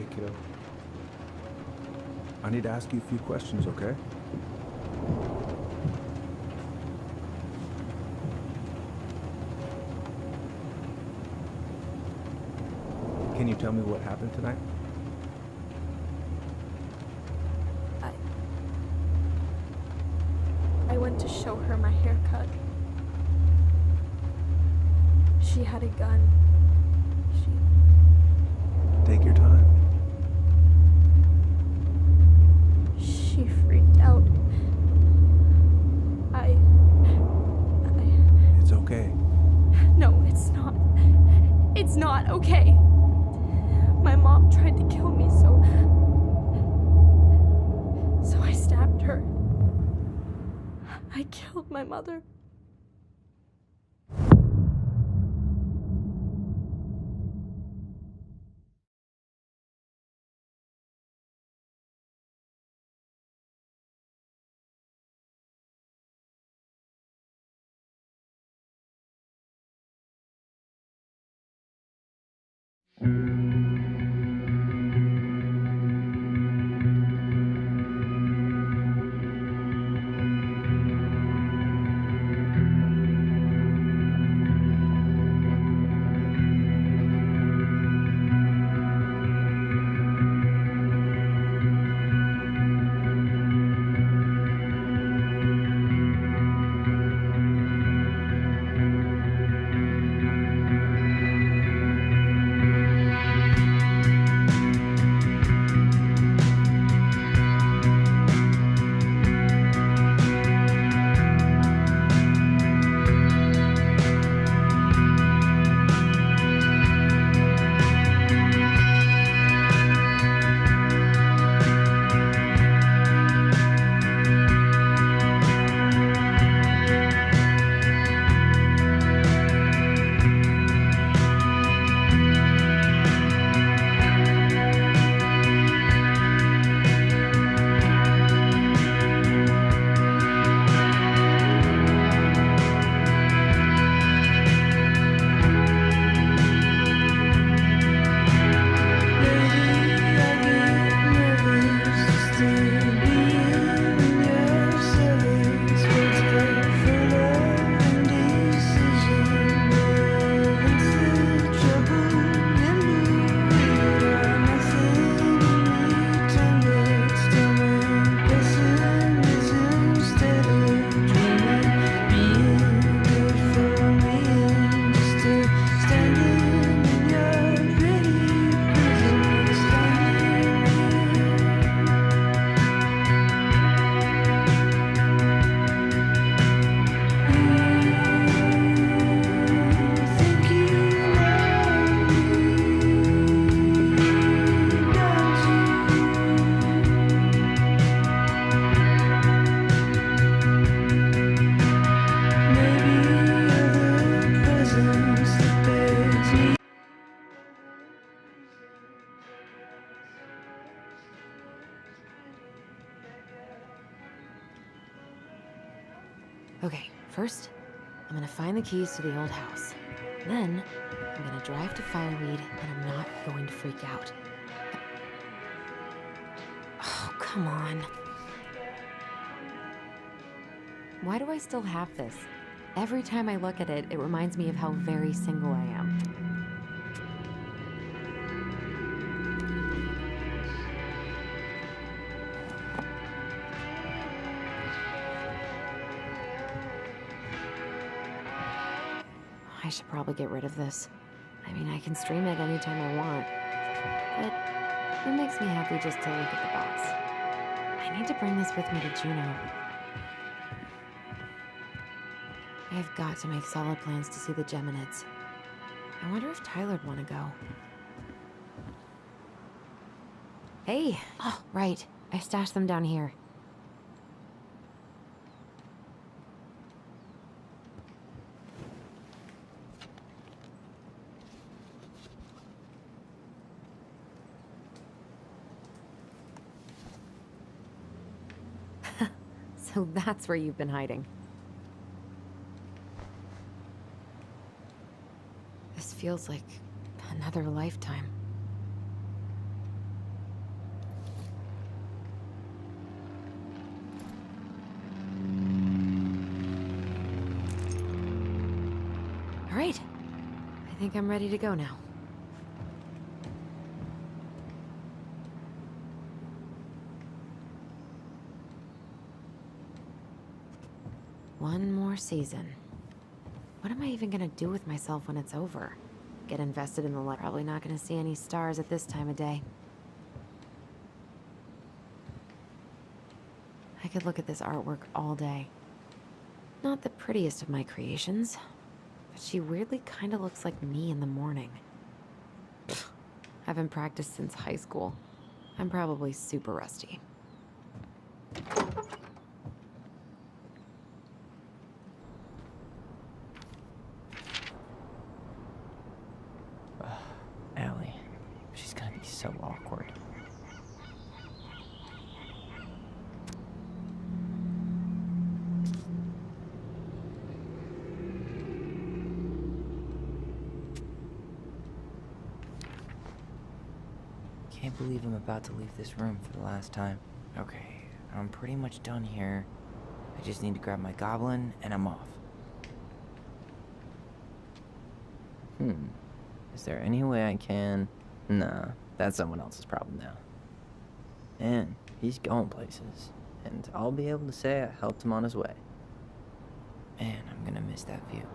Hey, kiddo. I need to ask you a few questions, okay? Can you tell me what happened tonight? I went to show her my haircut. She had a gun. Take your time. She freaked out. It's okay. No, it's not. It's not okay. My mom tried to kill me, so I stabbed her. I killed my mother. Okay, first, I'm gonna find the keys to the old house. Then, I'm gonna drive to Fireweed, and I'm not going to freak out. Oh, come on. Why do I still have this? Every time I look at it, it reminds me of how very single I am. I should probably get rid of this. I mean, I can stream it anytime I want. But it makes me happy just to look at the box. I need to bring this with me to Juneau. I've got to make solid plans to see the Geminids. I wonder if Tyler'd want to go. Hey! Oh, right. I stashed them down here. So that's where you've been hiding. This feels like another lifetime. All right. I think I'm ready to go now. One more season. What am I even gonna do with myself when it's over? Get invested in the light. Probably not gonna see any stars at this time of day. I could look at this artwork all day. Not the prettiest of my creations, but she weirdly kind of looks like me in the morning. Haven't practiced since high school. I'm probably super rusty. Allie, she's gonna be so awkward. Can't believe I'm about to leave this room for the last time. Okay, I'm pretty much done here. I just need to grab my goblin and I'm off. Is there any way I can... Nah, that's someone else's problem now. Man, he's going places. And I'll be able to say I helped him on his way. Man, I'm gonna miss that view.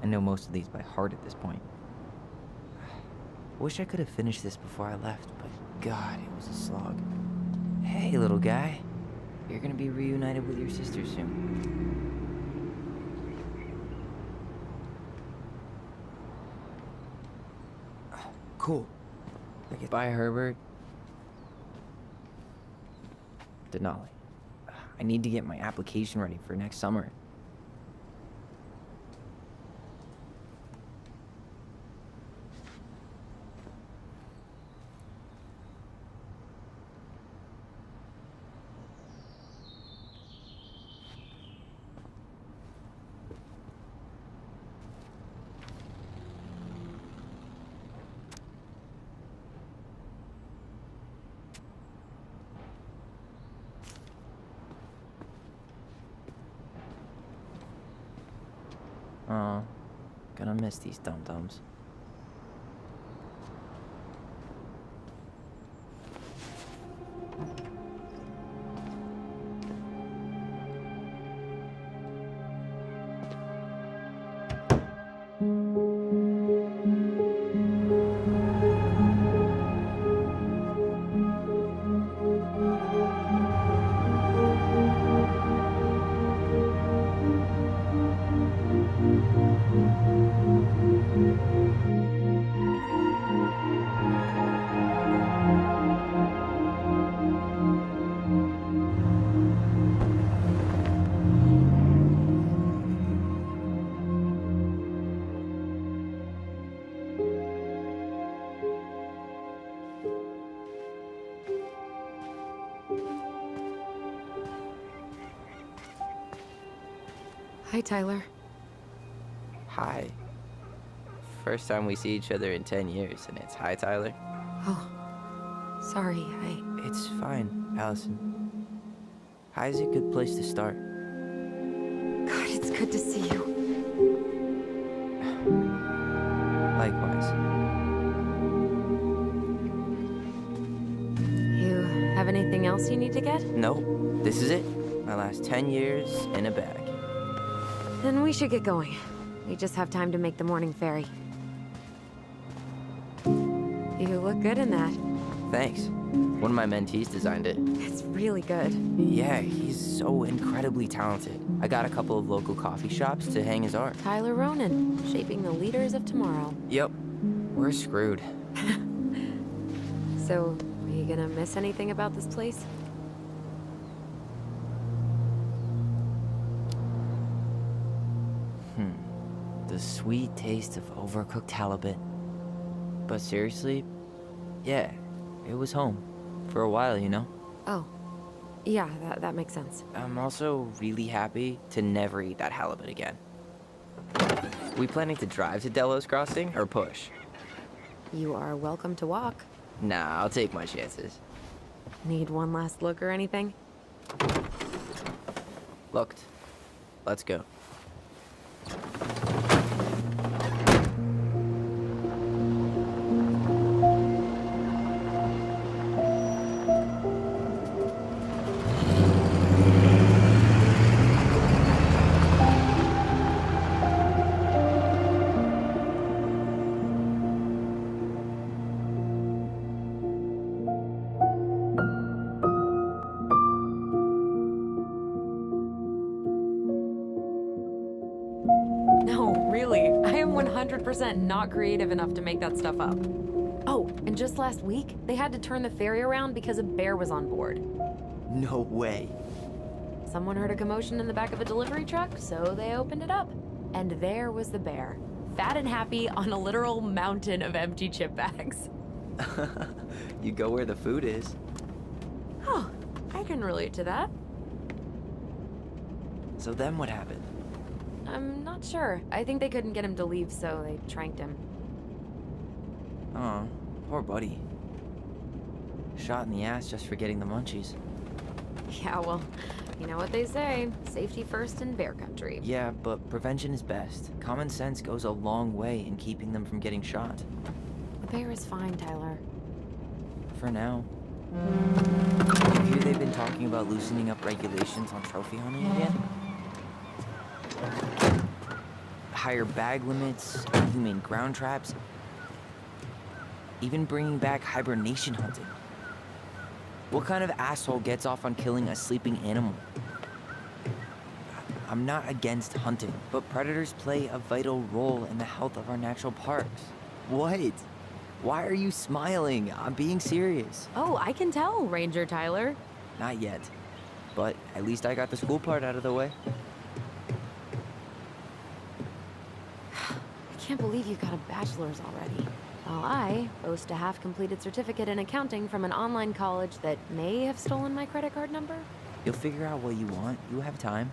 I know most of these by heart at this point. Wish I could have finished this before I left, but God, it was a slog. Hey, little guy. You're gonna be reunited with your sister soon. Cool. Bye, Herbert. Denali. I need to get my application ready for next summer. Oh, gonna miss these dum-dums. Hi, Tyler. Hi. First time we see each other in 10 years, and it's hi, Tyler. Oh, sorry, It's fine, Allison. Hi's a good place to start. God, it's good to see you. Likewise. You have anything else you need to get? Nope, this is it. My last 10 years in a bag. Then we should get going. We just have time to make the morning ferry. You look good in that. Thanks. One of my mentees designed it. It's really good. Yeah, he's so incredibly talented. I got a couple of local coffee shops to hang his art. Tyler Ronan, shaping the leaders of tomorrow. Yep, we're screwed. So, are you gonna miss anything about this place? The sweet taste of overcooked halibut. But seriously, yeah, it was home. For a while, you know? Oh, yeah, that makes sense. I'm also really happy to never eat that halibut again. We planning to drive to Delos Crossing or push? You are welcome to walk. Nah, I'll take my chances. Need one last look or anything? Looked. Let's go. Really, I am 100% not creative enough to make that stuff up. Oh, and just last week, they had to turn the ferry around because a bear was on board. No way. Someone heard a commotion in the back of a delivery truck, so they opened it up. And there was the bear, fat and happy on a literal mountain of empty chip bags. You go where the food is. Oh, I can relate to that. So then what happened? I'm not sure. I think they couldn't get him to leave, so they tranked him. Oh, poor buddy. Shot in the ass just for getting the munchies. Yeah, well, you know what they say. Safety first in bear country. Yeah, but prevention is best. Common sense goes a long way in keeping them from getting shot. The bear is fine, Tyler. For now. You hear they've been talking about loosening up regulations on trophy hunting again? Higher bag limits, inhumane ground traps, even bringing back hibernation hunting. What kind of asshole gets off on killing a sleeping animal? I'm not against hunting, but predators play a vital role in the health of our natural parks. What? Why are you smiling? I'm being serious. Oh, I can tell, Ranger Tyler. Not yet. But at least I got the school part out of the way. I can't believe you've got a bachelor's already. While I boast a half-completed certificate in accounting from an online college that may have stolen my credit card number. You'll figure out what you want. You have time.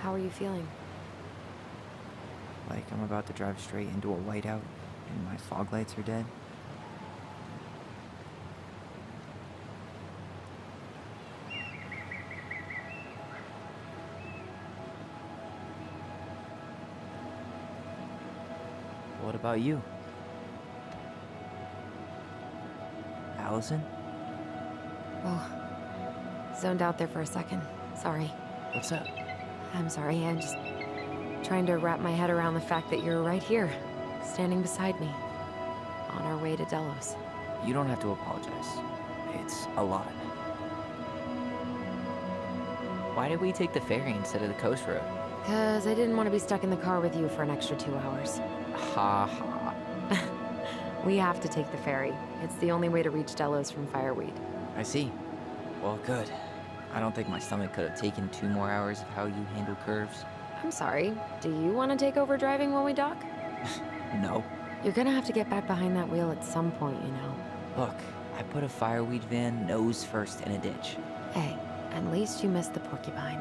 How are you feeling? Like I'm about to drive straight into a whiteout and my fog lights are dead. What about you? Allison? Oh, zoned out there for a second. Sorry. What's up? I'm sorry, I'm just trying to wrap my head around the fact that you're right here, standing beside me, on our way to Delos. You don't have to apologize. It's a lot. Why did we take the ferry instead of the coast road? 'Cause I didn't want to be stuck in the car with you for an extra 2 hours. Ha ha. We have to take the ferry. It's the only way to reach Delos from Fireweed. I see. Well, good. I don't think my stomach could have taken 2 more hours of how you handle curves. I'm sorry, do you want to take over driving while we dock? No. You're gonna have to get back behind that wheel at some point, you know. Look, I put a fireweed van nose first in a ditch. Hey, at least you missed the porcupine.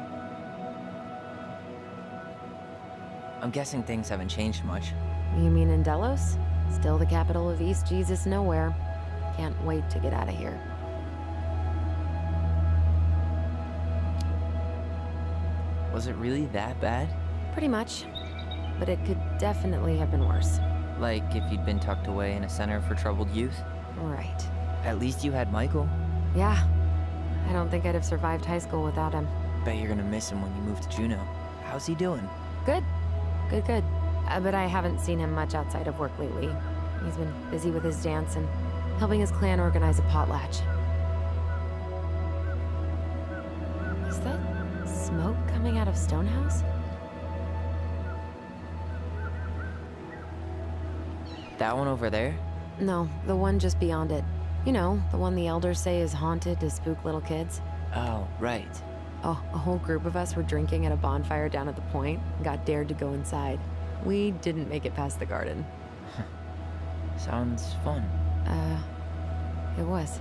I'm guessing things haven't changed much. You mean in Delos? Still the capital of East Jesus Nowhere. Can't wait to get out of here. Was it really that bad? Pretty much. But it could definitely have been worse. Like if you'd been tucked away in a center for troubled youth? Right. At least you had Michael. Yeah. I don't think I'd have survived high school without him. Bet you're gonna miss him when you move to Juneau. How's he doing? Good. Good. But I haven't seen him much outside of work lately. He's been busy with his dance and helping his clan organize a potlatch. Is that smoke coming out of Stonehouse? That one over there? No, the one just beyond it. You know, the one the elders say is haunted to spook little kids. Oh, right. Oh, a whole group of us were drinking at a bonfire down at the point and got dared to go inside. We didn't make it past the garden. Sounds fun. It was.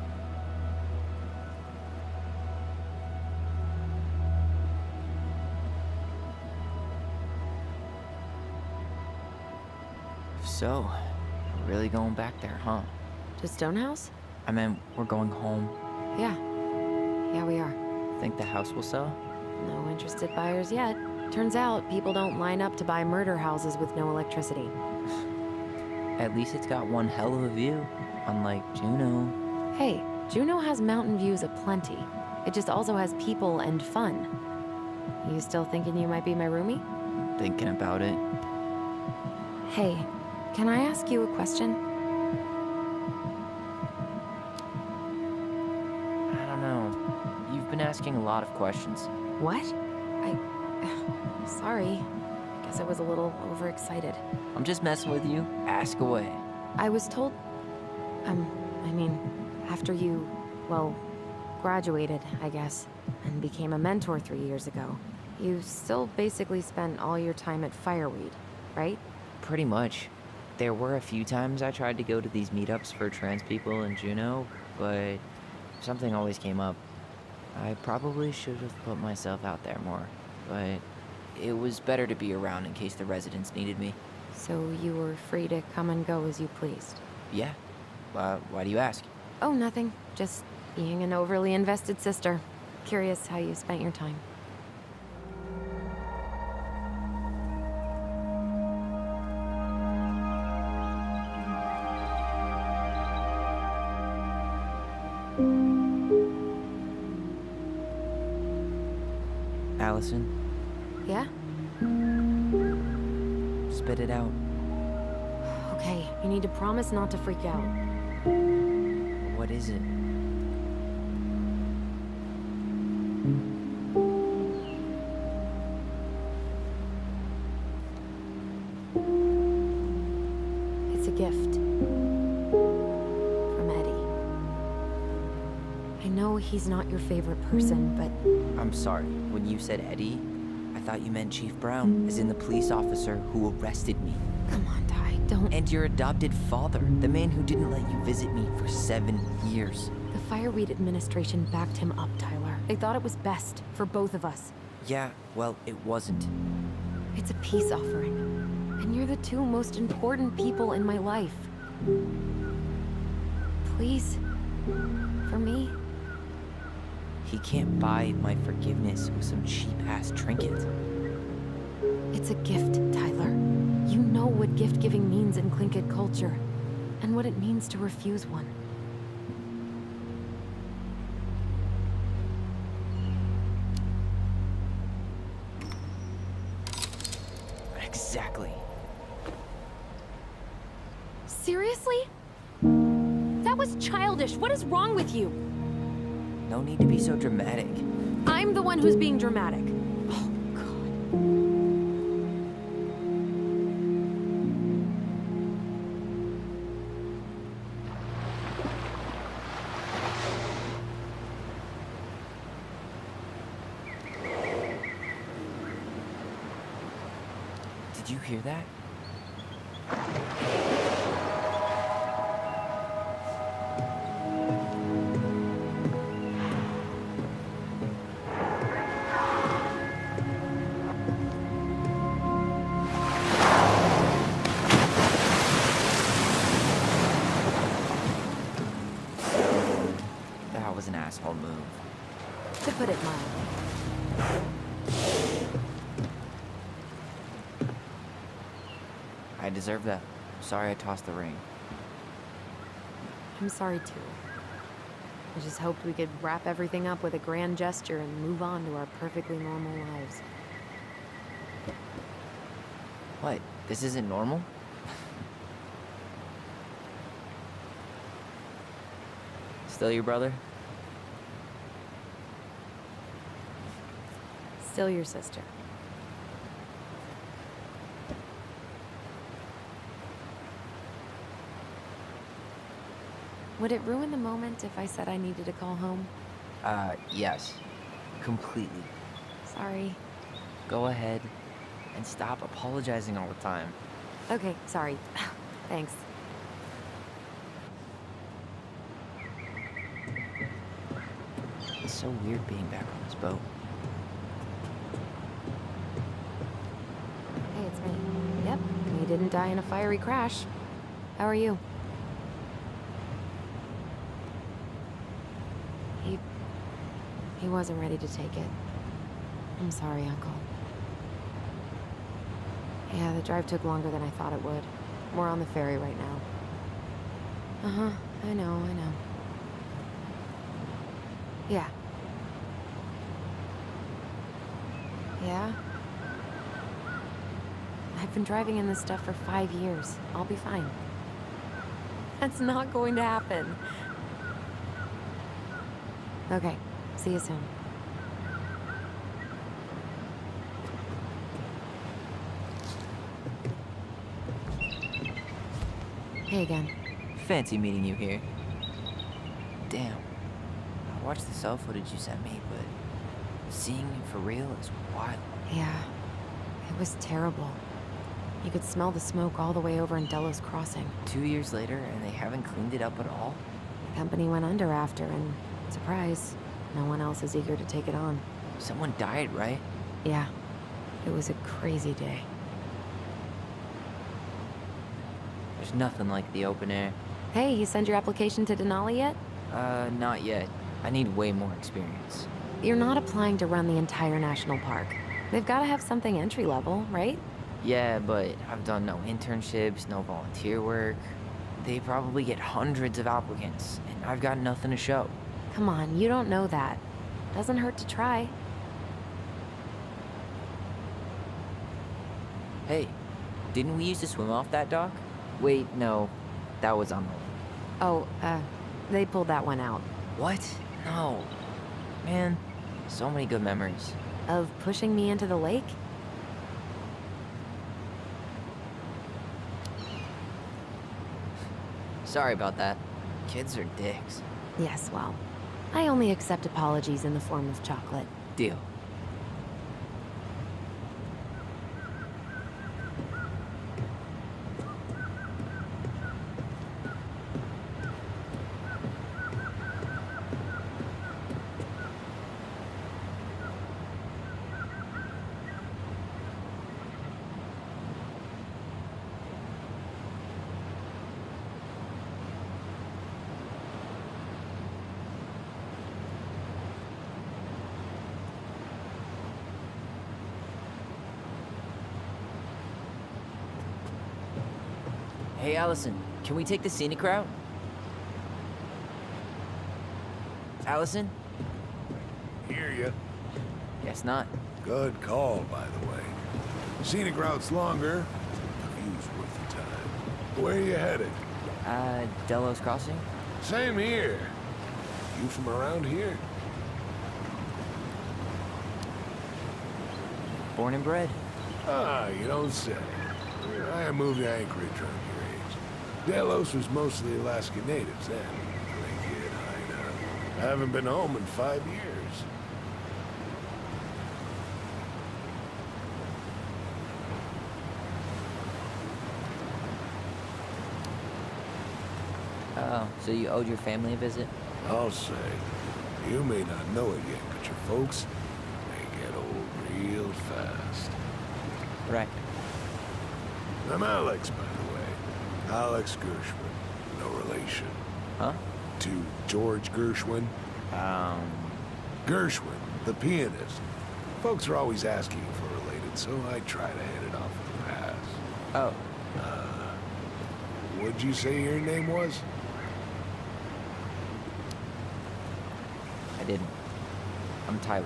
So, we're really going back there, huh? To Stonehouse? I meant, we're going home. Yeah. Yeah, we are. Think the house will sell? No interested buyers yet. Turns out people don't line up to buy murder houses with no electricity. At least it's got one hell of a view, unlike Juneau. Hey, Juneau has mountain views aplenty. It just also has people and fun. You still thinking you might be my roomie? Thinking about it. Hey, can I ask you a question? I don't know. You've been asking a lot of questions. What? Sorry. Guess I was a little overexcited. I'm just messing with you. Ask away. I was told. I mean, after you, well, graduated, I guess, and became a mentor 3 years ago, you still basically spent all your time at Fireweed, right? Pretty much. There were a few times I tried to go to these meetups for trans people in Juneau, but something always came up. I probably should have put myself out there more, but it was better to be around in case the residents needed me. So you were free to come and go as you pleased? Yeah. Why do you ask? Oh, nothing. Just being an overly invested sister. Curious how you spent your time. Allison, Yeah? spit it out. Okay, you need to promise not to freak out. What is it? It's a gift. From Eddie. I know he's not your favorite person, but I'm sorry. When you said Eddie, I thought you meant Chief Brown, as in the police officer who arrested me. come on, Ty, don't. And your adopted father, the man who didn't let you visit me for 7 years. The Fireweed administration backed him up, Tyler. They thought it was best for both of us. Yeah, well, it wasn't. It's a peace offering. And you're the two most important people in my life. Please. For me. He can't buy my forgiveness with some cheap-ass trinket. It's a gift, Tyler. You know what gift-giving means in Tlingit culture. And what it means to refuse one. Exactly. Seriously? That was childish. What is wrong with you? No need to be so dramatic. I'm the one who's being dramatic. Oh, God. Did you hear that? That was an asshole move. To put it mildly. I deserve that. Sorry I tossed the ring. I'm sorry, too. I just hoped we could wrap everything up with a grand gesture and move on to our perfectly normal lives. What? This isn't normal? Still your brother? Still your sister. Would it ruin the moment if I said I needed to call home? Yes. Completely. Sorry. Go ahead and stop apologizing all the time. Okay, sorry. Thanks. It's so weird being back on this boat. Hey, it's me. Yep, we didn't die in a fiery crash. How are you? He wasn't ready to take it. I'm sorry, Uncle. Yeah, the drive took longer than I thought it would. We're on the ferry right now. Uh-huh, I know. Yeah. Yeah? I've been driving in this stuff for 5 years. I'll be fine. That's not going to happen. Okay, see you soon. Hey again. Fancy meeting you here. Damn. I watched the cell footage you sent me, but seeing it for real is wild. Yeah, it was terrible. You could smell the smoke all the way over in Delos Crossing. 2 years later, and they haven't cleaned it up at all? The company went under after, and surprise, no one else is eager to take it on. Someone died, right? Yeah, it was a crazy day. There's nothing like the open air. Hey, you send your application to Denali yet? Not yet. I need way more experience. You're not applying to run the entire national park. They've got to have something entry level, right? Yeah, but I've done no internships, no volunteer work. They probably get hundreds of applicants, and I've got nothing to show. Come on, you don't know that. Doesn't hurt to try. Hey, didn't we used to swim off that dock? Wait, no. That was on the lake. Oh, they pulled that one out. What? No. Man, so many good memories. Of pushing me into the lake? Sorry about that. Kids are dicks. Yes, well, I only accept apologies in the form of chocolate. Deal. Hey, Allison, can we take the scenic route? Allison? Hear ya. Guess not. Good call, by the way. Scenic route's longer. The view's worth the time. Where you headed? Delos Crossing? Same here. You from around here? Born and bred. Ah, you don't say. I moved to Anchorage around your age. Delos was mostly Alaska natives then. Great kid, I know. I haven't been home in 5 years. Oh, so you owed your family a visit? I'll say. You may not know it yet, but your folks, they get old real fast. Right. I'm Alex, by the way. Alex Gershwin. No relation. Huh? To George Gershwin. Gershwin, the pianist. Folks are always asking if we're related, so I try to hit it off with a pass. Oh, What'd you say your name was? I didn't. I'm Tyler.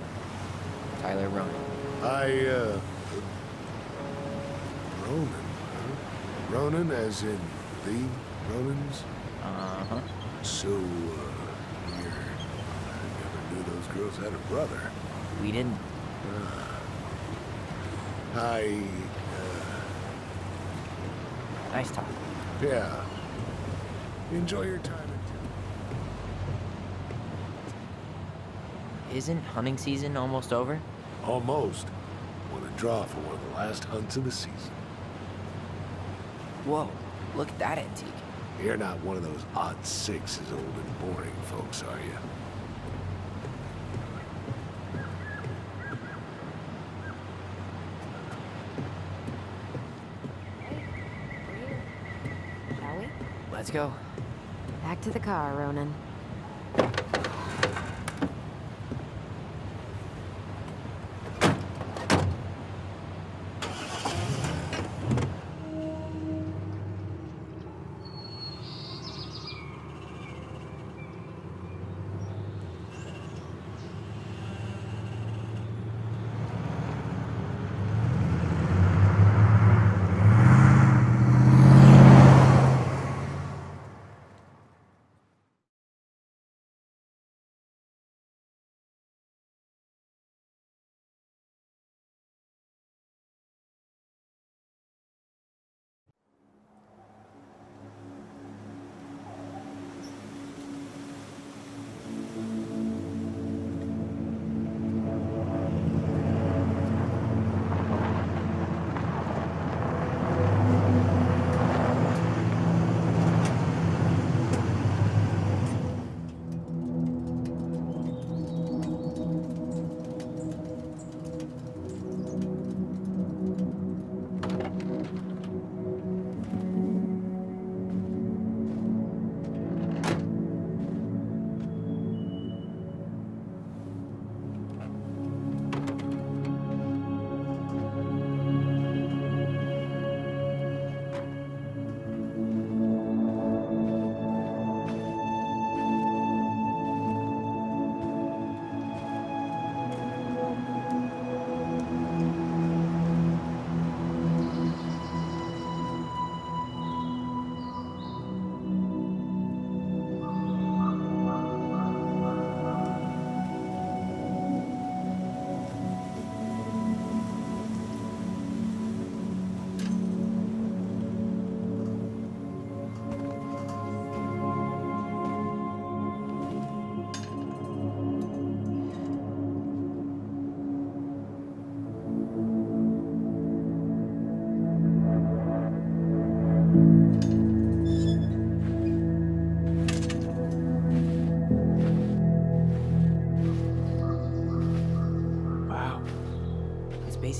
Tyler Ronan. Ronan, huh? Ronan as in the Ronans? Uh-huh. So, weird. I never knew those girls had a brother. We didn't. Nice talk. Yeah. Enjoy your time in Isn't hunting season almost over? town. Almost. Want to draw for one of the last hunts of the season. Whoa, look at that antique. You're not one of those odd sixes old and boring folks, are you? Shall we? Let's go. Back to the car, Ronan.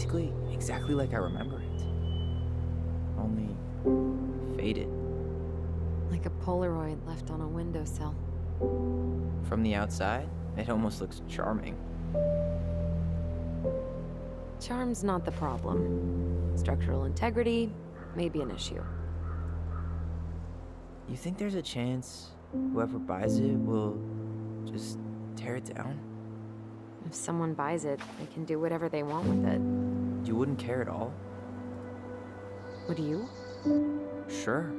basically exactly like I remember it. Only faded. Like a Polaroid left on a windowsill. From the outside, it almost looks charming. Charm's not the problem. Structural integrity may be an issue. You think there's a chance whoever buys it will just tear it down? If someone buys it, they can do whatever they want with it. You wouldn't care at all? Would you? Sure.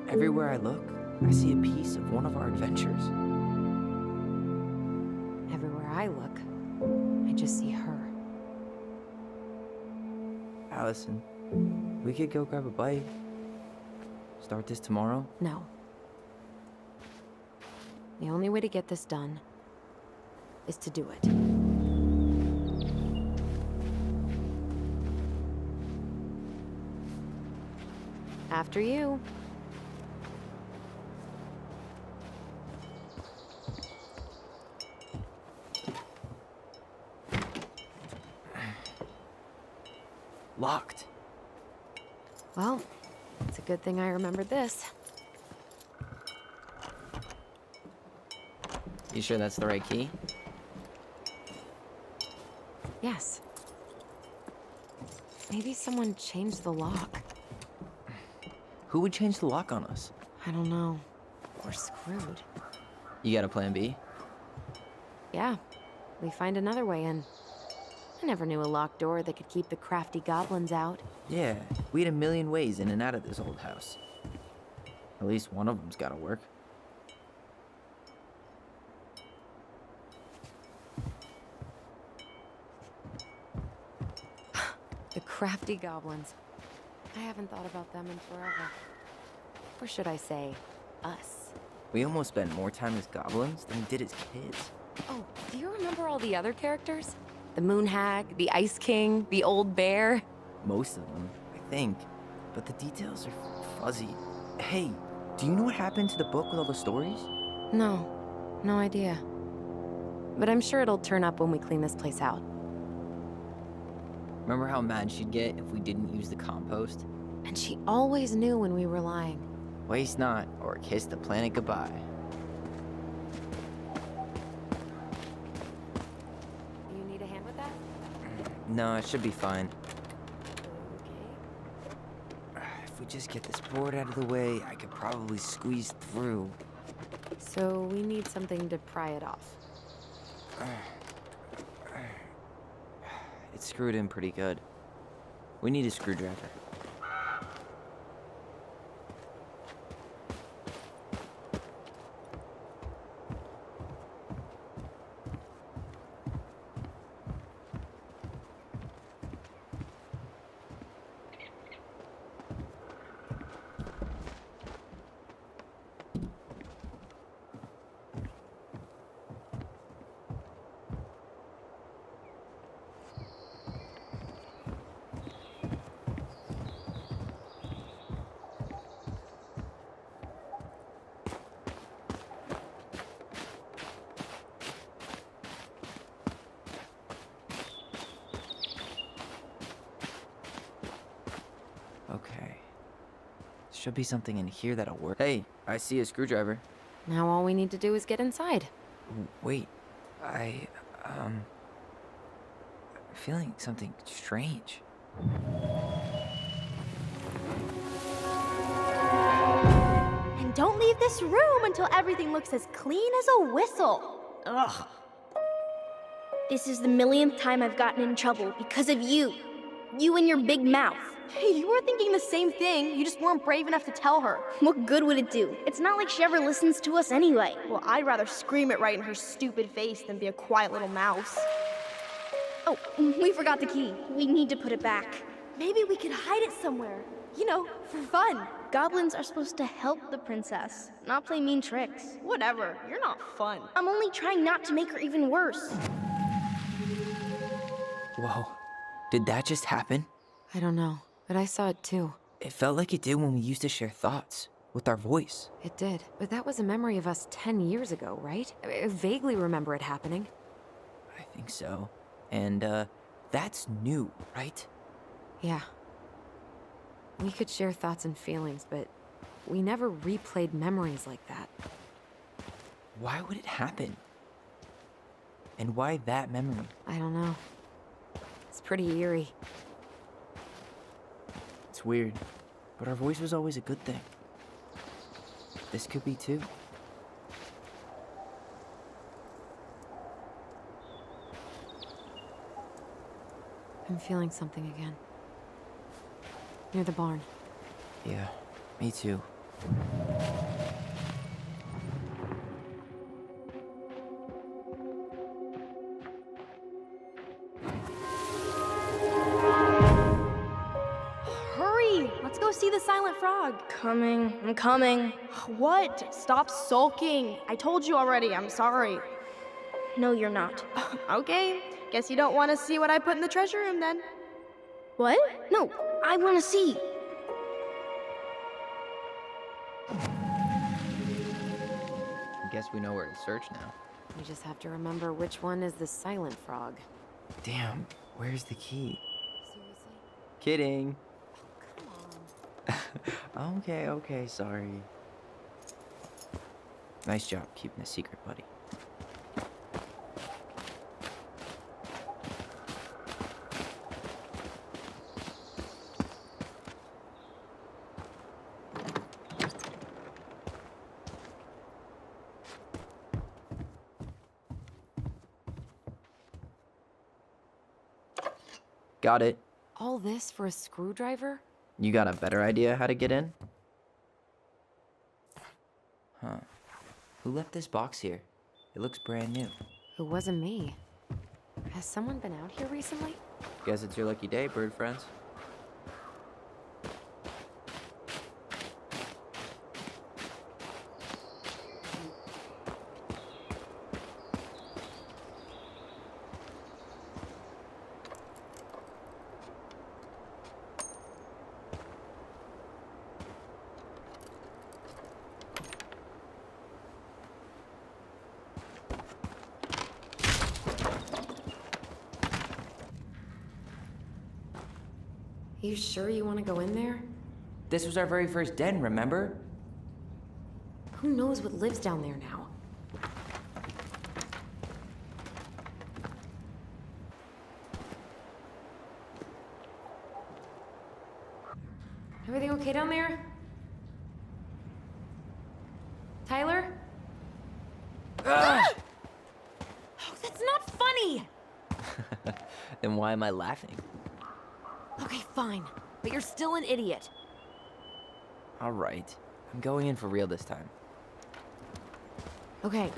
Everywhere I look, I see a piece of one of our adventures. Everywhere I look, I just see her. Allison, we could go grab a bite. Start this tomorrow? No. The only way to get this done is to do it. After you. Locked. Well, it's a good thing I remembered this. You sure that's the right key? Yes. Maybe someone changed the lock. Who would change the lock on us? I don't know. We're screwed. You got a plan B? Yeah, we find another way in. I never knew a locked door that could keep the crafty goblins out. Yeah, we had a million ways in and out of this old house. At least one of them's gotta work. The crafty goblins. I haven't thought about them in forever. Or should I say, us. We almost spent more time as goblins than we did as kids. Oh, do you remember all the other characters? The Moon Hag, the Ice King, the Old Bear? Most of them, I think. But the details are fuzzy. Hey, do you know what happened to the book with all the stories? No idea. But I'm sure it'll turn up when we clean this place out. Remember how mad she'd get if we didn't use the compost? And she always knew when we were lying. Waste not, or kiss the planet goodbye. You need a hand with that? No, it should be fine. Okay. If we just get this board out of the way, I could probably squeeze through. So we need something to pry it off. It's screwed in pretty good. We need a screwdriver. Okay. Should be something in here that'll work. Hey, I see a screwdriver. Now all we need to do is get inside. Wait, I'm feeling something strange. And don't leave this room until everything looks as clean as a whistle. Ugh. This is the millionth time I've gotten in trouble because of you. You and your big mouth. Hey, you were thinking the same thing. You just weren't brave enough to tell her. What good would it do? It's not like she ever listens to us anyway. Well, I'd rather scream it right in her stupid face than be a quiet little mouse. Oh, we forgot the key. We need to put it back. Maybe we could hide it somewhere. You know, for fun. Goblins are supposed to help the princess, not play mean tricks. Whatever, you're not fun. I'm only trying not to make her even worse. Whoa, did that just happen? I don't know, but I saw it too. It felt like it did when we used to share thoughts with our voice. It did, but that was a memory of us 10 years ago, right? I vaguely remember it happening. I think so. And, That's new, right? Yeah. We could share thoughts and feelings, but we never replayed memories like that. Why would it happen? And why that memory? I don't know. It's pretty eerie. It's weird, but our voice was always a good thing. This could be too. I'm feeling something again. Near the barn. Yeah, me too. Hurry! Let's go see the silent frog. Coming. I'm coming. What? Stop sulking. I told you already. I'm sorry. No, you're not. Okay. Guess you don't want to see what I put in the treasure room then. What? No, I want to see. I guess we know where to search now. We just have to remember which one is the silent frog. Damn, where's the key? Seriously? Kidding. Come on. Okay, sorry. Nice job keeping a secret, buddy. Got it. All this for a screwdriver? You got a better idea how to get in? Huh. Who left this box here? It looks brand new. It wasn't me. Has someone been out here recently? Guess it's your lucky day, bird friends. You sure you want to go in there? This was our very first den, remember? Who knows what lives down there now? Everything okay down there? Tyler? Oh, that's not funny! Then why am I laughing? Okay, fine. But you're still an idiot. Alright. I'm going in for real this time. Okay.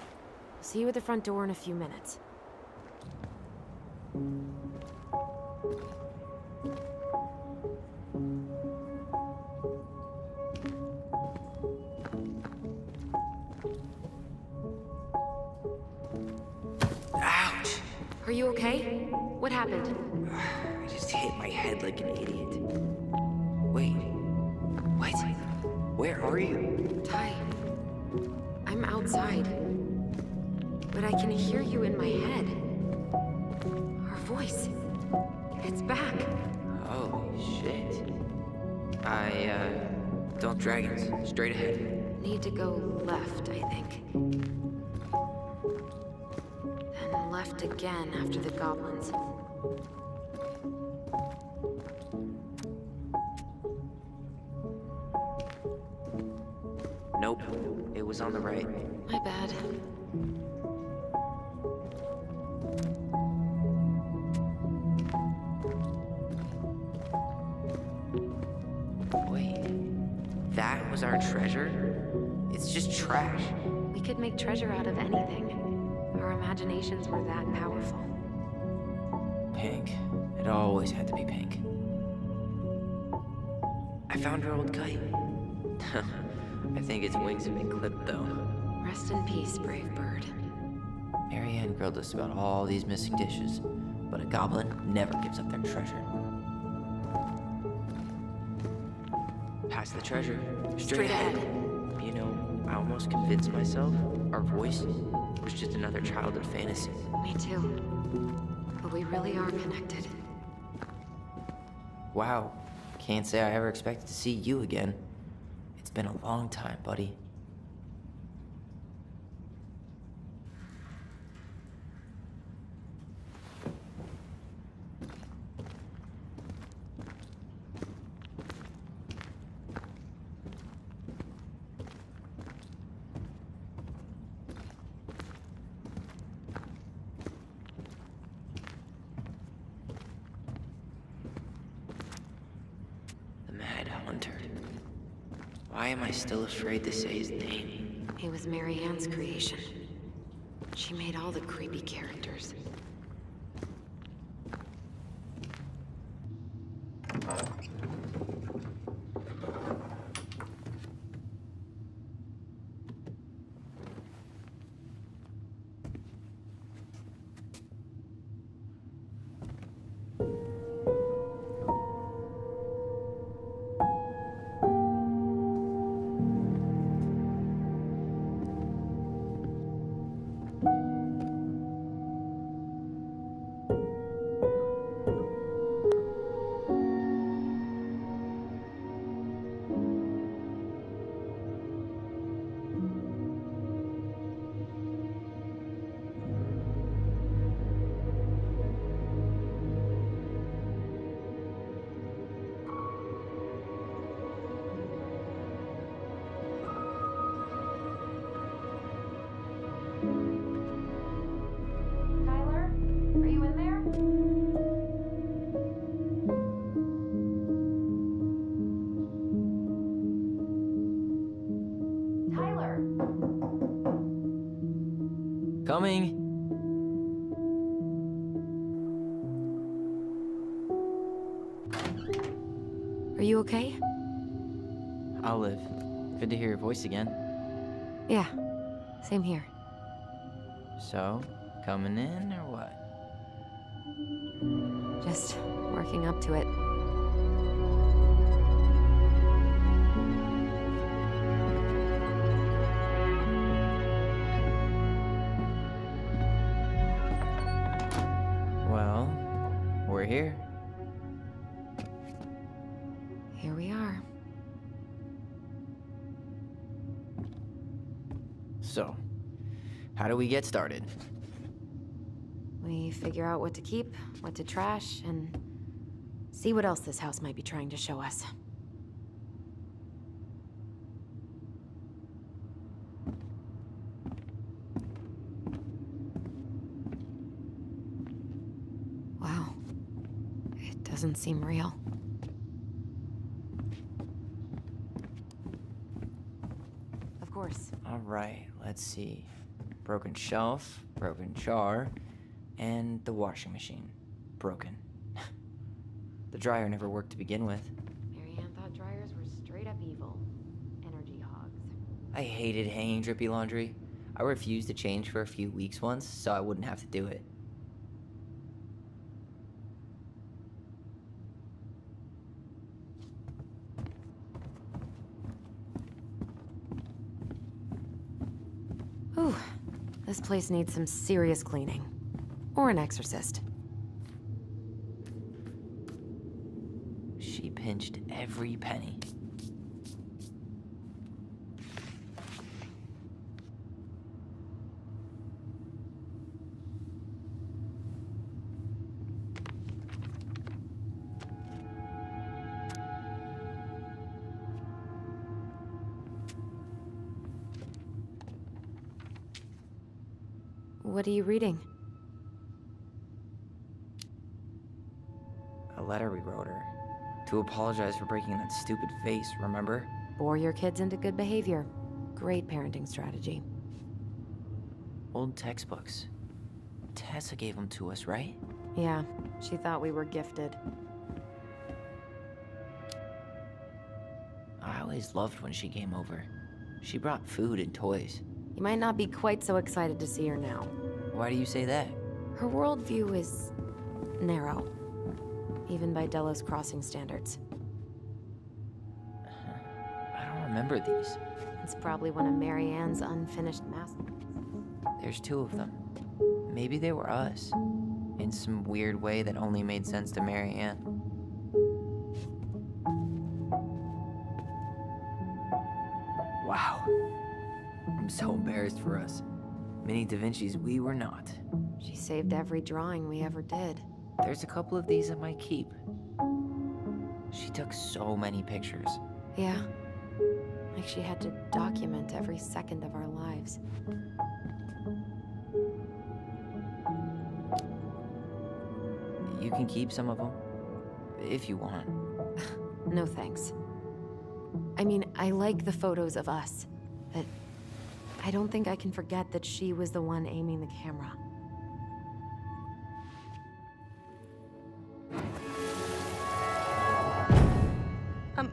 See you at the front door in a few minutes. Ouch! Are you okay? What happened? I just hit my head like an idiot. Wait. What? Where are you? Ty, I'm outside. But I can hear you in my head. Our voice. It's back. Holy shit. Don't dragons. Straight ahead. Need to go left, I think. Then left again after the goblins. Nope. It was on the right. My bad. Wait. That was our treasure? It's just trash. We could make treasure out of anything. Our imaginations were that powerful. Pink. It always had to be pink. I found our old kite. I think its wings have been clipped, though. Rest in peace, brave bird. Marianne grilled us about all these missing dishes, but a goblin never gives up their treasure. Past the treasure. Straight ahead. You know, I almost convinced myself our voice was just another childhood fantasy. Me too. But we really are connected. Wow. Can't say I ever expected to see you again. It's been a long time, buddy. Mad Hunter. Why am I still afraid to say his name? He was Mary Ann's creation. She made all the creepy characters. Tyler, are you in there? Tyler. Coming! Are you okay? Olive, good to hear your voice again. Yeah, same here. So, coming in or what? Just working up to it. Well, we're here. Here we are. So, how do we get started? We figure out what to keep, what to trash, and see what else this house might be trying to show us. Wow. It doesn't seem real. Of course. All right, let's see. Broken shelf, broken jar, and the washing machine. Broken. The dryer never worked to begin with. Mary Ann thought dryers were straight up evil. Energy hogs. I hated hanging drippy laundry. I refused to change for a few weeks once, so I wouldn't have to do it. Whew. This place needs some serious cleaning. Or an exorcist. She pinched every penny. What are you reading? A letter we wrote her. To apologize for breaking that stupid vase, remember? Bore your kids into good behavior. Great parenting strategy. Old textbooks. Tessa gave them to us, right? Yeah, she thought we were gifted. I always loved when she came over. She brought food and toys. You might not be quite so excited to see her now. Why do you say that? Her worldview is narrow, even by Delos Crossing standards. I don't remember these. It's probably one of Mary Ann's unfinished masterpieces. There's two of them. Maybe they were us. In some weird way that only made sense to Mary Ann. so embarrassed for us. Mini Da Vinci's we were not. She saved every drawing we ever did. There's a couple of these I might keep. She took so many pictures. Yeah. Like she had to document every second of our lives. You can keep some of them, if you want. No thanks. I mean, I like the photos of us, but I don't think I can forget that she was the one aiming the camera.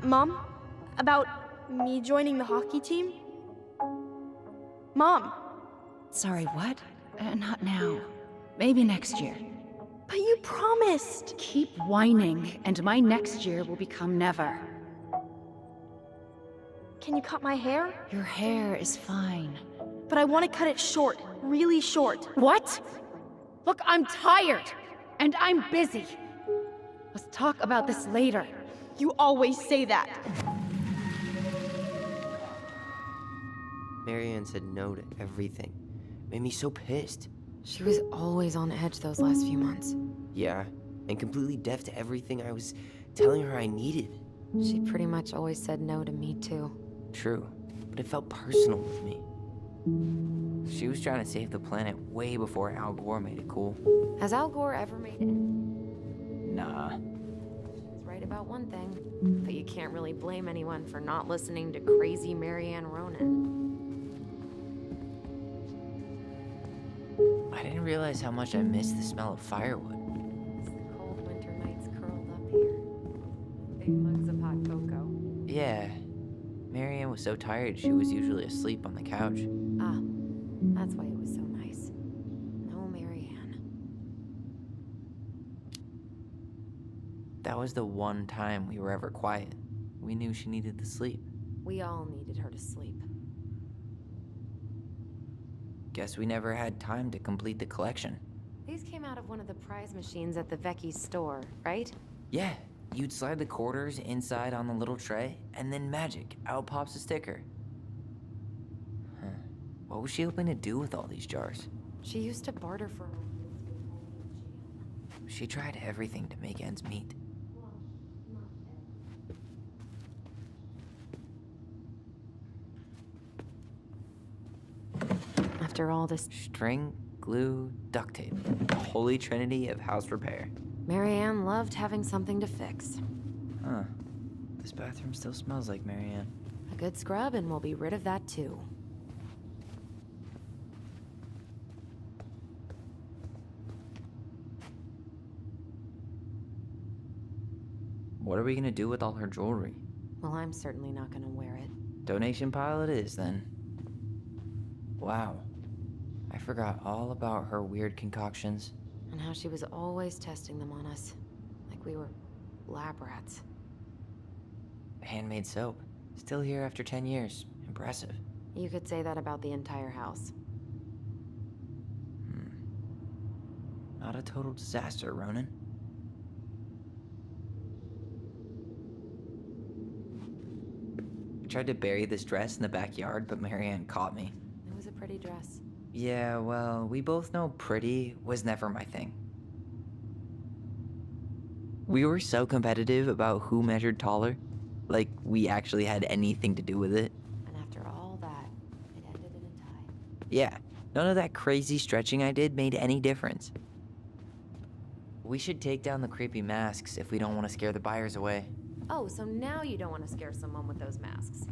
Mom? About me joining the hockey team? Mom! Sorry, what? Not now. Maybe next year. But you promised! Keep whining, and my next year will become never. Can you cut my hair? Your hair is fine. But I want to cut it short. Really short. What? Look, I'm tired, and I'm busy. Let's talk about this later. You always say that. Marianne said no to everything. Made me so pissed. She was always on edge those last few months. Yeah, and completely deaf to everything I was telling her I needed. She pretty much always said no to me, too. True, but it felt personal with me. She was trying to save the planet way before Al Gore made it cool. Has Al Gore ever made it? Nah. He's right about one thing, but you can't really blame anyone for not listening to crazy Marianne Ronan. I didn't realize how much I missed the smell of firewood. It's the cold winter nights curled up here. Big mugs of hot cocoa. Yeah, Marianne was so tired she was usually asleep on the couch. Ah, that's why it was so nice. No Marianne. That was the one time we were ever quiet. We knew she needed the sleep. We all needed her to sleep. Guess we never had time to complete the collection. These came out of one of the prize machines at the Vecchi's store, right? Yeah, you'd slide the quarters inside on the little tray, and then magic, out pops a sticker. Huh. What was she hoping to do with all these jars? She used to barter for her. She tried everything to make ends meet. After all this, String, glue, duct tape. The holy trinity of house repair. Marianne loved having something to fix. Huh. This bathroom still smells like Marianne. A good scrub and we'll be rid of that too. What are we gonna do with all her jewelry? Well, I'm certainly not gonna wear it. Donation pile it is, then. Wow. I forgot all about her weird concoctions. And how she was always testing them on us. Like we were lab rats. Handmade soap. Still here after 10 years. Impressive. You could say that about the entire house. Not a total disaster, Ronan. I tried to bury this dress in the backyard, but Marianne caught me. It was a pretty dress. Yeah, well, we both know pretty was never my thing. We were so competitive about who measured taller. Like, we actually had anything to do with it. And after all that, it ended in a tie. Yeah, none of that crazy stretching I did made any difference. We should take down the creepy masks if we don't want to scare the buyers away. Oh, so now you don't want to scare someone with those masks.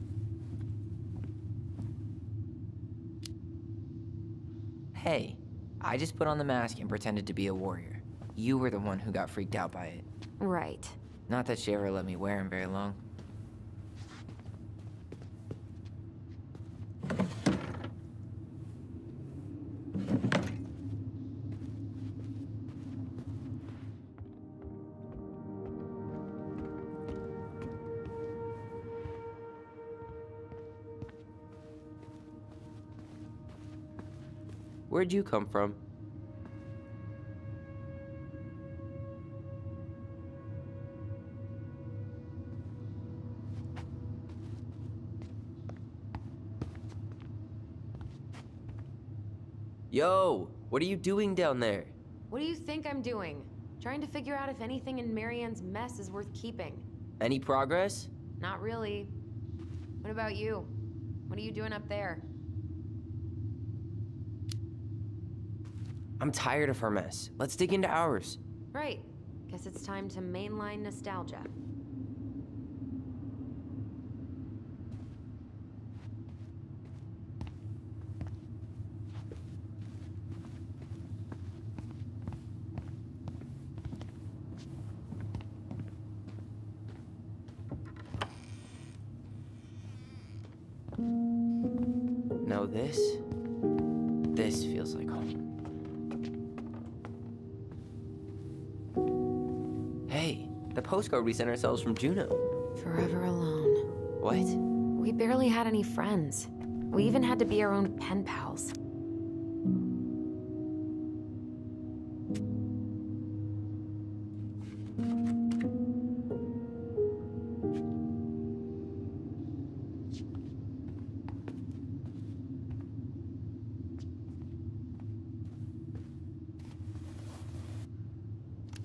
Hey, I just put on the mask and pretended to be a warrior. You were the one who got freaked out by it. Right. Not that she ever let me wear him very long. Where'd you come from? Yo, what are you doing down there? What do you think I'm doing? Trying to figure out if anything in Marianne's mess is worth keeping. Any progress? Not really. What about you? What are you doing up there? I'm tired of her mess. Let's dig into ours. Right. Guess it's time to mainline nostalgia. Now this feels like home. Hey, the postcard we sent ourselves from Juno. Forever alone. What? We barely had any friends. We even had to be our own pen pals.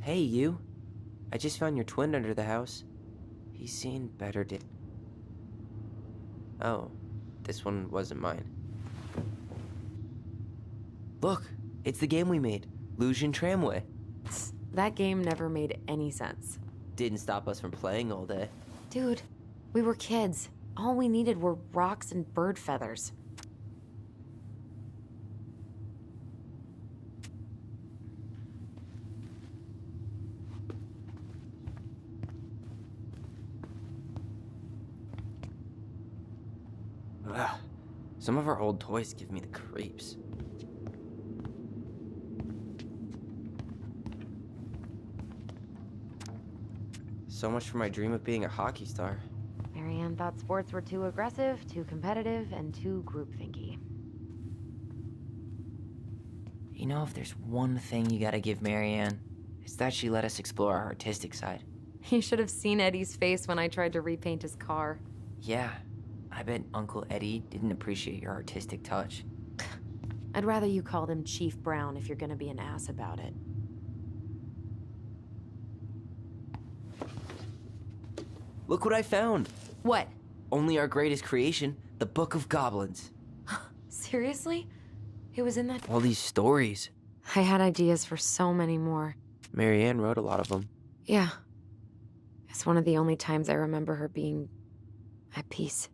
Hey, you. I just found your twin under the house. He's seen better days. Oh, this one wasn't mine. Look, it's the game we made, Lusion Tramway. That game never made any sense. Didn't stop us from playing all day. Dude, we were kids. All we needed were rocks and bird feathers. Ugh. Some of our old toys give me the creeps. So much for my dream of being a hockey star. Marianne thought sports were too aggressive, too competitive, and too groupthinky. You know, if there's one thing you gotta give Marianne, it's that she let us explore our artistic side. You should have seen Eddie's face when I tried to repaint his car. Yeah, I bet Uncle Eddie didn't appreciate your artistic touch. I'd rather you called him Chief Brown if you're gonna be an ass about it. Look what I found! What? Only our greatest creation, the Book of Goblins. Seriously? It was in that? All these stories. I had ideas for so many more. Marianne wrote a lot of them. Yeah. It's one of the only times I remember her being at peace.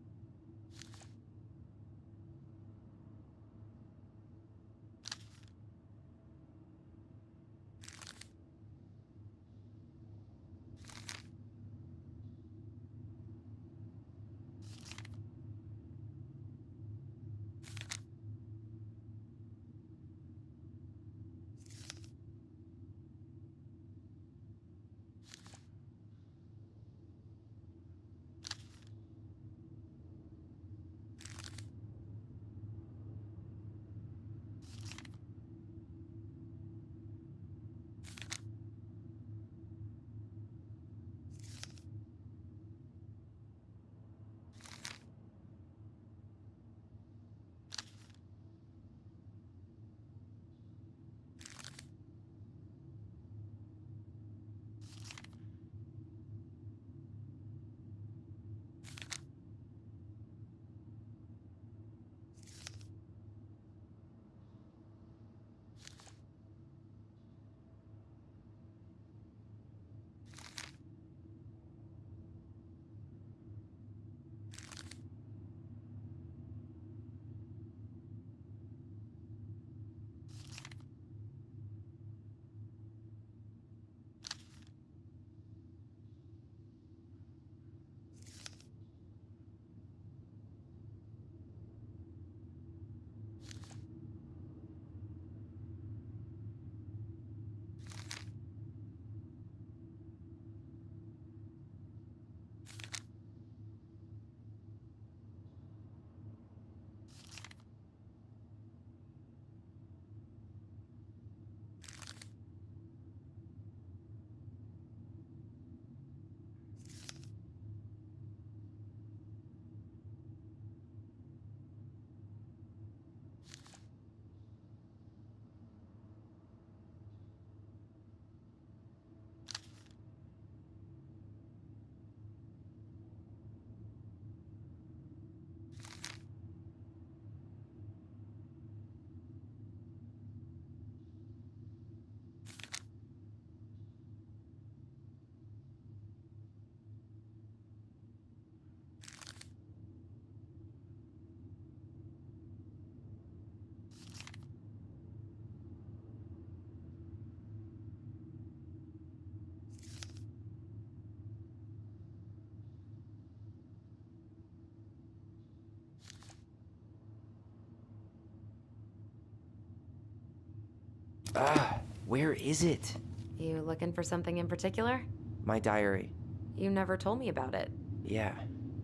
Where is it? You looking for something in particular? My diary. You never told me about it. Yeah.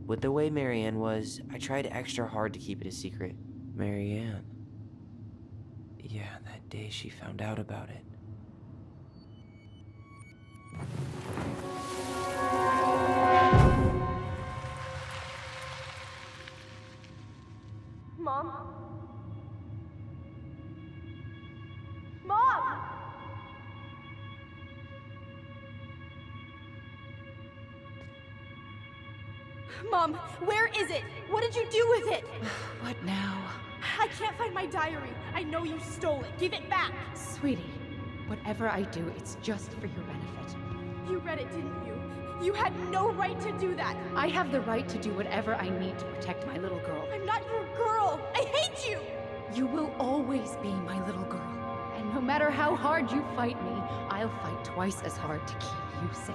With the way Marianne was, I tried extra hard to keep it a secret. Marianne. Yeah, that day she found out about it. Mom? Mom! Mom, where is it? What did you do with it? What now? I can't find my diary. I know you stole it. Give it back. Sweetie, whatever I do, it's just for your benefit. You read it, didn't you? You had no right to do that. I have the right to do whatever I need to protect my little girl. I'm not your girl. I hate you. You will always be my little girl. And no matter how hard you fight me, I'll fight twice as hard to keep you safe.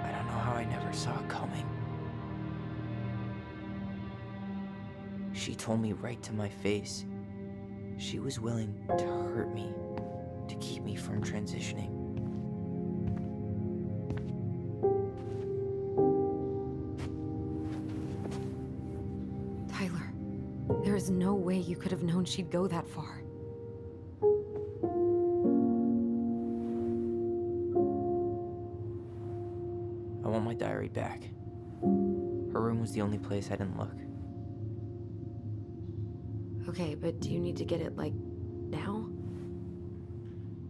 I don't know how I never saw it coming. She told me right to my face. She was willing to hurt me, to keep me from transitioning. Tyler, there is no way you could have known she'd go that far. I want my diary back. Her room was the only place I didn't look. Okay, but do you need to get it, like, now?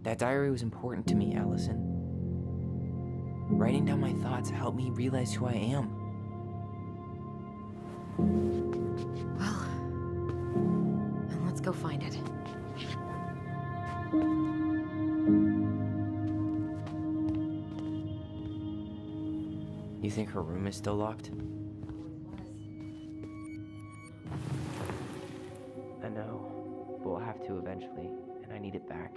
That diary was important to me, Allison. Writing down my thoughts helped me realize who I am. Well, then let's go find it. You think her room is still locked? I know, but we'll have to eventually, and I need it back.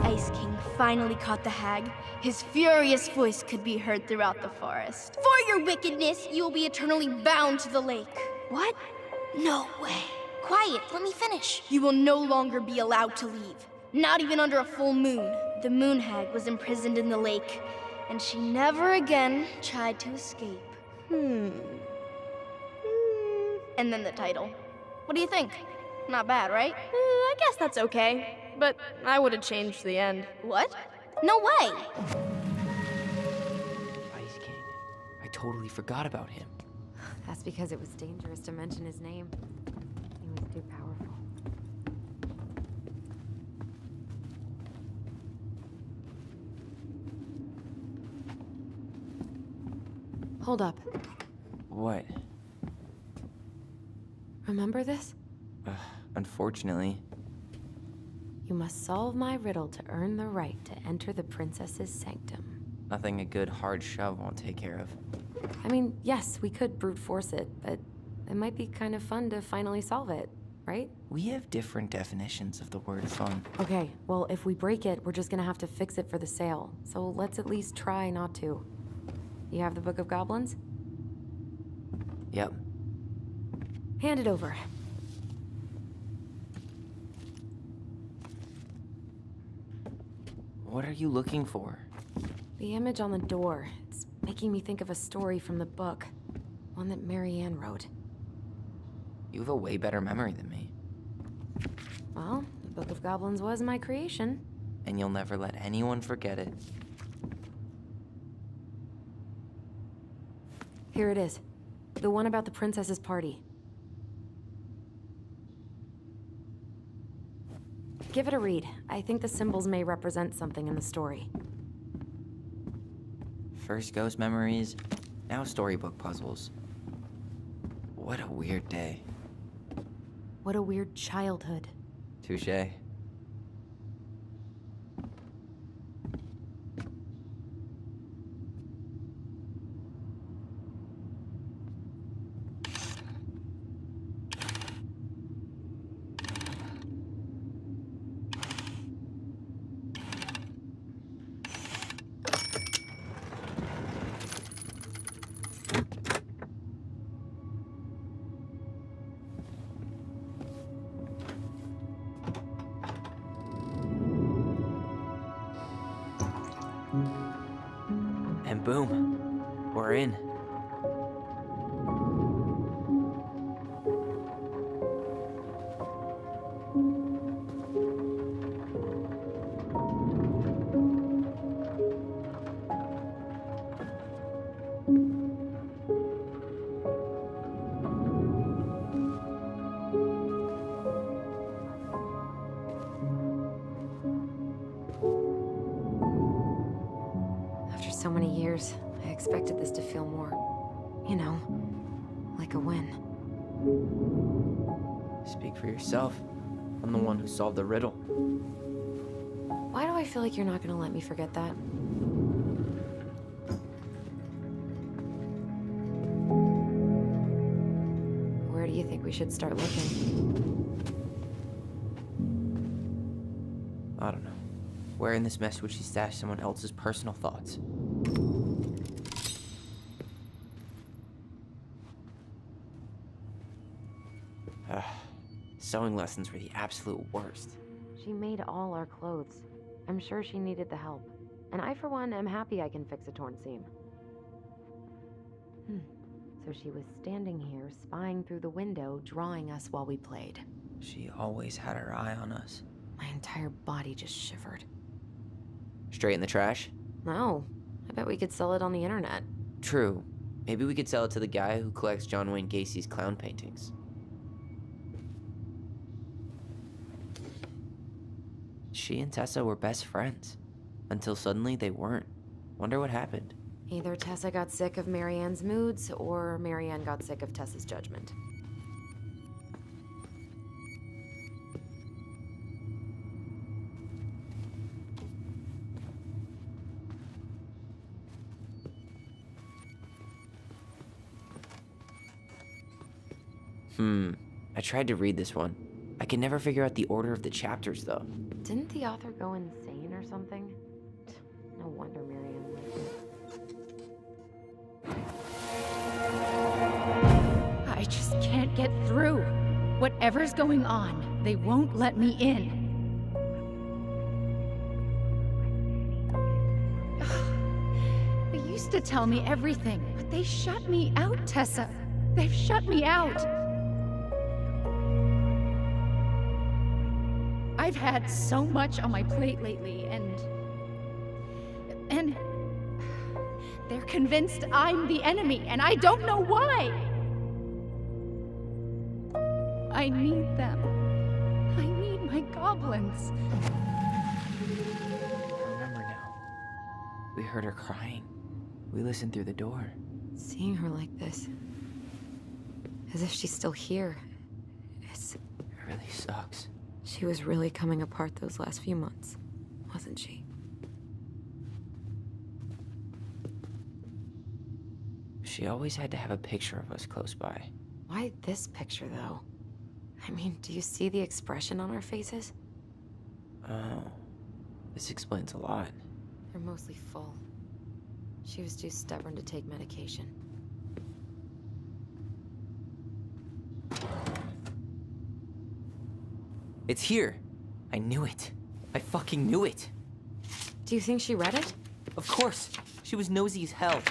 Ice King finally caught the hag. His furious voice could be heard throughout the forest. For your wickedness, you will be eternally bound to the lake. What? No way. Quiet, let me finish. You will no longer be allowed to leave. Not even under a full moon. The moon hag was imprisoned in the lake, and she never again tried to escape. And then the title. What do you think? Not bad, right? I guess that's okay. But I would have changed the end. What? No way! Ice King. I totally forgot about him. That's because it was dangerous to mention his name. He was too powerful. Hold up. What? Remember this? Unfortunately. You must solve my riddle to earn the right to enter the princess's sanctum. Nothing a good hard shove won't take care of. I mean, yes, we could brute force it, but it might be kind of fun to finally solve it, right? We have different definitions of the word fun. Okay, well, if we break it, we're just gonna have to fix it for the sale. So let's at least try not to. You have the Book of Goblins? Yep. Hand it over. What are you looking for? The image on the door. It's making me think of a story from the book. One that Marianne wrote. You have a way better memory than me. Well, the Book of Goblins was my creation. And you'll never let anyone forget it. Here it is. The one about the princess's party. Give it a read. I think the symbols may represent something in the story. First ghost memories, now storybook puzzles. What a weird day. What a weird childhood. Touché. And boom, we're in. After so many years, I expected this to feel more, you know, like a win. Speak for yourself. I'm the one who solved the riddle. Why do I feel like you're not gonna let me forget that? Where do you think we should start looking? I don't know. Where in this mess would she stash someone else's personal thoughts? Sewing lessons were the absolute worst. She made all our clothes. I'm sure she needed the help. And I, for one, am happy I can fix a torn seam. So she was standing here, spying through the window, drawing us while we played. She always had her eye on us. My entire body just shivered. Straight in the trash? No, I bet we could sell it on the internet. True. Maybe we could sell it to the guy who collects John Wayne Gacy's clown paintings. She and Tessa were best friends. Until suddenly they weren't. Wonder what happened. Either Tessa got sick of Marianne's moods, or Marianne got sick of Tessa's judgment. I tried to read this one. I can never figure out the order of the chapters, though. Didn't the author go insane or something? No wonder Marianne liked it. I just can't get through. Whatever's going on, they won't let me in. They used to tell me everything, but they shut me out, Tessa. They've shut me out. I've had so much on my plate lately, and they're convinced I'm the enemy, and I don't know why. I need them. I need my goblins. I remember now. We heard her crying. We listened through the door. Seeing her like this, as if she's still here, It really sucks. she was really coming apart those last few months, wasn't she? She always had to have a picture of us close by. Why this picture, though? I mean, do you see the expression on our faces? Oh, this explains a lot. They're mostly full. She was too stubborn to take medication. It's here. I knew it. I fucking knew it. Do you think she read it? Of course. She was nosy as hell.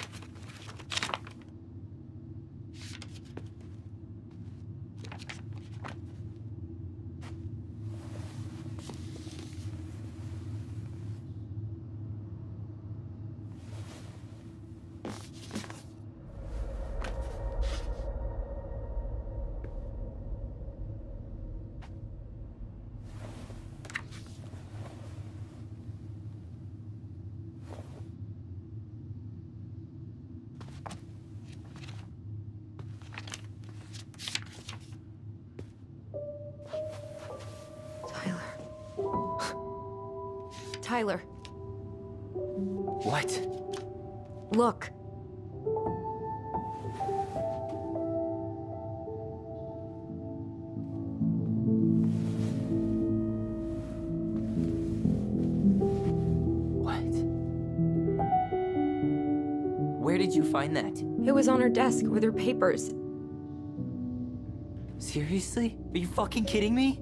Tyler. What? Look. What? Where did you find that? It was on her desk with her papers. Seriously? Are you fucking kidding me?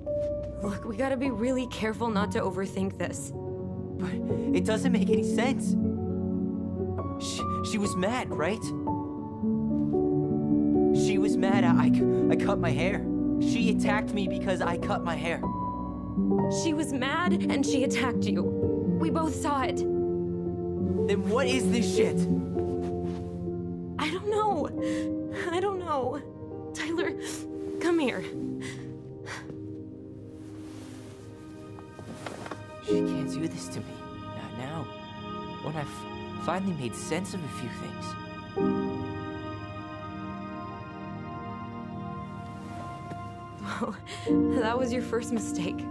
Look, we gotta be really careful not to overthink this. But it doesn't make any sense. She was mad, right? She was mad I cut my hair. She attacked me because I cut my hair. She was mad and she attacked you. We both saw it. Then what is this shit? I don't know. I don't know. Tyler, come here. She can't do this to me. Not now. When I've finally made sense of a few things. Well, that was your first mistake.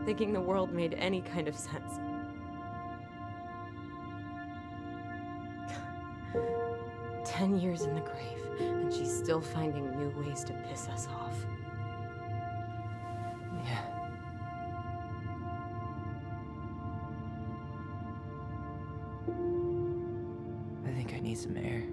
Thinking the world made any kind of sense. "10 years in the grave, and she's still finding new ways to piss us off." Yeah. I think I need some air.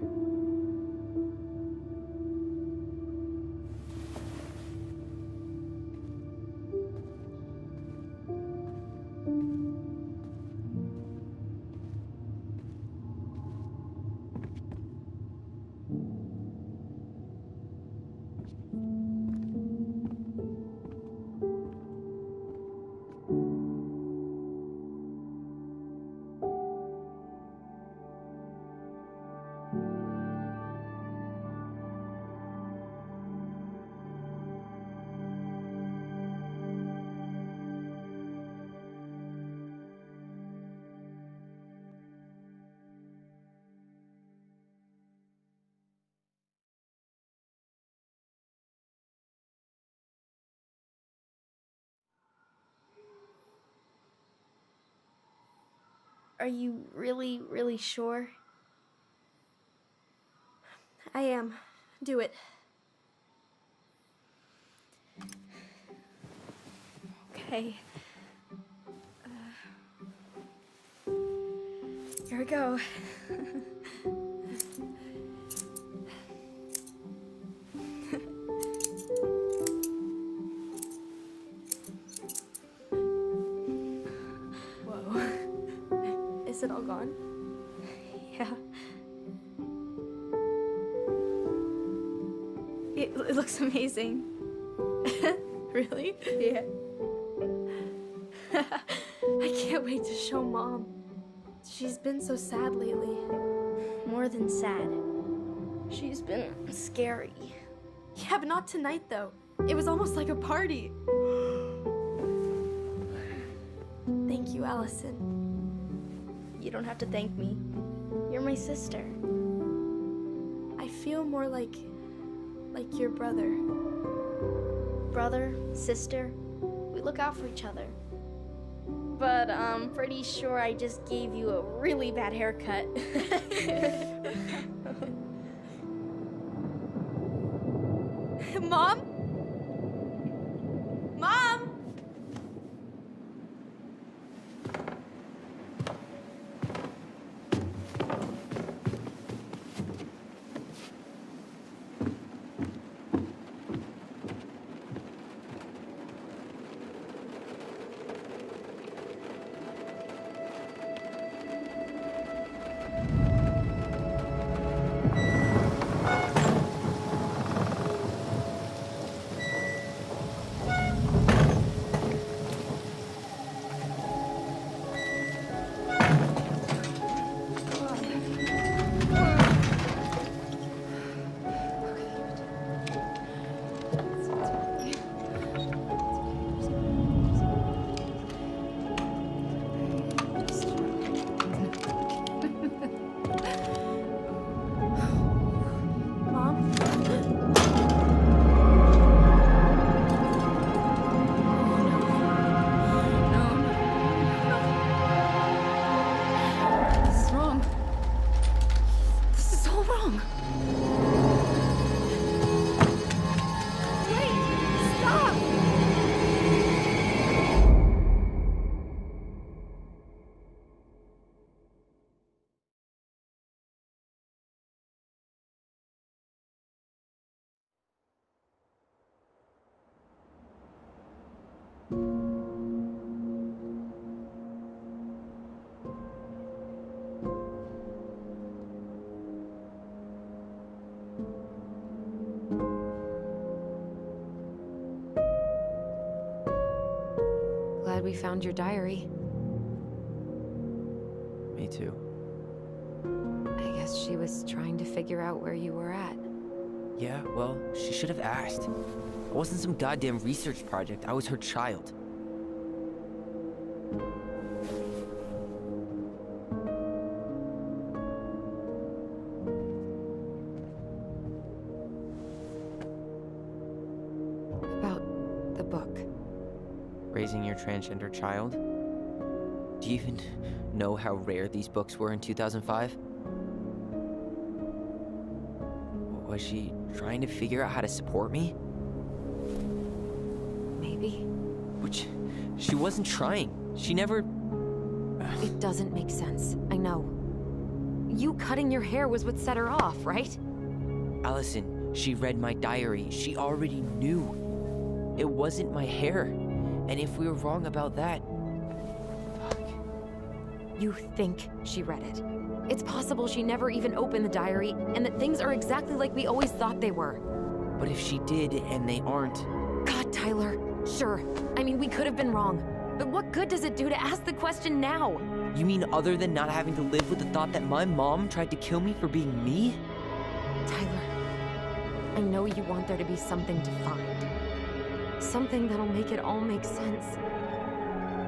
Are you really, really sure? I am. Do it. Okay. Here we go. Whoa. Is it all gone? Yeah. It looks amazing. Really? Yeah. I can't wait to show Mom. She's been so sad lately. More than sad. She's been scary. Yeah, but not tonight, though. It was almost like a party. Thank you, Allison. You don't have to thank me. You're my sister. I feel more like your brother. Brother, sister, we look out for each other. But I'm pretty sure I just gave you a really bad haircut. Mom? Mom? we found your diary. Me too. I guess she was trying to figure out where you were at. Yeah, well, she should have asked. It wasn't some goddamn research project. I was her child. About the book. Raising your transgender child? Do you even know how rare these books were in 2005? Was she trying to figure out how to support me? Maybe. Which, she wasn't trying. She never... It doesn't make sense. I know. You cutting your hair was what set her off, right? Allison, she read my diary. She already knew. It wasn't my hair. And if we were wrong about that... Fuck. You think she read it. It's possible she never even opened the diary, and that things are exactly like we always thought they were. But if she did, and they aren't... God, Tyler. Sure. I mean, we could have been wrong. But what good does it do to ask the question now? You mean other than not having to live with the thought that my mom tried to kill me for being me? Tyler, I know you want there to be something to find. Something that'll make it all make sense.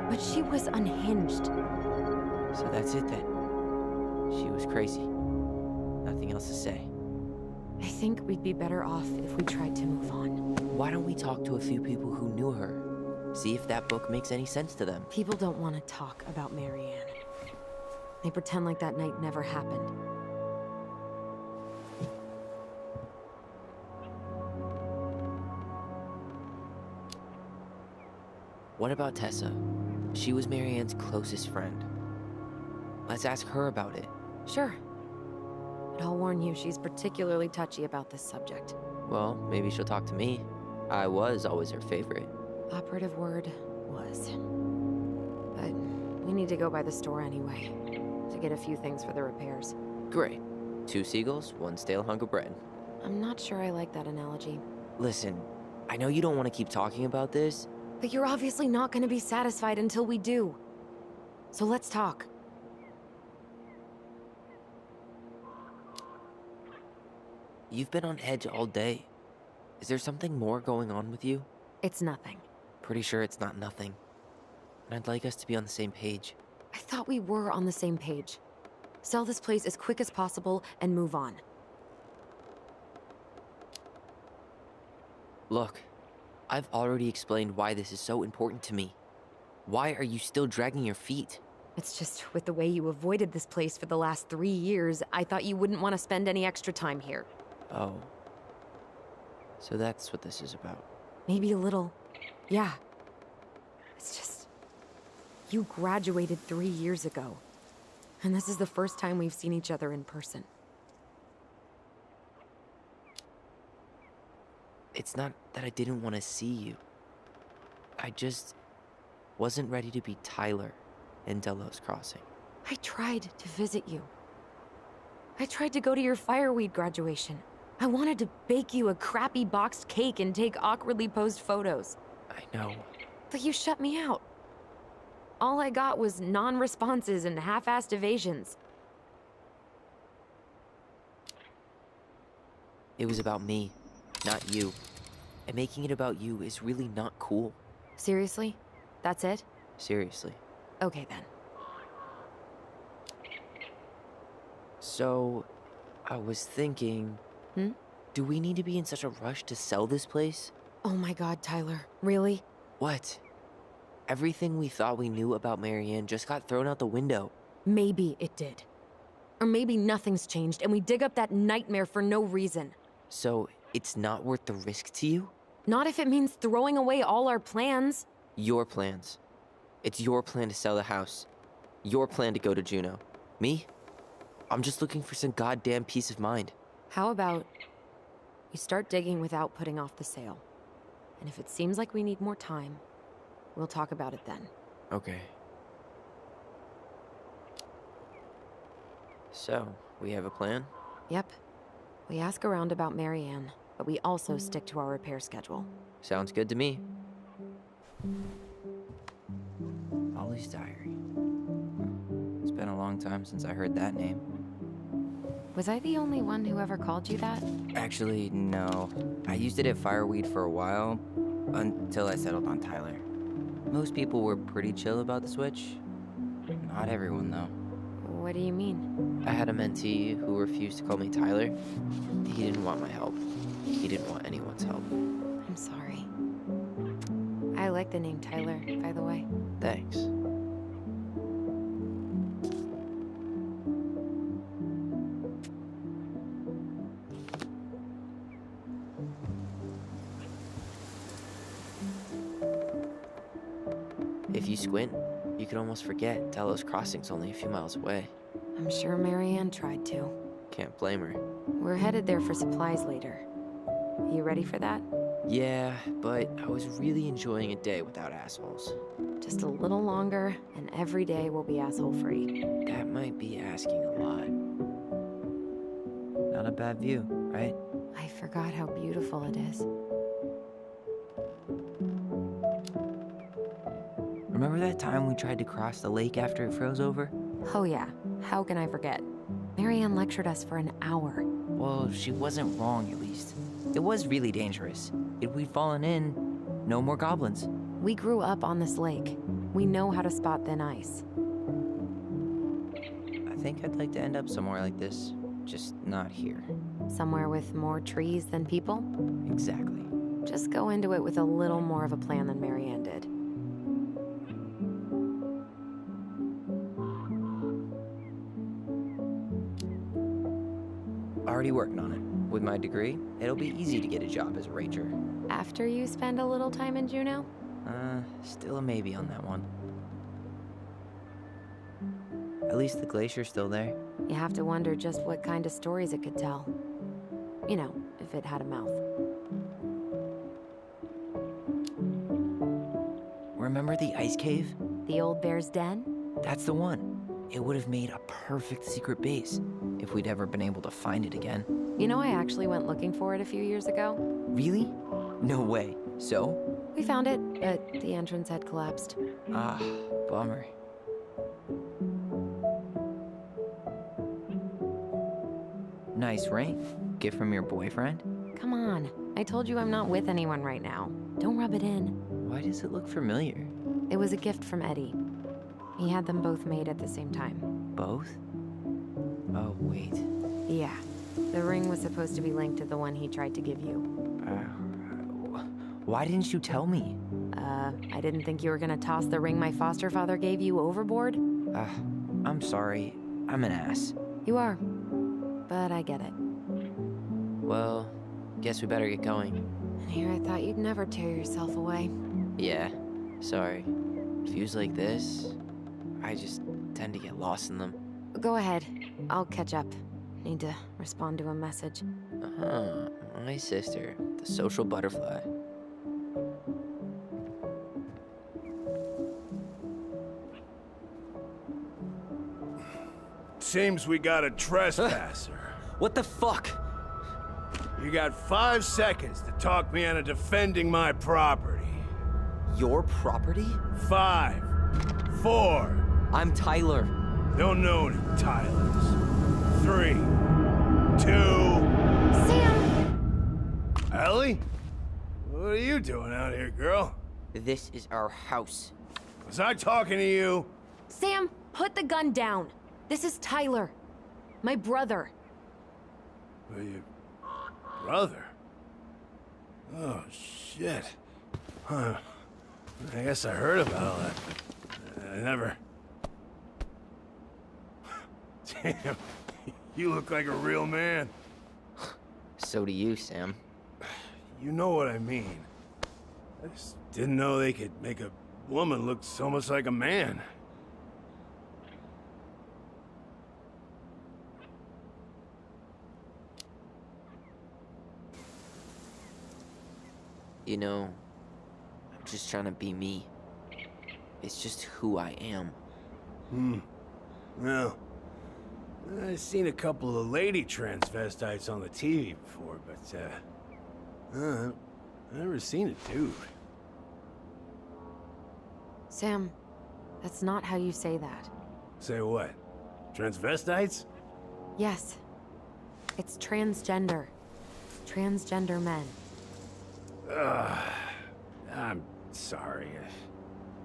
But she was unhinged. So that's it then. She was crazy. Nothing else to say. I think we'd be better off if we tried to move on. Why don't we talk to a few people who knew her? See if that book makes any sense to them. People don't want to talk about Marianne. They pretend like that night never happened. What about Tessa? She was Marianne's closest friend. Let's ask her about it. Sure. But I'll warn you, she's particularly touchy about this subject. Well, maybe she'll talk to me. I was always her favorite. Operative word was. But we need to go by the store anyway, to get a few things for the repairs. Great. 2 seagulls, 1 stale hunk of bread. I'm not sure I like that analogy. Listen, I know you don't want to keep talking about this. But you're obviously not going to be satisfied until we do. So let's talk. You've been on edge all day. Is there something more going on with you? It's nothing. Pretty sure it's not nothing. And I'd like us to be on the same page. I thought we were on the same page. Sell this place as quick as possible and move on. Look, I've already explained why this is so important to me. Why are you still dragging your feet? It's just with the way you avoided this place for the last 3 years, I thought you wouldn't want to spend any extra time here. Oh. So that's what this is about. Maybe a little. Yeah. It's just... You graduated 3 years ago. And this is the first time we've seen each other in person. It's not that I didn't want to see you. I just wasn't ready to be Tyler in Delos Crossing. I tried to visit you. I tried to go to your fireweed graduation. I wanted to bake you a crappy boxed cake and take awkwardly posed photos. I know. But you shut me out. All I got was non-responses and half-assed evasions. It was about me, not you. And making it about you is really not cool. Seriously? That's it? Seriously. Okay then. So, I was thinking... Do we need to be in such a rush to sell this place? Oh my god, Tyler. Really? What? Everything we thought we knew about Marianne just got thrown out the window. Maybe it did. Or maybe nothing's changed and we dig up that nightmare for no reason. So, it's not worth the risk to you? Not if it means throwing away all our plans. Your plans. It's your plan to sell the house. Your plan to go to Juneau. Me? I'm just looking for some goddamn peace of mind. How about we start digging without putting off the sale? And if it seems like we need more time, we'll talk about it then. Okay. So, we have a plan? Yep. We ask around about Marianne, but we also stick to our repair schedule. Sounds good to me. Emily's Diary. It's been a long time since I heard that name. Was I the only one who ever called you that? Actually, no. I used it at Fireweed for a while, until I settled on Tyler. Most people were pretty chill about the switch. Not everyone, though. What do you mean? I had a mentee who refused to call me Tyler. He didn't want my help. He didn't want anyone's help. I'm sorry. I like the name Tyler, by the way. Thanks. If you squint, you could almost forget Delos Crossing's only a few miles away. I'm sure Marianne tried to. Can't blame her. We're headed there for supplies later. You ready for that? Yeah, but I was really enjoying a day without assholes. Just a little longer, and every day will be asshole-free. That might be asking a lot. Not a bad view, right? I forgot how beautiful it is. Remember that time we tried to cross the lake after it froze over? Oh yeah, how can I forget? Marianne lectured us for an hour. Well, she wasn't wrong, at least. It was really dangerous. If we'd fallen in, no more goblins. We grew up on this lake. We know how to spot thin ice. I think I'd like to end up somewhere like this, just not here. Somewhere with more trees than people? Exactly. Just go into it with a little more of a plan than Marianne did. Already working on it. With my degree, it'll be easy to get a job as a ranger. After you spend a little time in Juneau? Still a maybe on that one. At least the glacier's still there. You have to wonder just what kind of stories it could tell. You know, if it had a mouth. Remember the ice cave? The old bear's den? That's the one. It would have made a perfect secret base if we'd ever been able to find it again. You know, I actually went looking for it a few years ago. Really? No way. So? We found it, but the entrance had collapsed. Ah, bummer. Nice ring. Gift from your boyfriend? Come on. I told you I'm not with anyone right now. Don't rub it in. Why does it look familiar? It was a gift from Eddie. He had them both made at the same time. Both? Oh, wait. Yeah. The ring was supposed to be linked to the one he tried to give you. Why didn't you tell me? I didn't think you were gonna toss the ring my foster father gave you overboard. I'm sorry. I'm an ass. You are. But I get it. Well, guess we better get going. And here I thought you'd never tear yourself away. Yeah, sorry. Views like this, I just tend to get lost in them. Go ahead. I'll catch up. Need to respond to a message. Uh-huh. My sister, the social butterfly. Seems we got a trespasser. What the fuck? You got 5 seconds to talk me into defending my property. Your property? 5, 4. I'm Tyler. Don't know any Tylers. 3, 2. Sam! Ellie? What are you doing out here, girl? This is our house. Was I talking to you? Sam, put the gun down. This is Tyler. My brother. Well, your brother? Oh, shit. Huh. I guess I heard about all that. I never... Damn. You look like a real man. So do you, Sam. You know what I mean. I just didn't know they could make a woman look so much like a man. You know, I'm just trying to be me. It's just who I am. Well, I've seen a couple of lady transvestites on the TV before, but, I've never seen a dude. Sam, That's not how you say that. Say what? Transvestites? Yes. It's transgender. Transgender men. I'm sorry.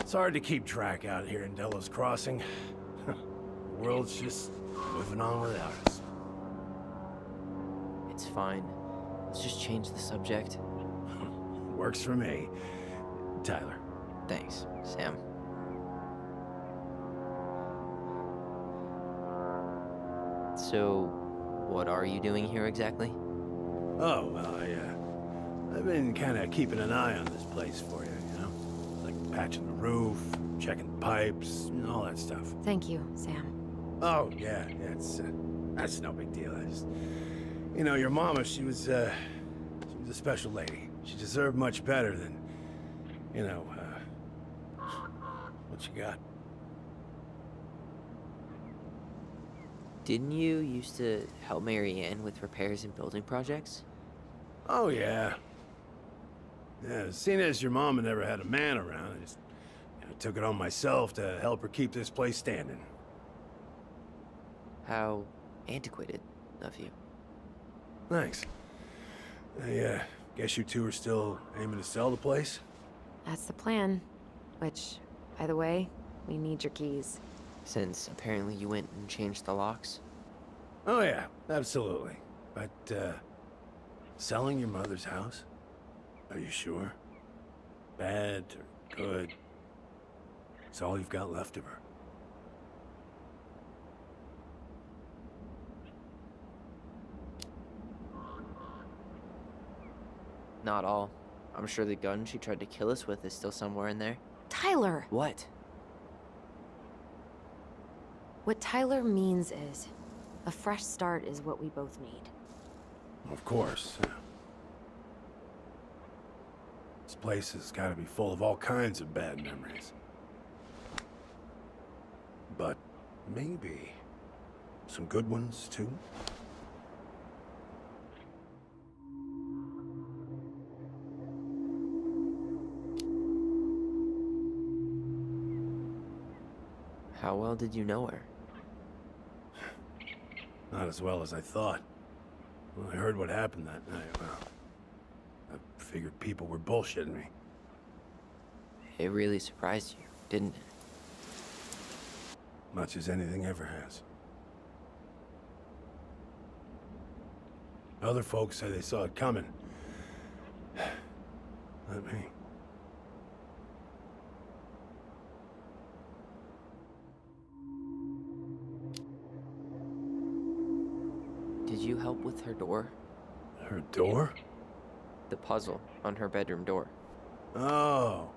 It's hard to keep track out here in Delos Crossing. The world's just moving on without us. It's fine. Let's just change the subject. Works for me. Tyler. Thanks, Sam. So, what are you doing here exactly? Oh, well, I've been kind of keeping an eye on this place for you, you know? Like patching the roof, checking pipes, and all that stuff. Thank you, Sam. Oh, yeah, that's no big deal. I just, you know, your mama, she was a special lady. She deserved much better than, you know, what you got. Didn't you used to help Mary Ann with repairs and building projects? Oh, yeah. Yeah, seeing as your mama never had a man around, I just took it on myself to help her keep this place standing. How antiquated of you. Thanks. I guess you two are still aiming to sell the place? That's the plan. Which, by the way, we need your keys. Since apparently you went and changed the locks. Oh, yeah, absolutely. But, selling your mother's house? Are you sure? Bad or good? It's all you've got left of her. Not all. I'm sure the gun she tried to kill us with is still somewhere in there. Tyler! What? What Tyler means is, a fresh start is what we both need. Of course. This place has got to be full of all kinds of bad memories. But maybe some good ones, too? How well did you know her? Not as well as I thought. When I heard what happened that night, well, I figured people were bullshitting me. It really surprised you, didn't it? Much as anything ever has. Other folks say they saw it coming. Not me. Did you help with her door? Her door? The puzzle on her bedroom door. Oh.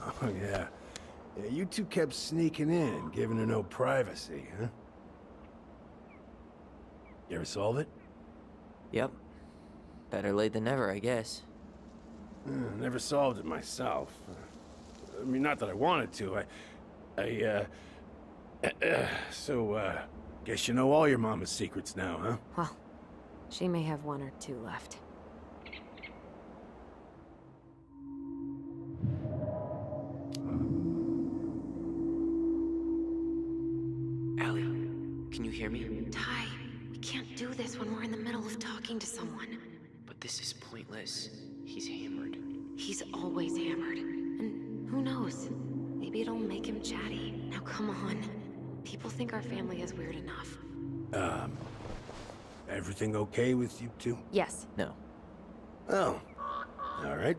Oh, yeah. Yeah, you two kept sneaking in, giving her no privacy, huh? You ever solve it? Yep. Better late than never, I guess. Never solved it myself. I mean, not that I wanted to. So, guess you know all your mama's secrets now, huh? Well, she may have one or two left. Allie, can you hear me? Ty, we can't do this when we're in the middle of talking to someone. But this is pointless. He's hammered. He's always hammered. And who knows? Maybe it'll make him chatty. Now come on. People think our family is weird enough. Everything okay with you two? Yes. No. Oh. All right.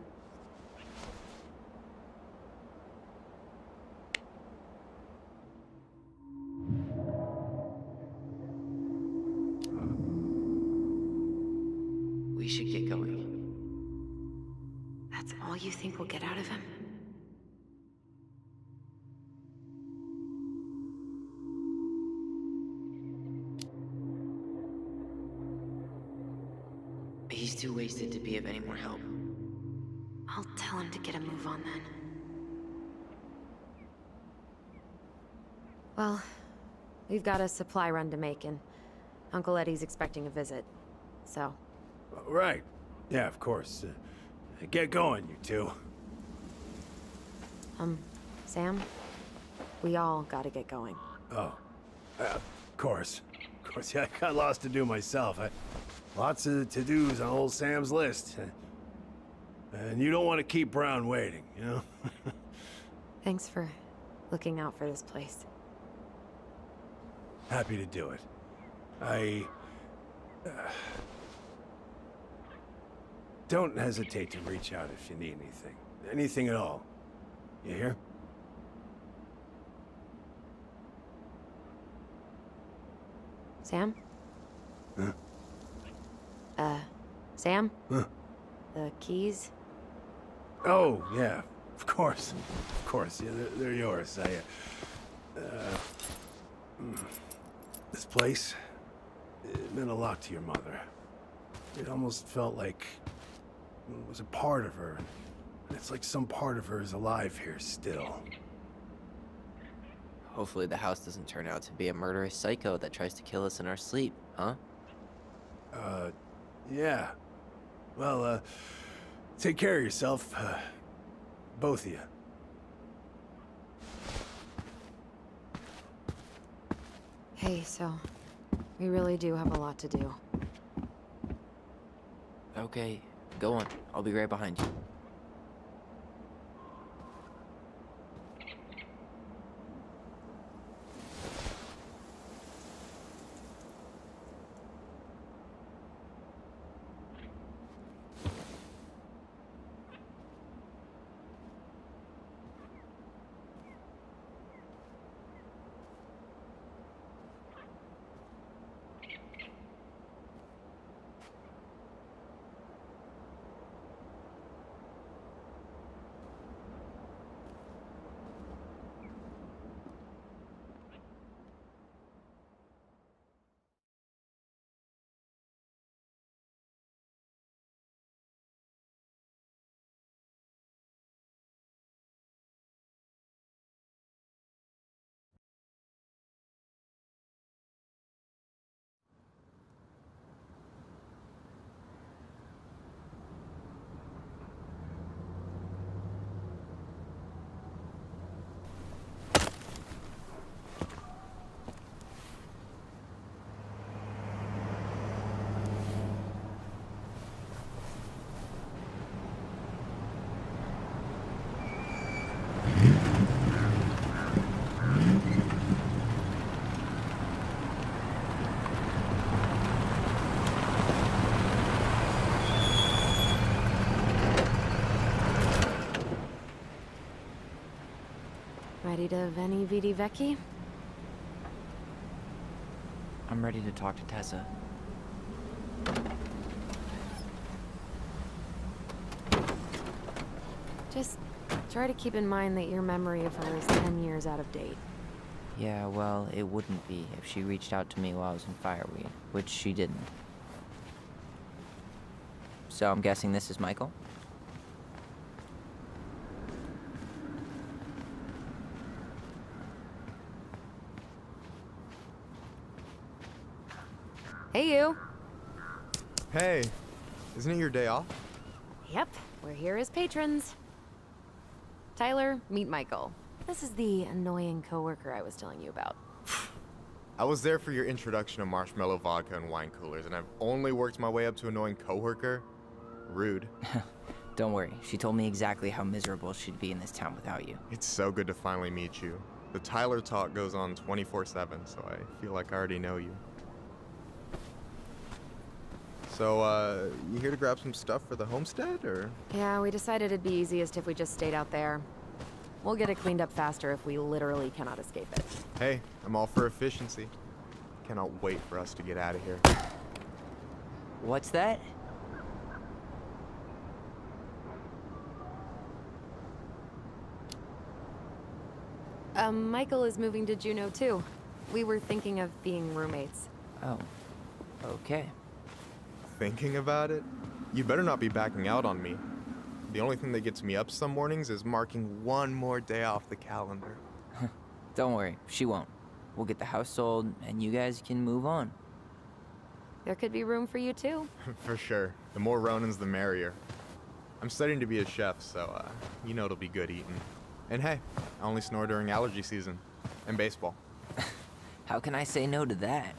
We should get going. That's all you think we'll get out of him? He's too wasted to be of any more help. I'll tell him to get a move on then. Well, we've got a supply run to make, and Uncle Eddie's expecting a visit. So, Right. Yeah, of course. Get going, you two. Sam? We all gotta get going. Oh, of course. Of course, yeah, I got lots to do myself. Lots of to-dos on old Sam's list. And you don't want to keep Brown waiting, you know? Thanks for looking out for this place. Happy to do it. Don't hesitate to reach out if you need anything. Anything at all. You hear? Sam? Huh? Sam? Huh? The keys? Oh, yeah. Of course. Of course. Yeah, they're yours. This place, it meant a lot to your mother. It almost felt like it was a part of her. And it's like some part of her is alive here still. Hopefully the house doesn't turn out to be a murderous psycho that tries to kill us in our sleep, huh? Yeah. Well, take care of yourself. Both of you. Hey, so we really do have a lot to do. Okay, go on. I'll be right behind you. Ready to Veni Vidi Vici? I'm ready to talk to Tessa. Just try to keep in mind that your memory of her is 10 years out of date. Yeah, well, it wouldn't be if she reached out to me while I was in Fireweed, which she didn't. So I'm guessing this is Michael? Hey, you! Hey, isn't it your day off? Yep, we're here as patrons. Tyler, meet Michael. This is the annoying coworker I was telling you about. I was there for your introduction to marshmallow vodka and wine coolers, and I've only worked my way up to annoying coworker. Rude. Don't worry, she told me exactly how miserable she'd be in this town without you. It's so good to finally meet you. The Tyler talk goes on 24/7, so I feel like I already know you. So, you here to grab some stuff for the homestead, or? Yeah, we decided it'd be easiest if we just stayed out there. We'll get it cleaned up faster if we literally cannot escape it. Hey, I'm all for efficiency. Cannot wait for us to get out of here. What's that? Michael is moving to Juneau too. We were thinking of being roommates. Oh, okay. Thinking about it? You better not be backing out on me. The only thing that gets me up some mornings is marking one more day off the calendar. Don't worry, she won't. We'll get the house sold, and you guys can move on. There could be room for you too. For sure. The more Ronins, the merrier. I'm studying to be a chef, so, you know it'll be good eating. And hey, I only snore during allergy season. And baseball. How can I say no to that?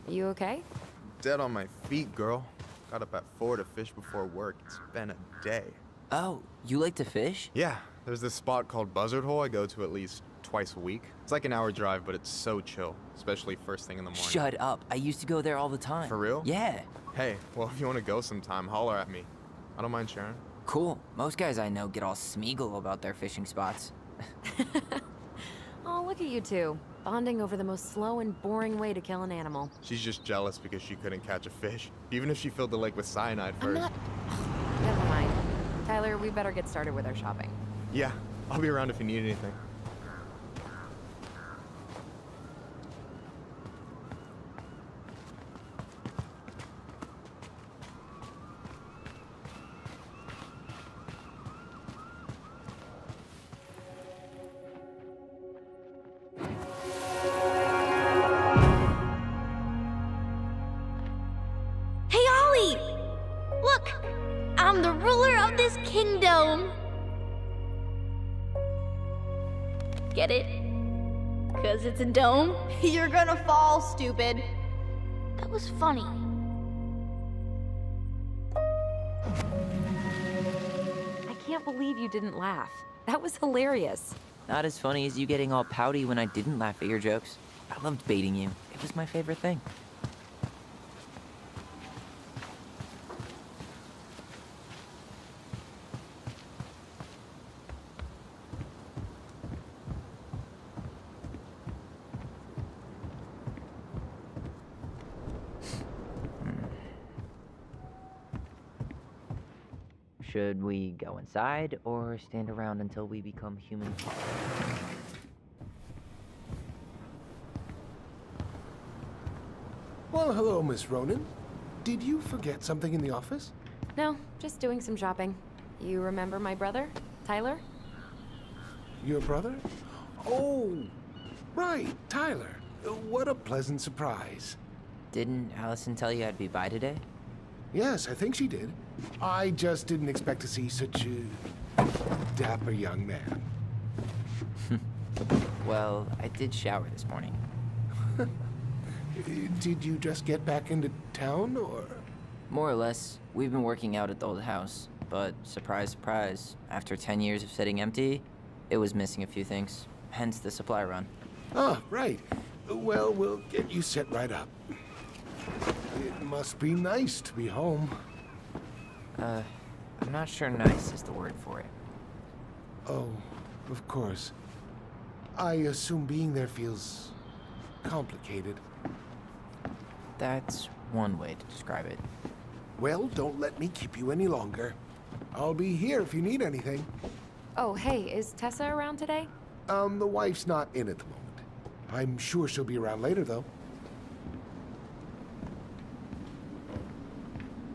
You okay? Dead on my feet, girl. Got up at 4 to fish before work. It's been a day. Oh, you like to fish? Yeah, there's this spot called Buzzard Hole I go to at least twice a week. It's like an hour drive, but it's so chill, especially first thing in the morning. Shut up. I used to go there all the time. For real? Yeah. Hey, well, if you want to go sometime, holler at me. I don't mind sharing. Cool. Most guys I know get all Smeagol about their fishing spots. Oh, look at you two. Bonding over the most slow and boring way to kill an animal. She's just jealous because she couldn't catch a fish, even if she filled the lake with cyanide I'm first. not... Never mind. Tyler, we better get started with our shopping. Yeah, I'll be around if you need anything. Hey, Ollie! Look! I'm the ruler of this kingdom! Get it? 'Cause it's a dome? You're gonna fall, stupid. That was funny. I can't believe you didn't laugh. That was hilarious. Not as funny as you getting all pouty when I didn't laugh at your jokes. I loved baiting you. It was my favorite thing. Should we go inside or stand around until we become human? Well, hello, Miss Ronan. Did you forget something in the office? No, just doing some shopping. You remember my brother, Tyler? Your brother? Oh, right, Tyler. What a pleasant surprise. Didn't Allison tell you I'd be by today? Yes, I think she did. I just didn't expect to see such a dapper young man. Well, I did shower this morning. Did you just get back into town, or? More or less. We've been working out at the old house, but surprise, surprise, after 10 years of sitting empty, it was missing a few things. Hence the supply run. Ah, right. Well, we'll get you set right up. It must be nice to be home. I'm not sure nice is the word for it. Oh, of course. I assume being there feels complicated. That's one way to describe it. Well, don't let me keep you any longer. I'll be here if you need anything. Oh, hey, is Tessa around today? The wife's not in at the moment. I'm sure she'll be around later, though.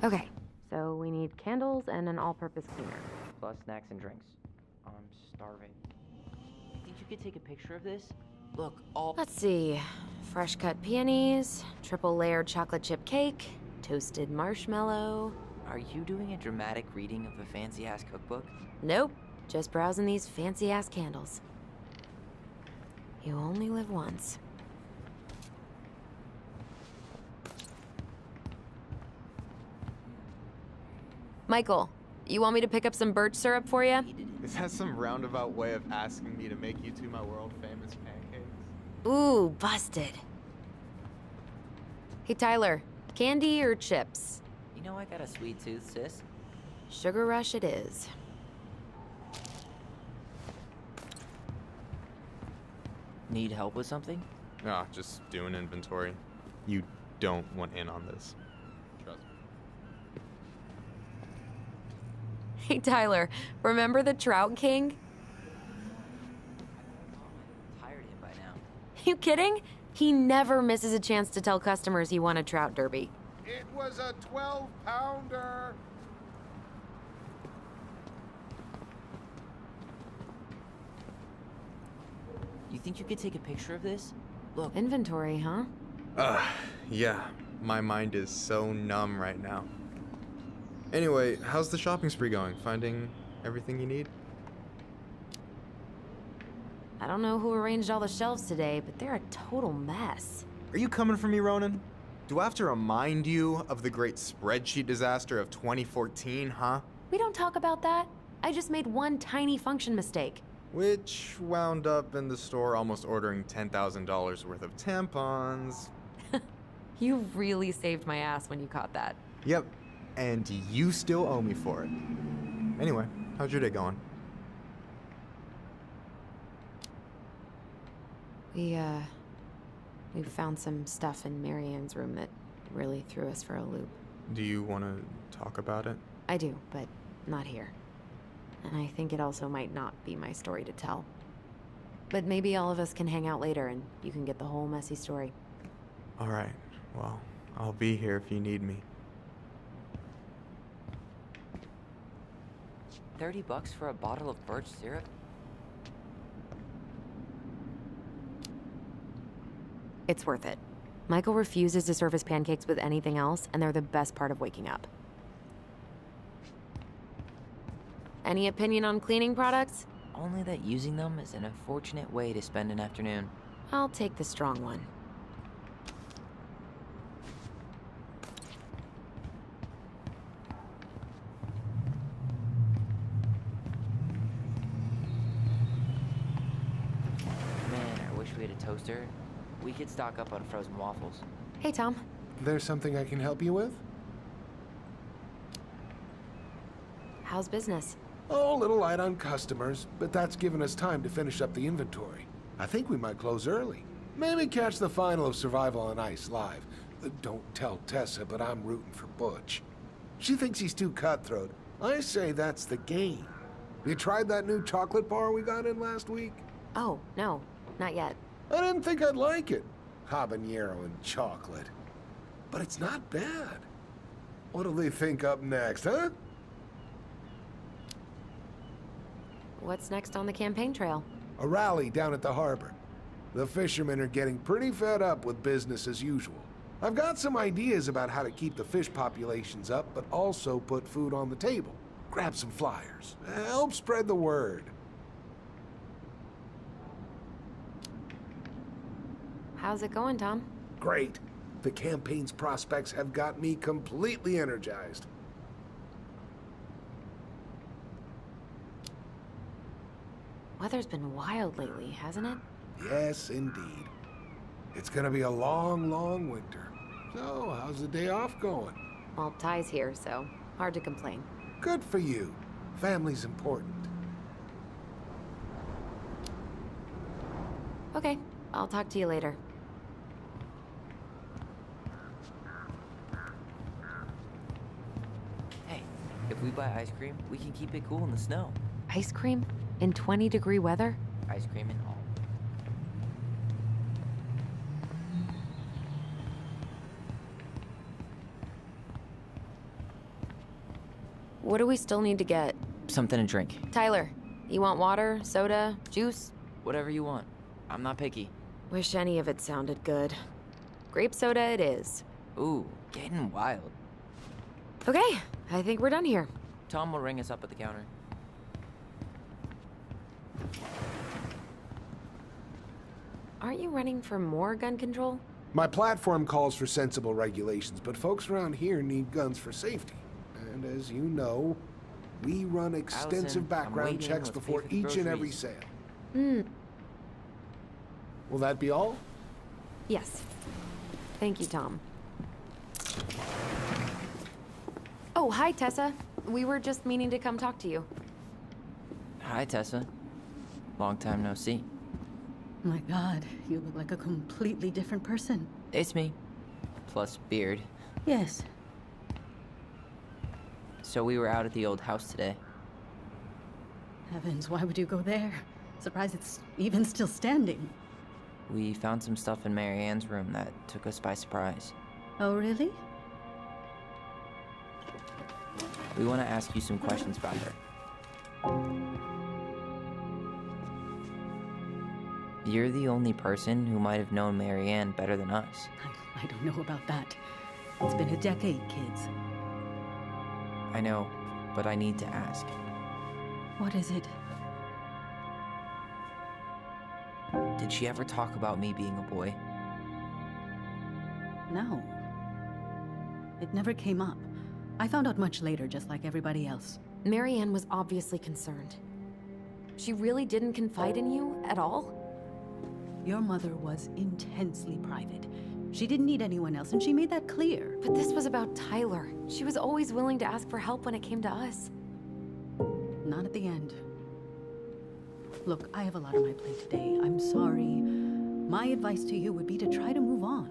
Okay, so we need candles and an all-purpose cleaner. Plus snacks and drinks. I'm starving. You think you could take a picture of this? Look, all... Let's see. Fresh cut peonies, triple layered chocolate chip cake, toasted marshmallow. Are you doing a dramatic reading of a fancy-ass cookbook? Nope, just browsing these fancy-ass candles. You only live once. Michael, you want me to pick up some birch syrup for you? Is that some roundabout way of asking me to make you two my world-famous pancakes? Ooh, busted. Hey, Tyler, candy or chips? You know I got a sweet tooth, sis. Sugar rush it is. Need help with something? Ah, just doing inventory. You don't want in on this. Trust me. Hey, Tyler, remember the Trout King? Tired of him by now. You kidding? He never misses a chance to tell customers he won a trout derby. It was a 12-pounder. You think you could take a picture of this? Look. Inventory, huh? Yeah. My mind is so numb right now. Anyway, how's the shopping spree going? Finding everything you need? I don't know who arranged all the shelves today, but they're a total mess. Are you coming for me, Ronan? Do I have to remind you of the great spreadsheet disaster of 2014, huh? We don't talk about that. I just made one tiny function mistake. Which wound up in the store almost ordering $10,000 worth of tampons. You really saved my ass when you caught that. Yep, and you still owe me for it. Anyway, how's your day going? We found some stuff in Marianne's room that really threw us for a loop. Do you want to talk about it? I do, but not here. And I think it also might not be my story to tell. But maybe all of us can hang out later and you can get the whole messy story. All right, well, I'll be here if you need me. $30 for a bottle of birch syrup? It's worth it. Michael refuses to serve his pancakes with anything else, and they're the best part of waking up. Any opinion on cleaning products? Only that using them is an unfortunate way to spend an afternoon. I'll take the strong one. Man, I wish we had a toaster. We could stock up on frozen waffles. Hey, Tom. There's something I can help you with? How's business? Oh, a little light on customers, but that's given us time to finish up the inventory. I think we might close early. Maybe catch the final of Survival on Ice live. Don't tell Tessa, but I'm rooting for Butch. She thinks he's too cutthroat. I say that's the game. You tried that new chocolate bar we got in last week? Oh, no, not yet. I didn't think I'd like it. Habanero and chocolate. But it's not bad. What'll they think up next, huh? What's next on the campaign trail? A rally down at the harbor. The fishermen are getting pretty fed up with business as usual. I've got some ideas about how to keep the fish populations up, but also put food on the table. Grab some flyers. Help spread the word. How's it going, Tom? Great. The campaign's prospects have got me completely energized. Weather's been wild lately, hasn't it? Yes, indeed. It's gonna be a long, long winter. So, how's the day off going? Well, Ty's here, so hard to complain. Good for you. Family's important. Okay, I'll talk to you later. Hey, if we buy ice cream, we can keep it cool in the snow. Ice cream? In 20-degree weather? Ice cream and all. What do we still need to get? Something to drink. Tyler, you want water, soda, juice? Whatever you want. I'm not picky. Wish any of it sounded good. Grape soda it is. Ooh, getting wild. Okay, I think we're done here. Tom will ring us up at the counter. Aren't you running for more gun control? My platform calls for sensible regulations, but folks around here need guns for safety. And as you know, we run extensive Allison, I'm background waiting. checks Let's pay before for the each and every groceries. sale. Will that be all? Yes. Thank you, Tom. Oh, hi, Tessa. We were just meaning to come talk to you. Hi, Tessa. Long time no see. My God, you look like a completely different person. It's me. Plus beard. Yes. So we were out at the old house today. Heavens, why would you go there? Surprised it's even still standing. We found some stuff in Mary Ann's room that took us by surprise. Oh, really? We want to ask you some questions about her. You're the only person who might have known Mary Ann better than us. I don't know about that. It's been a decade, kids. I know, but I need to ask. What is it? Did she ever talk about me being a boy? No. It never came up. I found out much later, just like everybody else. Marianne was obviously concerned. She really didn't confide in you at all? Your mother was intensely private. She didn't need anyone else, and she made that clear. But this was about Tyler. She was always willing to ask for help when it came to us. Not at the end. Look, I have a lot on my plate today. I'm sorry. My advice to you would be to try to move on.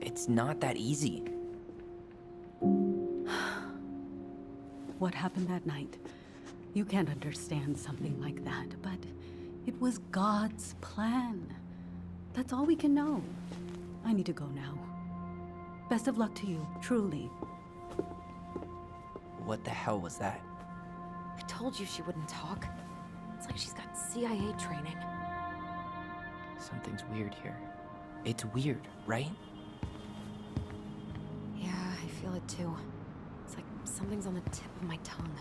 It's not that easy. What happened that night? You can't understand something like that, but it was God's plan. That's all we can know. I need to go now. Best of luck to you, truly. What the hell was that? I told you she wouldn't talk. It's like she's got CIA training. Something's weird here. It's weird, right? Yeah, I feel it too. It's like something's on the tip of my tongue.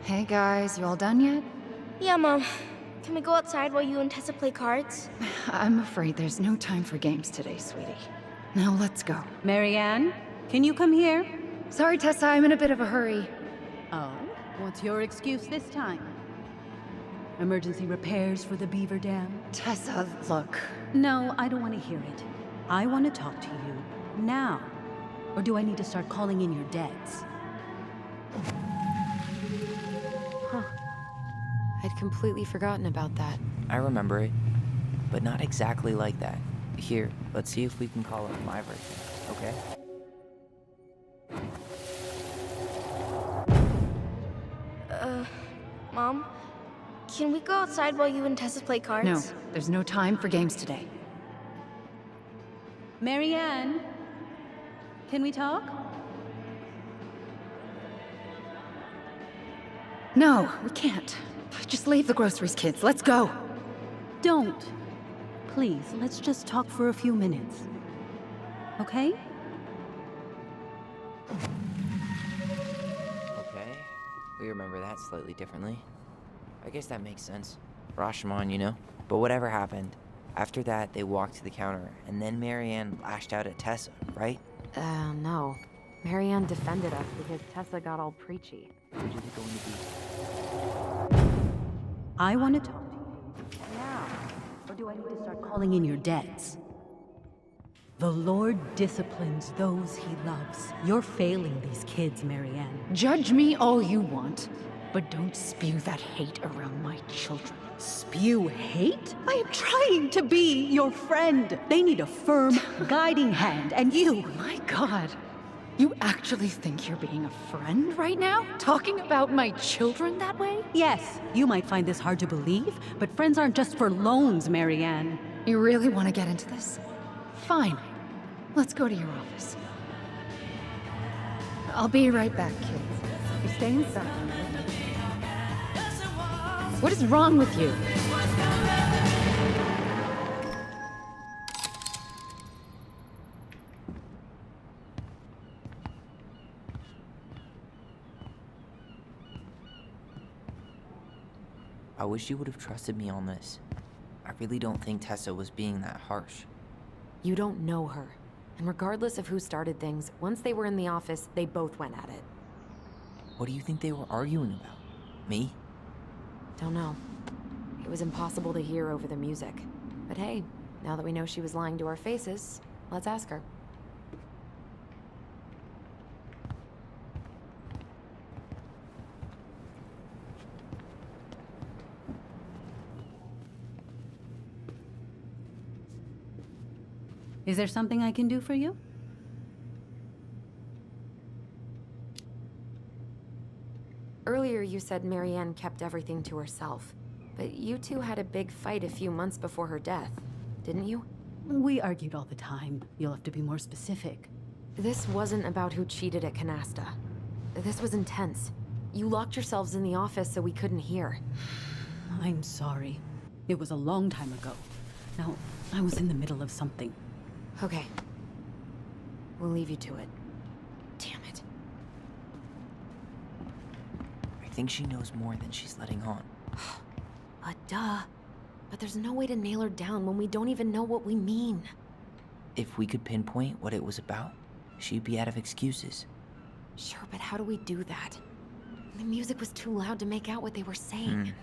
Hey guys, you all done yet? Yeah, Mom. Can we go outside while you and Tessa play cards? I'm afraid there's no time for games today, sweetie. Now let's go. Marianne, can you come here? Sorry, Tessa, I'm in a bit of a hurry. Oh, what's your excuse this time? Emergency repairs for the beaver dam? Tessa, look. No, I don't want to hear it. I want to talk to you now. Or do I need to start calling in your debts? I'd completely forgotten about that. I remember it, but not exactly like that. Here, let's see if we can call up my version, okay? Mom? Can we go outside while you and Tessa play cards? No, there's no time for games today. Marianne, can we talk? No, we can't. Just leave the groceries, kids. Let's go. Don't. Please, let's just talk for a few minutes. Okay? Okay, we remember that slightly differently. I guess that makes sense. Rashomon, you know? But whatever happened, after that they walked to the counter, and then Marianne lashed out at Tessa, right? No. Marianne defended us because Tessa got all preachy. Which is it going to be? I want to talk to you now. Or do I need to start calling in your debts? The Lord disciplines those he loves. You're failing these kids, Marianne. Judge me all you want, but don't spew that hate around my children. Spew hate? I am trying to be your friend. They need a firm, guiding hand, and you... My God. You actually think you're being a friend right now? Talking about my children that way? Yes, you might find this hard to believe, but friends aren't just for loans, Marianne. You really want to get into this? Fine. Let's go to your office. I'll be right back, kids. You stay inside. What is wrong with you? I wish you would have trusted me on this. I really don't think Tessa was being that harsh. You don't know her. And regardless of who started things, once they were in the office, they both went at it. What do you think they were arguing about? Me? Don't know. It was impossible to hear over the music. But hey, now that we know she was lying to our faces, let's ask her. Is there something I can do for you? Earlier you said Marianne kept everything to herself. But you two had a big fight a few months before her death, didn't you? We argued all the time. You'll have to be more specific. This wasn't about who cheated at Canasta. This was intense. You locked yourselves in the office so we couldn't hear. I'm sorry. It was a long time ago. Now, I was in the middle of something. Okay. We'll leave you to it. Damn it. I think she knows more than she's letting on. Duh. But there's no way to nail her down when we don't even know what we mean. If we could pinpoint what it was about, she'd be out of excuses. Sure, but how do we do that? The music was too loud to make out what they were saying.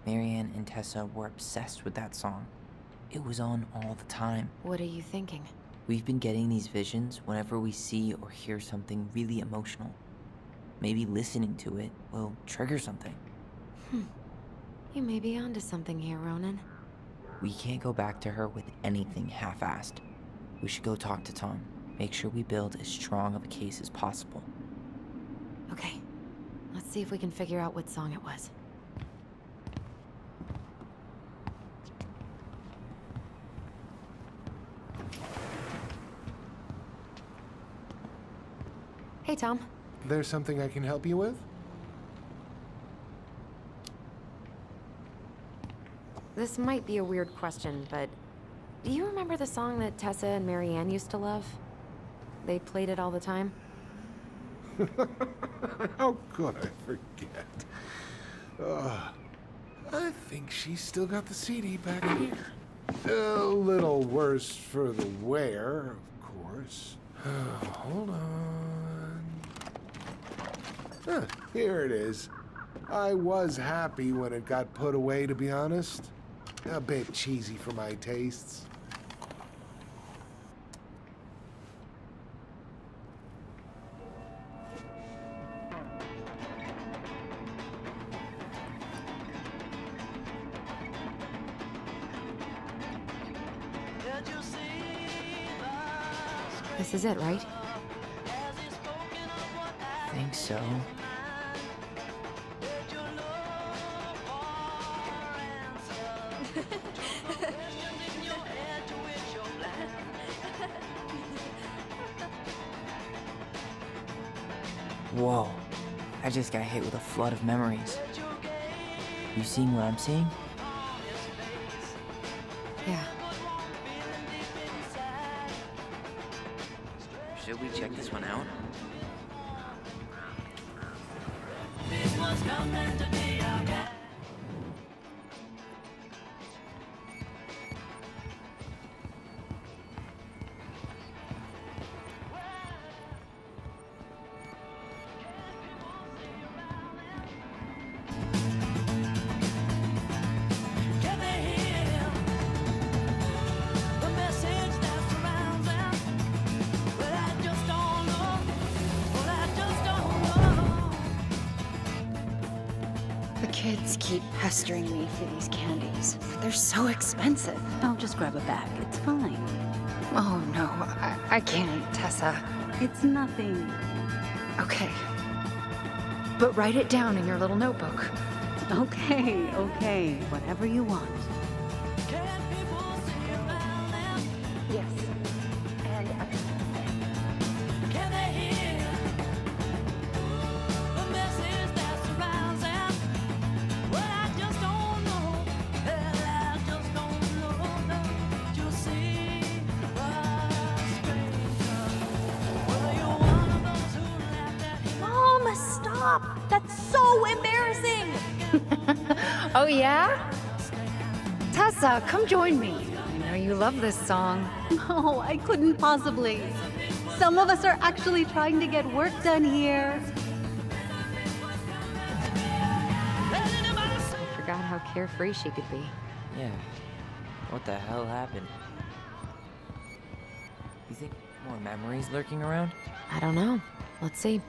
Marianne and Tessa were obsessed with that song. It was on all the time. What are you thinking? We've been getting these visions whenever we see or hear something really emotional. Maybe listening to it will trigger something. You may be onto something here, Ronan. We can't go back to her with anything half-assed. We should go talk to Tom. Make sure we build as strong of a case as possible. Okay. Let's see if we can figure out what song it was. Hey, Tom. There's something I can help you with? This might be a weird question, but do you remember the song that Tessa and Marianne used to love? They played it all the time. How could I forget? I think she's still got the CD back here. A little worse for the wear, of course. Hold on. Here it is. I was happy when it got put away, to be honest. A bit cheesy for my tastes. This is it, right? I think so. Whoa. I just got hit with a flood of memories. You seeing what I'm seeing? Yeah. Should we check this one out? The kids keep pestering me for these candies, but they're so expensive. I'll just grab a bag. It's fine. Oh no, I can't, Tessa. It's nothing. Okay. But write it down in your little notebook. Okay, okay. Whatever you want. Yes. And Mom, stop! That's so embarrassing! oh yeah? Tessa, come join me. I know you love this song. No, I couldn't possibly. Some of us are actually trying to get work done here. I forgot how carefree she could be. Yeah. What the hell happened? You think more memories lurking around? I don't know. Let's see.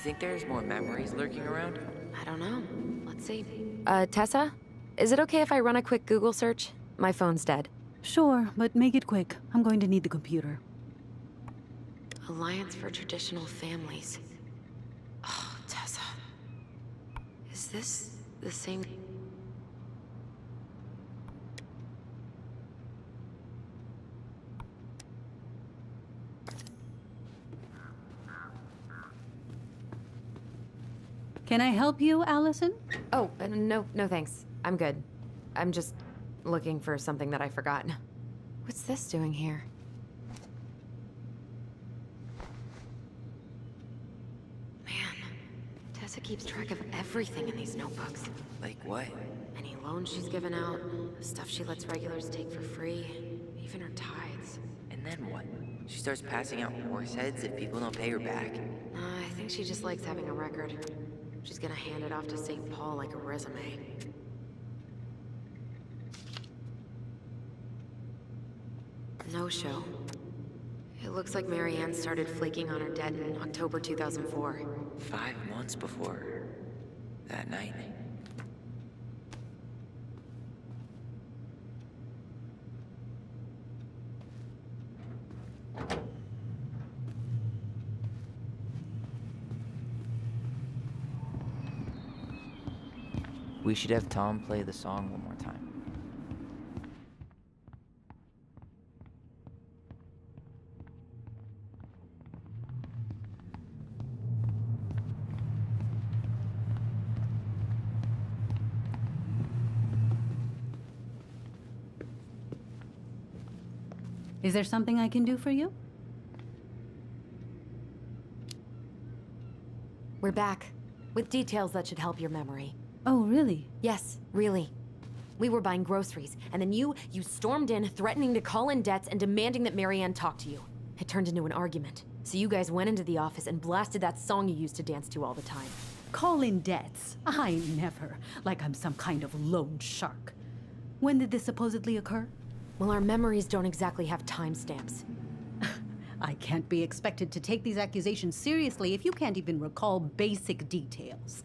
You think there's more memories lurking around? I don't know. Let's see. Tessa? Is it okay if I run a quick Google search? My phone's dead. Sure, but make it quick. I'm going to need the computer. Alliance for Traditional Families. Oh, Tessa. Is this the same? Can I help you, Allison? Oh, no thanks. I'm good. I'm just looking for something that I forgot. What's this doing here? Man, Tessa keeps track of everything in these notebooks. Like what? Any loans she's given out, stuff she lets regulars take for free, even her tithes. And then what? She starts passing out horse heads if people don't pay her back? I think she just likes having a record. She's gonna hand it off to St. Paul like a resume. No show. It looks like Marianne started flaking on her debt in October 2004. 5 months before that night. We should have Tom play the song one more time. Is there something I can do for you? We're back, with details that should help your memory. Oh, really? Yes, really. We were buying groceries, and then you stormed in, threatening to call in debts and demanding that Marianne talk to you. It turned into an argument. So you guys went into the office and blasted that song you used to dance to all the time. Call in debts? I never. Like I'm some kind of loan shark. When did this supposedly occur? Well, our memories don't exactly have timestamps. I can't be expected to take these accusations seriously if you can't even recall basic details.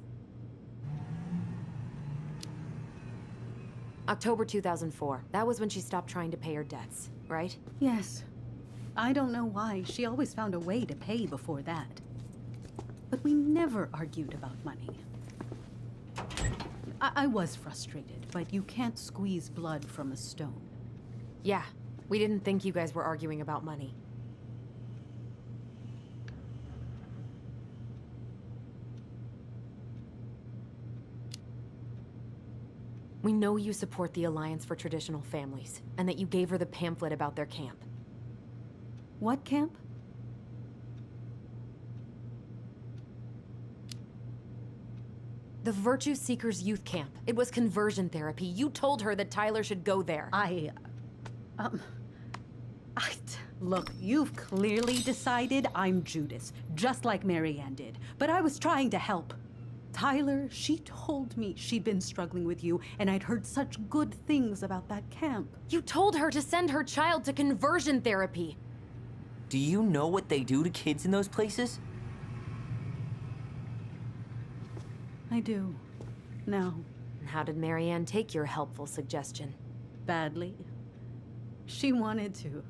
October 2004. That was when she stopped trying to pay her debts, right? Yes. I don't know why. She always found a way to pay before that. But we never argued about money. I was frustrated, but you can't squeeze blood from a stone. Yeah, we didn't think you guys were arguing about money. We know you support the Alliance for Traditional Families, and that you gave her the pamphlet about their camp. What camp? The Virtue Seekers Youth Camp. It was conversion therapy. You told her that Tyler should go there. Look, you've clearly decided I'm Judas, just like Marianne did. But I was trying to help. Tyler, she told me she'd been struggling with you, and I'd heard such good things about that camp. You told her to send her child to conversion therapy. Do you know what they do to kids in those places? I do. Now. How did Marianne take your helpful suggestion? Badly. She wanted to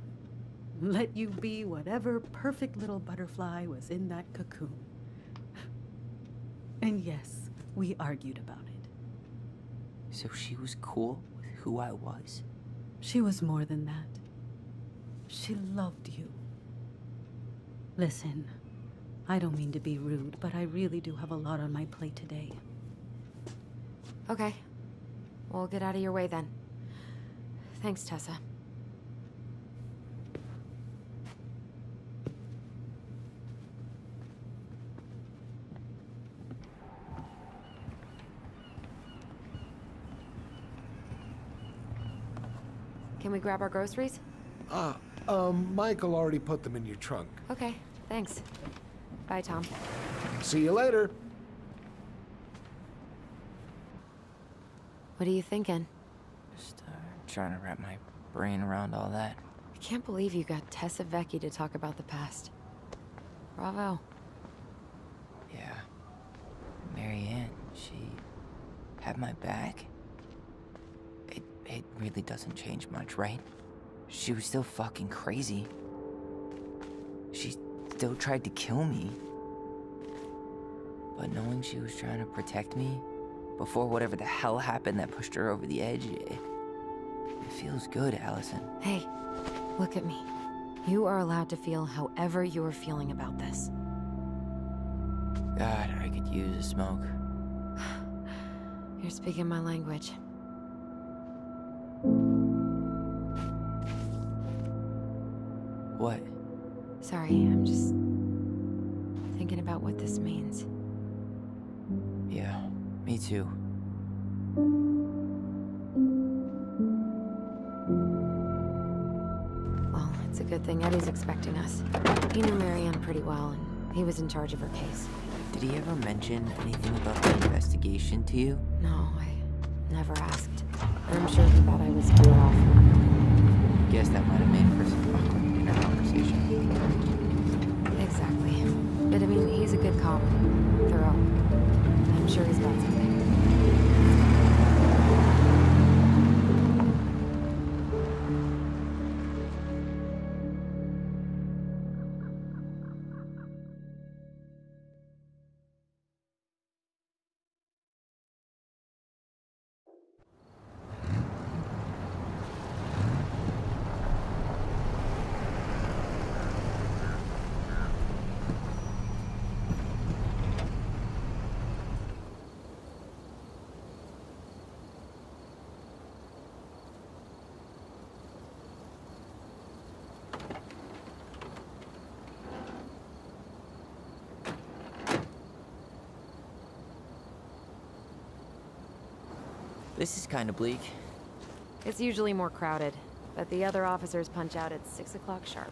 let you be whatever perfect little butterfly was in that cocoon. And yes, we argued about it. So she was cool with who I was? She was more than that. She loved you. Listen, I don't mean to be rude, but I really do have a lot on my plate today. Okay. We'll get out of your way then. Thanks, Tessa. Can we grab our groceries? Michael already put them in your trunk. Okay, thanks. Bye, Tom. See you later. What are you thinking? Just trying to wrap my brain around all that. I can't believe you got Tessa Vecchi to talk about the past. Bravo. Yeah. Marianne, she had my back. It really doesn't change much, right? She was still fucking crazy. She still tried to kill me. But knowing she was trying to protect me before whatever the hell happened that pushed her over the edge, it feels good, Allison. Hey, look at me. You are allowed to feel however you are feeling about this. God, I could use a smoke. You're speaking my language. What? Sorry, I'm just thinking about what this means. Yeah, me too. Well, it's a good thing Eddie's expecting us. He knew Marianne pretty well, and he was in charge of her case. Did he ever mention anything about the investigation to you? No, I never asked. And I'm sure he thought I was too off. Guess that might have made for some awkward dinner conversation. Exactly. But I mean, he's a good cop. Thorough. I'm sure he's got something. This is kind of bleak. It's usually more crowded, but the other officers punch out at 6 o'clock sharp.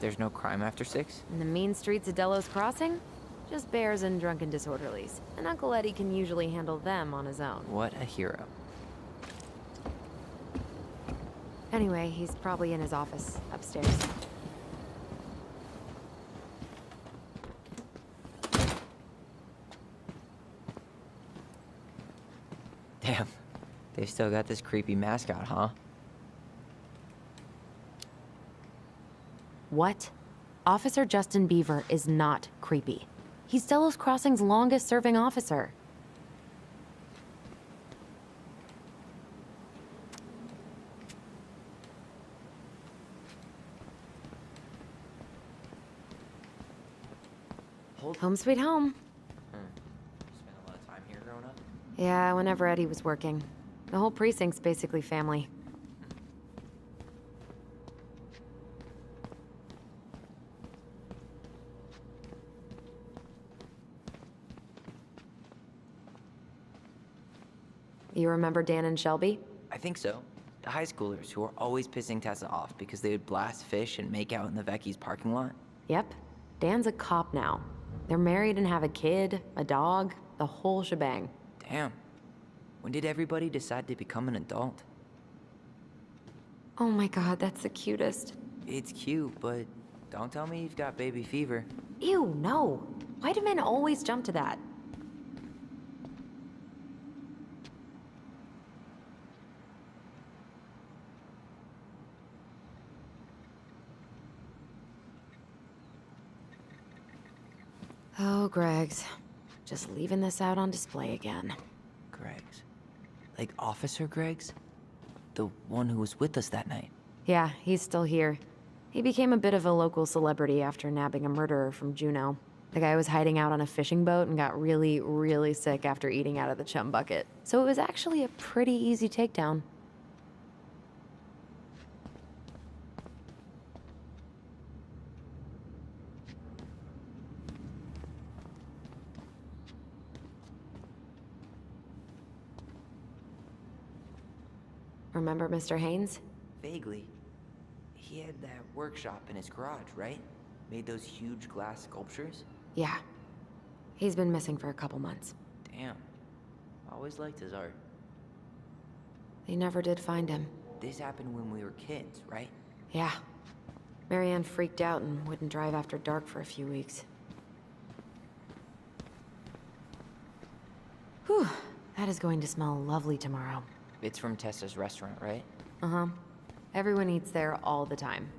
There's no crime after 6? In the mean streets of Delos Crossing, just bears and drunken disorderlies. And Uncle Eddie can usually handle them on his own. What a hero. Anyway, he's probably in his office, upstairs. Damn, they still got this creepy mascot, huh? What? Officer Justin Beaver is not creepy. He's Delos Crossing's longest-serving officer. Home sweet home. Spent a lot of time here growing up? Yeah, whenever Eddie was working. The whole precinct's basically family. You remember Dan and Shelby? I think so. The high schoolers who were always pissing Tessa off because they would blast fish and make out in the Vecchi's parking lot. Yep. Dan's a cop now. They're married and have a kid, a dog, the whole shebang. Damn. When did everybody decide to become an adult? Oh my god, that's the cutest. It's cute, but don't tell me you've got baby fever. Ew, no. Why do men always jump to that? Oh, Greg's. Just leaving this out on display again. Greg's. Like Officer Greg's? The one who was with us that night. Yeah, he's still here. He became a bit of a local celebrity after nabbing a murderer from Juneau. The guy was hiding out on a fishing boat and got really, really sick after eating out of the chum bucket. So it was actually a pretty easy takedown. Remember Mr. Haynes? Vaguely. He had that workshop in his garage, right? Made those huge glass sculptures? Yeah. He's been missing for a couple months. Damn. Always liked his art. They never did find him. This happened when we were kids, right? Yeah. Marianne freaked out and wouldn't drive after dark for a few weeks. Whew, that is going to smell lovely tomorrow. It's from Tessa's restaurant, right? Uh-huh. Everyone eats there all the time.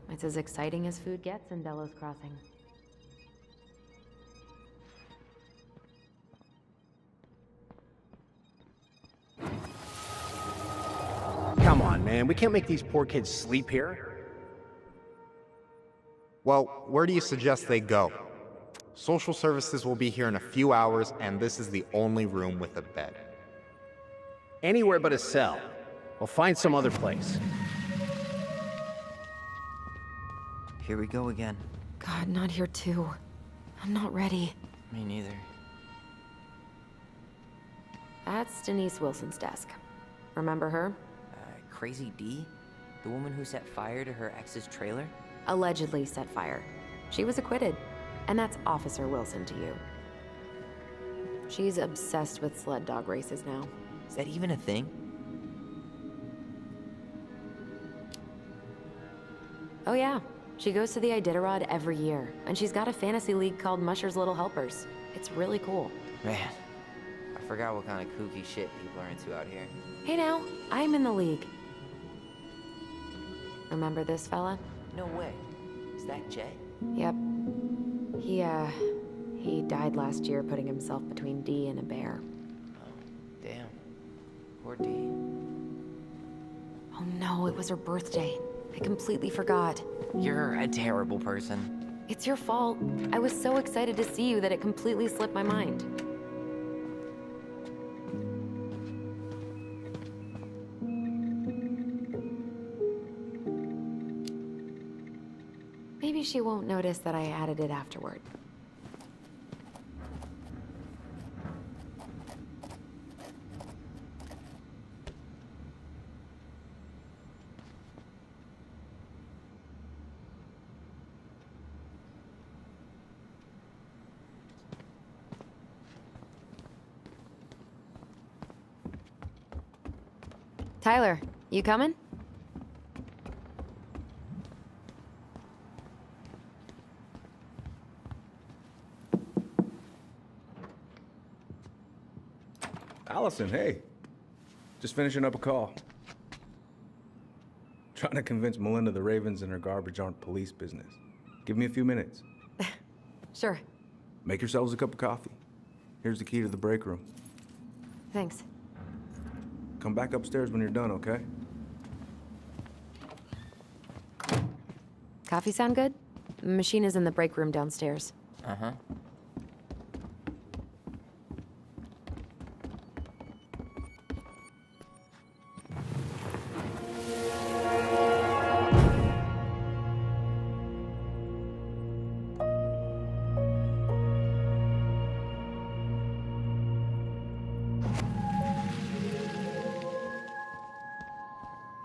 It's as exciting as food gets in Delos Crossing. Come on, man. We can't make these poor kids sleep here. Well, where do you suggest they go? Social services will be here in a few hours, and this is the only room with a bed. Anywhere but a cell. We'll find some other place. Here we go again. God, not here too. I'm not ready. Me neither. That's Denise Wilson's desk. Remember her? Crazy D? The woman who set fire to her ex's trailer? Allegedly set fire. She was acquitted. And that's Officer Wilson to you. She's obsessed with sled dog races now. Is that even a thing? Oh yeah. She goes to the Iditarod every year, and she's got a fantasy league called Musher's Little Helpers. It's really cool. Man, I forgot what kind of kooky shit people are into out here. Hey now, I'm in the league. Remember this fella? No way. Is that Jay? Yep. He died last year putting himself between D and a bear. Oh, damn. Poor D. Oh no, it was her birthday. I completely forgot. You're a terrible person. It's your fault. I was so excited to see you that it completely slipped my mind. Maybe she won't notice that I added it afterward. Tyler, you coming? Allison, hey. Just finishing up a call. Trying to convince Melinda the Ravens and her garbage aren't police business. Give me a few minutes. Sure. Make yourselves a cup of coffee. Here's the key to the break room. Thanks. Come back upstairs when you're done, okay? Coffee sound good? The machine is in the break room downstairs. Uh-huh.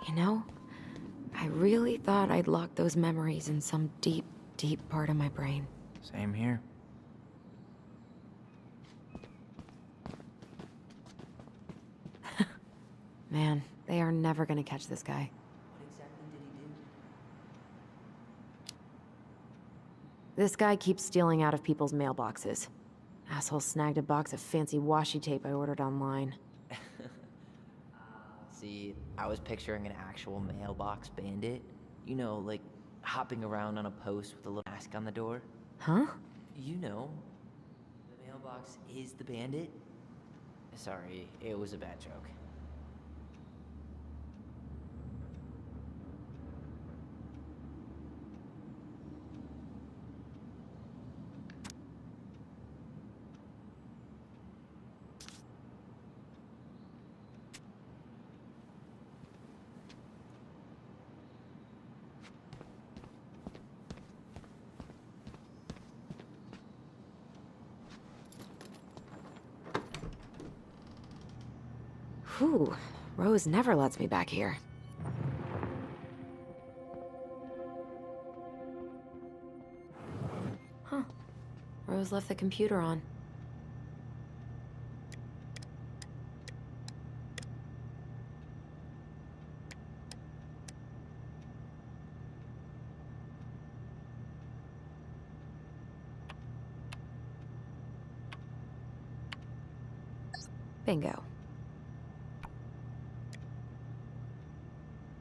You know, I really thought I'd locked those memories in some deep, deep part of my brain. Same here. Man, they are never gonna catch this guy. What exactly did he do? This guy keeps stealing out of people's mailboxes. Asshole snagged a box of fancy washi tape I ordered online. See, I was picturing an actual mailbox bandit. You know, like hopping around on a post with a little mask on the door. Huh? You know, the mailbox is the bandit. Sorry, it was a bad joke. Whew, Rose never lets me back here. Huh. Rose left the computer on. Bingo.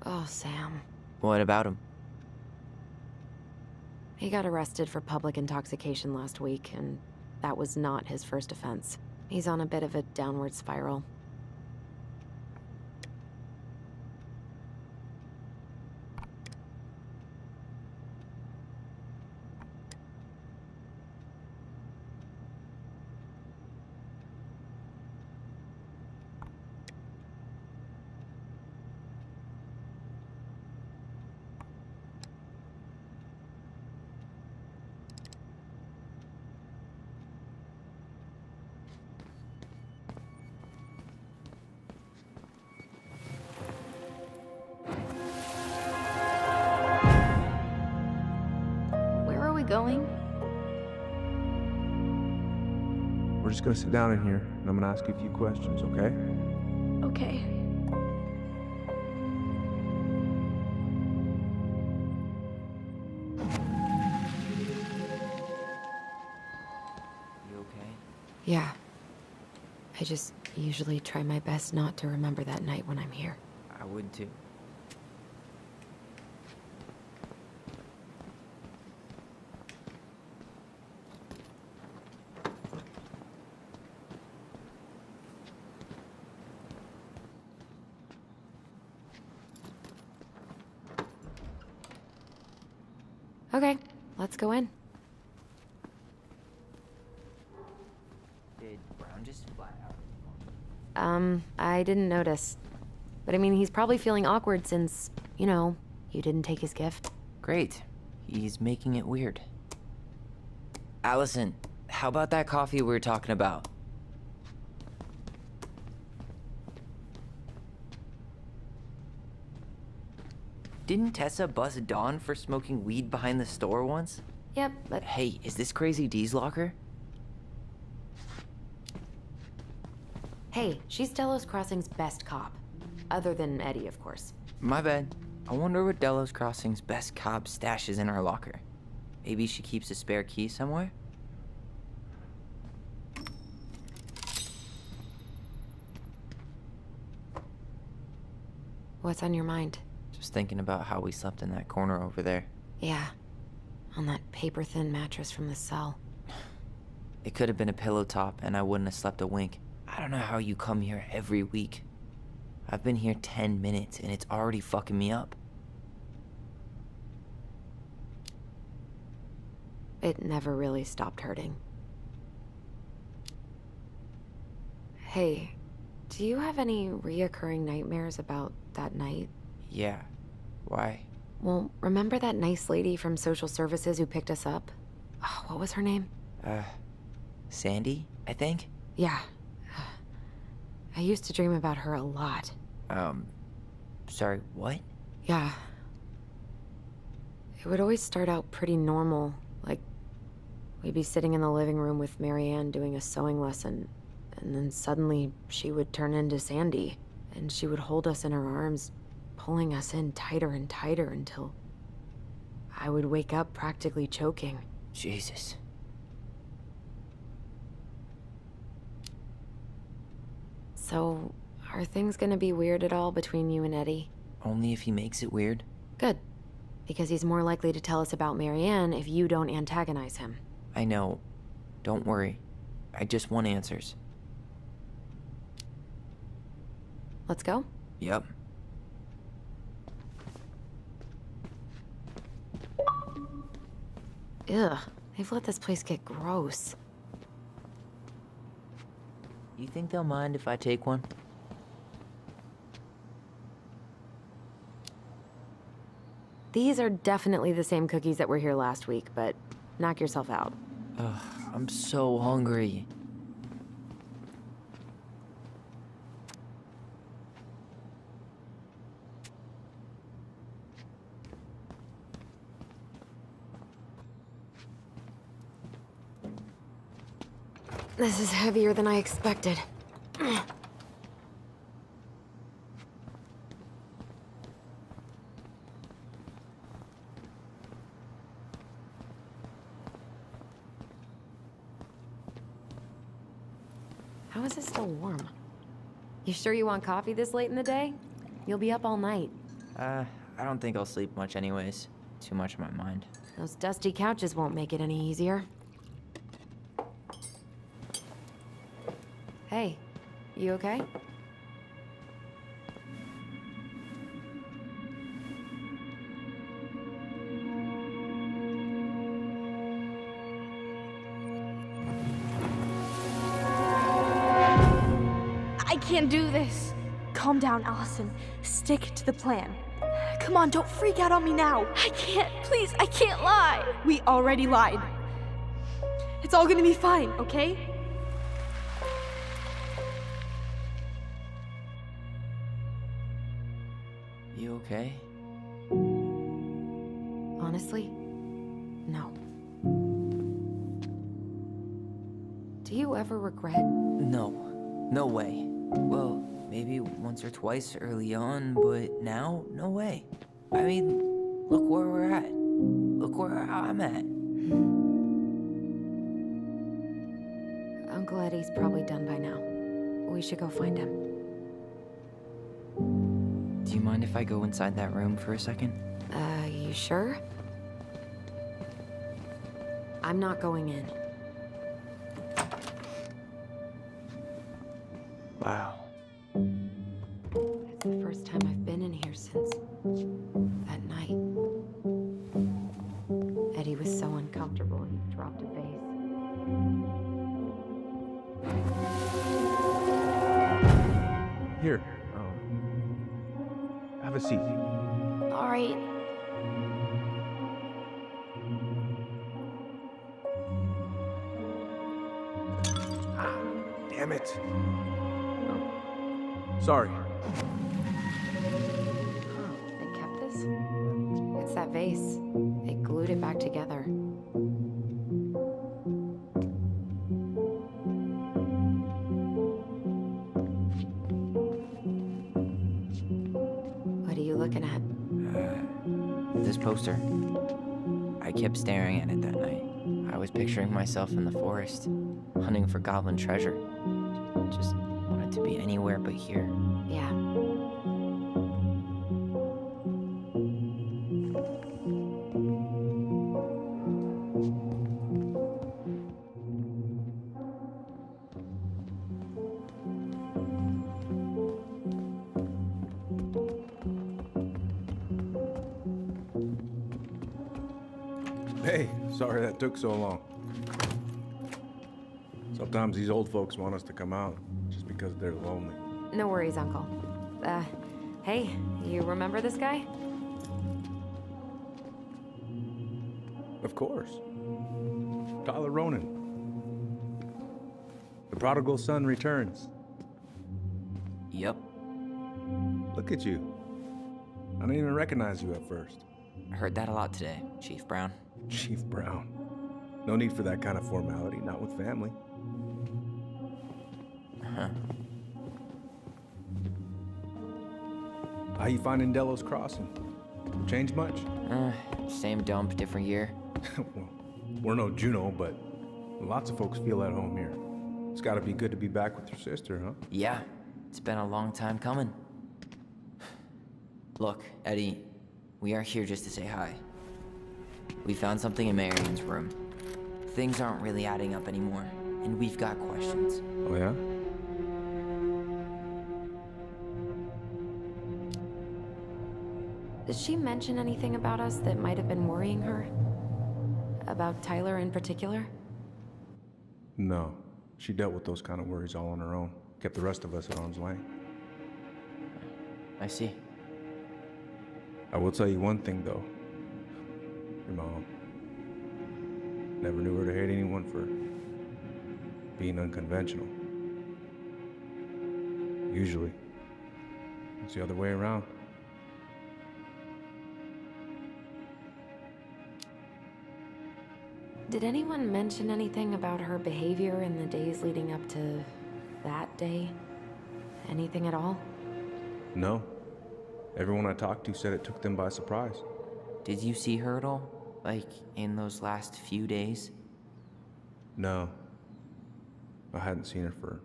Oh, Sam. What about him? He got arrested for public intoxication last week, and that was not his first offense. He's on a bit of a downward spiral. Where are we going? We're just gonna sit down in here, and I'm gonna ask you a few questions, okay? Okay. You okay? Yeah. I just usually try my best not to remember that night when I'm here. I would too. Okay, let's go in. Did Brown just flat out? I didn't notice. But I mean, he's probably feeling awkward since, you know, you didn't take his gift. Great. He's making it weird. Allison, how about that coffee we were talking about? Didn't Tessa bust Dawn for smoking weed behind the store once? Yep, but Hey, is this Crazy D's locker? hey, she's Delos Crossing's best cop. Other than Eddie, of course. My bad. I wonder what Delos Crossing's best cop stashes in our locker. Maybe she keeps a spare key somewhere? What's on your mind? Just thinking about how we slept in that corner over there. Yeah, on that paper-thin mattress from the cell. It could have been a pillow top and I wouldn't have slept a wink. I don't know how you come here every week. I've been here 10 minutes and it's already fucking me up. It never really stopped hurting. Hey, do you have any reoccurring nightmares about that night? Yeah. Why? Well, remember that nice lady from social services who picked us up? Oh, what was her name? Sandy, I think? Yeah. I used to dream about her a lot. Sorry, what? Yeah. It would always start out pretty normal, like we'd be sitting in the living room with Marianne doing a sewing lesson, and then suddenly she would turn into Sandy, and she would hold us in her arms, pulling us in tighter and tighter until I would wake up practically choking. Jesus. So, are things gonna be weird at all between you and Eddie? Only if he makes it weird. Good. Because he's more likely to tell us about Marianne if you don't antagonize him. I know. Don't worry. I just want answers. Let's go? Yep. Ugh, they've let this place get gross. You think they'll mind if I take one? These are definitely the same cookies that were here last week, but knock yourself out. Ugh, I'm so hungry. This is heavier than I expected. How is it still warm? You sure you want coffee this late in the day? You'll be up all night. I don't think I'll sleep much anyways. Too much on my mind. Those dusty couches won't make it any easier. Hey, you okay? I can't do this. Calm down, Allison. Stick to the plan. Come on, don't freak out on me now. I can't. Please, I can't lie. We already lied. It's all gonna be fine, okay? You okay? Honestly, no. Do you ever regret? No. No way. Well, maybe once or twice early on, but now, no way. I mean, look where we're at. Look where I'm at. Uncle Eddie's probably done by now. We should go find him. Do you mind if I go inside that room for a second? You sure? I'm not going in. Wow. It's the first time I've been in here since that night. Eddie was so uncomfortable, he dropped a vase. Here, have a seat. All right. Damn it. Sorry. They kept this? It's that vase. They glued it back together. What are you looking at? This poster. I kept staring at it that night. I was picturing myself in the forest, hunting for goblin treasure. Just wanted to be anywhere but here. Yeah. Hey, sorry that took so long. Sometimes these old folks want us to come out just because they're lonely. No worries, Uncle. Hey, you remember this guy? Of course. Tyler Ronan. The prodigal son returns. Yep. Look at you. I didn't even recognize you at first. I heard that a lot today, Chief Brown. Chief Brown. No need for that kind of formality, not with family. Huh. How you finding Delos Crossing? Changed much? Same dump, different year. Well, we're no Juneau, but lots of folks feel at home here. It's gotta be good to be back with your sister, huh? Yeah, it's been a long time coming. Look, Eddie, we aren't here just to say hi. We found something in Marian's room. Things aren't really adding up anymore, and we've got questions. Oh, yeah? Did she mention anything about us that might have been worrying her? About Tyler in particular? No. She dealt with those kind of worries all on her own. Kept the rest of us at arm's length. I see. I will tell you one thing, though. Your mom. Never knew her to hate anyone for being unconventional. Usually, it's the other way around. Did anyone mention anything about her behavior in the days leading up to that day? Anything at all? No. Everyone I talked to said it took them by surprise. Did you see her at all? Like, in those last few days? No. I hadn't seen her for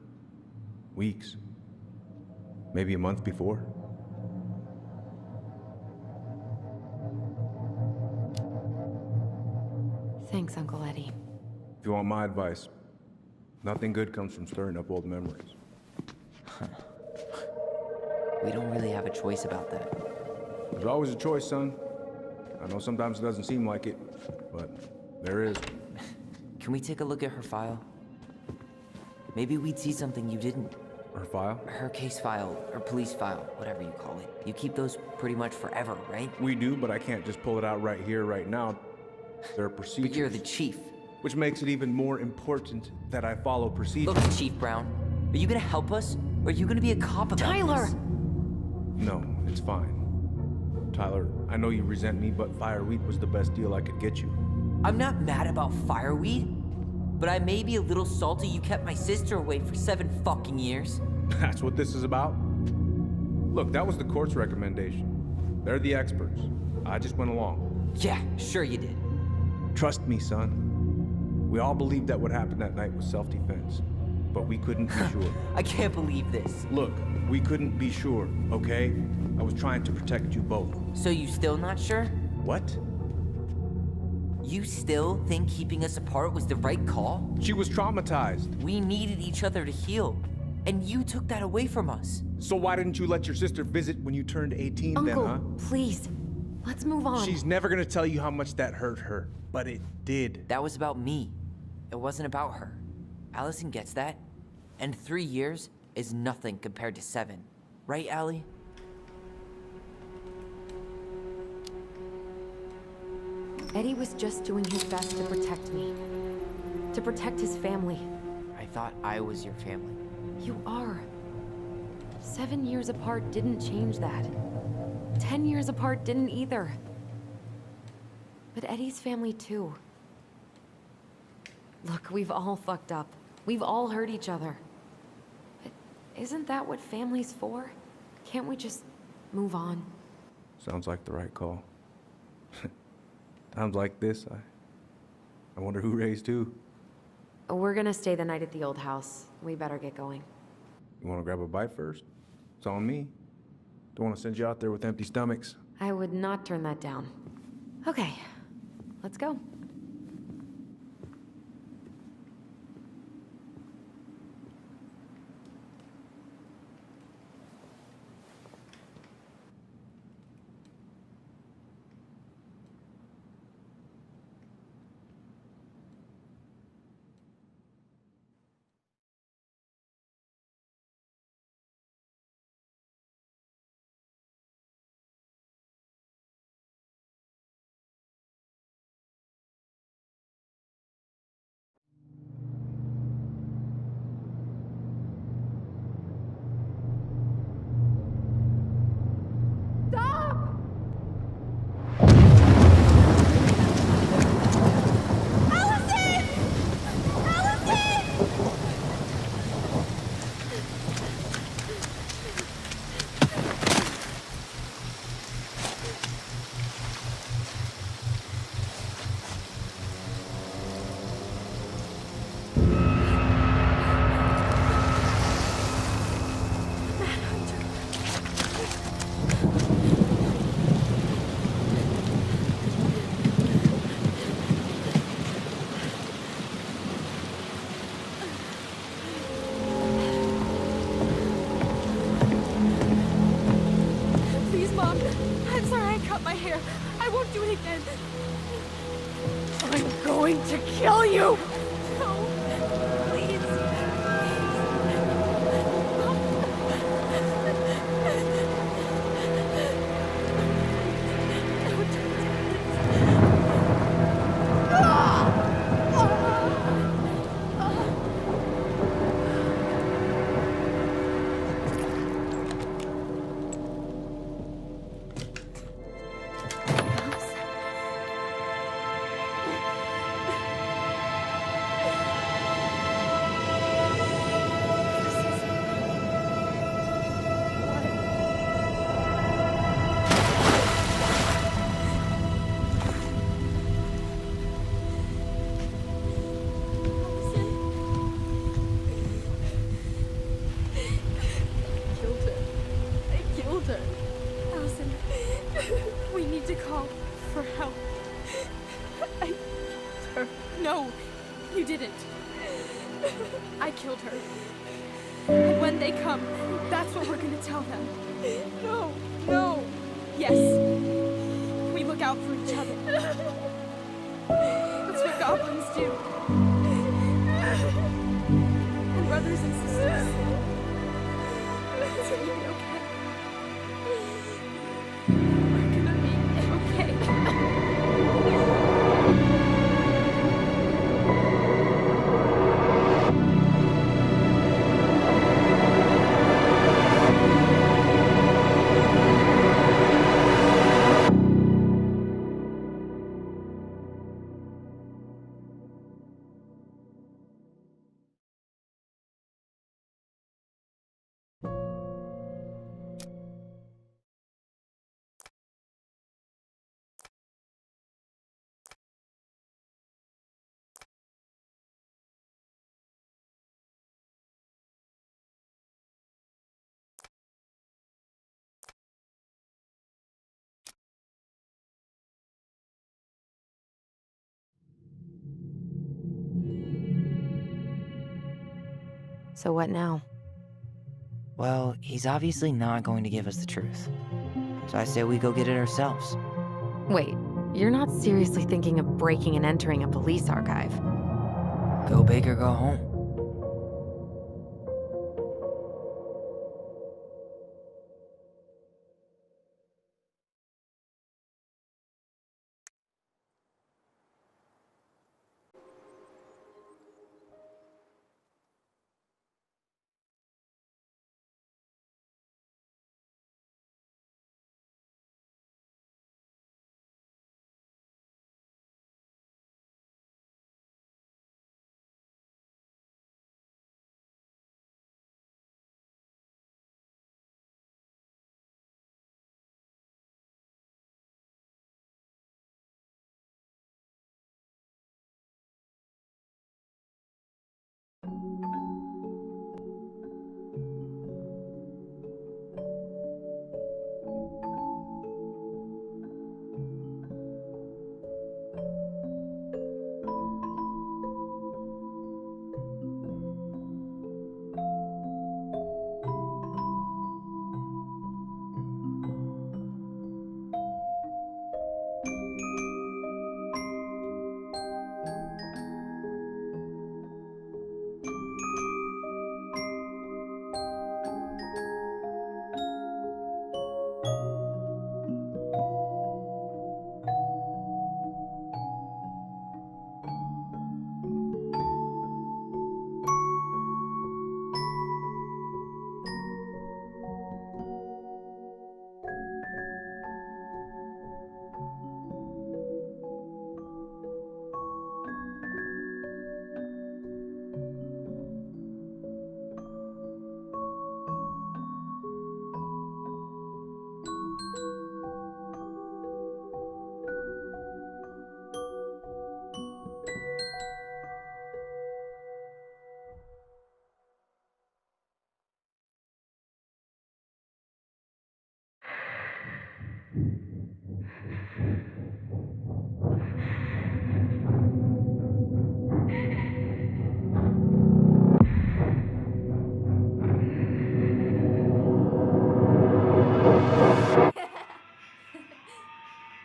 weeks. Maybe a month before. Thanks, Uncle Eddie. If you want my advice, nothing good comes from stirring up old memories. We don't really have a choice about that. There's always a choice, son. I know sometimes it doesn't seem like it, but there is. Can we take a look at her file? Maybe we'd see something you didn't. Her file? Her case file, or police file, whatever you call it. You keep those pretty much forever, right? We do, but I can't just pull it out right here, right now. There are procedures. But you're the chief. Which makes it even more important that I follow procedures. Look, Chief Brown, are you gonna help us? Or are you gonna be a cop about Tyler! this? No, it's fine. Tyler, I know you resent me, but fireweed was the best deal I could get you. I'm not mad about fireweed, but I may be a little salty you kept my sister away for 7 fucking years. That's what this is about? Look, that was the court's recommendation. They're the experts. I just went along. Yeah, sure you did. Trust me, son. We all believed that what happened that night was self-defense, but we couldn't be sure. I can't believe this. Look, we couldn't be sure, okay? I was trying to protect you both. So you still not sure? What? You still think keeping us apart was the right call? She was traumatized. We needed each other to heal, and you took that away from us. So why didn't you let your sister visit when you turned 18 Uncle, then, huh? please. Let's move on. She's never gonna tell you how much that hurt her, but it did. That was about me. It wasn't about her. Allison gets that. And 3 years is nothing compared to 7. Right, Allie? Eddie was just doing his best to protect me. To protect his family. I thought I was your family. You are. 7 years apart didn't change that. 10 years apart didn't either. But Eddie's family too. Look, we've all fucked up. We've all hurt each other. But isn't that what family's for? Can't we just move on? Sounds like the right call. Times like this, I wonder who raised who. We're gonna stay the night at the old house. We better get going. You wanna grab a bite first? It's on me. Don't wanna send you out there with empty stomachs. I would not turn that down. Okay, let's go. Please, Mom. I'm sorry I cut my hair. I won't do it again. I'm going to kill you! No, please. her. No, you didn't. I killed her. And when they come, that's what we're gonna tell them. No, no. Yes. We look out for each other. That's what goblins do. And brothers and sisters. It's gonna be okay. We're gonna be okay. So what now? Well, he's obviously not going to give us the truth. So I say we go get it ourselves. Wait, you're not seriously thinking of breaking and entering a police archive? Go big or go home.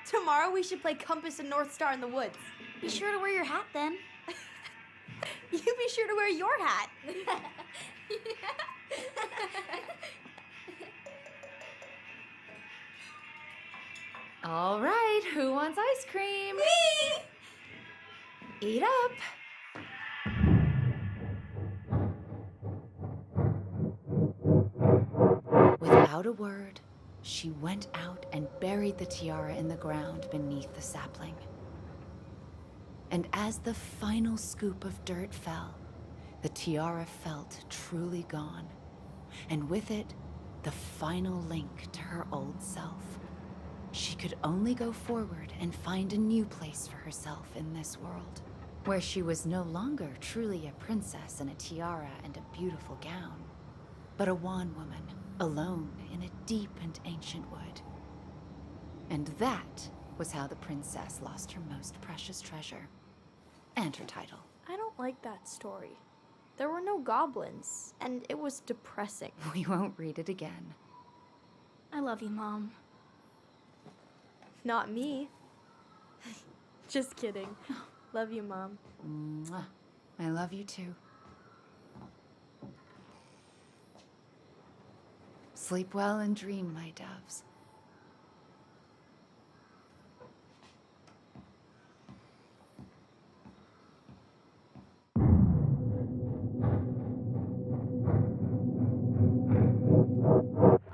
Tomorrow we should play Compass and North Star in the woods. Be sure to wear your hat then. You be sure to wear your hat. All right, who wants ice cream? Me! Eat up. Without a word, she went out and buried the tiara in the ground beneath the sapling. And as the final scoop of dirt fell, the tiara felt truly gone, and with it, the final link to her old self. She could only go forward and find a new place for herself in this world, where she was no longer truly a princess in a tiara and a beautiful gown, but a wan woman, alone in a deep and ancient wood. And that was how the princess lost her most precious treasure. and her title. I don't like that story. There were no goblins, and it was depressing. We won't read it again. I love you, Mom. Not me. Just kidding. Love you, Mom. Mwah. I love you too. Sleep well and dream, my doves.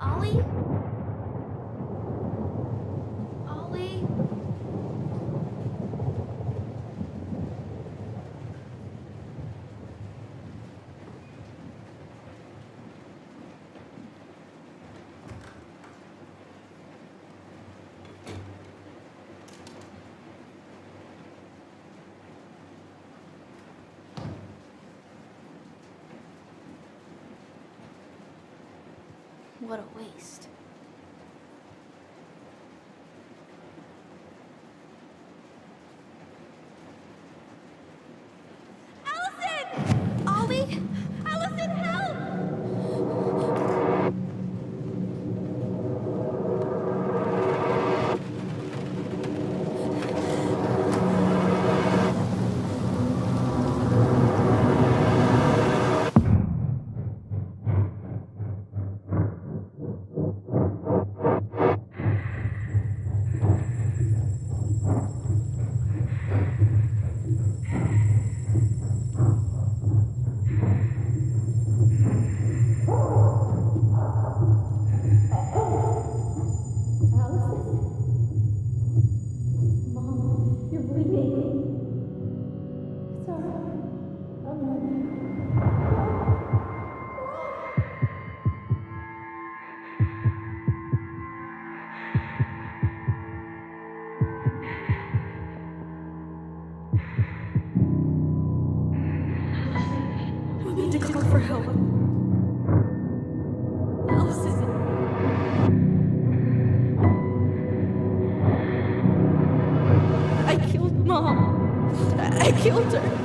Ollie? Ollie? What a waste. Allison! Ollie? Allison, help! We need to call for help. Allison. I killed Mom. I killed her.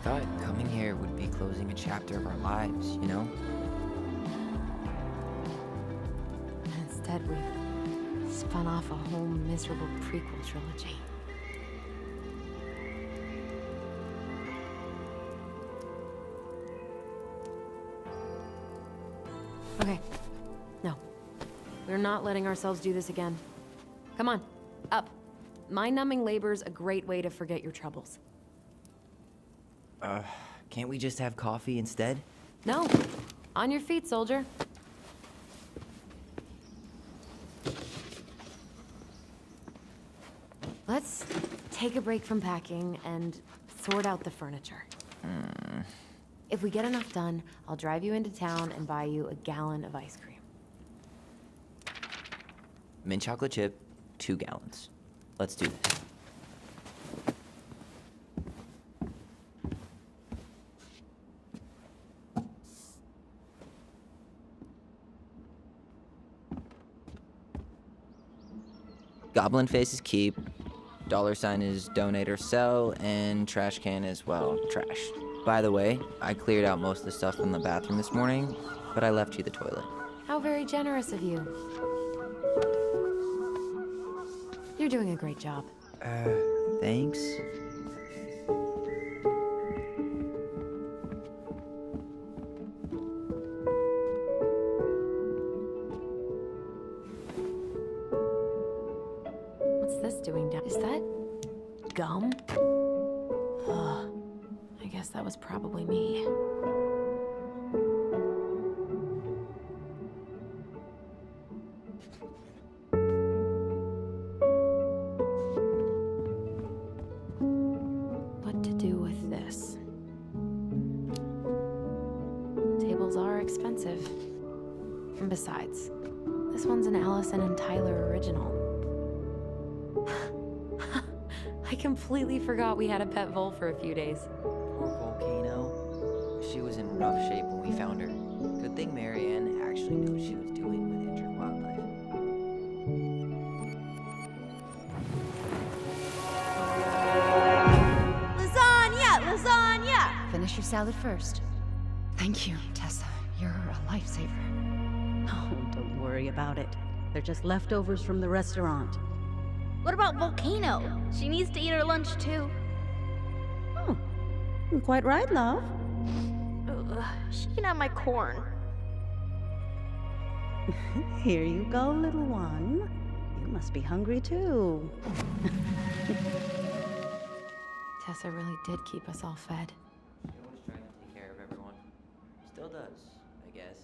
thought coming here would be closing a chapter of our lives, you know? Instead, we spun off a whole miserable prequel trilogy. Okay. No. We're not letting ourselves do this again. Come on, up. Mind-numbing labor's a great way to forget your troubles. Can't we just have coffee instead? No. On your feet, soldier. Let's take a break from packing and sort out the furniture. If we get enough done, I'll drive you into town and buy you a gallon of ice cream. Mint chocolate chip, 2 gallons. Let's do this. Goblin face is keep, $sign is donate or sell, and trash can is, well, trash. By the way, I cleared out most of the stuff from the bathroom this morning, but I left you the toilet. How very generous of you. You're doing a great job. Thanks. What's this doing down? Is that gum? Ugh. I guess that was probably me. What to do with this? Tables are expensive. And besides, this one's an Allison and Tyler original. I completely forgot we had a pet vole for a few days. Poor Volcano. She was in rough shape when we found her. Good thing Marianne actually knew what she was doing with injured wildlife. Lasagna! Lasagna! Finish your salad first. Thank you, Tessa. You're a lifesaver. Oh, don't worry about it. They're just leftovers from the restaurant. What about Volcano? She needs to eat her lunch too. Oh, quite right, love. Ugh, she can have my corn. Here you go, little one. You must be hungry too. Tessa really did keep us all fed. She always tried to take care of everyone. Still does, I guess.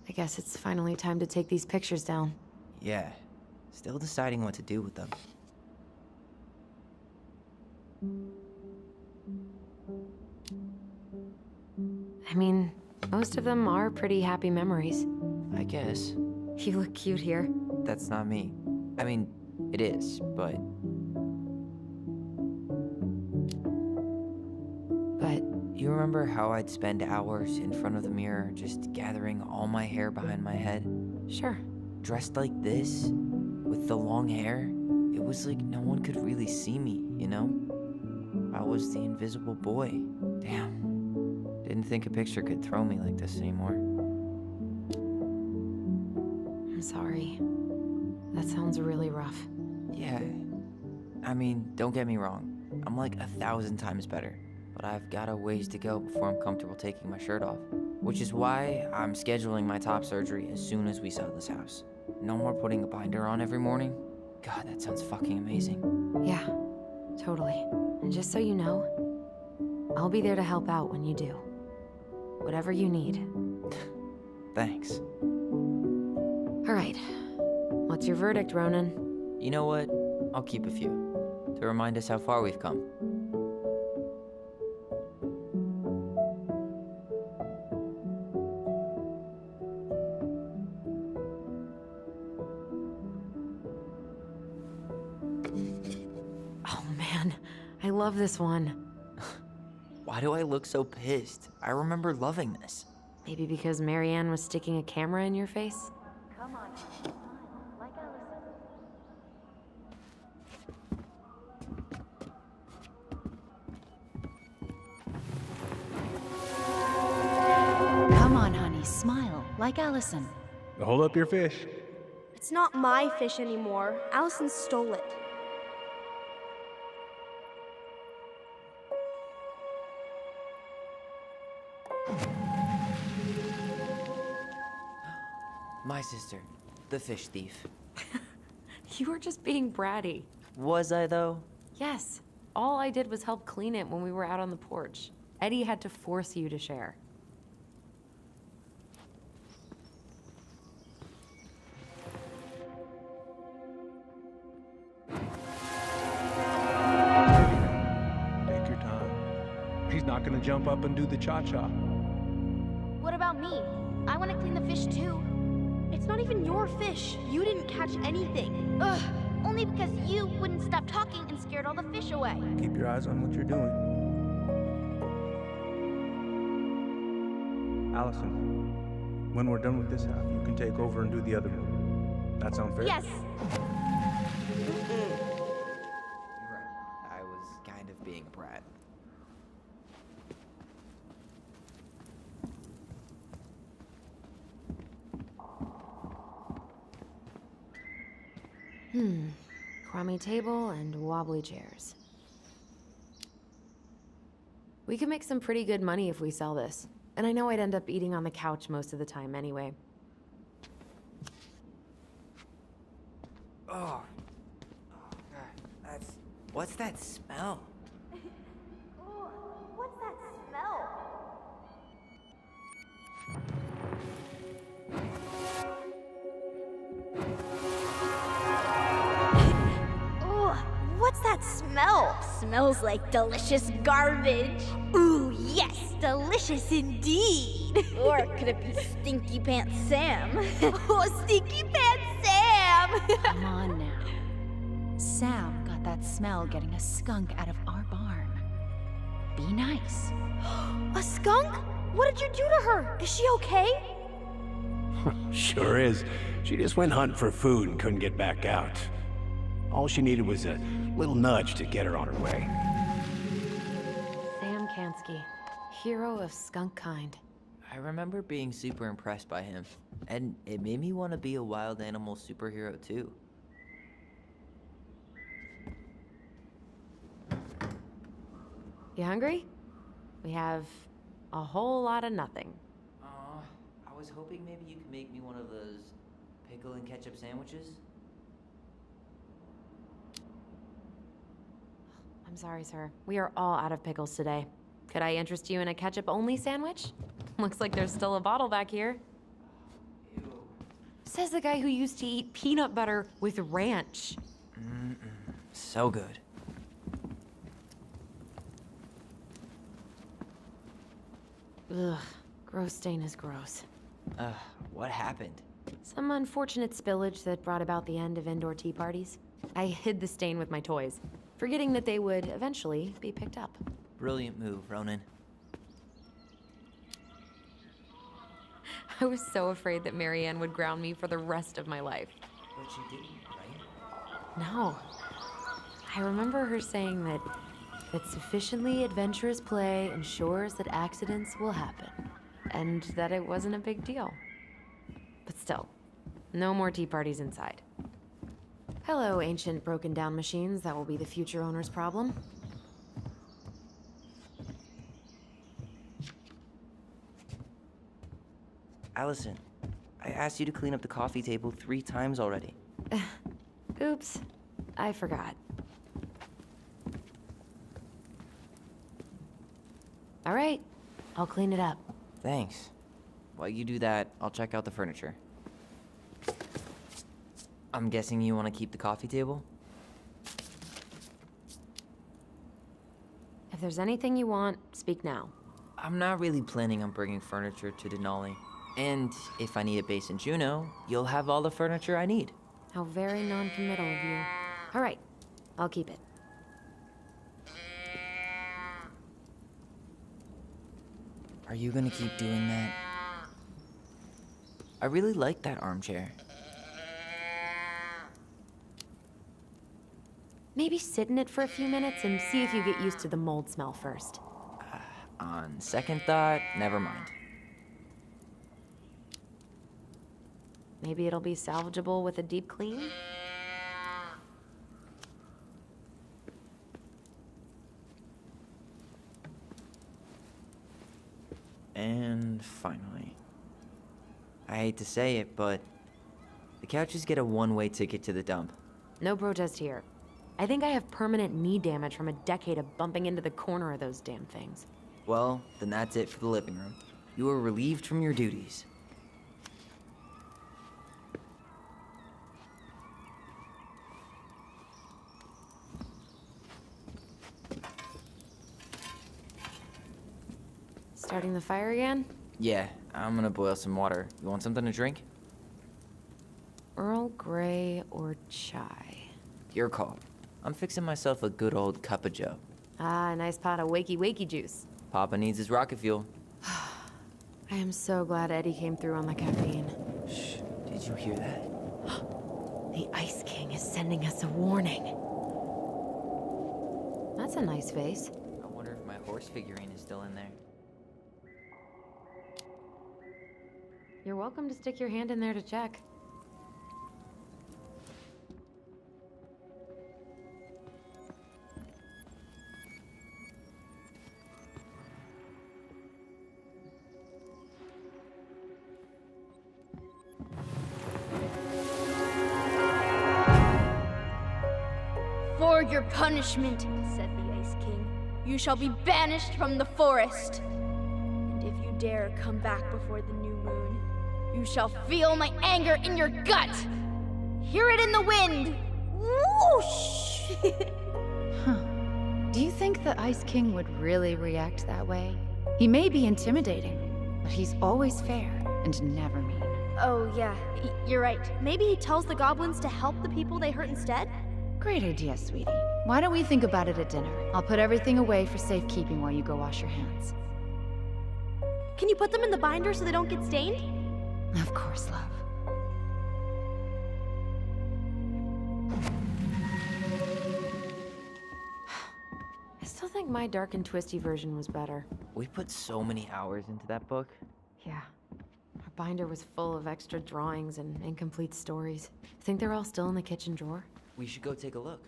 I guess it's finally time to take these pictures down. Yeah. Still deciding what to do with them. I mean, most of them are pretty happy memories. I guess. You look cute here. That's not me. I mean, it is, but... But You remember how I'd spend hours in front of the mirror just gathering all my hair behind my head? sure. Dressed like this, with the long hair, it was like no one could really see me, you know? I was the invisible boy. Damn. Didn't think a picture could throw me like this anymore. I'm sorry. That sounds really rough. Yeah. I mean, don't get me wrong. I'm like 1,000 times better. But I've got a ways to go before I'm comfortable taking my shirt off. Which is why I'm scheduling my top surgery as soon as we sell this house. No more putting a binder on every morning. God, that sounds fucking amazing. Yeah, totally. And just so you know, I'll be there to help out when you do. Whatever you need. Thanks. All right. What's your verdict, Ronan? You know what? I'll keep a few. To remind us how far we've come. Oh man, I love this one. Why do I look so pissed? I remember loving this. Maybe because Marianne was sticking a camera in your face? Come on, like Allison. happy, smile, like Allison. Hold up your fish. It's not my fish anymore. Allison stole it. My sister, the fish thief. You were just being bratty. Was I, though? Yes. All I did was help clean it when we were out on the porch. Eddie had to force you to share. Take your time. He's not gonna jump up and do the cha-cha. What about me? I want to clean the fish too. It's not even your fish. You didn't catch anything. Ugh. Only because you wouldn't stop talking and scared all the fish away. Keep your eyes on what you're doing. Allison, when we're done with this half, you can take over and do the other room. That sound fair? Yes. You're right. I was kind of being a brat. Crummy table and wobbly chairs. We could make some pretty good money if we sell this. And I know I'd end up eating on the couch most of the time anyway. Oh. God. What's that smell? Ooh, what's that smell? Ooh, what's that smell? Smells like delicious garbage. Ooh, yes, delicious indeed. Or could it be Stinky Pants Sam? Oh, Stinky Pants Sam! Come on now. Sam got that smell getting a skunk out of our barn. Be nice. A skunk? What did you do to her? Is she okay? Sure is. She just went hunting for food and couldn't get back out. All she needed was a little nudge to get her on her way. Sam Kansky, hero of skunk kind. I remember being super impressed by him, and it made me want to be a wild animal superhero too. You hungry? We have a whole lot of nothing. I was hoping maybe you could make me one of those pickle and ketchup sandwiches. I'm sorry, sir. We are all out of pickles today. Could I interest you in a ketchup-only sandwich? Looks like there's still a bottle back here. Ew. Says the guy who used to eat peanut butter with ranch. So good. Ugh, gross stain is gross. What happened? Some unfortunate spillage that brought about the end of indoor tea parties. I hid the stain with my toys, forgetting that they would eventually be picked up. Brilliant move, Ronan. I was so afraid that Marianne would ground me for the rest of my life. But you didn't, right? No. I remember her saying that sufficiently adventurous play ensures that accidents will happen, and that it wasn't a big deal. But still, no more tea parties inside. Hello, ancient broken down machines that will be the future owner's problem. Allison, I asked you to clean up the coffee table 3 times already. Oops, I forgot. All right, I'll clean it up. Thanks. While you do that, I'll check out the furniture. I'm guessing you want to keep the coffee table? If there's anything you want, speak now. I'm not really planning on bringing furniture to Denali. And if I need a base in Juneau, you'll have all the furniture I need. How very non-committal of you. All right, I'll keep it. Are you gonna keep doing that? I really like that armchair. Maybe sit in it for a few minutes and see if you get used to the mold smell first. On second thought, never mind. Maybe it'll be salvageable with a deep clean? And finally. I hate to say it, but the couches get a one-way ticket to the dump. No protest here. I think I have permanent knee damage from a decade of bumping into the corner of those damn things. Well, then that's it for the living room. You are relieved from your duties. Starting the fire again? Yeah, I'm gonna boil some water. You want something to drink? Earl Grey or chai? Your call. I'm fixing myself a good old cup of joe. Ah, a nice pot of wakey juice. Papa needs his rocket fuel. I am so glad Eddie came through on the caffeine. Shh, did you hear that? The Ice King is sending us a warning. That's a nice face. I wonder if my horse figurine is still in there. You're welcome to stick your hand in there to check. For your punishment, said the Ice King, you shall be banished from the forest. And if you dare come back before the new moon, you shall feel my anger in your gut. Hear it in the wind. Whoosh! Do you think the Ice King would really react that way? He may be intimidating, but he's always fair and never mean. Oh, yeah, you're right. Maybe he tells the goblins to help the people they hurt instead? Great idea, sweetie. Why don't we think about it at dinner? I'll put everything away for safekeeping while you go wash your hands. Can you put them in the binder so they don't get stained? Of course, love. I still think my dark and twisty version was better. We put so many hours into that book. Yeah. Our binder was full of extra drawings and incomplete stories. Think they're all still in the kitchen drawer? We should go take a look.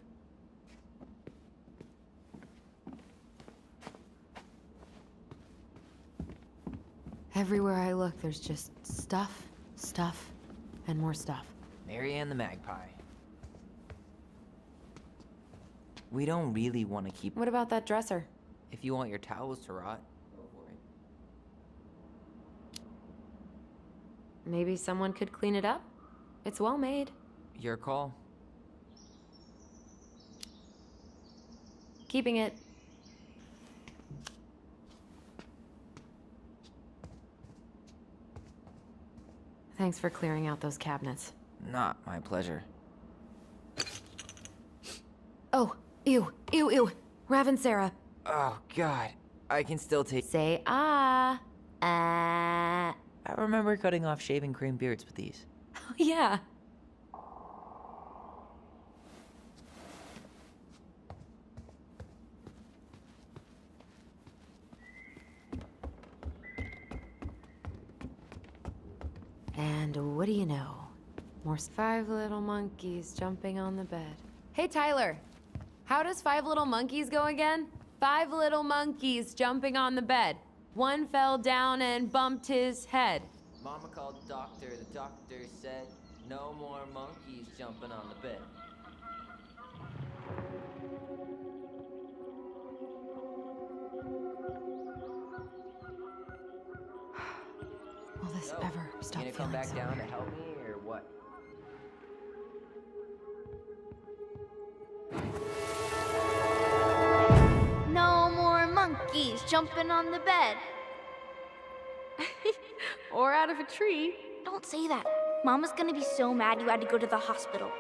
Everywhere I look, there's just stuff, and more stuff. Marianne the Magpie. We don't really want to keep... What about that dresser? If you want your towels to rot, go for it. Maybe someone could clean it up? It's well made. Your call. Keeping it. Thanks for clearing out those cabinets. Not my pleasure. Oh, ew. Ravensara. Oh, God. I can still taste... Say ah. I remember cutting off shaving cream beards with these. Oh, yeah. And what do you know? More 5 little monkeys jumping on the bed. Hey, Tyler. How does 5 little monkeys go again? 5 little monkeys jumping on the bed. One fell down and bumped his head. Mama called the doctor. The doctor said, no more monkeys jumping on the bed. Will this So, ever stop you gonna feeling come back so down to weird? help me, or what? No more monkeys jumping on the bed. Or out of a tree. Don't say that. Mama's gonna be so mad you had to go to the hospital.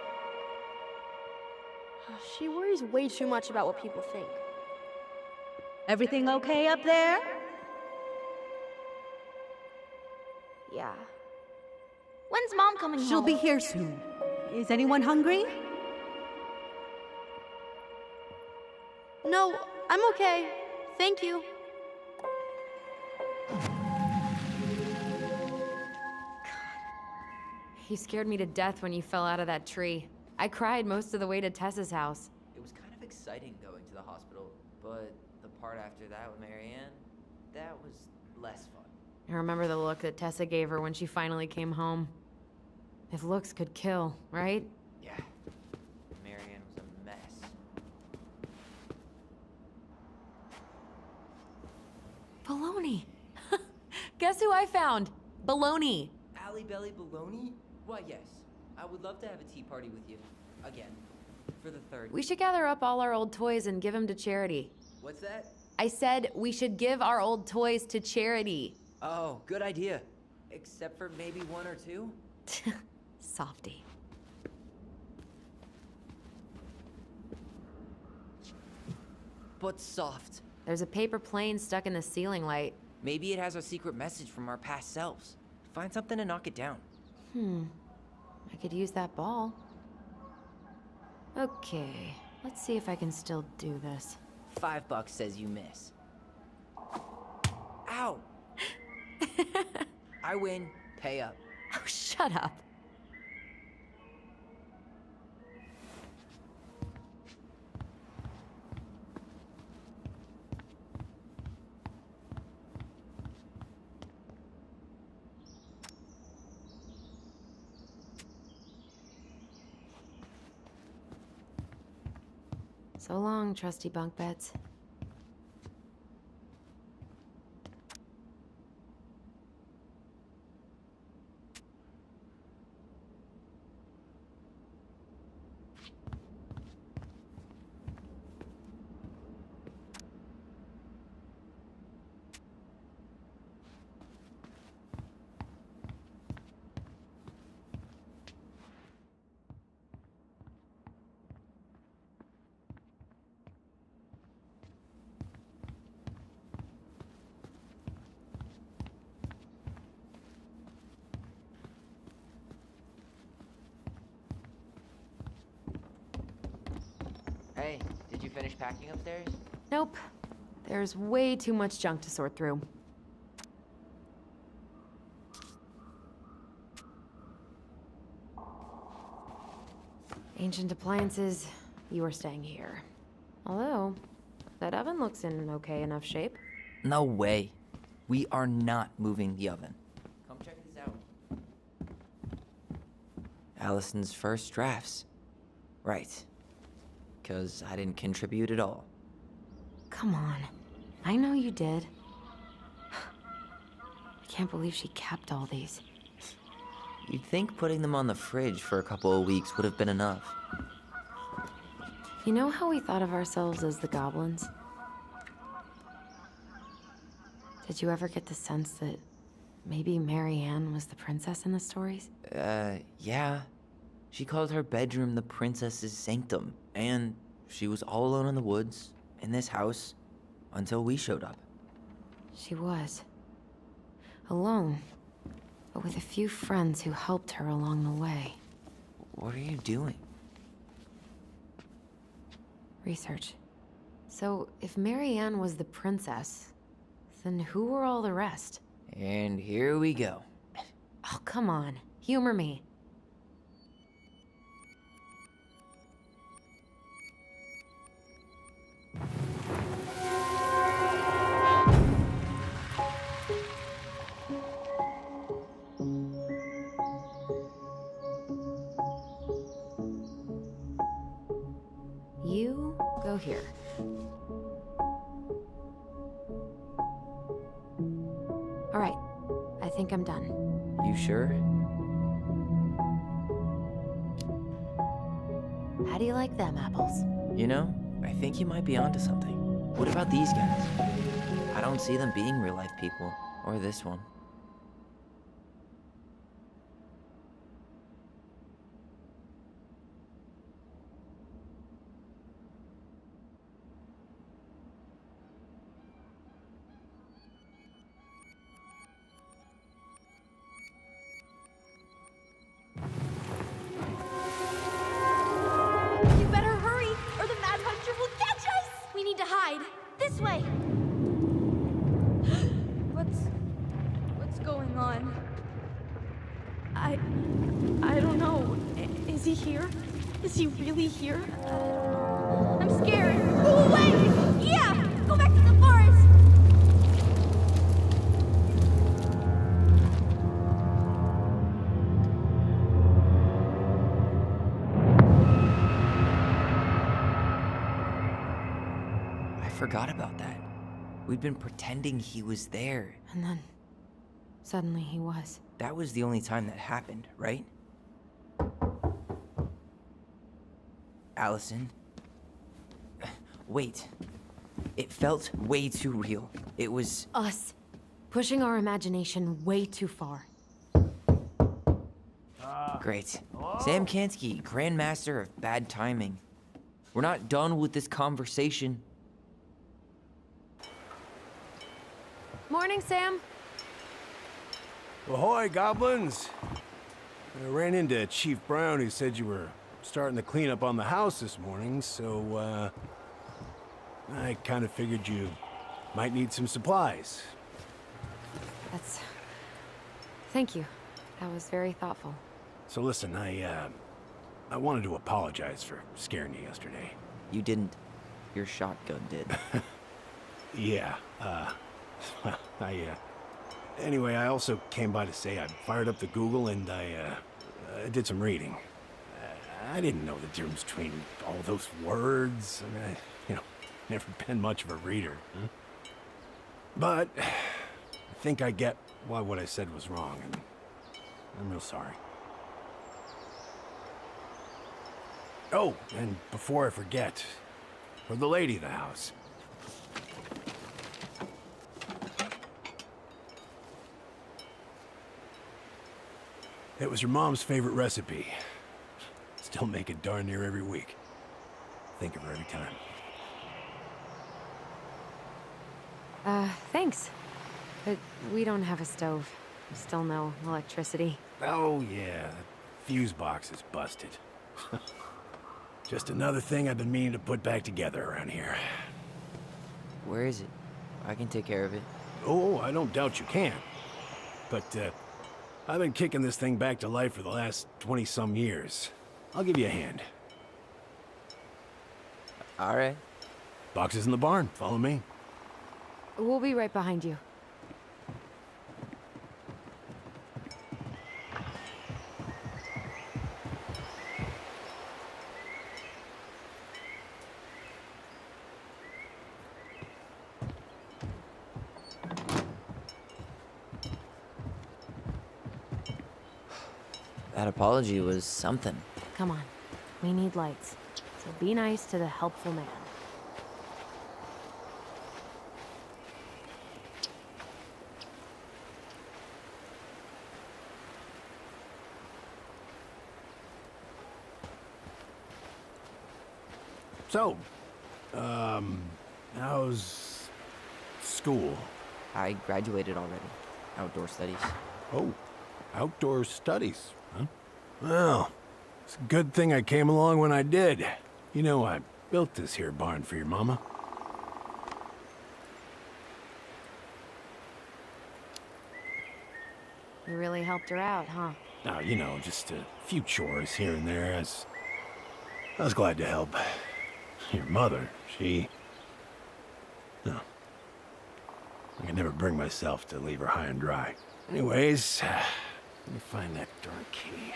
She worries way too much about what people think. Everything okay up there? Yeah. When's Mom coming home? She'll be here soon. Is anyone hungry? No, I'm okay. Thank you. You scared me to death when you fell out of that tree. I cried most of the way to Tessa's house. It was kind of exciting going to the hospital, but the part after that with Marianne, that was less fun. I remember the look that Tessa gave her when she finally came home. If looks could kill, right? Yeah. Marianne was a mess. Baloney. Guess who I found? Baloney. Allie Belly Baloney? Why, yes. I would love to have a tea party with you. Again. For the third. We should gather up all our old toys and give them to charity. What's that? I said we should give our old toys to charity. Oh, good idea. Except for maybe one or two? Softy. But soft. There's a paper plane stuck in the ceiling light. Maybe it has a secret message from our past selves. Find something to knock it down. I could use that ball. Okay, let's see if I can still do this. $5 says you miss. Ow! I win. Pay up. Oh, shut up. So long, trusty bunk beds. Hey, did you finish packing upstairs? Nope. There's way too much junk to sort through. Ancient appliances, you are staying here. Although, that oven looks in okay enough shape. No way. We are not moving the oven. Come check this out. Allison's first drafts. Right. Because I didn't contribute at all. Come on. I know you did. I can't believe she kept all these. You'd think putting them on the fridge for a couple of weeks would have been enough. You know how we thought of ourselves as the goblins? Did you ever get the sense that maybe Marianne was the princess in the stories? Yeah. She called her bedroom the princess's sanctum, and she was all alone in the woods, in this house, until we showed up. She was. Alone, but with a few friends who helped her along the way. What are you doing? Research. So, if Marianne was the princess, then who were all the rest? And here we go. Oh, come on. Humor me. You go here. All right. I think I'm done. You sure? How do you like them apples? You know, I think you might be onto something. What about these guys? I don't see them being real-life people. Or this one. You better hurry, or the Mad Hunter will catch us! We need to hide. This way! Is he really here? I'm scared. Go away! Yeah! Go back to the forest! I forgot about that. We'd been pretending he was there. And then, suddenly he was. That was the only time that happened, right? Allison? Wait. It felt way too real. It was... Us. Pushing our imagination way too far. Great. Sam Kansky, Grandmaster of Bad Timing. We're not done with this conversation. Morning, Sam. Ahoy, goblins! I ran into Chief Brown, who said you were starting to clean up on the house this morning, so, I kind of figured you might need some supplies. That's... Thank you. That was very thoughtful. So listen, I wanted to apologize for scaring you yesterday. You didn't. Your shotgun did. Yeah, anyway, I also came by to say I fired up the Google and I did some reading. I didn't know the difference between all those words. I mean, never been much of a reader. Huh? But I think I get why what I said was wrong, and I'm real sorry. Oh, and before I forget, for the lady of the house. It was your mom's favorite recipe. Still make it darn near every week. Think of her every time. Thanks. But we don't have a stove. Still no electricity. Oh, yeah. That fuse box is busted. Just another thing I've been meaning to put back together around here. Where is it? I can take care of it. Oh, I don't doubt you can. But, I've been kicking this thing back to life for the last 20-some years. I'll give you a hand. All right. Box is in the barn. Follow me. We'll be right behind you. That apology was something. Come on. We need lights. So be nice to the helpful man. So, how's school? I graduated already. Outdoor studies. Oh, outdoor studies, huh? Well, it's a good thing I came along when I did. You know, I built this here barn for your mama. You really helped her out, huh? Now, you know, just a few chores here and there. I was glad to help. Your mother, she... No. I could never bring myself to leave her high and dry. Anyways, let me find that darn key.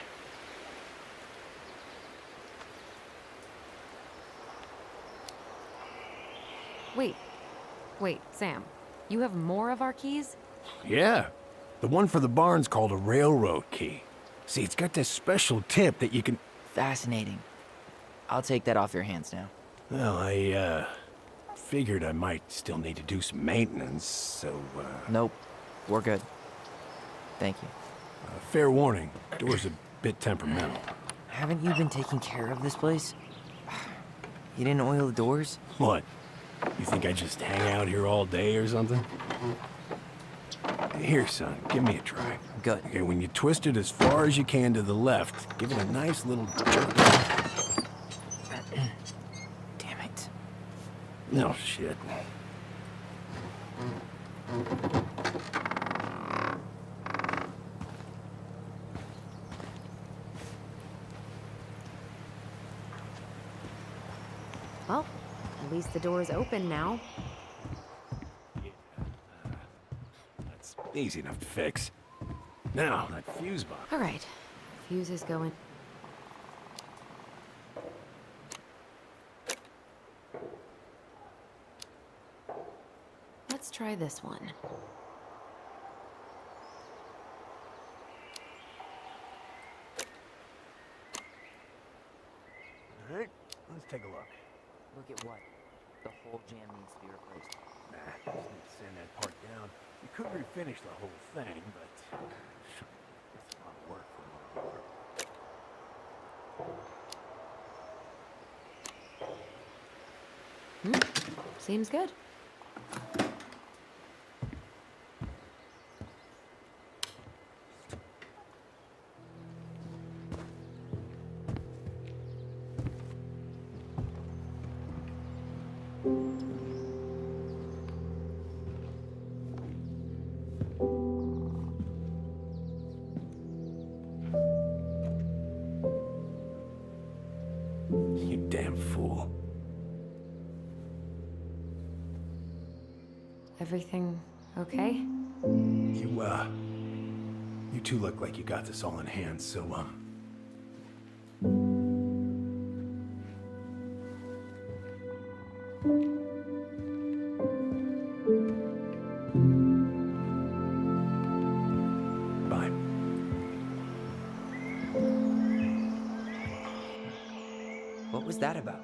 Wait, Sam. You have more of our keys? Yeah. The one for the barn's called a railroad key. See, it's got this special tip that you can... Fascinating. I'll take that off your hands now. Well, I, figured I might still need to do some maintenance, so, Nope. We're good. Thank you. Fair warning, door's a bit temperamental. Haven't you been taking care of this place? You didn't oil the doors? What? You think I just hang out here all day or something? Here, son, give me a try. Good. Okay, when you twist it as far as you can to the left, give it a nice little jerk. Damn it. No shit. Well, at least the door's open now. That's easy enough to fix. Now, that fuse box. All right, fuse is going. Let's try this one. All right, let's take a look. Look at what? The whole jam needs to be replaced. Nah, just need to sand that part down. You could refinish the whole thing, but it's a lot of work for one Seems good. You damn fool. Everything okay? You two look like you got this all in hand, so, bye. What was that about?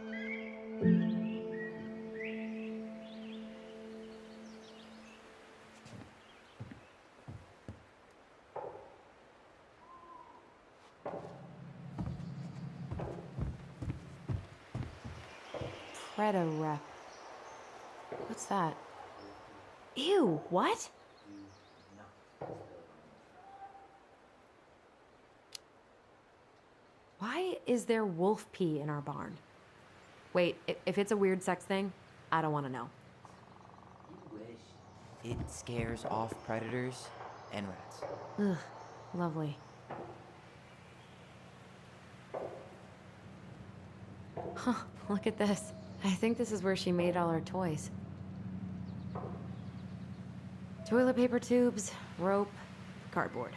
Preda-Rep. What's that? Ew, what? Why is there wolf pee in our barn? Wait, if it's a weird sex thing, I don't want to know. It scares off predators and rats. Ugh, lovely. Huh, look at this. I think this is where she made all her toys. Toilet paper tubes, rope, cardboard.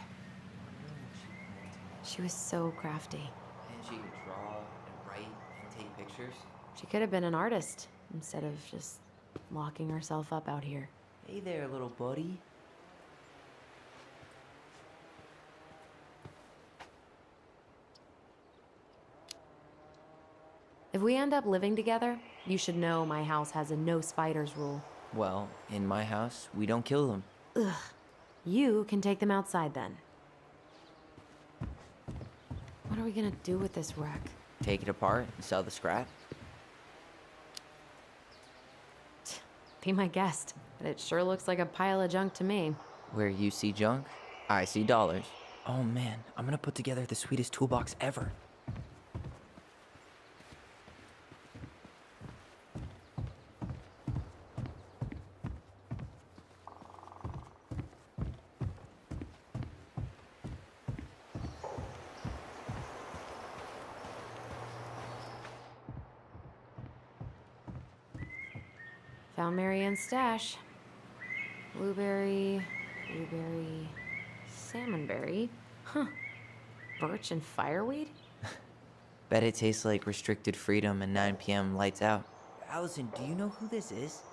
She was so crafty. And she could draw and write and take pictures. She could have been an artist instead of just locking herself up out here. Hey there, little buddy. If we end up living together, you should know my house has a no spiders rule. Well, in my house, we don't kill them. Ugh. You can take them outside then. What are we gonna do with this wreck? Take it apart and sell the scrap. Be my guest, but it sure looks like a pile of junk to me. Where you see junk, I see dollars. Oh man, I'm gonna put together the sweetest toolbox ever. Found Marianne's stash. Blueberry, salmonberry. Huh. Birch and fireweed? Bet it tastes like restricted freedom and 9 p.m. lights out. Allison, do you know who this is?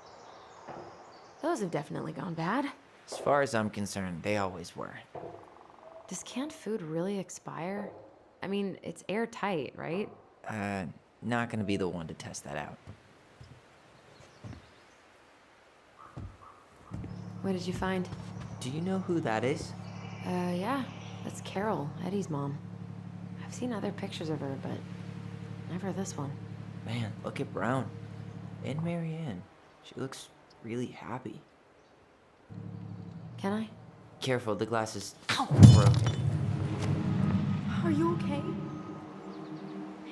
Those have definitely gone bad. As far as I'm concerned, they always were. Does canned food really expire? I mean, it's airtight, right? Not gonna be the one to test that out. What did you find? Do you know who that is? Yeah. That's Carol, Eddie's mom. I've seen other pictures of her, but never this one. Man, look at Brown. And Marianne. She looks really happy. Can I? Careful, the glass is Ow. broken. Are you okay?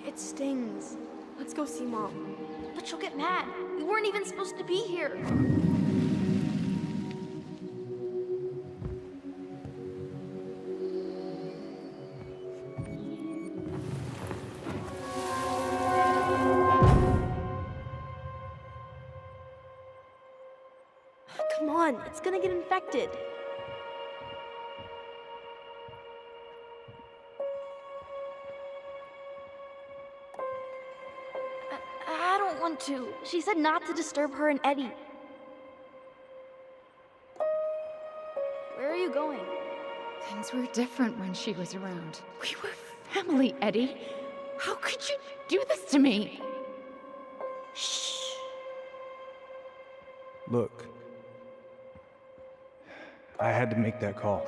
It stings. Let's go see Mom. But she'll get mad. We weren't even supposed to be here. It's gonna get infected. I don't want to. She said not to disturb her and Eddie. Where are you going? Things were different when she was around. We were family, Eddie. How could you do this to me? Shh. Look, I had to make that call.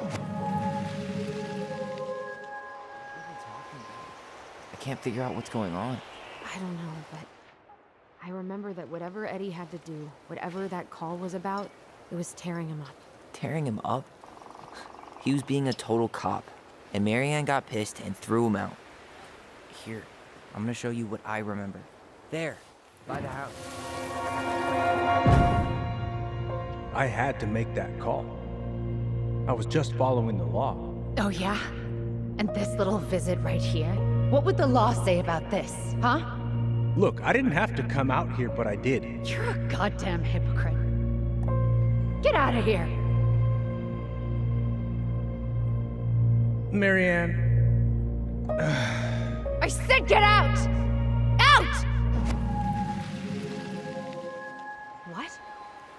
I can't figure out what's going on. I don't know, but I remember that whatever Eddie had to do, whatever that call was about, it was tearing him up. Tearing him up? He was being a total cop, and Marianne got pissed and threw him out. Here, I'm gonna show you what I remember. There, by the house. I had to make that call. I was just following the law. Oh, yeah? And this little visit right here? What would the law say about this, huh? Look, I didn't have to come out here, but I did. You're a goddamn hypocrite. Get out of here. Marianne. I said get out! Out! What?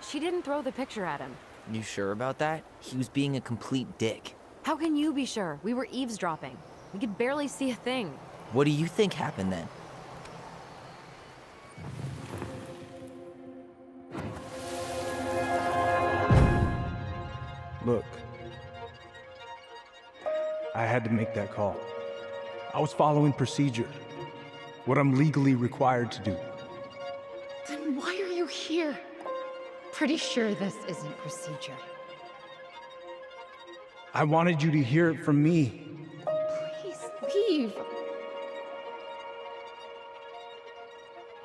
She didn't throw the picture at him. You sure about that? He was being a complete dick. How can you be sure? We were eavesdropping. We could barely see a thing. What do you think happened then? Look, I had to make that call. I was following procedure, what I'm legally required to do. Then why are you here? Pretty sure this isn't procedure. I wanted you to hear it from me. Please leave.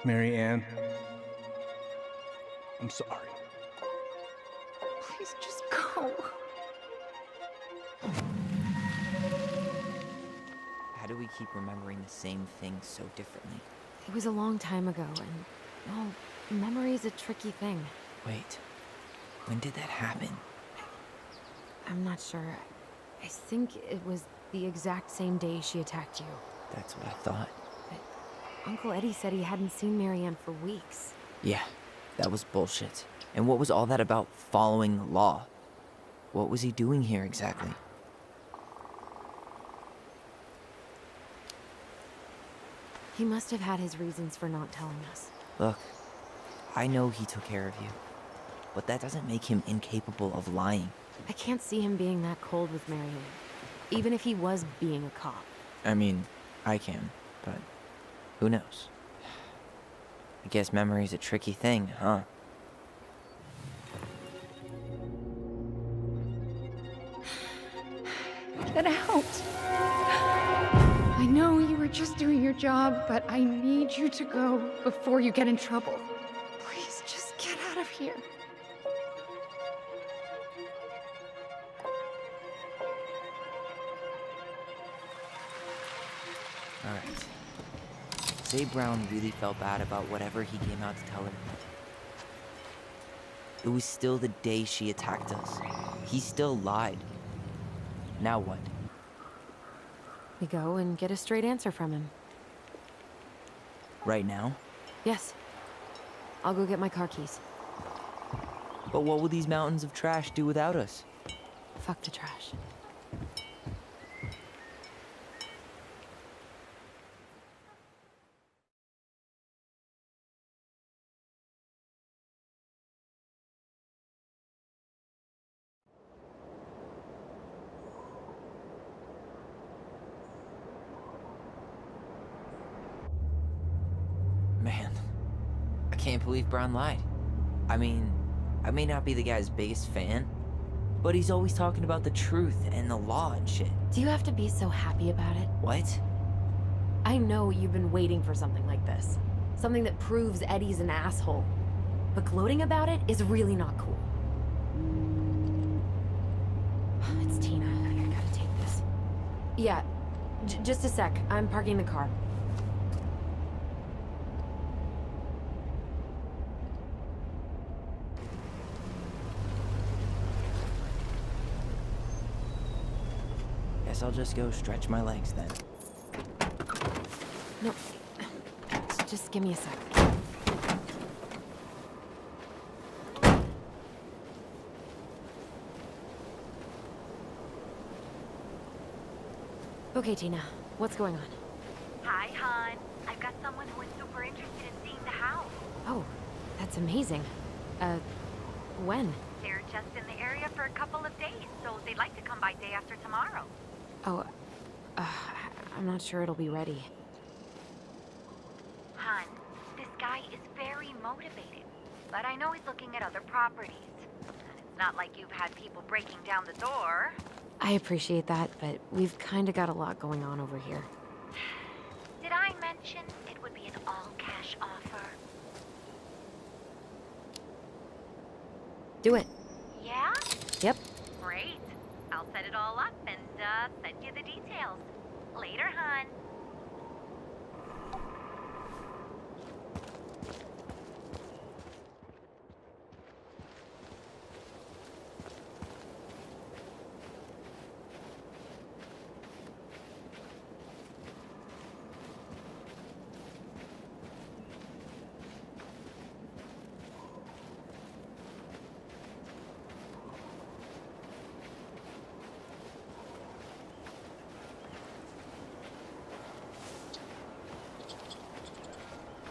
Marianne, I'm sorry. Please just go. How do we keep remembering the same thing so differently? It was a long time ago, and, well, memory's a tricky thing. Wait, when did that happen? I'm not sure. I think it was the exact same day she attacked you. That's what I thought. Uncle Eddie said he hadn't seen Marianne for weeks. Yeah, that was bullshit. And what was all that about following the law? What was he doing here exactly? He must have had his reasons for not telling us. Look, I know he took care of you, but that doesn't make him incapable of lying. I can't see him being that cold with Marianne, even if he was being a cop. I mean, I can, but who knows? I guess memory's a tricky thing, huh? Get out. I know you were just doing your job, but I need you to go before you get in trouble. Please, just get out of here. Alright. Say Brown really felt bad about whatever he came out to tell her. It was still the day she attacked us. He still lied. Now what? We go and get a straight answer from him. Right now? Yes. I'll go get my car keys. But what will these mountains of trash do without us? Fuck the trash. Man, I can't believe Brown lied. I mean, I may not be the guy's biggest fan, but he's always talking about the truth and the law and shit. Do you have to be so happy about it? What? I know you've been waiting for something like this. Something that proves Eddie's an asshole. But gloating about it is really not cool. It's Tina. I gotta take this. Yeah, just a sec. I'm parking the car. guess I'll just go stretch my legs then. No. Just give me a sec. Okay, Tina. What's going on? Hi, hon. I've got someone who is super interested in seeing the house. Oh, that's amazing. When? They're just in the area for a couple of days, so they'd like to come by day after tomorrow. Oh, I'm not sure it'll be ready. Hon, this guy is very motivated, but I know he's looking at other properties. And it's not like you've had people breaking down the door. I appreciate that, but we've kind of got a lot going on over here. Did I mention it would be an all-cash offer? Do it. Yeah? Yep. Great. I'll set it all up and send you the details. Later, hon.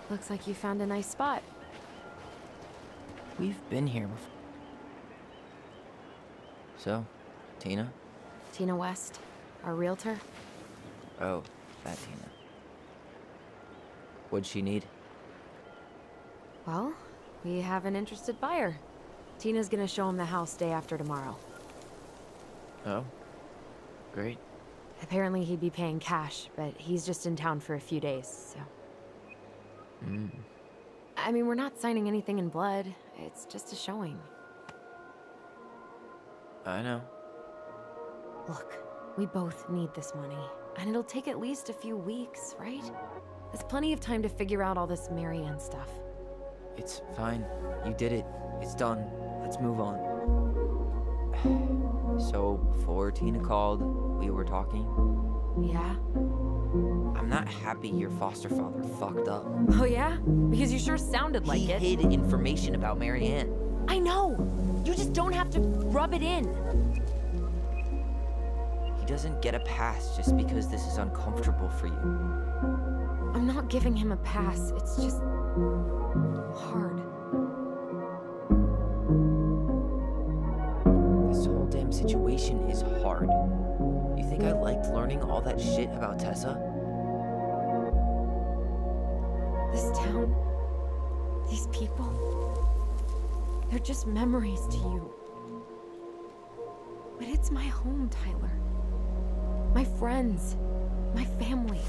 Looks like you found a nice spot. We've been here before. So, Tina? Tina West, our realtor. Oh, that Tina. What'd she need? Well, we have an interested buyer. Tina's gonna show him the house day after tomorrow. Oh, great. Apparently he'd be paying cash, but he's just in town for a few days, so... I mean, we're not signing anything in blood. It's just a showing. I know. Look, we both need this money, and it'll take at least a few weeks, right? There's plenty of time to figure out all this Marianne stuff. It's fine. You did it. It's done. Let's move on. So, before Tina called, we were talking. Yeah? I'm not happy your foster father fucked up. Oh yeah? Because you sure sounded like it. He hid information about Marianne. I know! You just don't have to rub it in. He doesn't get a pass just because this is uncomfortable for you. I'm not giving him a pass. It's just... hard. This whole damn situation is hard. You think I liked learning all that shit about Tessa? This town, these people, they're just memories to you. But it's my home, Tyler. My friends, my family.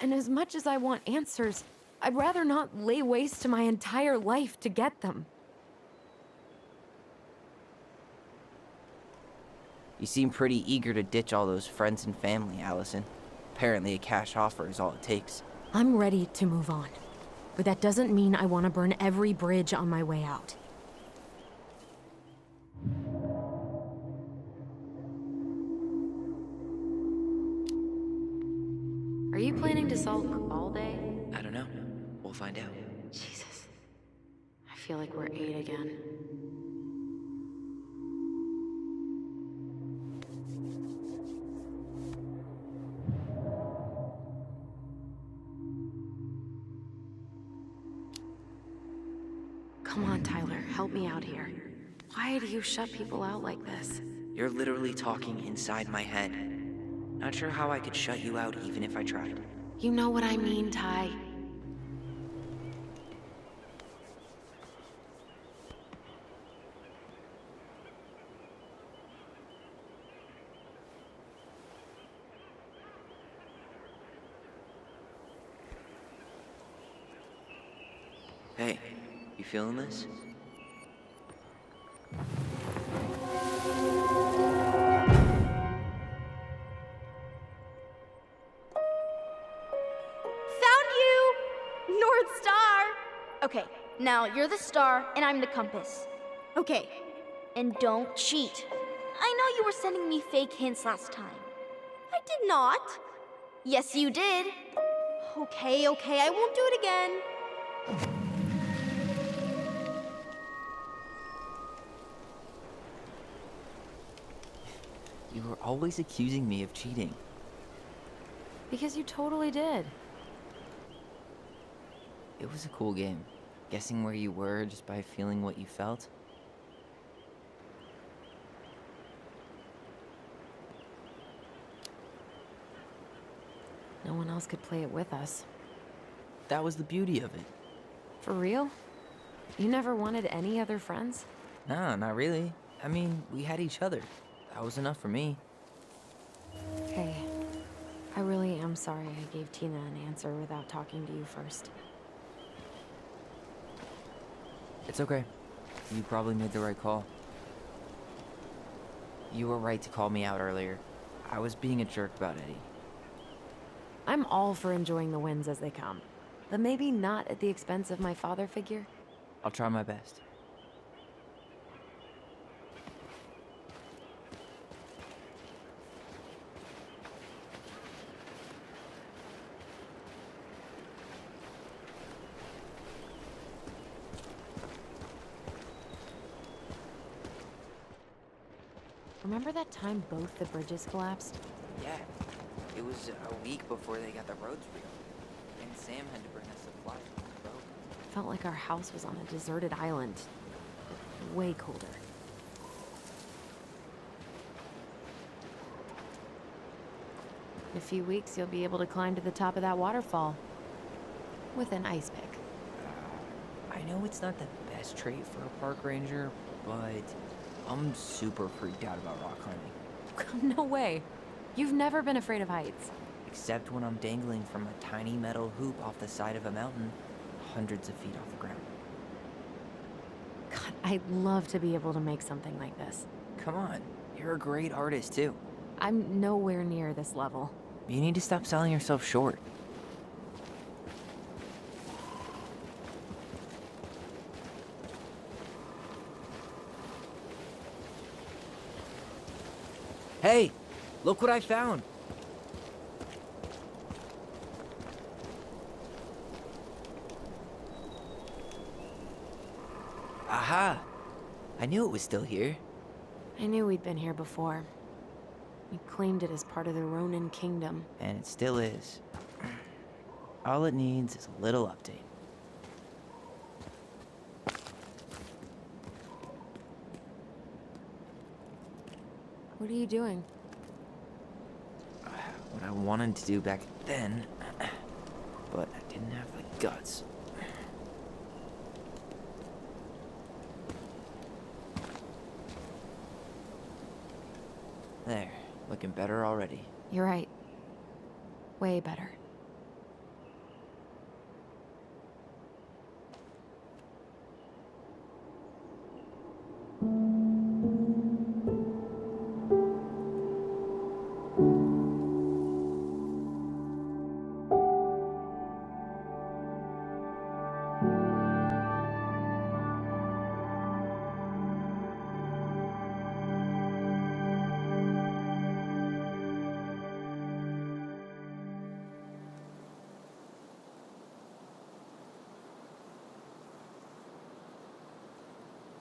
And as much as I want answers, I'd rather not lay waste to my entire life to get them. You seem pretty eager to ditch all those friends and family, Allison. Apparently a cash offer is all it takes. I'm ready to move on. But that doesn't mean I want to burn every bridge on my way out. Are you planning to sulk all day? I don't know. We'll find out. Jesus. I feel like we're 8 again. Come on, Tyler, help me out here. Why do you shut people out like this? You're literally talking inside my head. Not sure how I could shut you out even if I tried. You know what I mean, Ty. Hey, you feeling this? North Star! Okay, now you're the star and I'm the compass. Okay, And don't cheat. I know you were sending me fake hints last time. I did not. Yes, you did. Okay, I won't do it again. You were always accusing me of cheating. Because you totally did. It was a cool game. Guessing where you were just by feeling what you felt. No one else could play it with us. That was the beauty of it. For real? You never wanted any other friends? Nah, not really. I mean, we had each other. That was enough for me. Hey, I really am sorry I gave Tina an answer without talking to you first. It's okay. You probably made the right call. You were right to call me out earlier. I was being a jerk about Eddie. I'm all for enjoying the wins as they come, but maybe not at the expense of my father figure. I'll try my best. Remember that time both the bridges collapsed? Yeah. It was a week before they got the roads reopened. And Sam had to bring us supplies from the boat. Felt like our house was on a deserted island. Way colder. In a few weeks, you'll be able to climb to the top of that waterfall. With an ice pick. I know it's not the best trait for a park ranger, but I'm super freaked out about rock climbing. No way. You've never been afraid of heights. Except when I'm dangling from a tiny metal hoop off the side of a mountain, hundreds of feet off the ground. God, I'd love to be able to make something like this. Come on, you're a great artist too. I'm nowhere near this level. You need to stop selling yourself short. Hey, look what I found. Aha! I knew it was still here. I knew we'd been here before. We claimed it as part of the Ronin Kingdom. And it still is. All it needs is a little update. What are you doing? What I wanted to do back then, but I didn't have the guts. There, looking better already. You're right. Way better.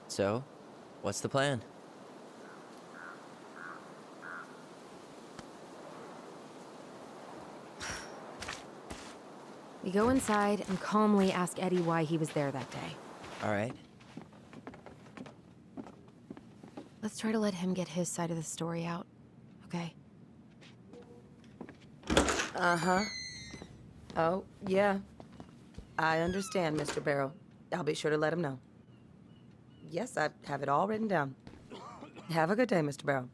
So, what's the plan? We go inside and calmly ask Eddie why he was there that day. All right. Let's try to let him get his side of the story out, okay? Uh-huh. Oh, yeah. I understand, Mr. Barrow. I'll be sure to let him know. Yes, I have it all written down. Have a good day, Mr. Barrow.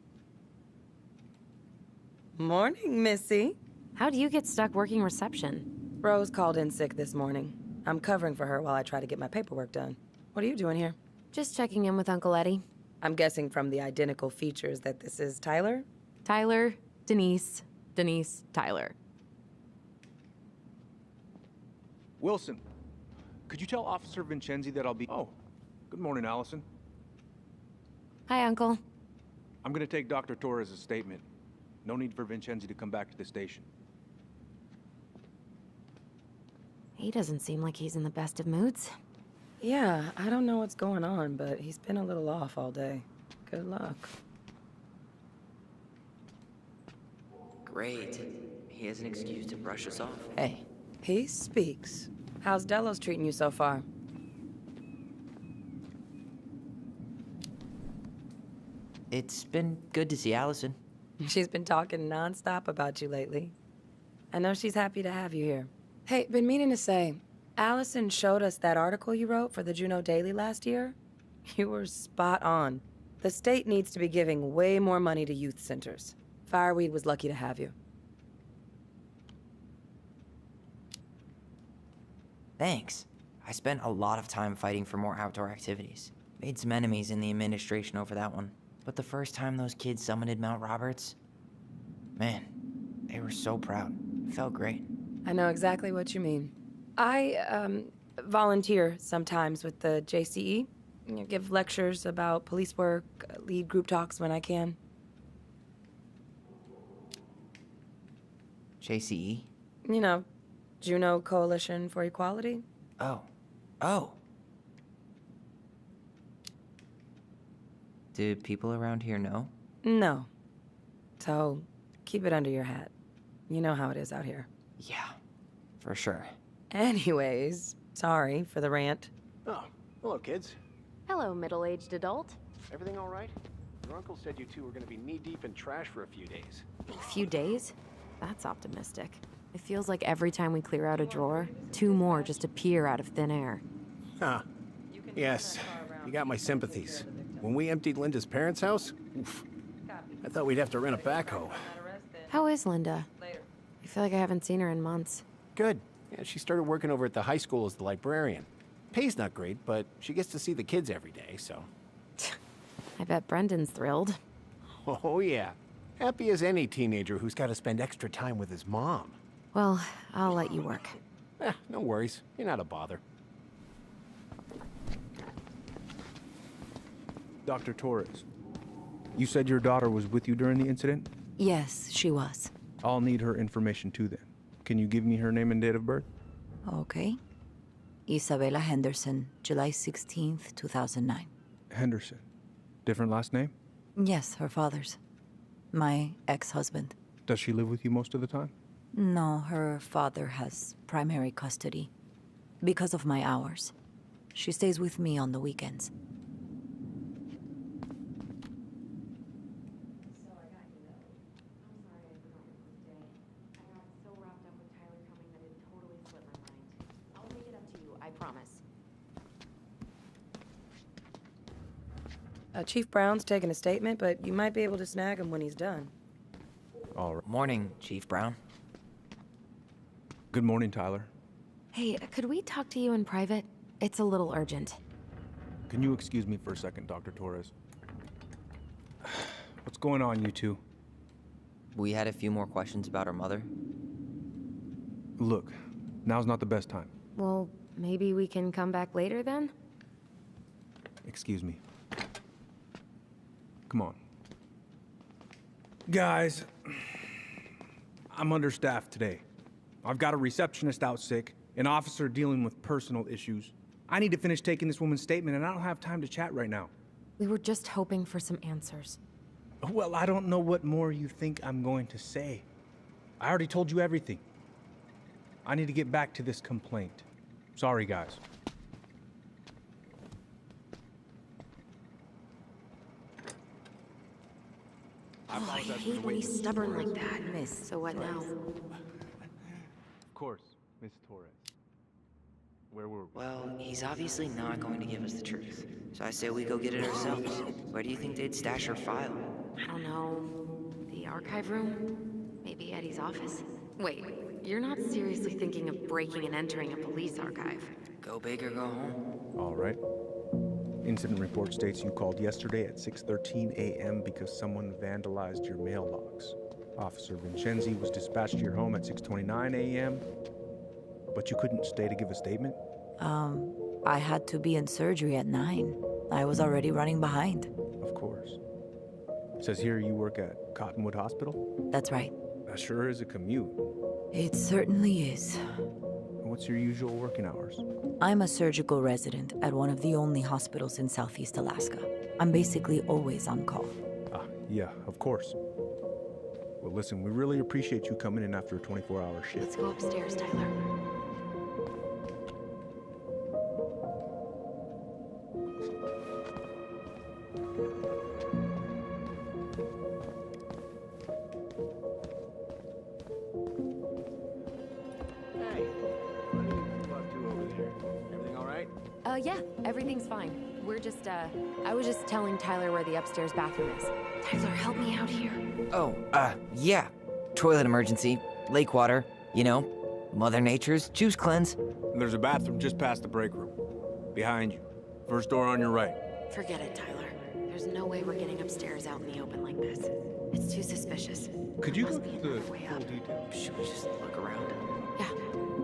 Morning, Missy. How'd you get stuck working reception? Rose called in sick this morning. I'm covering for her while I try to get my paperwork done. What are you doing here? Just checking in with Uncle Eddie. I'm guessing from the identical features that this is Tyler? Tyler, Denise, Denise, Tyler. Wilson, could you tell Officer Vincenzi that I'll be... Oh, good morning, Allison. Hi, Uncle. I'm gonna take Dr. Torres' statement. No need for Vincenzi to come back to the station. He doesn't seem like he's in the best of moods. Yeah, I don't know what's going on, but he's been a little off all day. Good luck. Great. He has an excuse to brush us off. Hey, he speaks. How's Delos treating you so far? It's been good to see Allison. She's been talking nonstop about you lately. I know she's happy to have you here. Hey, been meaning to say, Allison showed us that article you wrote for the Juneau Daily last year. You were spot on. The state needs to be giving way more money to youth centers. Fireweed was lucky to have you. Thanks. I spent a lot of time fighting for more outdoor activities. Made some enemies in the administration over that one. But the first time those kids summited Mount Roberts, man, they were so proud. It felt great. I know exactly what you mean. I volunteer sometimes with the JCE. You know, give lectures about police work, lead group talks when I can. JCE? You know, Juneau Coalition for Equality. Oh. Do people around here know? No. So, keep it under your hat. You know how it is out here. Yeah, for sure. Anyways, sorry for the rant. Oh, hello, kids. Hello, middle-aged adult. Everything all right? Your uncle said you two were gonna be knee-deep in trash for a few days. A few days? That's optimistic. It feels like every time we clear out a drawer, 2 more just appear out of thin air. Huh. Yes, you got my sympathies. When we emptied Linda's parents' house, oof, I thought we'd have to rent a backhoe. How is Linda? I feel like I haven't seen her in months. Good. Yeah, she started working over at the high school as the librarian. Pay's not great, but she gets to see the kids every day, so. I bet Brendan's thrilled. Oh, yeah. Happy as any teenager who's got to spend extra time with his mom. Well, I'll let you work. No worries. You're not a bother. Dr. Torres, you said your daughter was with you during the incident? Yes, she was. I'll need her information too then. Can you give me her name and date of birth? Okay. Isabella Henderson, July 16th, 2009. Henderson. Different last name? Yes, her father's. My ex-husband. Does she live with you most of the time? No, her father has primary custody. Because of my hours. She stays with me on the weekends. Chief Brown's taking a statement, but you might be able to snag him when he's done. All right. Morning, Chief Brown. Good morning, Tyler. Hey, could we talk to you in private? It's a little urgent. Can you excuse me for a second, Dr. Torres? What's going on, you two? We had a few more questions about her mother. Look, now's not the best time. Well, maybe we can come back later then? Excuse me. Come on. Guys, I'm understaffed today. I've got a receptionist out sick, an officer dealing with personal issues. I need to finish taking this woman's statement, and I don't have time to chat right now. We were just hoping for some answers. Well, I don't know what more you think I'm going to say. I already told you everything. I need to get back to this complaint. Sorry, guys. I hate when he's stubborn like that. Miss, so what now? Of course, Miss Torres. Where were we? Well, he's obviously not going to give us the truth. So I say we go get it ourselves. Where do you think they'd stash her file? I don't know. The archive room? Maybe Eddie's office? Wait, you're not seriously thinking of breaking and entering a police archive? Go big or go home. All right. Incident report states you called yesterday at 6:13 a.m. because someone vandalized your mailbox. Officer Vincenzi was dispatched to your home at 6:29 a.m., but you couldn't stay to give a statement? I had to be in surgery at 9. I was already running behind. Of course. Says here you work at Cottonwood Hospital? That's right. That sure is a commute. It certainly is. What's your usual working hours? I'm a surgical resident at one of the only hospitals in Southeast Alaska. I'm basically always on call. Ah, yeah, of course. Well, listen, we really appreciate you coming in after a 24-hour shift. Let's go upstairs, Tyler. Hey, what are you up to over there? Everything all right? Yeah, everything's fine. We're just, I was just telling Tyler where the upstairs bathroom is. Tyler, help me out here. Oh, yeah. Toilet emergency, lake water, you know, Mother Nature's juice cleanse. There's a bathroom just past the break room. Behind you. First door on your right. Forget it, Tyler. There's no way we're getting upstairs out in the open like this. It's too suspicious. Could you Must look be at the another way full up. detail? Should we just look around? Yeah,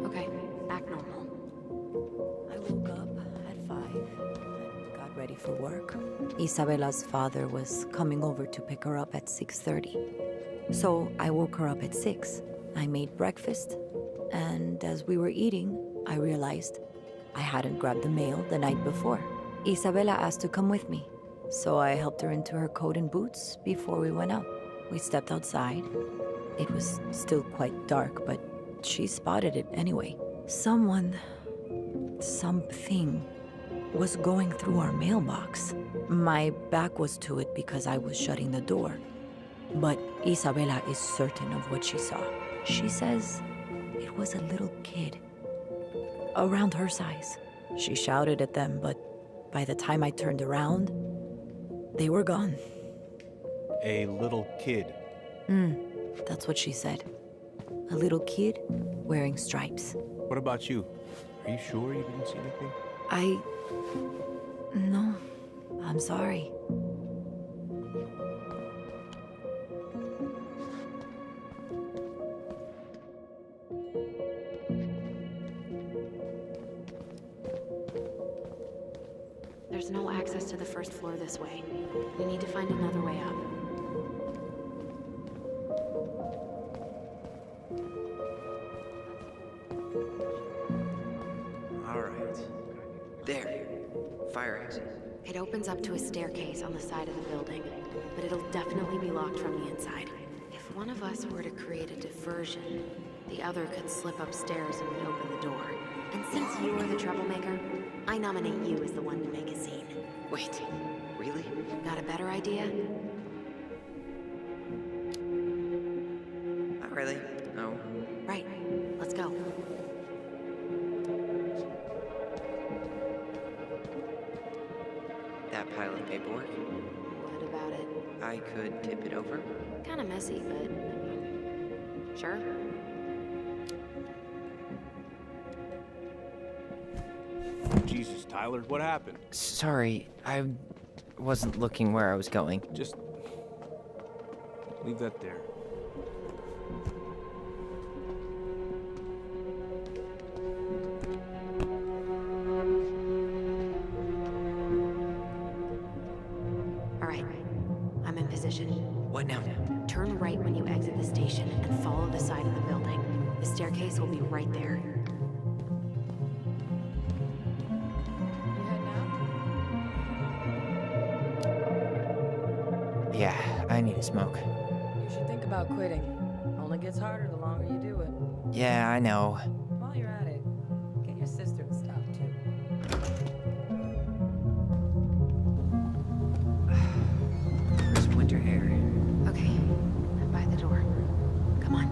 okay. Act normal. I woke up at 5 and got ready for work. Isabella's father was coming over to pick her up at 6:30. So I woke her up at 6. I made breakfast, and as we were eating, I realized I hadn't grabbed the mail the night before. Isabella asked to come with me, so I helped her into her coat and boots before we went out. We stepped outside. It was still quite dark, but she spotted it anyway. Something was going through our mailbox. My back was to it because I was shutting the door. But Isabella is certain of what she saw. She says it was a little kid, around her size. She shouted at them, but by the time I turned around, they were gone. A little kid. That's what she said. A little kid wearing stripes. What about you? Are you sure you didn't see anything? No, I'm sorry. There's no access to the first floor this way. We need to find another way up. All right. There. Fire exit. It opens up to a staircase on the side of the building, but it'll definitely be locked from the inside. If one of us were to create a diversion, the other could slip upstairs and open the door. And since you're the troublemaker, I nominate you as the one to make a scene. Wait, really? Got a better idea? Not really. No. Right. Let's go. That pile of paperwork? What about it? I could tip it over. Kinda messy, but I mean, sure. Jesus, Tyler, what happened? Sorry, I wasn't looking where I was going. Just leave that there. All right. I'm in position. What now? Turn right when you exit the station and follow the side of the building. The staircase will be right there. Yeah, I need a smoke. You should think about quitting. Only gets harder the longer you do it. Yeah, I know. While you're at it, get your sister to stop too. Where's winter air? Okay. I'm by the door. Come on.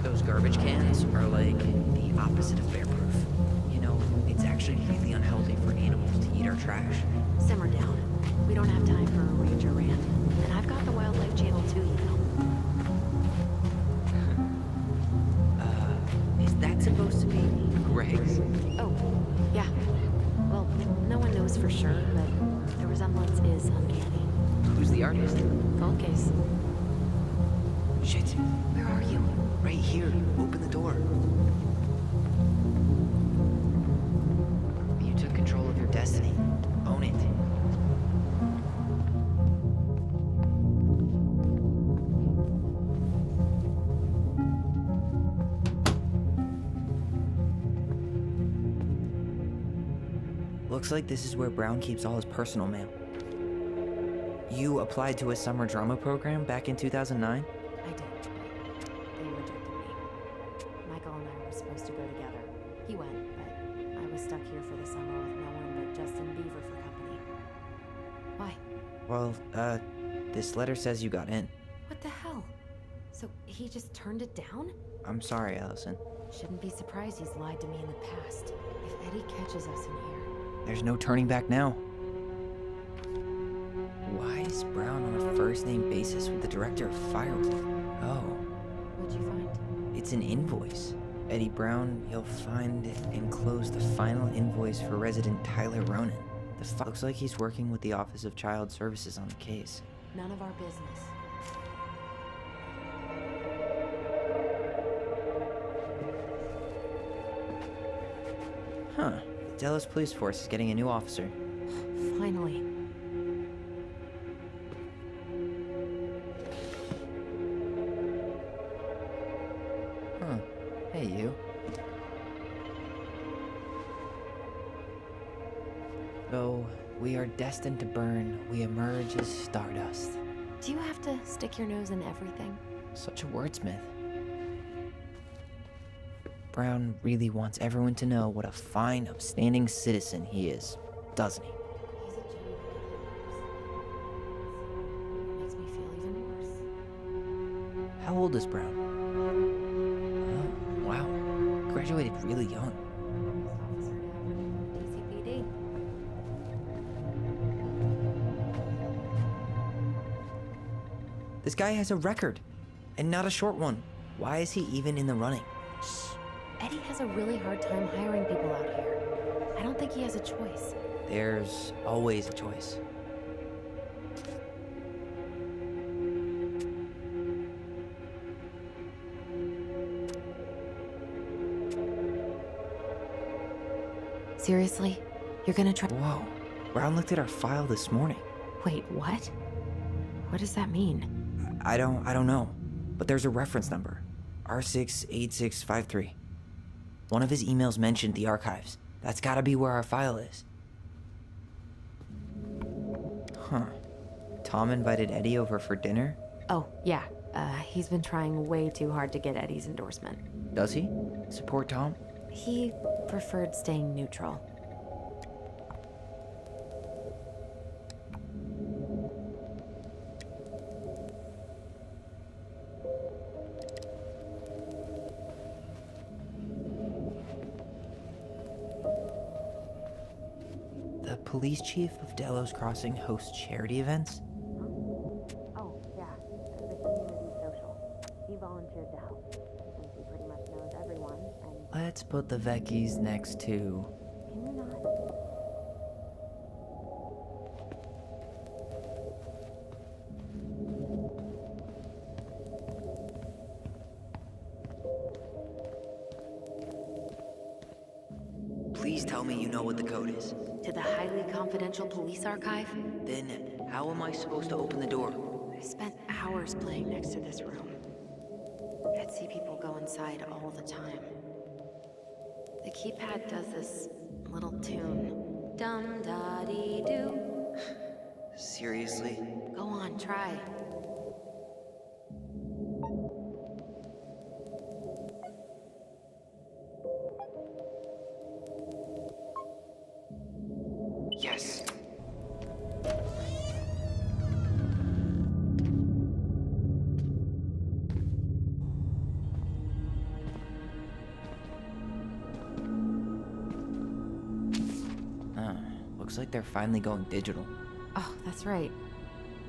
Those garbage cans are like the opposite of bear-proof. You know, it's actually really unhealthy for animals to eat our trash. Simmer down. We don't have time for a ranger rant. And I've got the Wildlife Channel too, you know. Is that supposed to be Greg's? Oh, yeah. Well, no one knows for sure, but the resemblance is uncanny. Who's the artist? Phone case. Shit. Where are you? Right here. Open the door. You took control of your destiny. Own it. Looks like this is where Brown keeps all his personal mail. You applied to a summer drama program back in 2009? I did, but they rejected me. Michael and I were supposed to go together. He went, but I was stuck here for the summer with no one but Justin Beaver for company. Why? Well, this letter says you got in. What the hell? So he just turned it down? I'm sorry, Allison. Shouldn't be surprised he's lied to me in the past. If Eddie catches us in here... There's no turning back now. Why is Brown on a first-name basis with the director of Firewall? Oh. What'd you find? It's an invoice. Eddie Brown, you'll find enclosed the final invoice for resident Tyler Ronan. Looks like he's working with the Office of Child Services on the case. None of our business. Huh. The Delos Police Force is getting a new officer. Finally. Huh. Hey, you. Though we are destined to burn, we emerge as stardust. Do you have to stick your nose in everything? Such a wordsmith. Brown really wants everyone to know what a fine, upstanding citizen he is, doesn't he? He's a genuine. Makes me feel even worse. How old is Brown? Oh, wow. Graduated really young. Officer to ever be in the DCPD. This guy has a record, and not a short one. Why is he even in the running? Eddie has a really hard time hiring people out here. I don't think he has a choice. There's always a choice. Seriously? You're gonna try— Whoa. Brown looked at our file this morning. Wait, what? What does that mean? I don't know. But there's a reference number. R68653. One of his emails mentioned the archives. That's gotta be where our file is. Huh. Tom invited Eddie over for dinner? Oh, yeah. He's been trying way too hard to get Eddie's endorsement. Does he? Support Tom? He preferred staying neutral. The police chief of Delos Crossing hosts charity events? Oh, yeah. The community social. He volunteered to help, since he pretty much knows everyone, and... Let's put the Vecchies next to... Can you not? Please tell me you know what the code is. To the highly confidential police archive? Then, how am I supposed to open the door? I spent hours playing next to this room. I'd see people go inside all the time. The keypad does this little tune. Dum-da-dee-doo. Seriously? Go on, try. Yes. Looks like they're finally going digital. Oh, that's right.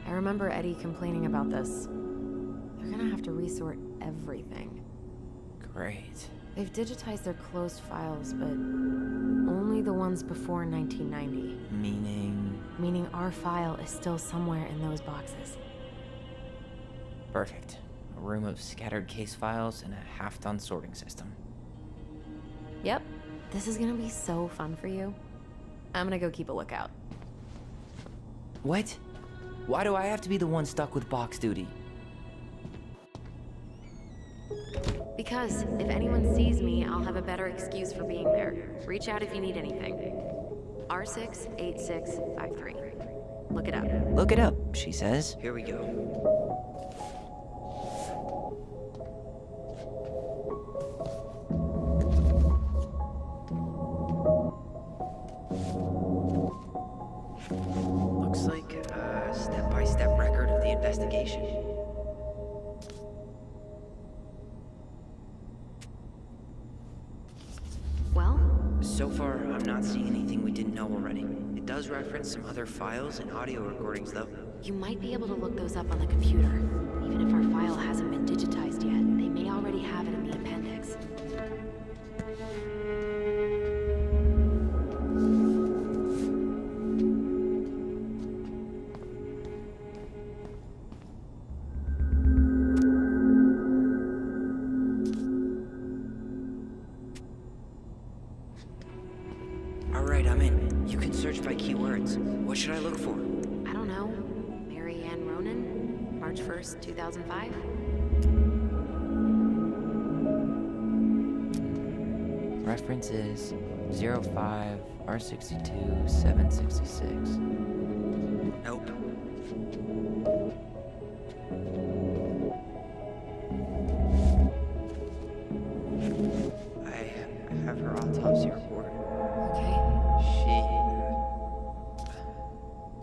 I remember Eddie complaining about this. They're gonna have to resort everything. Great. They've digitized their closed files, but only the ones before 1990. Meaning? Meaning our file is still somewhere in those boxes. Perfect. A room of scattered case files and a half-done sorting system. Yep. This is gonna be so fun for you. I'm gonna go keep a lookout. What? Why do I have to be the one stuck with box duty? Because if anyone sees me, I'll have a better excuse for being there. Reach out if you need anything. R68653. Look it up. Look it up, she says. Here we go. Looks like a step-by-step record of the investigation. Well? So far, I'm not seeing anything we didn't know already. It does reference some other files and audio recordings, though. You might be able to look those up on the computer. Even if our file hasn't been digitized yet, they may already have it in the appendix. Alright, I'm in. You can search by keywords. What should I look for? I don't know. Mary Ann Ronan? March 1st, 2005? References 05 R62 766. Nope. I have her autopsy report. Okay.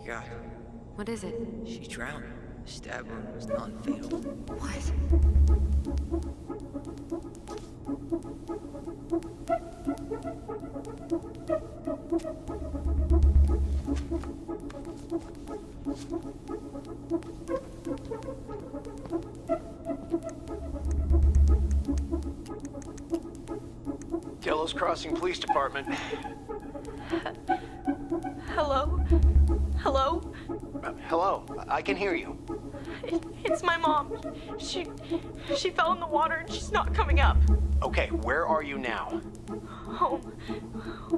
Yeah. What is it? She drowned. The stab wound was non-fatal. What? Delos Crossing Police Department. Hello? Hello? Hello, I can hear you. It's my mom. She fell in the water and she's not coming up. Okay, where are you now? Home.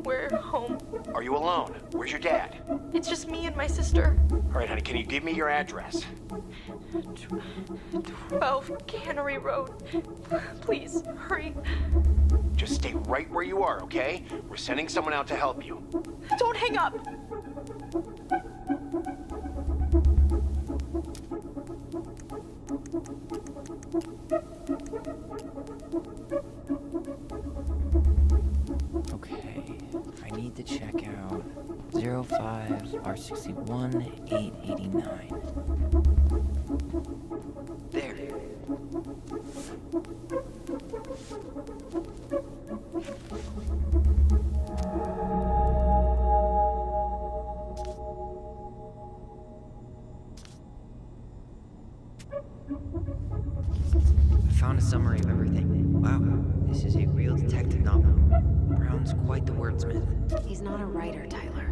We're home. Are you alone? Where's your dad? It's just me and my sister. All right, honey, can you give me your address? 12 Cannery Road. Please, hurry. Just stay right where you are, okay? We're sending someone out to help you. Don't hang up. Okay, I need to check out 05 R61 889. There. I found a summary of everything. Wow, this is a real detective novel. Brown's quite the wordsmith. He's not a writer, Tyler.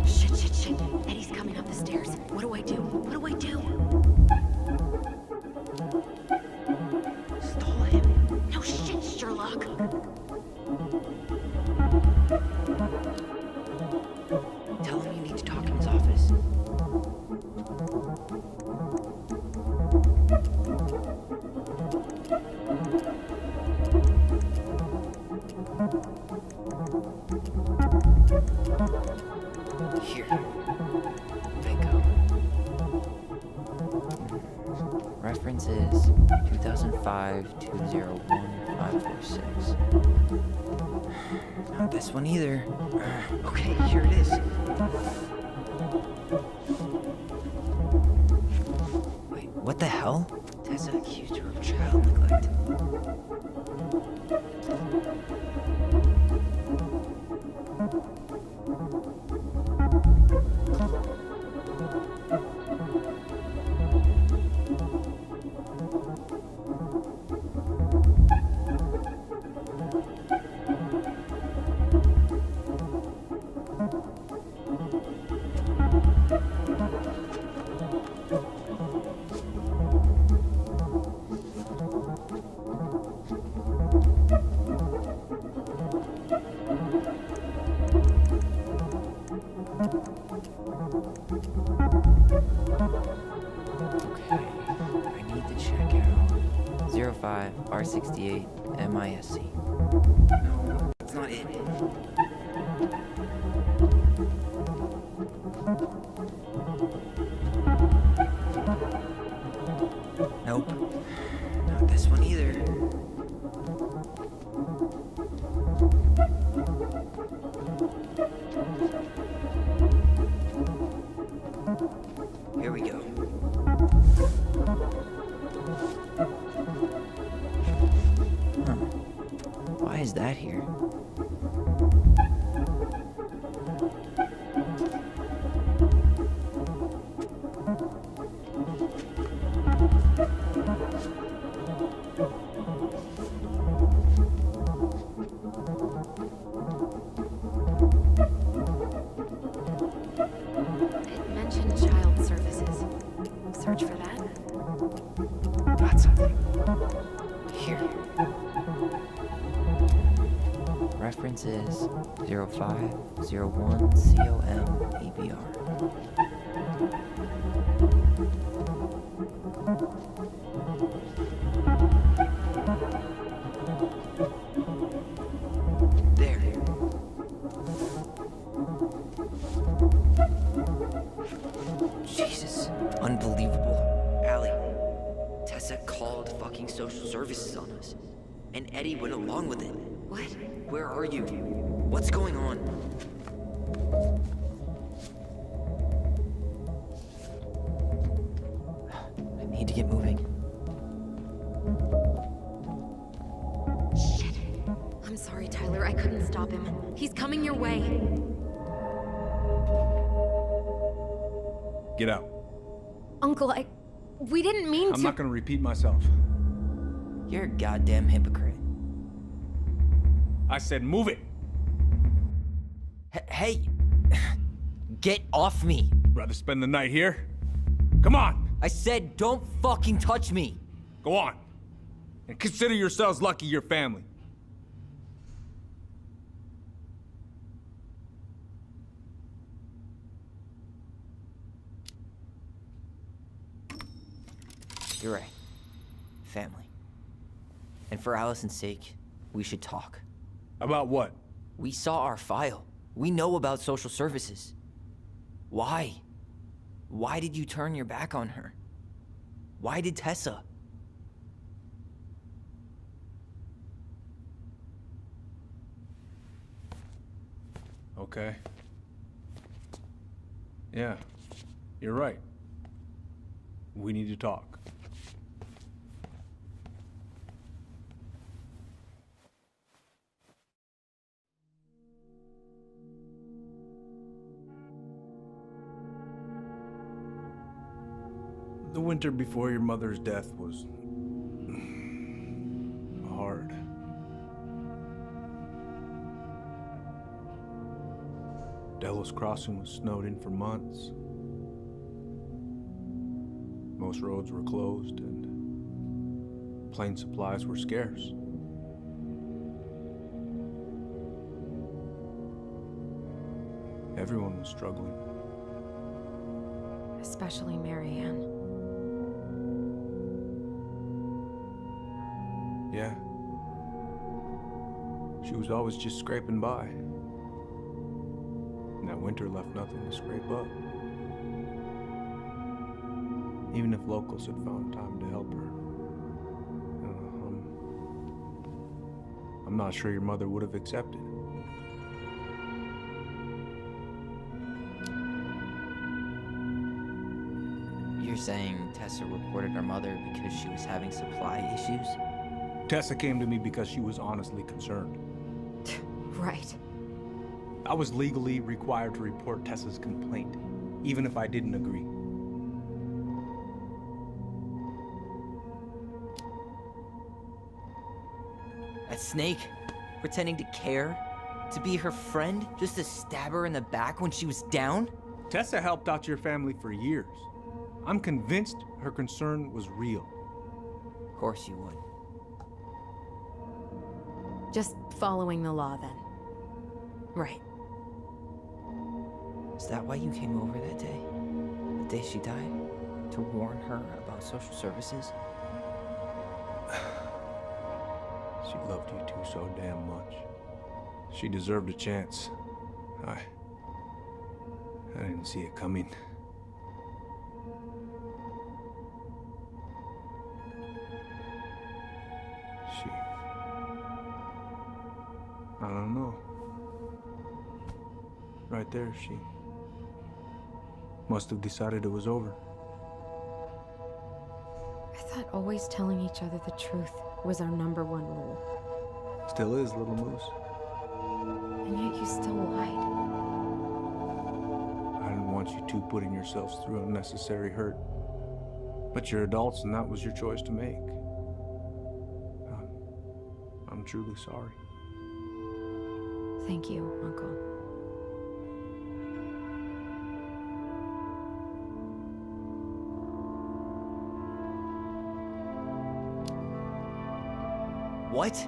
Shit. Eddie's coming up the stairs. What do I do? What do I do? Stall him. No shit, Sherlock. Tell him you need to talk in his office. Here. Bingo. References 2005 201 546. Not this one either. Okay, here it is. Wait, what the hell? Tessa accused her of child neglect. Okay, I need to check out 05 R68 MISC. No, that's not it. Nope, not this one either. Here we go. Huh. Why is that here? It mentioned child services. Search for that. Got something. Here. Reference is 0501 COM EBR. There. Jesus. Unbelievable. Allie, Tessa called fucking social services on us. And Eddie went along with it. What? Where are you? What's going on? I need to get moving. Shit. I'm sorry, Tyler. I couldn't stop him. He's coming your way. Get out. Uncle, we didn't mean to. I'm not gonna repeat myself. You're a goddamn hypocrite. I said move it. Hey! Get off me! Rather spend the night here? Come on! I said don't fucking touch me! Go on. And consider yourselves lucky you're family. You're right. Family. And for Allison's sake, we should talk. About what? We saw our file. We know about social services. Why? Why did you turn your back on her? Why did Tessa? Okay. Yeah, you're right. We need to talk. The winter before your mother's death was hard. Delos Crossing was snowed in for months. Most roads were closed and plane supplies were scarce. Everyone was struggling. Especially Marianne. Yeah. She was always just scraping by. And that winter left nothing to scrape up. Even if locals had found time to help her. I'm not sure your mother would have accepted. You're saying Tessa reported her mother because she was having supply issues? Tessa came to me because she was honestly concerned. Right. I was legally required to report Tessa's complaint, even if I didn't agree. That snake, pretending to care? To be her friend, just to stab her in the back when she was down? Tessa helped out your family for years. I'm convinced her concern was real. Of course you would. Just following the law then. Right. Is that why you came over that day? The day she died? To warn her about social services? She loved you two so damn much. She deserved a chance. I didn't see it coming. I don't know. Right there, she must have decided it was over. I thought always telling each other the truth was our #1 rule. Still is, little moose. And yet you still lied. I didn't want you two putting yourselves through unnecessary hurt. But you're adults and that was your choice to make. I'm truly sorry. Thank you, Uncle. What?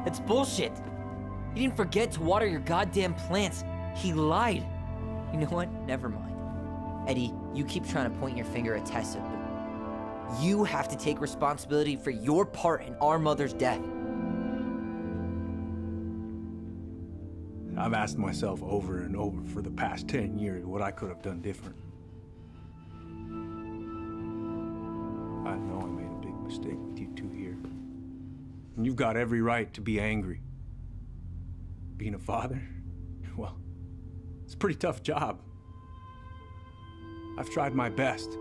That's bullshit! He didn't forget to water your goddamn plants. He lied. You know what? Never mind. Eddie, you keep trying to point your finger at Tessa, but you have to take responsibility for your part in our mother's death. I've asked myself over and over for the past 10 years what I could have done different. I know I made a big mistake with you two here. And you've got every right to be angry. Being a father, well, it's a pretty tough job. I've tried my best.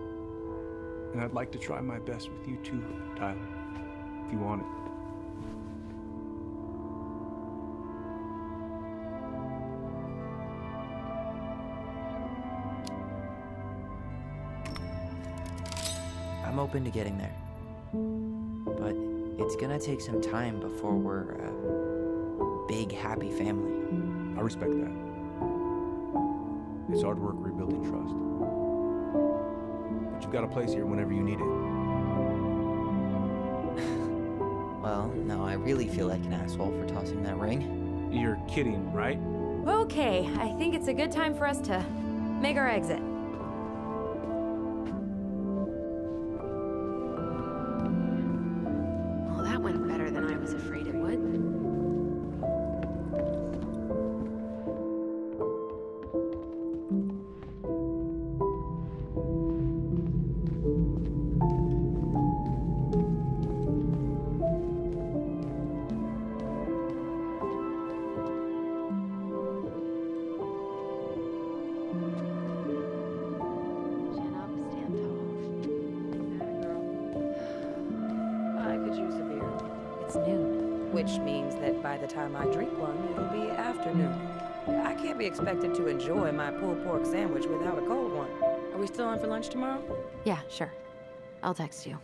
And I'd like to try my best with you too, Tyler, if you want it. I'm open to getting there. But it's gonna take some time before we're a big, happy family. I respect that. It's hard work rebuilding trust. But you've got a place here whenever you need it. Well, no, I really feel like an asshole for tossing that ring. You're kidding, right? Okay, I think it's a good time for us to make our exit. Well, that went better than I was afraid it would. Which means that by the time I drink one, it'll be afternoon. I can't be expected to enjoy my pulled pork sandwich without a cold one. Are we still on for lunch tomorrow? Yeah, sure. I'll text you.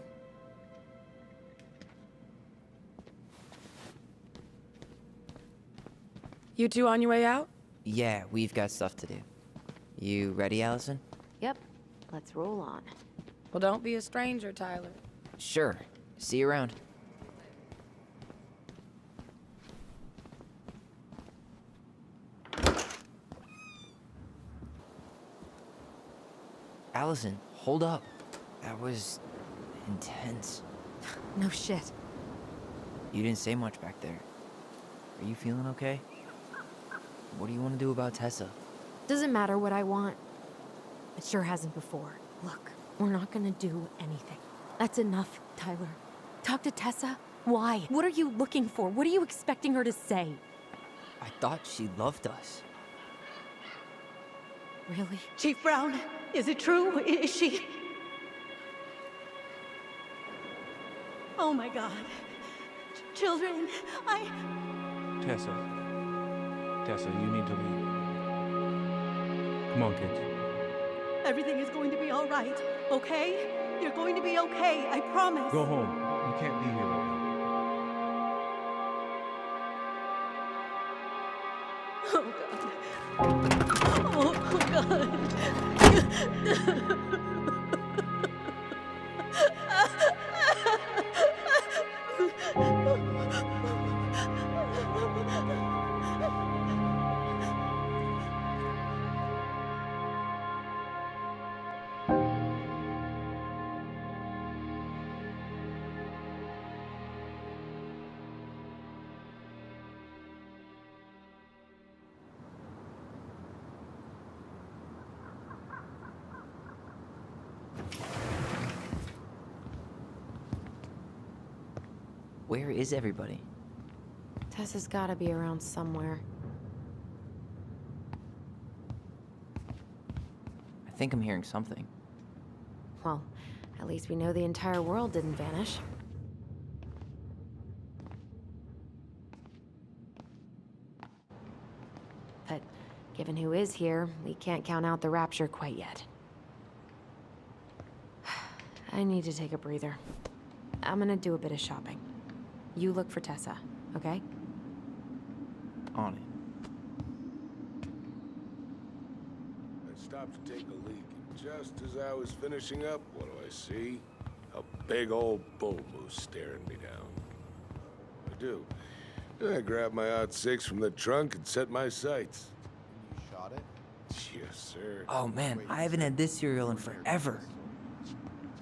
You two on your way out? Yeah, we've got stuff to do. You ready, Allison? Yep. Let's roll on. Well, don't be a stranger, Tyler. Sure. See you around. Allison, hold up. That was intense. No shit. You didn't say much back there. Are you feeling okay? What do you want to do about Tessa? Doesn't matter what I want. It sure hasn't before. Look, we're not gonna do anything. That's enough, Tyler. Talk to Tessa? Why? What are you looking for? What are you expecting her to say? I thought she loved us. Really? Chief Brown, is it true? Is she... Oh my God. Children, Tessa, you need to leave. Come on, kids. Everything is going to be all right, okay? You're going to be okay, I promise. Go home. You can't be here right now. Oh God. Where is everybody? Tessa's gotta be around somewhere. I think I'm hearing something. Well, at least we know the entire world didn't vanish. But given who is here, we can't count out the rapture quite yet. I need to take a breather. I'm gonna do a bit of shopping. You look for Tessa, okay? On it. I stopped to take a leak, and just as I was finishing up, what do I see? A big old bull moose staring me down. I do. I grab my .6 from the trunk and set my sights. You shot it? Yes, sir. Oh man, I haven't had this cereal in forever.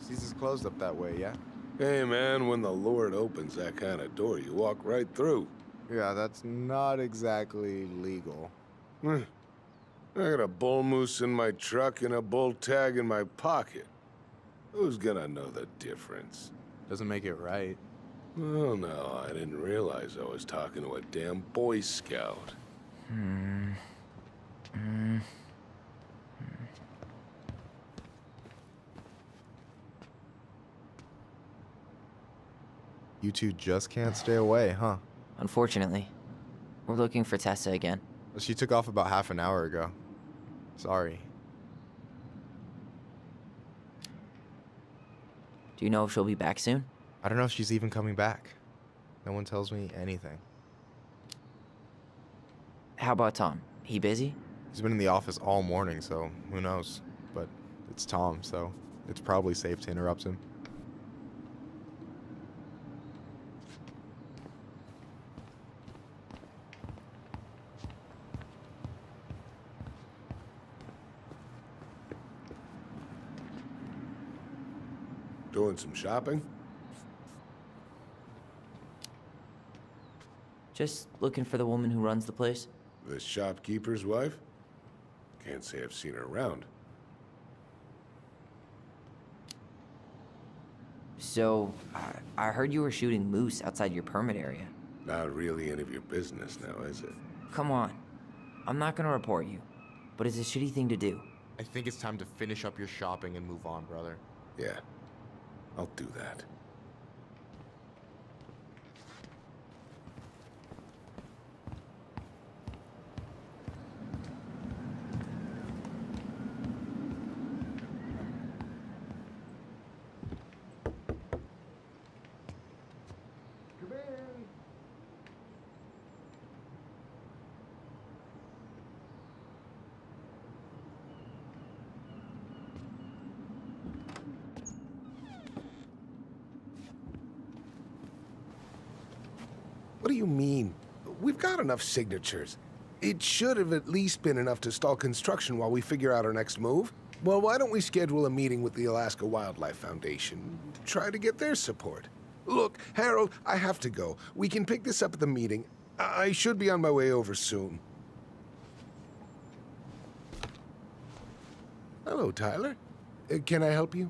Caesar's closed up that way, yeah? Hey, man, when the Lord opens that kind of door, you walk right through. Yeah, that's not exactly legal. I got a bull moose in my truck and a bull tag in my pocket. Who's gonna know the difference? Doesn't make it right. Oh, no, I didn't realize I was talking to a damn Boy Scout. You two just can't stay away, huh? Unfortunately, we're looking for Tessa again. She took off about half an hour ago. Sorry. Do you know if she'll be back soon? I don't know if she's even coming back. No one tells me anything. How about Tom? He busy? He's been in the office all morning, so who knows? But it's Tom, so it's probably safe to interrupt him. Doing some shopping? Just looking for the woman who runs the place. The shopkeeper's wife? Can't say I've seen her around. So, I heard you were shooting moose outside your permit area. Not really any of your business now, is it? Come on. I'm not gonna report you, but it's a shitty thing to do. I think it's time to finish up your shopping and move on, brother. Yeah, I'll do that. What do you mean? We've got enough signatures. It should have at least been enough to stall construction while we figure out our next move. Well, why don't we schedule a meeting with the Alaska Wildlife Foundation? Try to get their support. Look, Harold, I have to go. We can pick this up at the meeting. I should be on my way over soon. Hello, Tyler. Can I help you?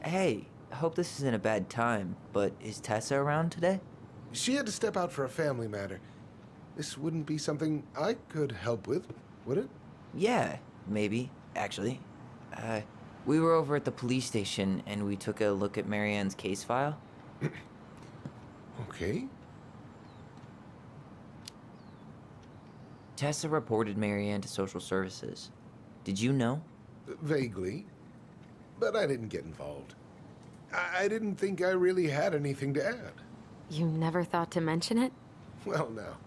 Hey, I hope this isn't a bad time, but is Tessa around today? She had to step out for a family matter. This wouldn't be something I could help with, would it? Yeah, maybe, actually. We were over at the police station and we took a look at Marianne's case file. Okay. Tessa reported Marianne to social services. Did you know? Vaguely. But I didn't get involved. I didn't think I really had anything to add. You never thought to mention it? Well, now,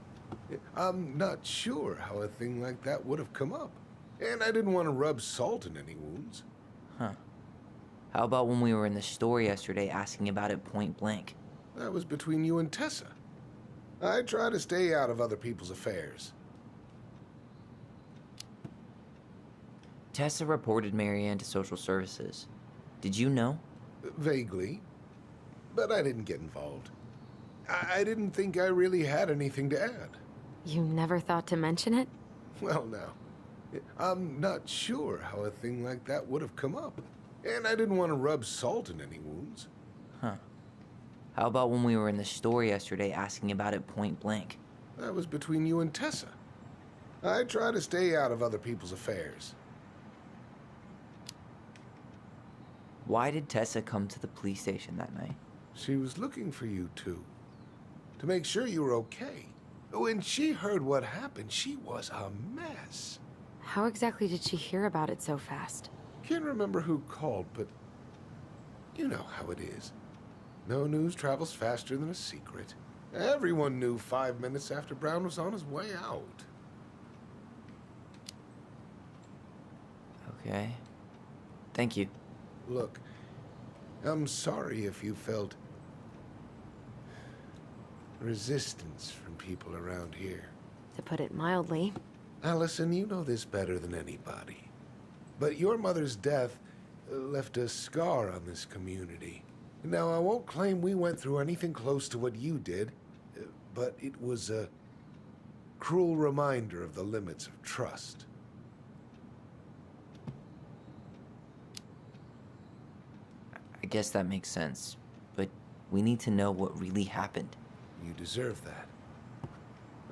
I'm not sure how a thing like that would have come up. And I didn't want to rub salt in any wounds. Huh. How about when we were in the store yesterday asking about it point blank? That was between you and Tessa. I try to stay out of other people's affairs. Tessa reported Marianne to social services. Did you know? Vaguely. But I didn't get involved. I didn't think I really had anything to add. You never thought to mention it? Well, now, I'm not sure how a thing like that would have come up. And I didn't want to rub salt in any wounds. Huh. How about when we were in the store yesterday asking about it point blank? That was between you and Tessa. I try to stay out of other people's affairs. Why did Tessa come to the police station that night? She was looking for you two, to make sure you were okay. When she heard what happened, she was a mess. How exactly did she hear about it so fast? Can't remember who called, but you know how it is. No news travels faster than a secret. Everyone knew 5 minutes after Brown was on his way out. Okay. Thank you. Look, I'm sorry if you felt resistance from people around here. To put it mildly. Allison, you know this better than anybody. But your mother's death left a scar on this community. Now, I won't claim we went through anything close to what you did, but it was a cruel reminder of the limits of trust. I guess that makes sense, but we need to know what really happened. You deserve that.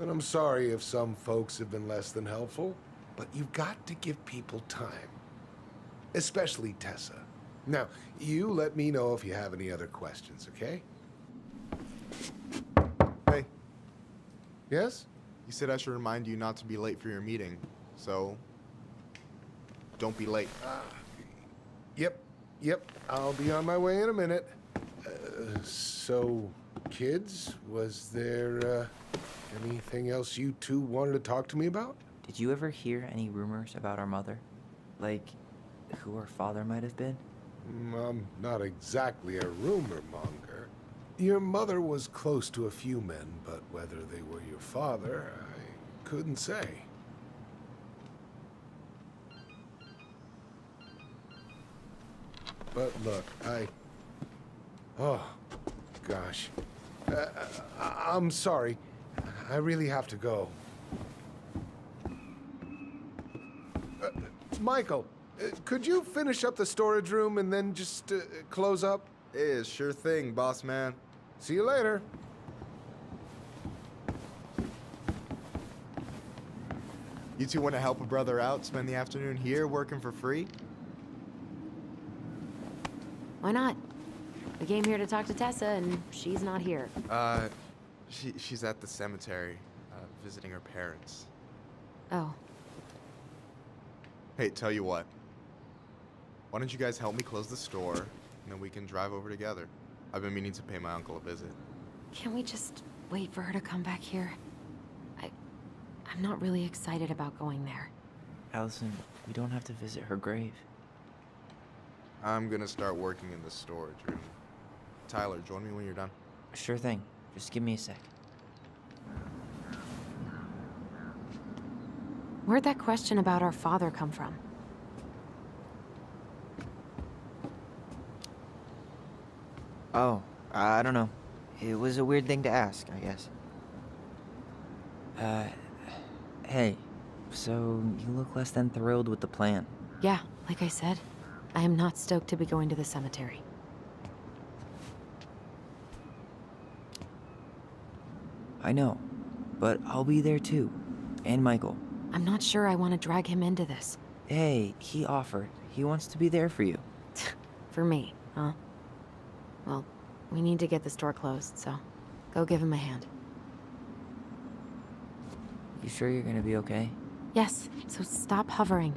And I'm sorry if some folks have been less than helpful, but you've got to give people time. Especially Tessa. Now, you let me know if you have any other questions, okay? Hey, Yes? you said I should remind you not to be late for your meeting, so don't be late. Yep, I'll be on my way in a minute. So, kids, was there anything else you two wanted to talk to me about? Did you ever hear any rumors about our mother? Like, who her father might have been? I'm not exactly a rumor monger. Your mother was close to a few men, but whether they were your father, I couldn't say. But look, oh, gosh. I'm sorry. I really have to go. Michael, could you finish up the storage room and then just close up? Yeah, sure thing, boss man. See you later. You two want to help a brother out, spend the afternoon here working for free? Why not? We came here to talk to Tessa, and she's not here. She's at the cemetery, visiting her parents. Oh. Hey, tell you what. Why don't you guys help me close the store, and then we can drive over together. I've been meaning to pay my uncle a visit. Can we just wait for her to come back here? I'm not really excited about going there. Allison, we don't have to visit her grave. I'm gonna start working in the storage room. Tyler, join me when you're done. Sure thing. Just give me a sec. Where'd that question about our father come from? Oh, I don't know. It was a weird thing to ask, I guess. Hey, so you look less than thrilled with the plan. Yeah, like I said, I am not stoked to be going to the cemetery. I know, but I'll be there too. And Michael. I'm not sure I want to drag him into this. Hey, he offered. He wants to be there for you. For me, huh? Well, we need to get the store closed, so go give him a hand. You sure you're gonna be okay? Yes, so stop hovering.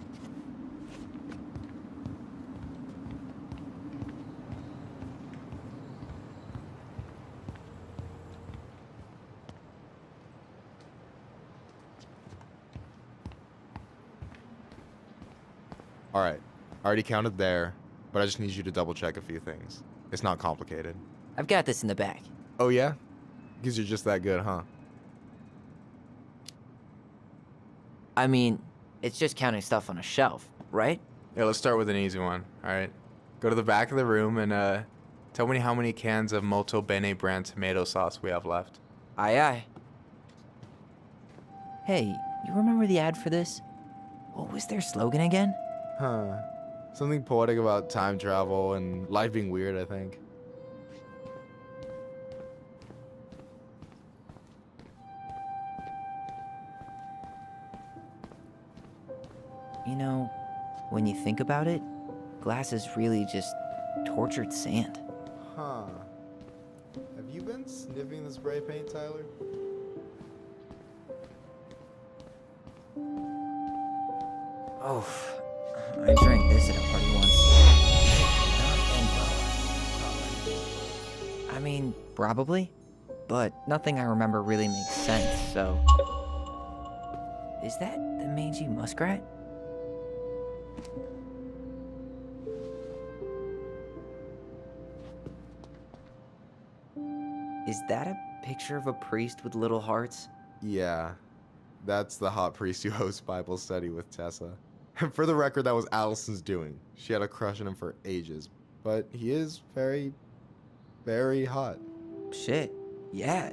All right, I already counted there, but I just need you to double check a few things. It's not complicated. I've got this in the bag. Oh yeah? Because you're just that good, huh? I mean, it's just counting stuff on a shelf, right? Yeah, let's start with an easy one, all right? Go to the back of the room and tell me how many cans of Molto Bene brand tomato sauce we have left. Aye, aye. Hey, you remember the ad for this? What was their slogan again? Huh. Something poetic about time travel and life being weird, I think. You know, when you think about it, glass is really just tortured sand. Huh. Have you been sniffing the spray paint, Tyler? Oh, I drank this at a party once. I mean, probably, but nothing I remember really makes sense, so... Is that the mangy muskrat? Is that a picture of a priest with little hearts? Yeah. That's the hot priest who hosts Bible study with Tessa. And for the record, that was Allison's doing. She had a crush on him for ages. But he is very, very hot. Shit, yeah.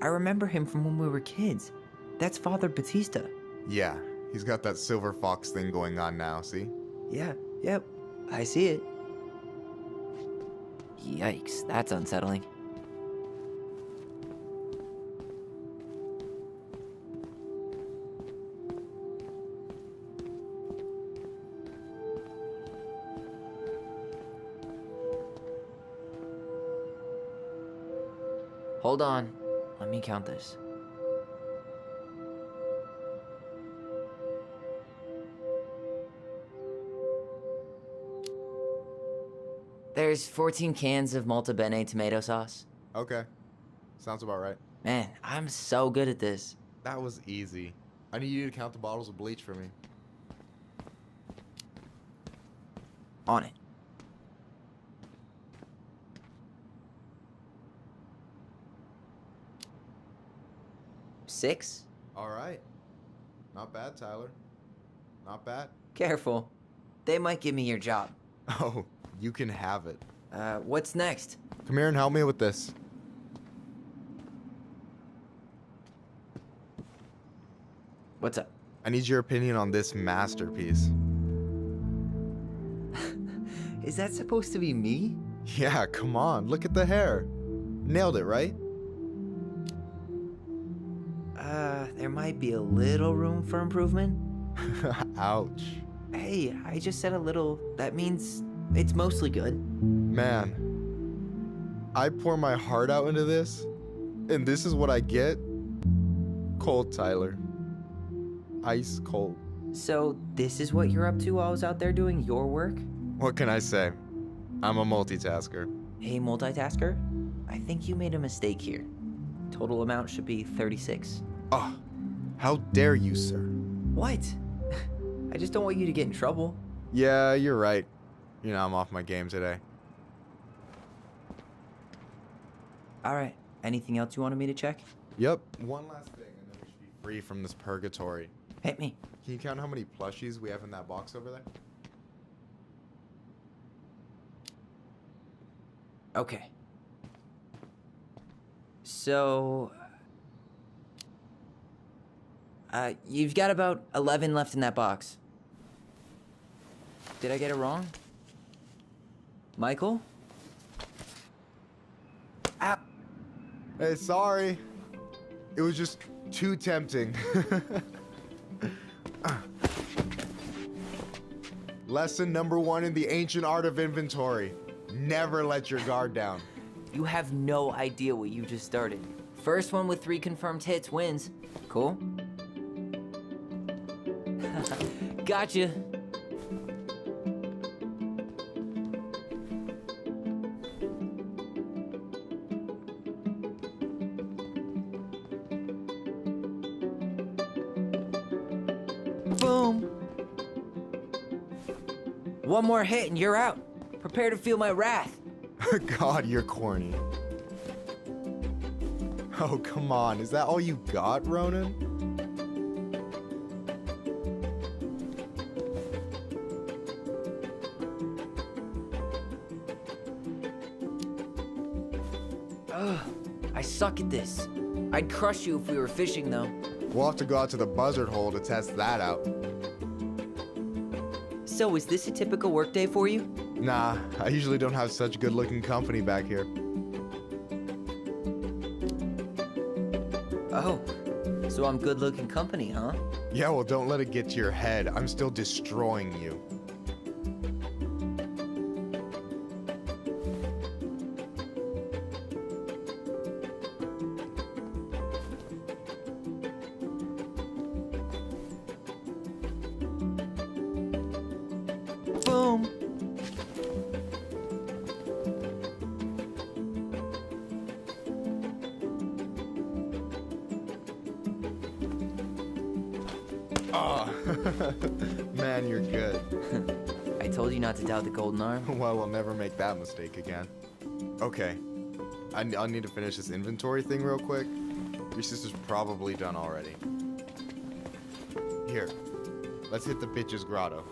I remember him from when we were kids. That's Father Batista. Yeah, he's got that silver fox thing going on now, see? Yeah, yep, I see it. Yikes, that's unsettling. Hold on, let me count this. There's 14 cans of Malta Bene tomato sauce. Okay. Sounds about right. Man, I'm so good at this. That was easy. I need you to count the bottles of bleach for me. On it. Six? All right. Not bad, Tyler. Not bad. Careful. They might give me your job. Oh, you can have it. What's next? Come here and help me with this. What's up? I need your opinion on this masterpiece. Is that supposed to be me? Yeah, come on. Look at the hair. Nailed it, right? There might be a little room for improvement. Ouch. Hey, I just said a little. That means it's mostly good. Man, I pour my heart out into this, and this is what I get? Cold, Tyler. Ice cold. So, this is what you're up to while I was out there doing your work? What can I say? I'm a multitasker. Hey, multitasker? I think you made a mistake here. Total amount should be 36. Oh, how dare you, sir? What? I just don't want you to get in trouble. Yeah, you're right. You know, I'm off my game today. Alright, anything else you wanted me to check? Yep. One last thing, and then we should be free from this purgatory. Hit me. Can you count how many plushies we have in that box over there? Okay. So... you've got about 11 left in that box. Did I get it wrong? Michael? Ah. Hey, sorry. It was just too tempting. Lesson number 1 in the ancient art of inventory. Never let your guard down. You have no idea what you just started. First one with 3 confirmed hits wins. Cool? Gotcha. Boom. One more hit and you're out. Prepare to feel my wrath. God, you're corny. Oh, come on. Is that all you got, Ronan? Ugh, I suck at this. I'd crush you if we were fishing, though. We'll have to go out to the buzzard hole to test that out. So, is this a typical workday for you? Nah, I usually don't have such good looking company back here. Oh, so I'm good looking company, huh? Yeah, well, don't let it get to your head. I'm still destroying you. Boom. Oh, man, you're good. I told you not to doubt the golden arm. Well, we'll never make that mistake again. Okay, I'll need to finish this inventory thing real quick. Your sister's probably done already. Here, let's hit the bitch's grotto.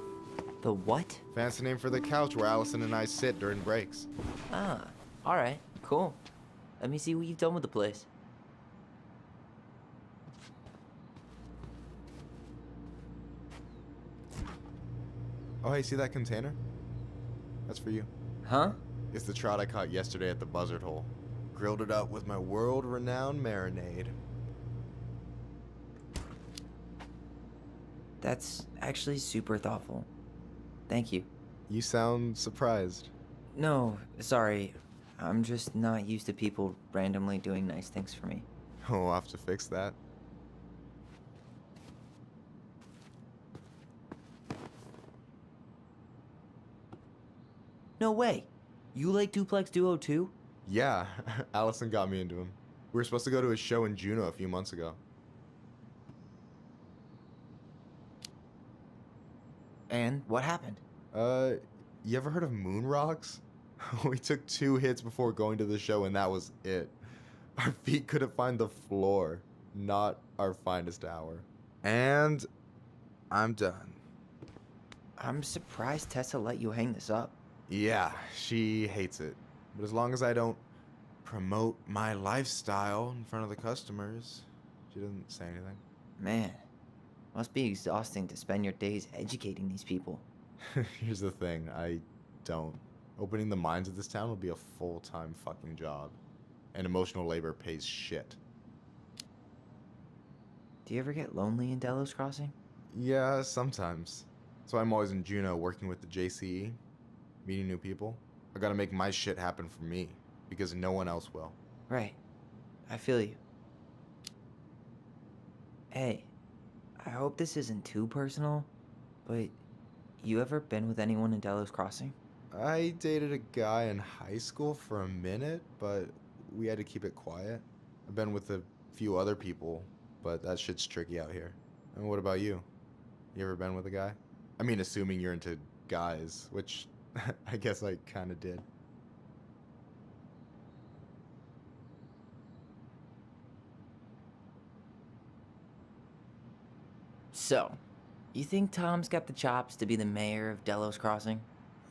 The what? Fancy name for the couch where Allison and I sit during breaks. Ah, alright, cool. Let me see what you've done with the place. Oh, hey, see that container? That's for you. Huh? It's the trout I caught yesterday at the buzzard hole. Grilled it up with my world-renowned marinade. That's actually super thoughtful. Thank you. You sound surprised. No, sorry. I'm just not used to people randomly doing nice things for me. Oh, we'll have to fix that. No way. You like Duplex Duo too? Yeah, Allison got me into him. We were supposed to go to his show in Juneau a few months ago. And what happened? You ever heard of Moon Rocks? We took 2 hits before going to the show and that was it. Our feet couldn't find the floor. Not our finest hour. And I'm done. I'm surprised Tessa let you hang this up. Yeah, she hates it. But as long as I don't promote my lifestyle in front of the customers, she doesn't say anything. Man, must be exhausting to spend your days educating these people. Here's the thing, I don't. Opening the mines of this town would be a full-time fucking job. And emotional labor pays shit. Do you ever get lonely in Delos Crossing? Yeah, sometimes. So I'm always in Juneau working with the JCE, meeting new people. I gotta make my shit happen for me, because no one else will. Right. I feel you. Hey, I hope this isn't too personal, but you ever been with anyone in Delos Crossing? I dated a guy in high school for a minute, but we had to keep it quiet. I've been with a few other people, but that shit's tricky out here. And what about you? You ever been with a guy? I mean, assuming you're into guys, which I guess I kind of did. So, you think Tom's got the chops to be the mayor of Delos Crossing?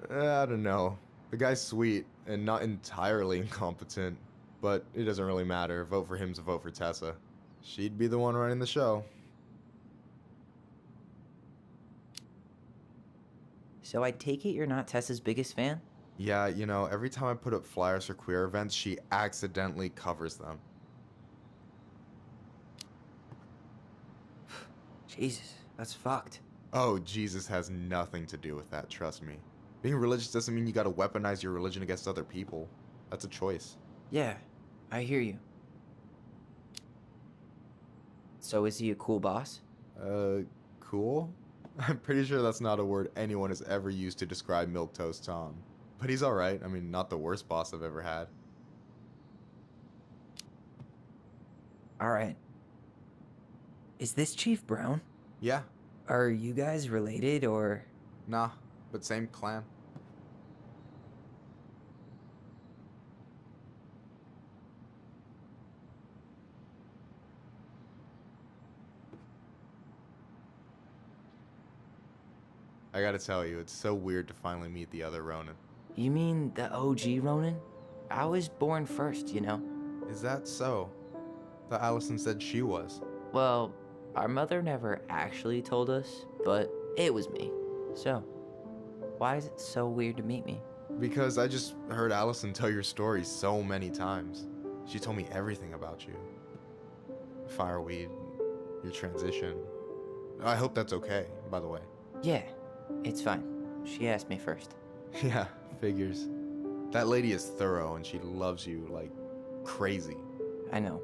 I don't know. The guy's sweet and not entirely incompetent, but it doesn't really matter. Vote for him's a vote for Tessa. She'd be the one running the show. So I take it you're not Tessa's biggest fan? Yeah, you know, every time I put up flyers for queer events, she accidentally covers them. Jesus, that's fucked. Oh, Jesus has nothing to do with that, trust me. Being religious doesn't mean you gotta weaponize your religion against other people. That's a choice. Yeah, I hear you. So is he a cool boss? Cool? I'm pretty sure that's not a word anyone has ever used to describe Milquetoast Tom. But he's alright. I mean, not the worst boss I've ever had. Alright. Is this Chief Brown? Yeah. Are you guys related, or...? Nah, but same clan. I gotta tell you, it's so weird to finally meet the other Ronin. You mean the OG Ronin? I was born first, you know? Is that so? Thought Allison said she was. Well, our mother never actually told us, but it was me. So, Why is it so weird to meet me? Because I just heard Allison tell your story so many times. She told me everything about you. Fireweed, your transition. I hope that's okay, by the way. Yeah, it's fine. She asked me first. Yeah, figures. That lady is thorough and she loves you like crazy. I know.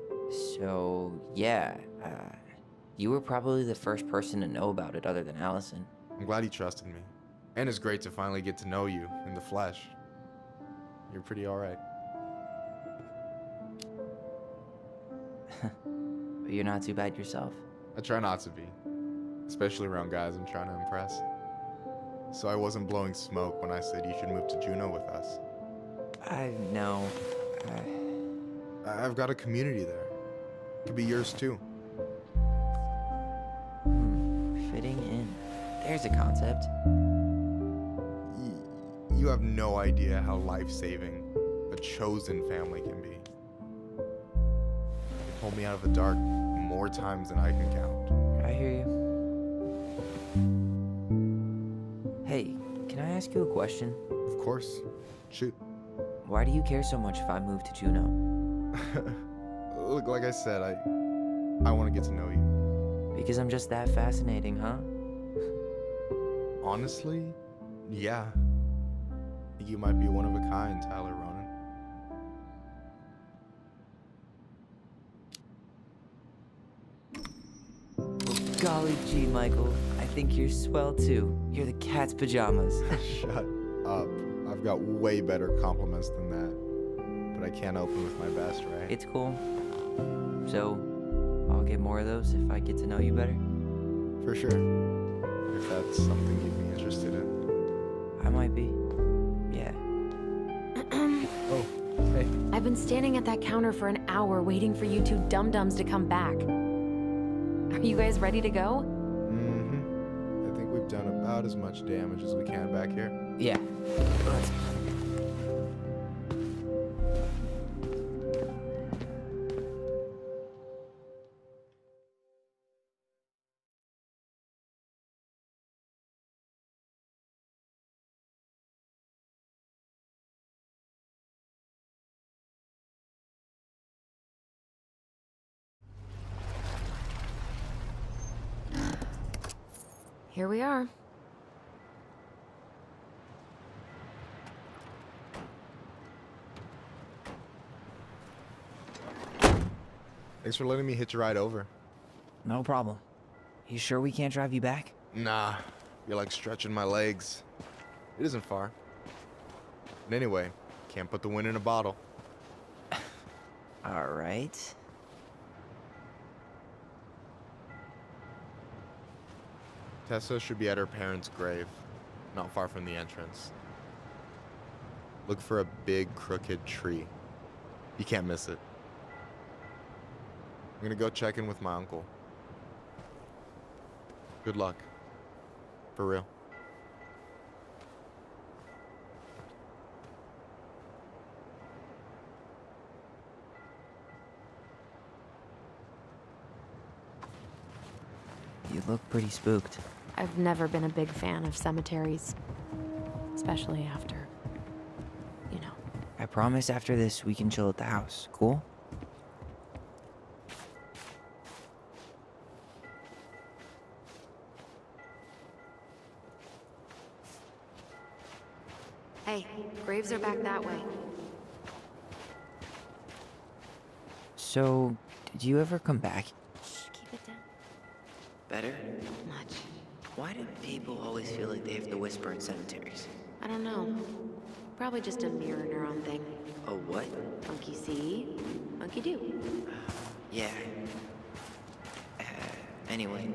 So, yeah, you were probably the first person to know about it other than Allison. I'm glad he trusted me. And it's great to finally get to know you in the flesh. You're pretty alright. But you're not too bad yourself. I try not to be. Especially around guys I'm trying to impress. So I wasn't blowing smoke when I said you should move to Juneau with us. I know. I've got a community there. Could be yours too. Fitting in. There's a concept. You have no idea how life-saving a chosen family can be. They pulled me out of the dark more times than I can count. I hear you. Hey, can I ask you a question? Of course. Shoot. Why do you care so much if I move to Juneau? Look, like I said, I want to get to know you. Because I'm just that fascinating, huh? Honestly, yeah. You might be one of a kind, Tyler Ronan. Golly gee, Michael. I think you're swell too. You're the cat's pajamas. Shut up. I've got way better compliments than that. But I can't open with my best, right? It's cool. So, I'll get more of those if I get to know you better? For sure. If that's something you'd be interested in. I might be. Yeah. Oh, hey. I've been standing at that counter for an hour waiting for you two dum-dums to come back. Are you guys ready to go? Mm-hmm. I think we've done about as much damage as we can back here. Yeah. Let's go. Here we are. Thanks for letting me hitch a ride over. No problem. You sure we can't drive you back? Nah, you're like stretching my legs. It isn't far. And anyway, can't put the wind in a bottle. All right. Tessa should be at her parents' grave, not far from the entrance. Look for a big, crooked tree. You can't miss it. I'm gonna go check in with my uncle. Good luck. For real. You look pretty spooked. I've never been a big fan of cemeteries. Especially after, you know. I promise after this we can chill at the house. Cool? Hey, graves are back that way. So, did you ever come back? Shh, keep it down. Better? Much. Why do people always feel like they have to whisper in cemeteries? I don't know. Probably just a mirror neuron thing. A what? Monkey see, monkey do. Yeah. Anyway,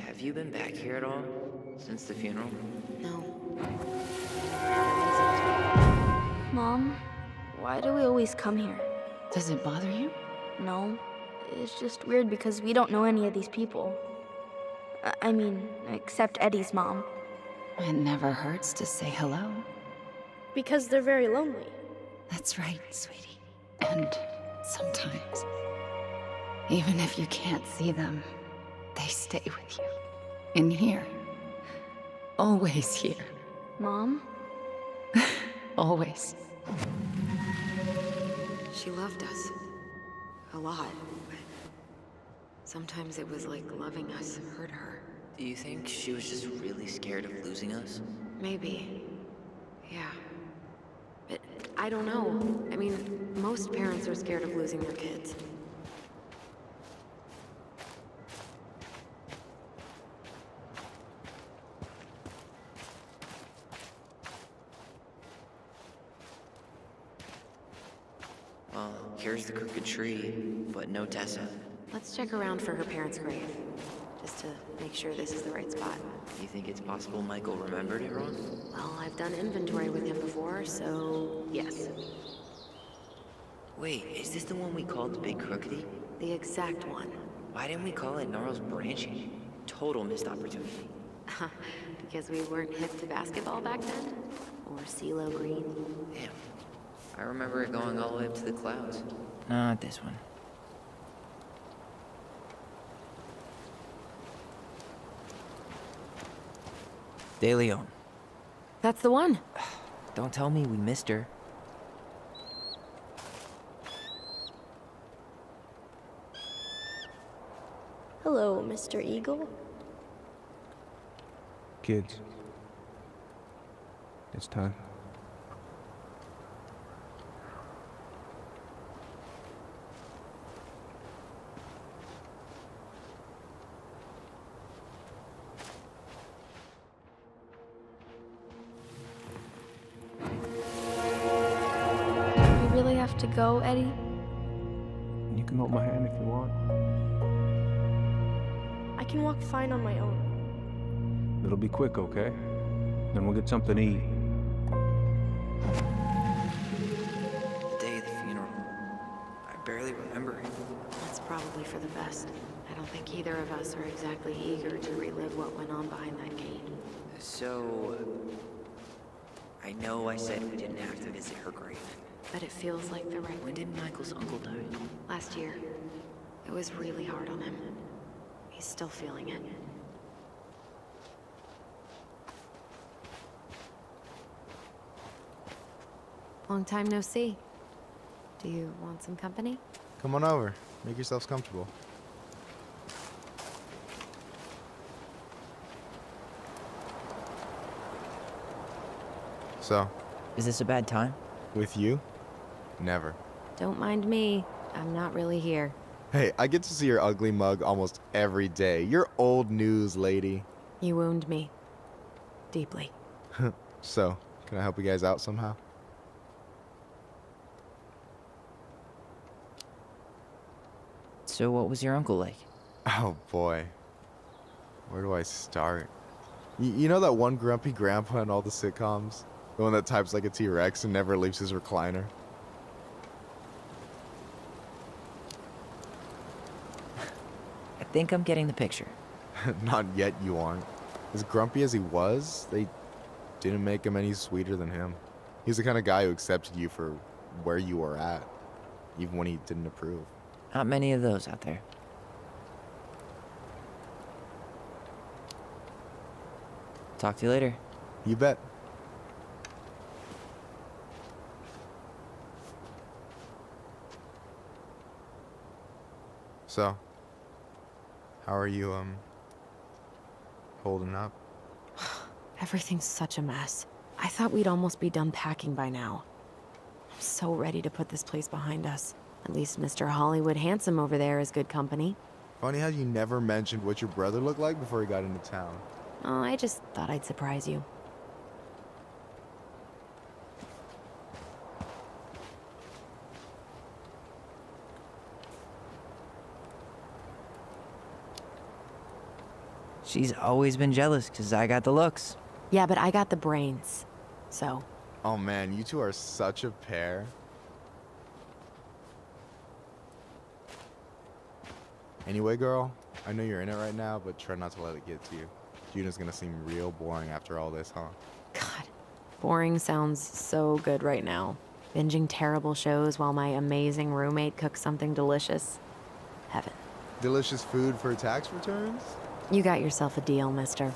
have you been back here at all? Since the funeral? No. Mom, why do we always come here? Does it bother you? No, it's just weird because we don't know any of these people. I mean, except Eddie's mom. It never hurts to say hello. Because they're very lonely. That's right, sweetie. And sometimes, even if you can't see them, they stay with you. In here. Always here. Mom? Always. She loved us. A lot. But sometimes it was like loving us hurt her. Do you think she was just really scared of losing us? Maybe. Yeah. But I don't know. I mean, most parents are scared of losing their kids. Well, here's the crooked tree, but no Tessa. Let's check around for her parents' grave, just to make sure this is the right spot. You think it's possible Michael remembered it wrong? Well, I've done inventory with him before, so yes. Wait, is this the one we called the Big Crookedy? The exact one. Why didn't we call it Gnarls Branching? Total missed opportunity. Because we weren't hip to basketball back then? Or CeeLo Green? Damn. I remember it going all the way up to the clouds. Not this one. De Leon. That's the one. Don't tell me we missed her. Hello, Mr. Eagle. Kids. It's time. We really have to go, Eddie? You can hold my hand if you want. I can walk fine on my own. It'll be quick, okay? Then we'll get something to eat. The day of the funeral. I barely remember it. That's probably for the best. I don't think either of us are exactly eager to relive what went on behind that gate. So... I know I said we didn't have to visit her grave. But it feels like the right... When did Michael's uncle die? Last year. It was really hard on him. He's still feeling it. Long time no see. Do you want some company? Come on over. Make yourselves comfortable. So, Is this a bad time? with you? Never. Don't mind me. I'm not really here. Hey, I get to see your ugly mug almost every day. You're old news, lady. You wound me. Deeply. So, can I help you guys out somehow? So what was your uncle like? Oh boy. Where do I start? You know that one grumpy grandpa in all the sitcoms? The one that types like a T-Rex and never leaves his recliner? I think I'm getting the picture. Not yet, you aren't. As grumpy as he was, they didn't make him any sweeter than him. He's the kind of guy who accepted you for where you were at, even when he didn't approve. Not many of those out there. Talk to you later. You bet. So, how are you, holding up? Everything's such a mess. I thought we'd almost be done packing by now. I'm so ready to put this place behind us. At least Mr. Hollywood Handsome over there is good company. Funny how you never mentioned what your brother looked like before he got into town. Oh, I just thought I'd surprise you. She's always been jealous because I got the looks. Yeah, but I got the brains. So, Oh man, you two are such a pair. Anyway, girl, I know you're in it right now, but try not to let it get to you. Juna's gonna seem real boring after all this, huh? God, boring sounds so good right now. Binging terrible shows while my amazing roommate cooks something delicious. Heaven. Delicious food for tax returns? You got yourself a deal, mister.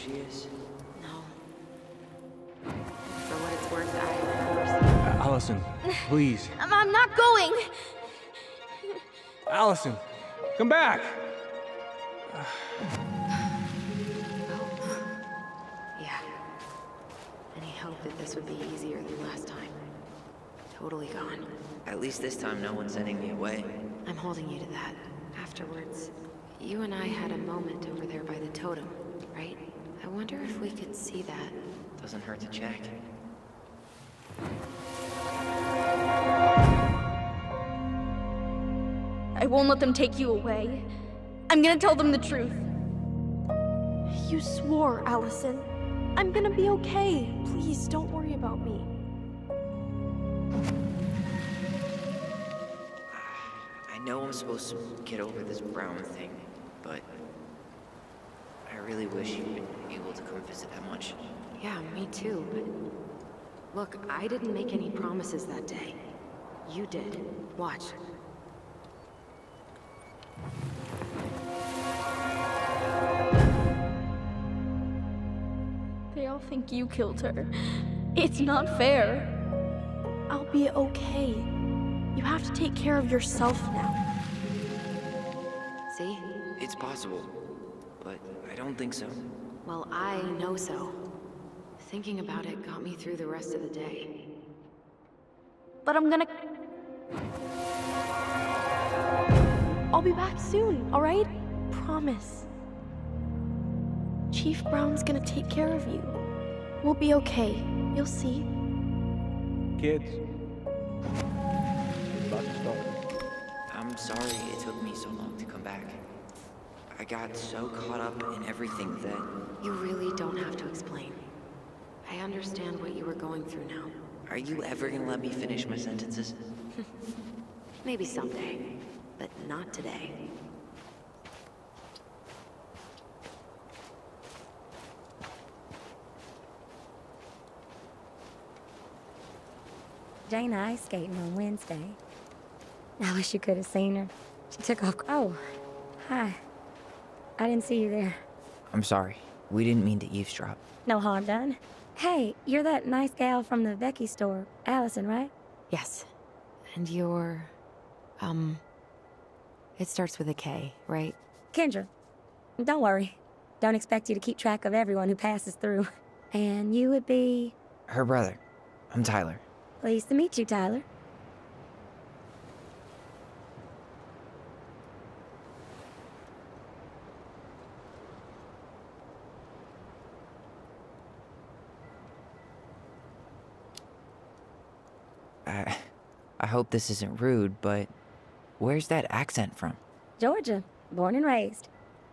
she is? No. For what it's worth, I, of course. Allison, please. I'm not going. Allison, come back! Yeah. Any hope that this would be easier than last time? Totally gone. At least this time no one's sending me away. I'm holding you to that. Afterwards, you and I had a moment over there by the totem, right? I wonder if we could see that. Doesn't hurt to check. I won't let them take you away. I'm gonna tell them the truth. You swore, Allison. I'm gonna be okay. Please, don't worry about me. I know I'm supposed to get over this Brown thing, but I really wish you'd been able to come visit that much. Yeah, me too, but... Look, I didn't make any promises that day. You did. Watch. They all think you killed her. It's not fair. I'll be okay. You have to take care of yourself now. See? It's possible, but I don't think so. Well, I know so. Thinking about it got me through the rest of the day. But I'm gonna... I'll be back soon, alright? Promise. Chief Brown's gonna take care of you. We'll be okay. You'll see. Kids. About to start. I'm sorry it took me so long to come back. I got so caught up in everything that... You really don't have to explain. I understand what you were going through now. Are you ever gonna let me finish my sentences? Maybe someday, but not today. Jaina ice skating on Wednesday. I wish you could have seen her. She took off. Oh, hi. I didn't see you there. I'm sorry. We didn't mean to eavesdrop. No harm done. Hey, you're that nice gal from the Becky store, Allison, right? Yes. And you're... It starts with a K, right? Kendra. Don't worry. Don't expect you to keep track of everyone who passes through. And you would be... Her brother. I'm Tyler. Pleased to meet you, Tyler. I hope this isn't rude, but where's that accent from? Georgia. Born and raised.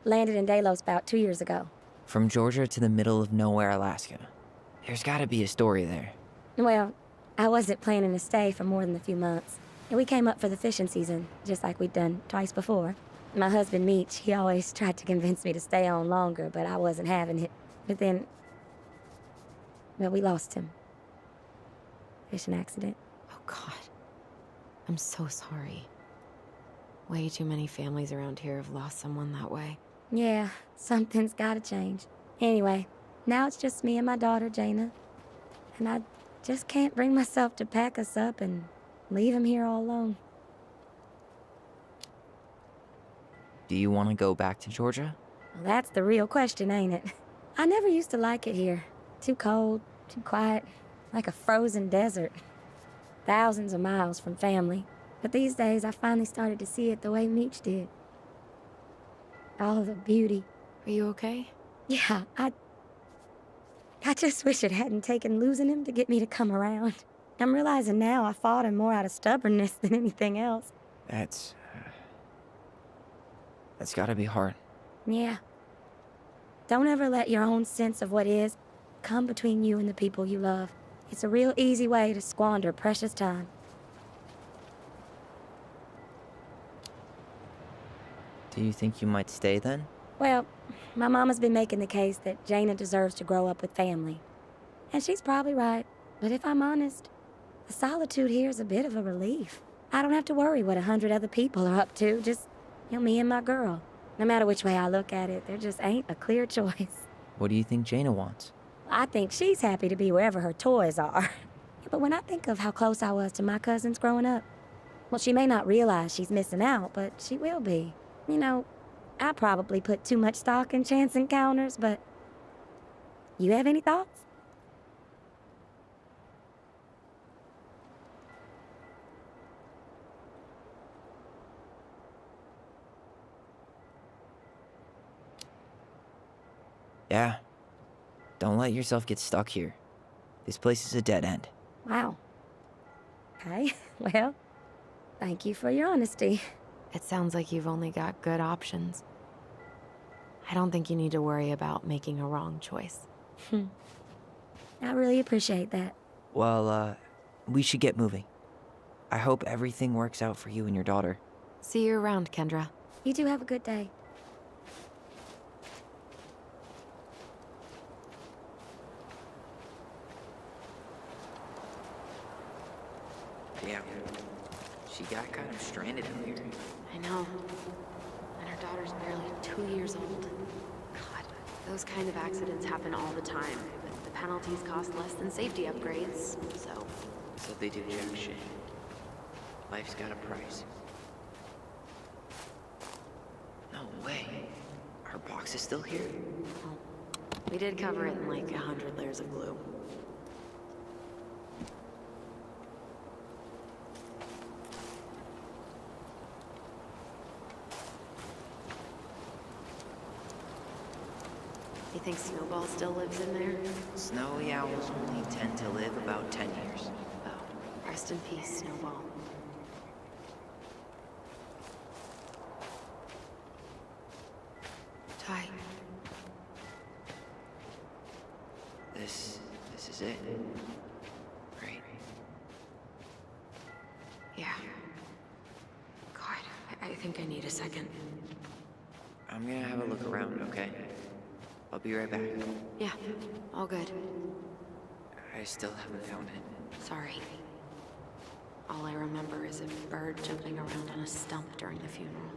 Landed in Delos about 2 years ago. From Georgia to the middle of nowhere, Alaska. There's gotta be a story there. Well, I wasn't planning to stay for more than a few months. And we came up for the fishing season, just like we'd done twice before. My husband, Meech, he always tried to convince me to stay on longer, but I wasn't having it. But then... well, we lost him. Fishing accident. Oh, God. I'm so sorry. Way too many families around here have lost someone that way. Yeah, something's gotta change. Anyway, now it's just me and my daughter, Jaina. And I just can't bring myself to pack us up and leave him here all alone. Do you want to go back to Georgia? Well, that's the real question, ain't it? I never used to like it here. Too cold, too quiet, like a frozen desert. Thousands of miles from family. But these days, I finally started to see it the way Meech did. All of the beauty. Are you okay? Yeah, I just wish it hadn't taken losing him to get me to come around. I'm realizing now I fought him more out of stubbornness than anything else. That's gotta be hard. Yeah. Don't ever let your own sense of what is come between you and the people you love. It's a real easy way to squander precious time. Do you think you might stay then? Well, my mama's been making the case that Jaina deserves to grow up with family. And she's probably right. But if I'm honest, the solitude here is a bit of a relief. I don't have to worry what 100 other people are up to, just, me and my girl. No matter which way I look at it, there just ain't a clear choice. What do you think Jaina wants? I think she's happy to be wherever her toys are. But when I think of how close I was to my cousins growing up, well, she may not realize she's missing out, but she will be. You know, I probably put too much stock in chance encounters, but you have any thoughts? Yeah. Don't let yourself get stuck here. This place is a dead end. Wow. Okay, well, thank you for your honesty. It sounds like you've only got good options. I don't think you need to worry about making a wrong choice. I really appreciate that. Well, we should get moving. I hope everything works out for you and your daughter. See you around, Kendra. You two have a good day. Yeah. She got kind of stranded out here. I know. And her daughter's barely 2 years old. God, those kind of accidents happen all the time. But the penalties cost less than safety upgrades, so... So they do jack shit. Life's got a price. No way. Our box is still here? Well, we did cover it in like 100 layers of glue. You think Snowball still lives in there? Snowy owls only tend to live about 10 years. Oh, rest in peace, Snowball. Ty. This is it. Right? Yeah. God, I think I need a second. I'm gonna have a look around, okay? I'll be right back. Yeah, all good. I still haven't found it. Sorry. All I remember is a bird jumping around on a stump during the funeral.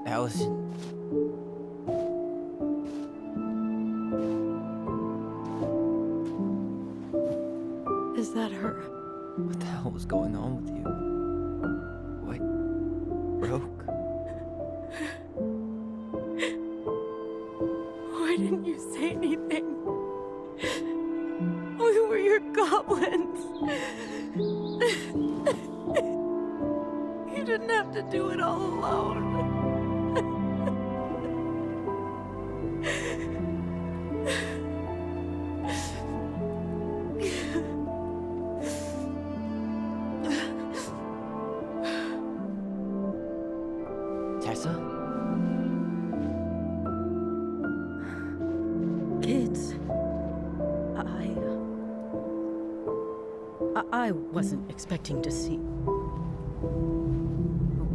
Allison. Is that her? What the hell was going on with you? What? Broke? Why didn't you say anything? We were your goblins. You didn't have to do it all alone. Tessa? Kids, I wasn't expecting to see.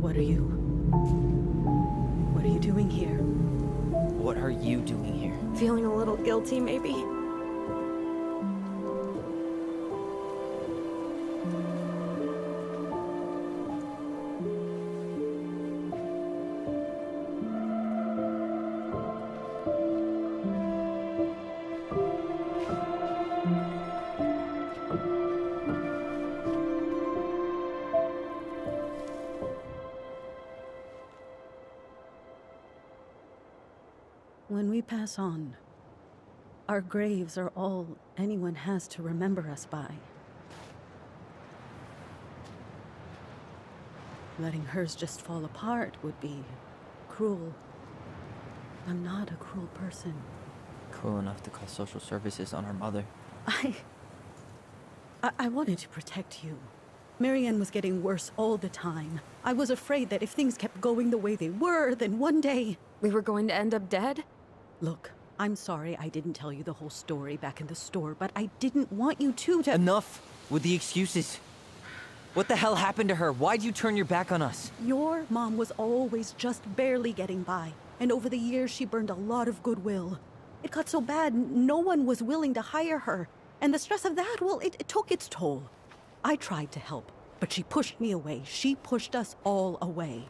What are you doing here? What are you doing here? Feeling a little guilty, maybe? When we pass on, our graves are all anyone has to remember us by. Letting hers just fall apart would be cruel. I'm not a cruel person. Cruel enough to call social services on our mother. I wanted to protect you. Marianne was getting worse all the time. I was afraid that if things kept going the way they were, then one day... We were going to end up dead? Look, I'm sorry I didn't tell you the whole story back in the store, but I didn't want you to. Enough with the excuses. What the hell happened to her? Why'd you turn your back on us? Your mom was always just barely getting by, and over the years she burned a lot of goodwill. It got so bad, no one was willing to hire her, and the stress of that, well, it took its toll. I tried to help, but she pushed me away. She pushed us all away.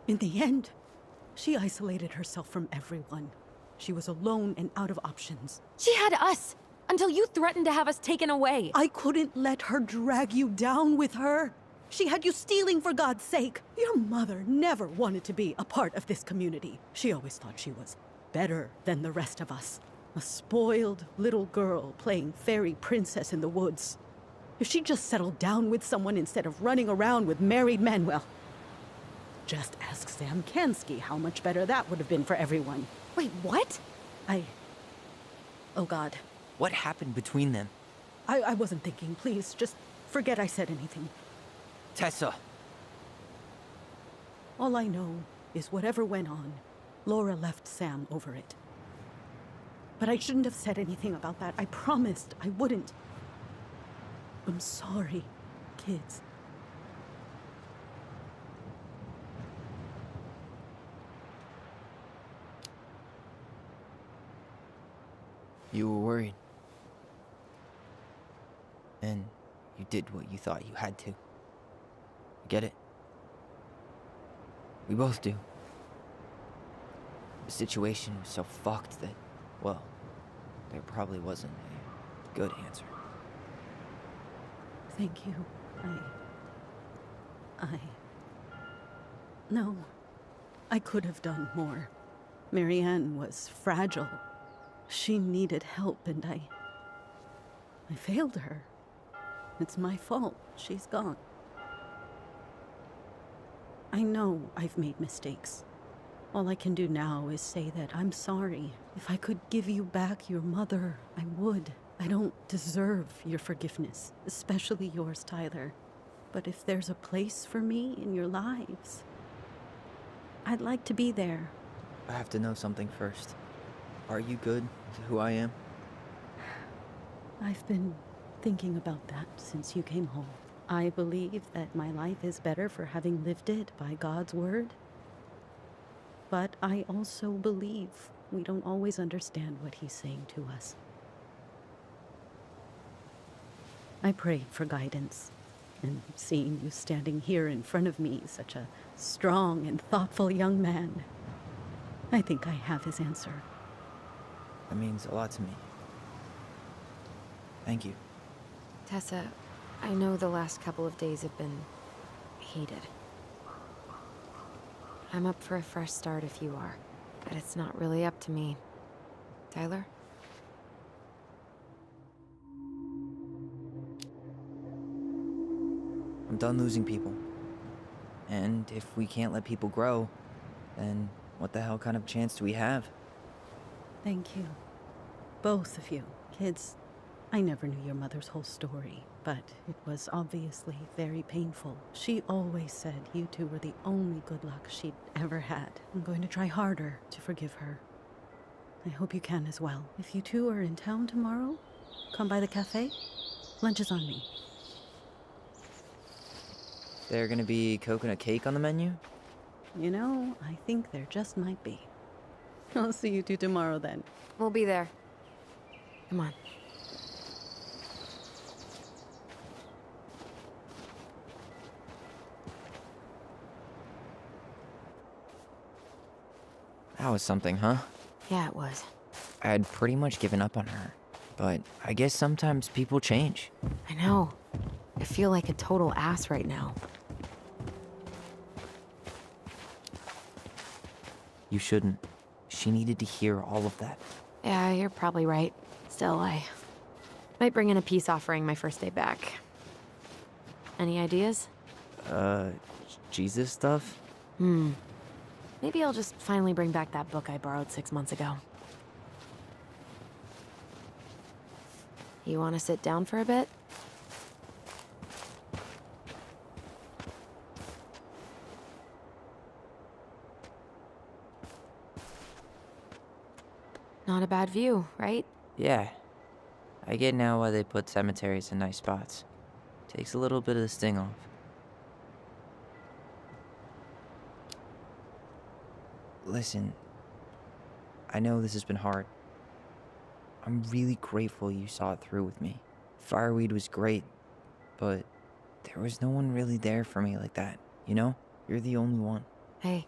In the end, she isolated herself from everyone. She was alone and out of options. She had us until you threatened to have us taken away. I couldn't let her drag you down with her. She had you stealing for God's sake. Your mother never wanted to be a part of this community. She always thought she was better than the rest of us. A spoiled little girl playing fairy princess in the woods. If she just settled down with someone instead of running around with married men, well, just ask Sam Kansky how much better that would have been for everyone. Wait, what? Oh God. What happened between them? I wasn't thinking. Please, just forget I said anything. Tessa! All I know is whatever went on, Laura left Sam over it. But I shouldn't have said anything about that. I promised I wouldn't. I'm sorry, kids. You were worried. And you did what you thought you had to. Get it? We both do. The situation was so fucked that, well, there probably wasn't a good answer. Thank you. No. I could have done more. Marianne was fragile. She needed help, and I failed her. It's my fault. She's gone. I know I've made mistakes. All I can do now is say that I'm sorry. If I could give you back your mother, I would. I don't deserve your forgiveness, especially yours, Tyler. But if there's a place for me in your lives, I'd like to be there. I have to know something first. Are you good with who I am? I've been thinking about that since you came home. I believe that my life is better for having lived it by God's word. But I also believe we don't always understand what He's saying to us. I prayed for guidance, and seeing you standing here in front of me, such a strong and thoughtful young man, I think I have His answer. That means a lot to me. Thank you. Tessa, I know the last couple of days have been heated. I'm up for a fresh start if you are, but it's not really up to me. Tyler? I'm done losing people. And if we can't let people grow, then what the hell kind of chance do we have? Thank you. Both of you. Kids, I never knew your mother's whole story, but it was obviously very painful. She always said you two were the only good luck she'd ever had. I'm going to try harder to forgive her. I hope you can as well. If you two are in town tomorrow, come by the cafe. Lunch is on me. There gonna be coconut cake on the menu? You know, I think there just might be. I'll see you two tomorrow then. We'll be there. Come on. That was something, huh? Yeah, it was. I had pretty much given up on her. But I guess sometimes people change. I know. I feel like a total ass right now. You shouldn't. She needed to hear all of that. Yeah, you're probably right. Still, I might bring in a peace offering my first day back. Any ideas? Jesus stuff? Maybe I'll just finally bring back that book I borrowed 6 months ago. You want to sit down for a bit? Not a bad view, right? Yeah. I get now why they put cemeteries in nice spots. Takes a little bit of the sting off. Listen, I know this has been hard. I'm really grateful you saw it through with me. Fireweed was great, but there was no one really there for me like that, you know? You're the only one. Hey,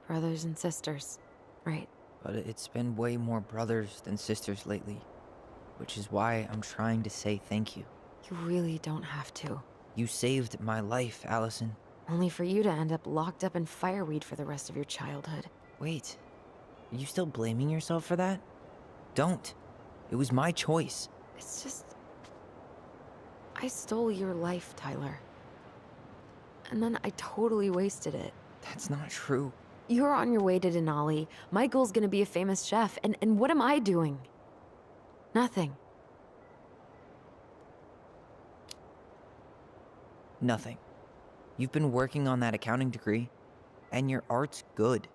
brothers and sisters, right? But it's been way more brothers than sisters lately, which is why I'm trying to say thank you. You really don't have to. You saved my life, Allison. Only for you to end up locked up in fireweed for the rest of your childhood. Wait, are you still blaming yourself for that? Don't. It was my choice. It's just... I stole your life, Tyler. And then I totally wasted it. That's not true. You're on your way to Denali. Michael's gonna be a famous chef, and what am I doing? Nothing. Nothing. You've been working on that accounting degree, and your art's good.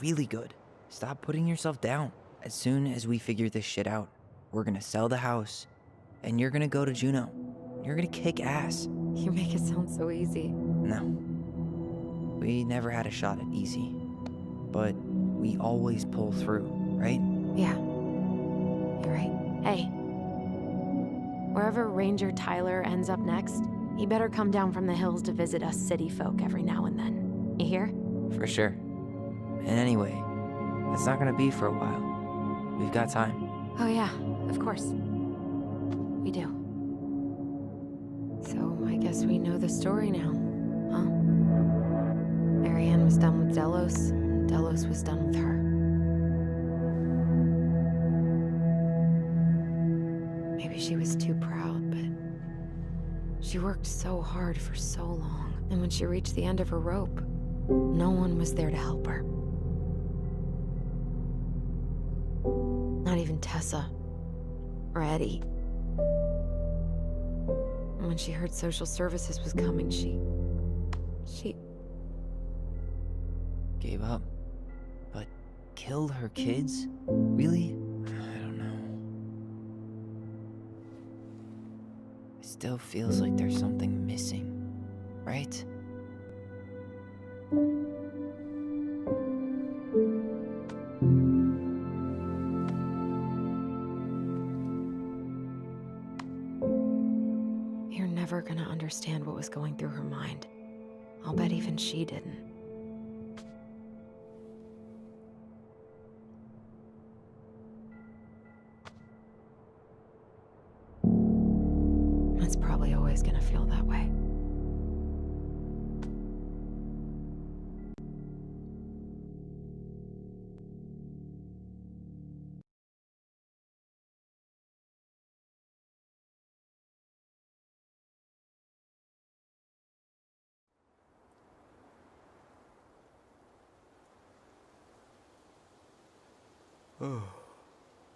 Really good. Stop putting yourself down. As soon as we figure this shit out, we're gonna sell the house, and you're gonna go to Juneau. You're gonna kick ass. You make it sound so easy. No. We never had a shot at easy. But we always pull through, right? Yeah. You're right. Hey. Wherever Ranger Tyler ends up next, he better come down from the hills to visit us city folk every now and then. You hear? For sure. And anyway, it's not gonna be for a while. We've got time. Oh yeah, of course. We do. So I guess we know the story now, huh? Marianne was done with Delos, and Delos was done with her. Maybe she was too proud, but she worked so hard for so long, and when she reached the end of her rope, no one was there to help her. Not even Tessa or Eddie. And when she heard social services was coming, she Gave up. But killed her kids? Really? I don't know. It still feels like there's something missing, right? You're never gonna understand what was going through her mind. I'll bet even she didn't. It's probably always gonna feel that way.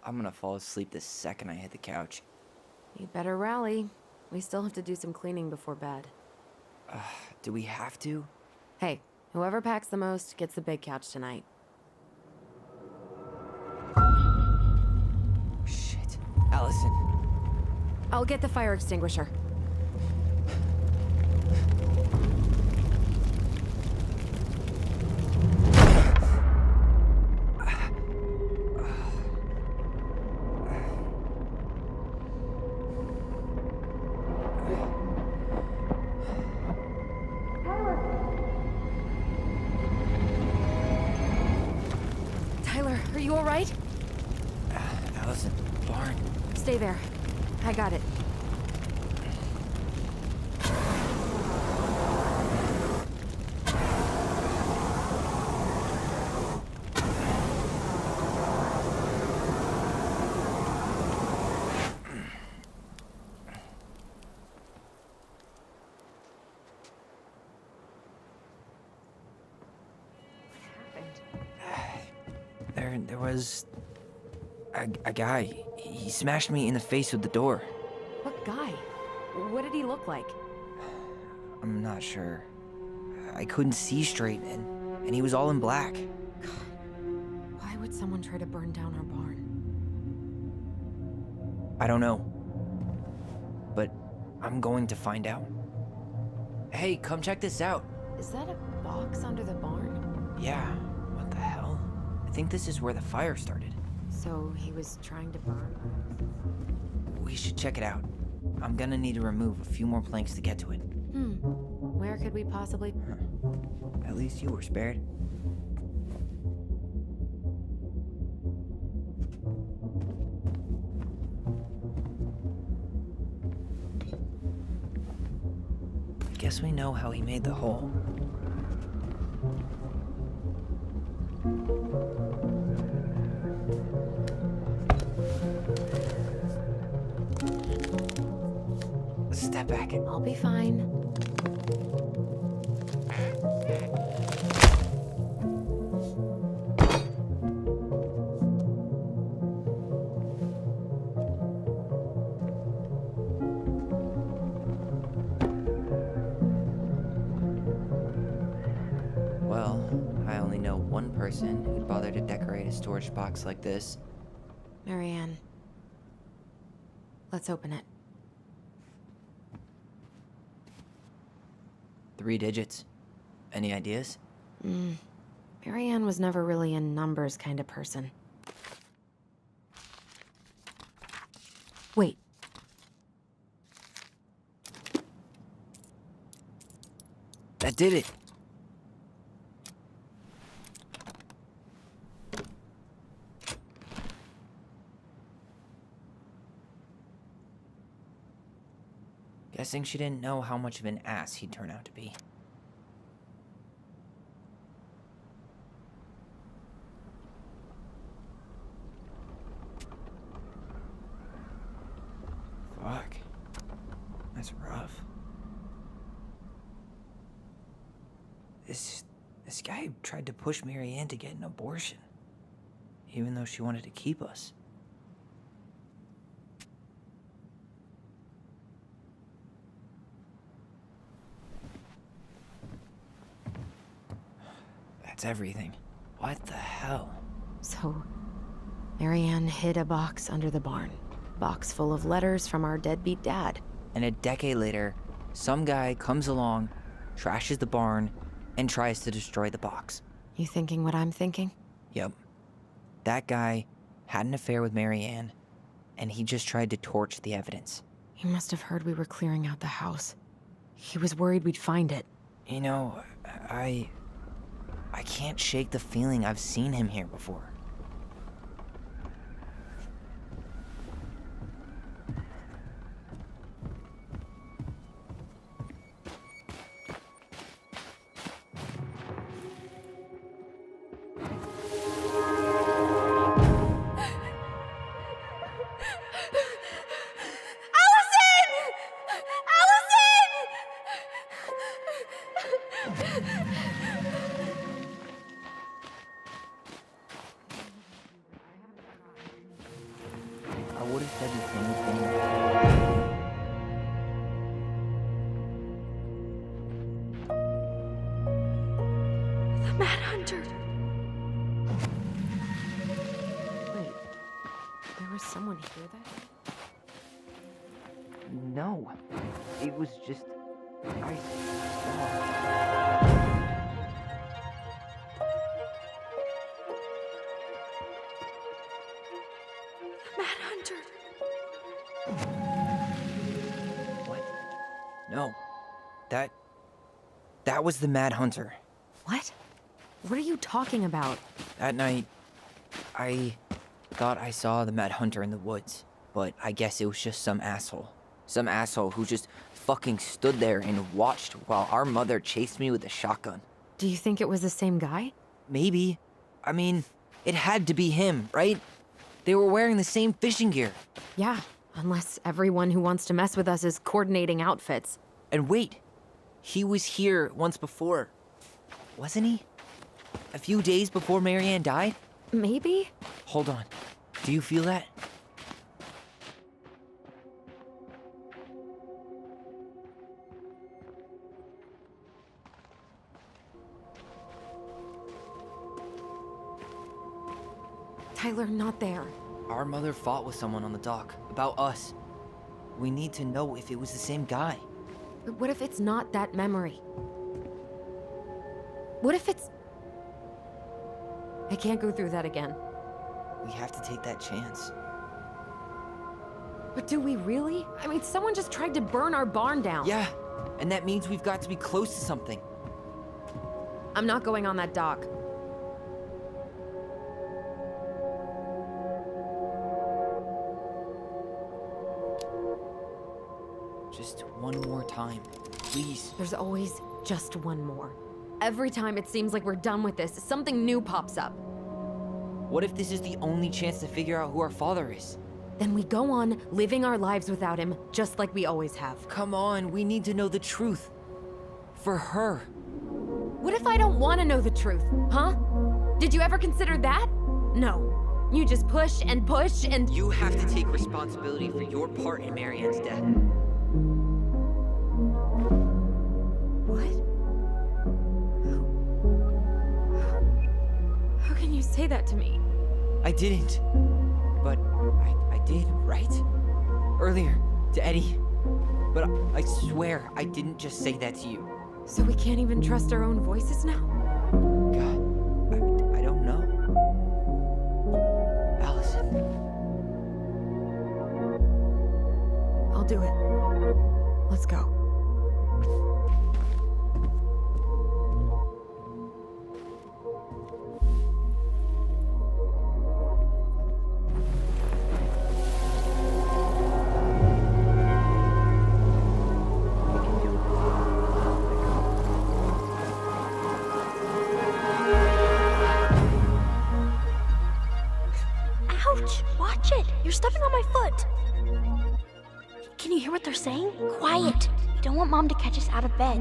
I'm gonna fall asleep the second I hit the couch. You better rally. We still have to do some cleaning before bed. Do we have to? Hey, whoever packs the most gets the big couch tonight. Shit. Allison. I'll get the fire extinguisher. Tyler, are you all right? Allison, barn. Stay there. I got it. There was a guy. He smashed me in the face with the door. What guy? What did he look like? I'm not sure. I couldn't see straight, and he was all in black. Why would someone try to burn down our barn? I don't know. But I'm going to find out. Hey, come check this out. Is that a box under the barn? Yeah, what the hell? I think this is where the fire started. So he was trying to burn? We should check it out. I'm gonna need to remove a few more planks to get to it. Where could we possibly... At least you were spared. Guess we know how he made the hole. Step back. I'll be fine. Well, I only know one person who'd bother to decorate a storage box like this. Marianne. Let's open it. 3 digits. Any ideas? Marianne was never really a numbers kind of person. Wait. That did it. Guessing she didn't know how much of an ass he'd turn out to be. Fuck. That's rough. This guy tried to push Marianne to get an abortion, even though she wanted to keep us. That's everything. What the hell? So, Marianne hid a box under the barn. Box full of letters from our deadbeat dad. And a decade later, some guy comes along, trashes the barn, and tries to destroy the box. You thinking what I'm thinking? Yep. That guy had an affair with Marianne, and he just tried to torch the evidence. He must have heard we were clearing out the house. He was worried we'd find it. You know, I can't shake the feeling I've seen him here before. I would have said the same thing. The Mad Hunter. Wait, there was someone here that... No, it was just... I saw... Mad Hunter. What? No. That was the Mad Hunter. What? What are you talking about? That night, I thought I saw the Mad Hunter in the woods, but I guess it was just some asshole. Some asshole who just fucking stood there and watched while our mother chased me with a shotgun. Do you think it was the same guy? Maybe. I mean, it had to be him, right? They were wearing the same fishing gear. Yeah, unless everyone who wants to mess with us is coordinating outfits. And wait, he was here once before, wasn't he? A few days before Marianne died? Maybe? Hold on. Do you feel that? Tyler, not there. Our mother fought with someone on the dock about us. We need to know if it was the same guy. But what if it's not that memory? What if it's... I can't go through that again. We have to take that chance. But do we really? I mean, someone just tried to burn our barn down. Yeah, and that means we've got to be close to something. I'm not going on that dock. Just one more time, please. There's always just one more. Every time it seems like we're done with this, something new pops up. What if this is the only chance to figure out who our father is? Then we go on living our lives without him, just like we always have. Come on, we need to know the truth. For her. What if I don't want to know the truth, huh? Did you ever consider that? No. You just push and push and... You have to take responsibility for your part in Marianne's death. What? How can you say that to me? I didn't. But I did, right? Earlier, to Eddie. But I swear I didn't just say that to you. So we can't even trust our own voices now? God, I don't know. Allison. I'll do it. Let's go. Ouch! Watch it! You're stepping on my foot! Can you hear what they're saying? Quiet! We don't want Mom to catch us out of bed.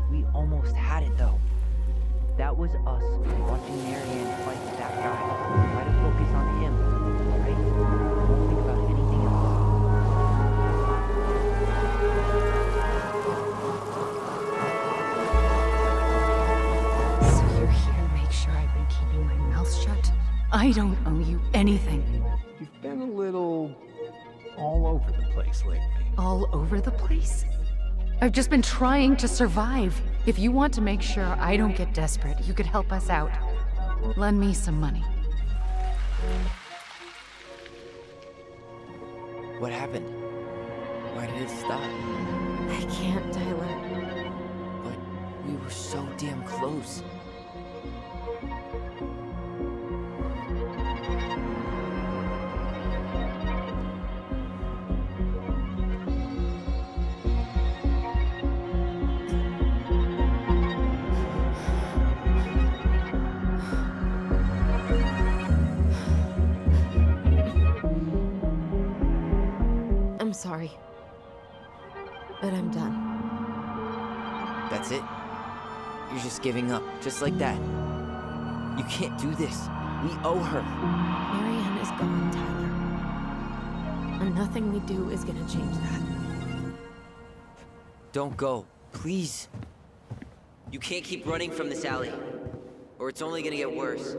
We almost had it, though. That was us watching Marianne fight with that guy. Try to focus on him, right? Don't think about anything else. So you're here to make sure I've been keeping my mouth shut? I don't owe you anything. You've been a little all over the place lately. All over the place? I've just been trying to survive. If you want to make sure I don't get desperate, you could help us out. Lend me some money. What happened? Why did it stop? I can't, Tyler. But we were so damn close. I'm sorry. But I'm done. That's it? You're just giving up, just like that. You can't do this. We owe her. Marianne is gone, Tyler. And nothing we do is gonna change that. Don't go, please. You can't keep running from this alley, or it's only gonna get worse.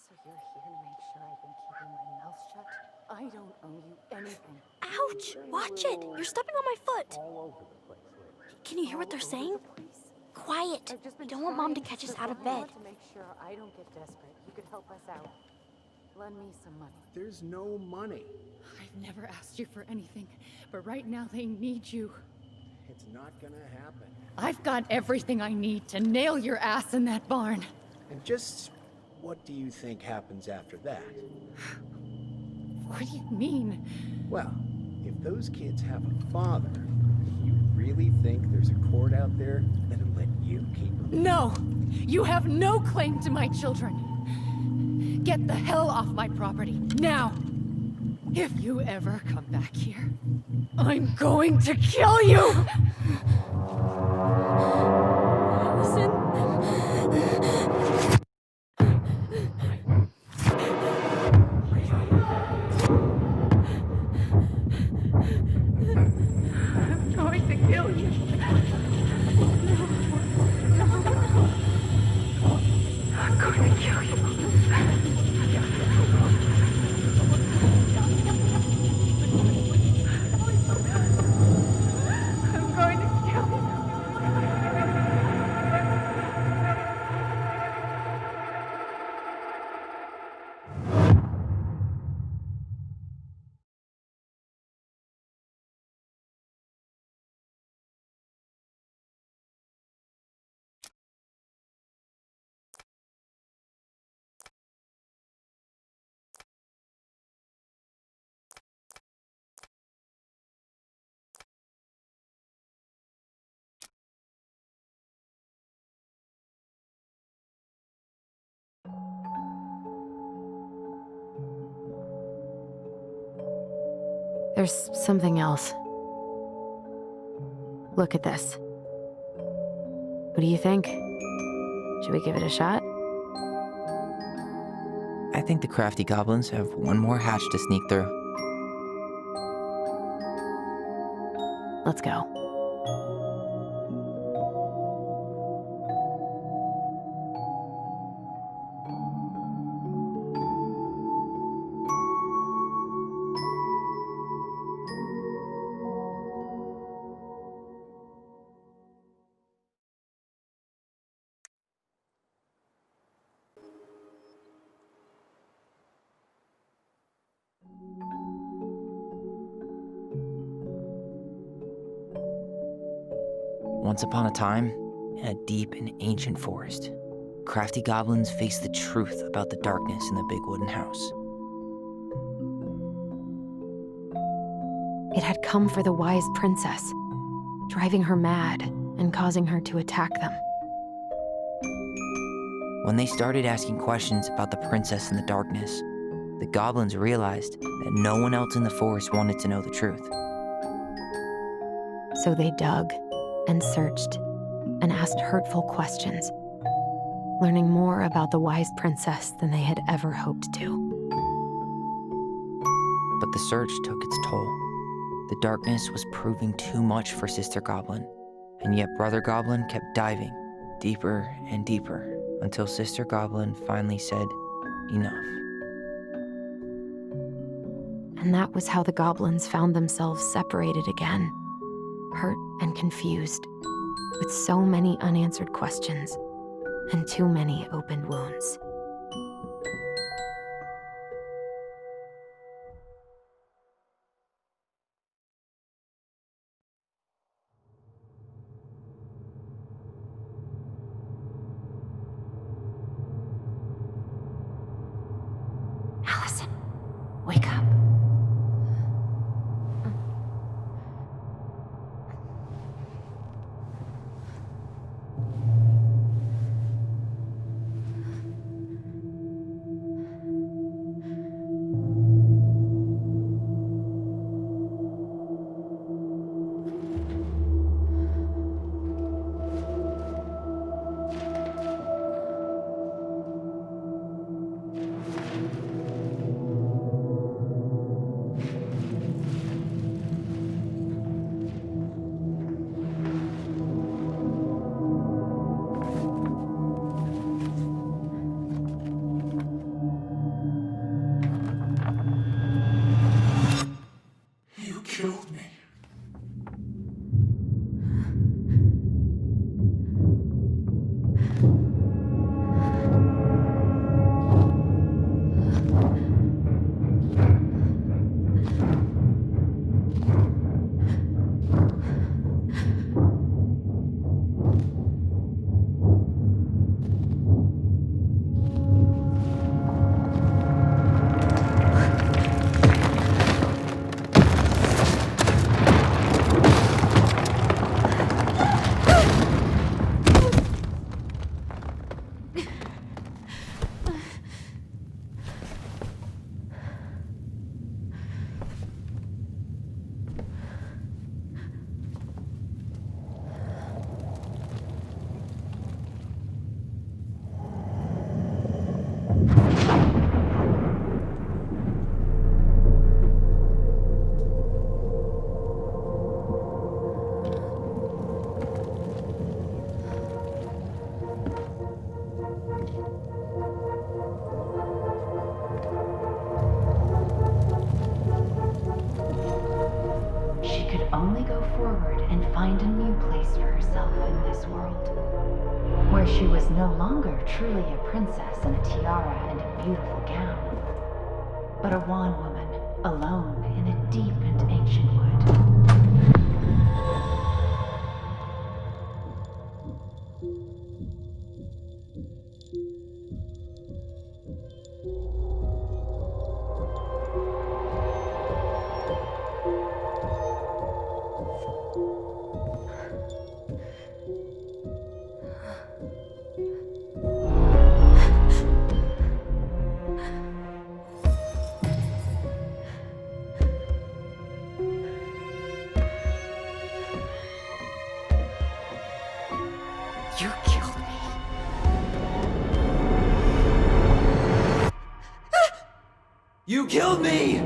So you're here to make sure I've been keeping my mouth shut? I don't owe you anything. Ouch! Watch it! You're stepping on my foot! Can you hear what they're saying? Quiet! We don't want Mom to catch us out of bed. To make sure I don't get desperate, you could help us out. Lend me some money. There's no money. I've never asked you for anything, but right now they need you. It's not gonna happen. I've got everything I need to nail your ass in that barn. And just what do you think happens after that? What do you mean? Well, if those kids have a father, you really think there's a court out there that'll let You have no claim to my children. Get the hell off my property, now! If you ever come back here, I'm going to kill you! Allison? I'm going to kill you. I'm going to kill you. I'm going to kill you. There's something else. Look at this. What do you think? Should we give it a shot? I think the crafty goblins have one more hatch to sneak through. Let's go. Once upon a time, in a deep and ancient forest, crafty goblins faced the truth about the darkness in the big wooden house. It had come for the wise princess, driving her mad and causing her to attack them. When they started asking questions about the princess in the darkness, the goblins realized that no one else in the forest wanted to know the truth. So they dug and searched and asked hurtful questions, learning more about the wise princess than they had ever hoped to. But the search took its toll. The darkness was proving too much for Sister Goblin, and yet Brother Goblin kept diving deeper and deeper until Sister Goblin finally said, enough. And that was how the goblins found themselves separated again, hurt and confused, with so many unanswered questions and too many open wounds. Allison, wake up. find a new place for herself in this world, where she was no longer truly a princess in a tiara and a beautiful gown, but a wan woman alone in a deep and ancient wood. You killed me. You killed me!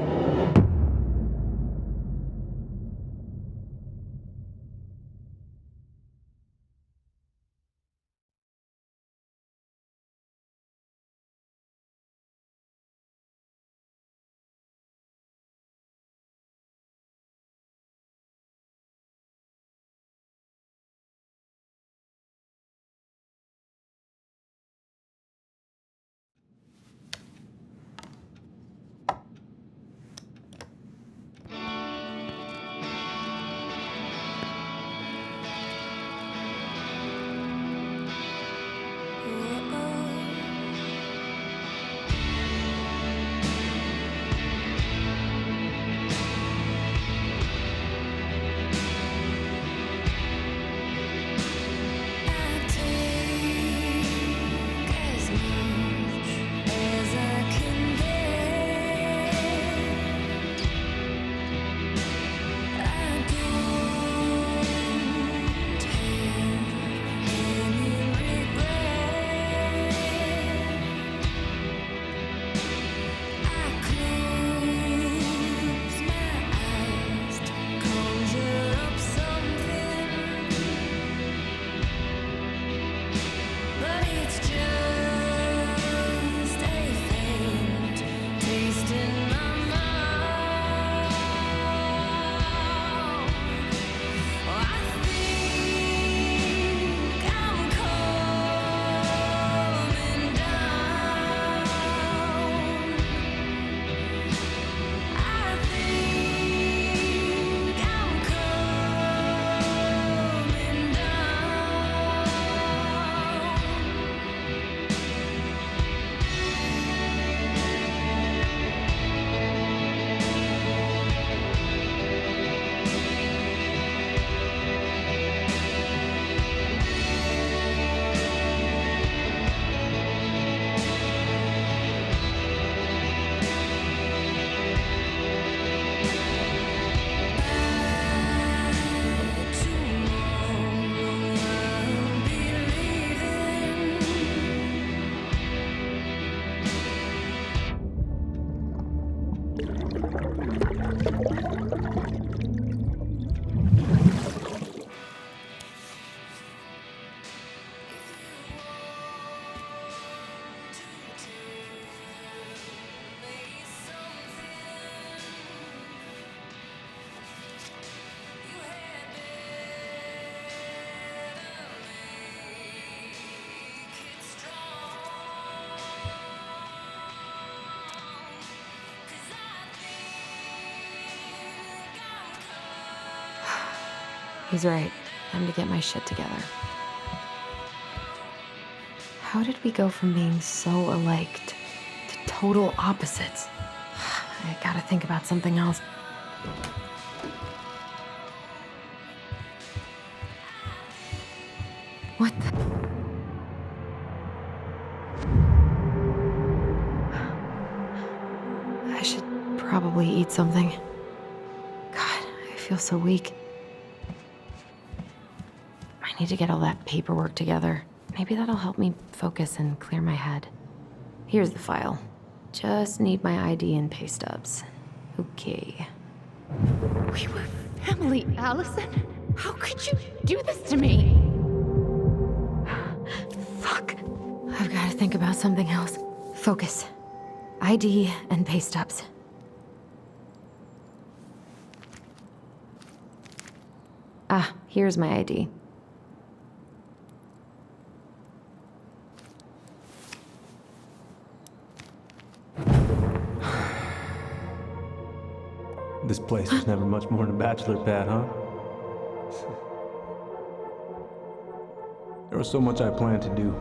He's right. Time to get my shit together. How did we go from being so alike to total opposites? I gotta think about something else. What the? I should probably eat something. God, I feel so weak. I need to get all that paperwork together. Maybe that'll help me focus and clear my head. Here's the file. Just need my ID and pay stubs. Okay. We were family, Allison. How could you do this to me? Fuck. I've got to think about something else. Focus. ID and pay stubs. Ah, Here's my ID. This place was never much more than a bachelor pad, huh? There was so much I planned to do.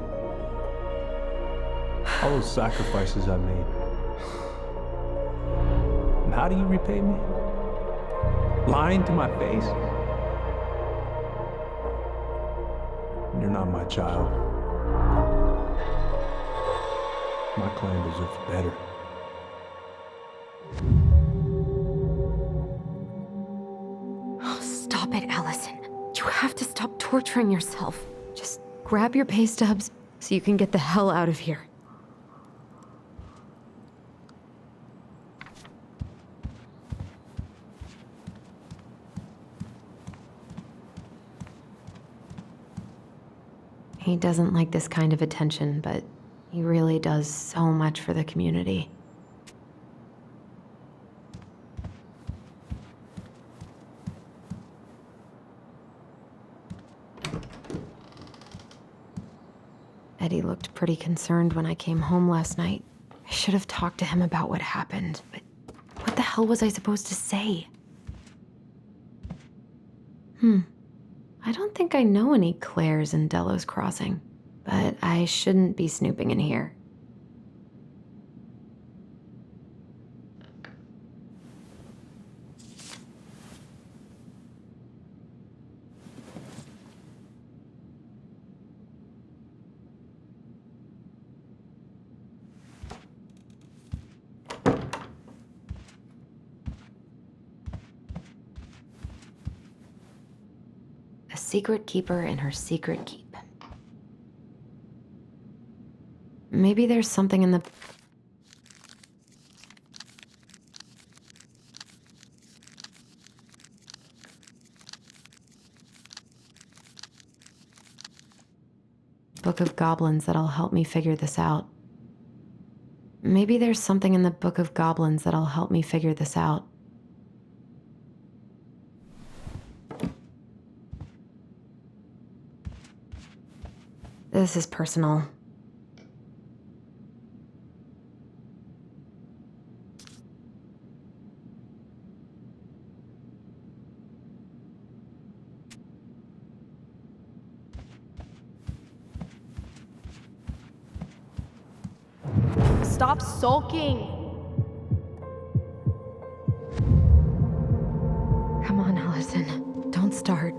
All those sacrifices I made. And how do you repay me? Lying to my face? You're not my child. My clan deserves better. Oh, stop it, Allison. You have to stop torturing yourself. Just grab your pay stubs so you can get the hell out of here. He doesn't like this kind of attention, but he really does so much for the community. Eddie looked pretty concerned when I came home last night. I should have talked to him about what happened, but what the hell was I supposed to say? I don't think I know any Claires in Delos Crossing, but I shouldn't be snooping in here. A secret keeper in her secret keep. Maybe there's something in the... Book of Goblins that'll help me figure this out. Maybe there's something in the Book of Goblins that'll help me figure this out. This is personal. Stop sulking! Come on, Allison. Don't start.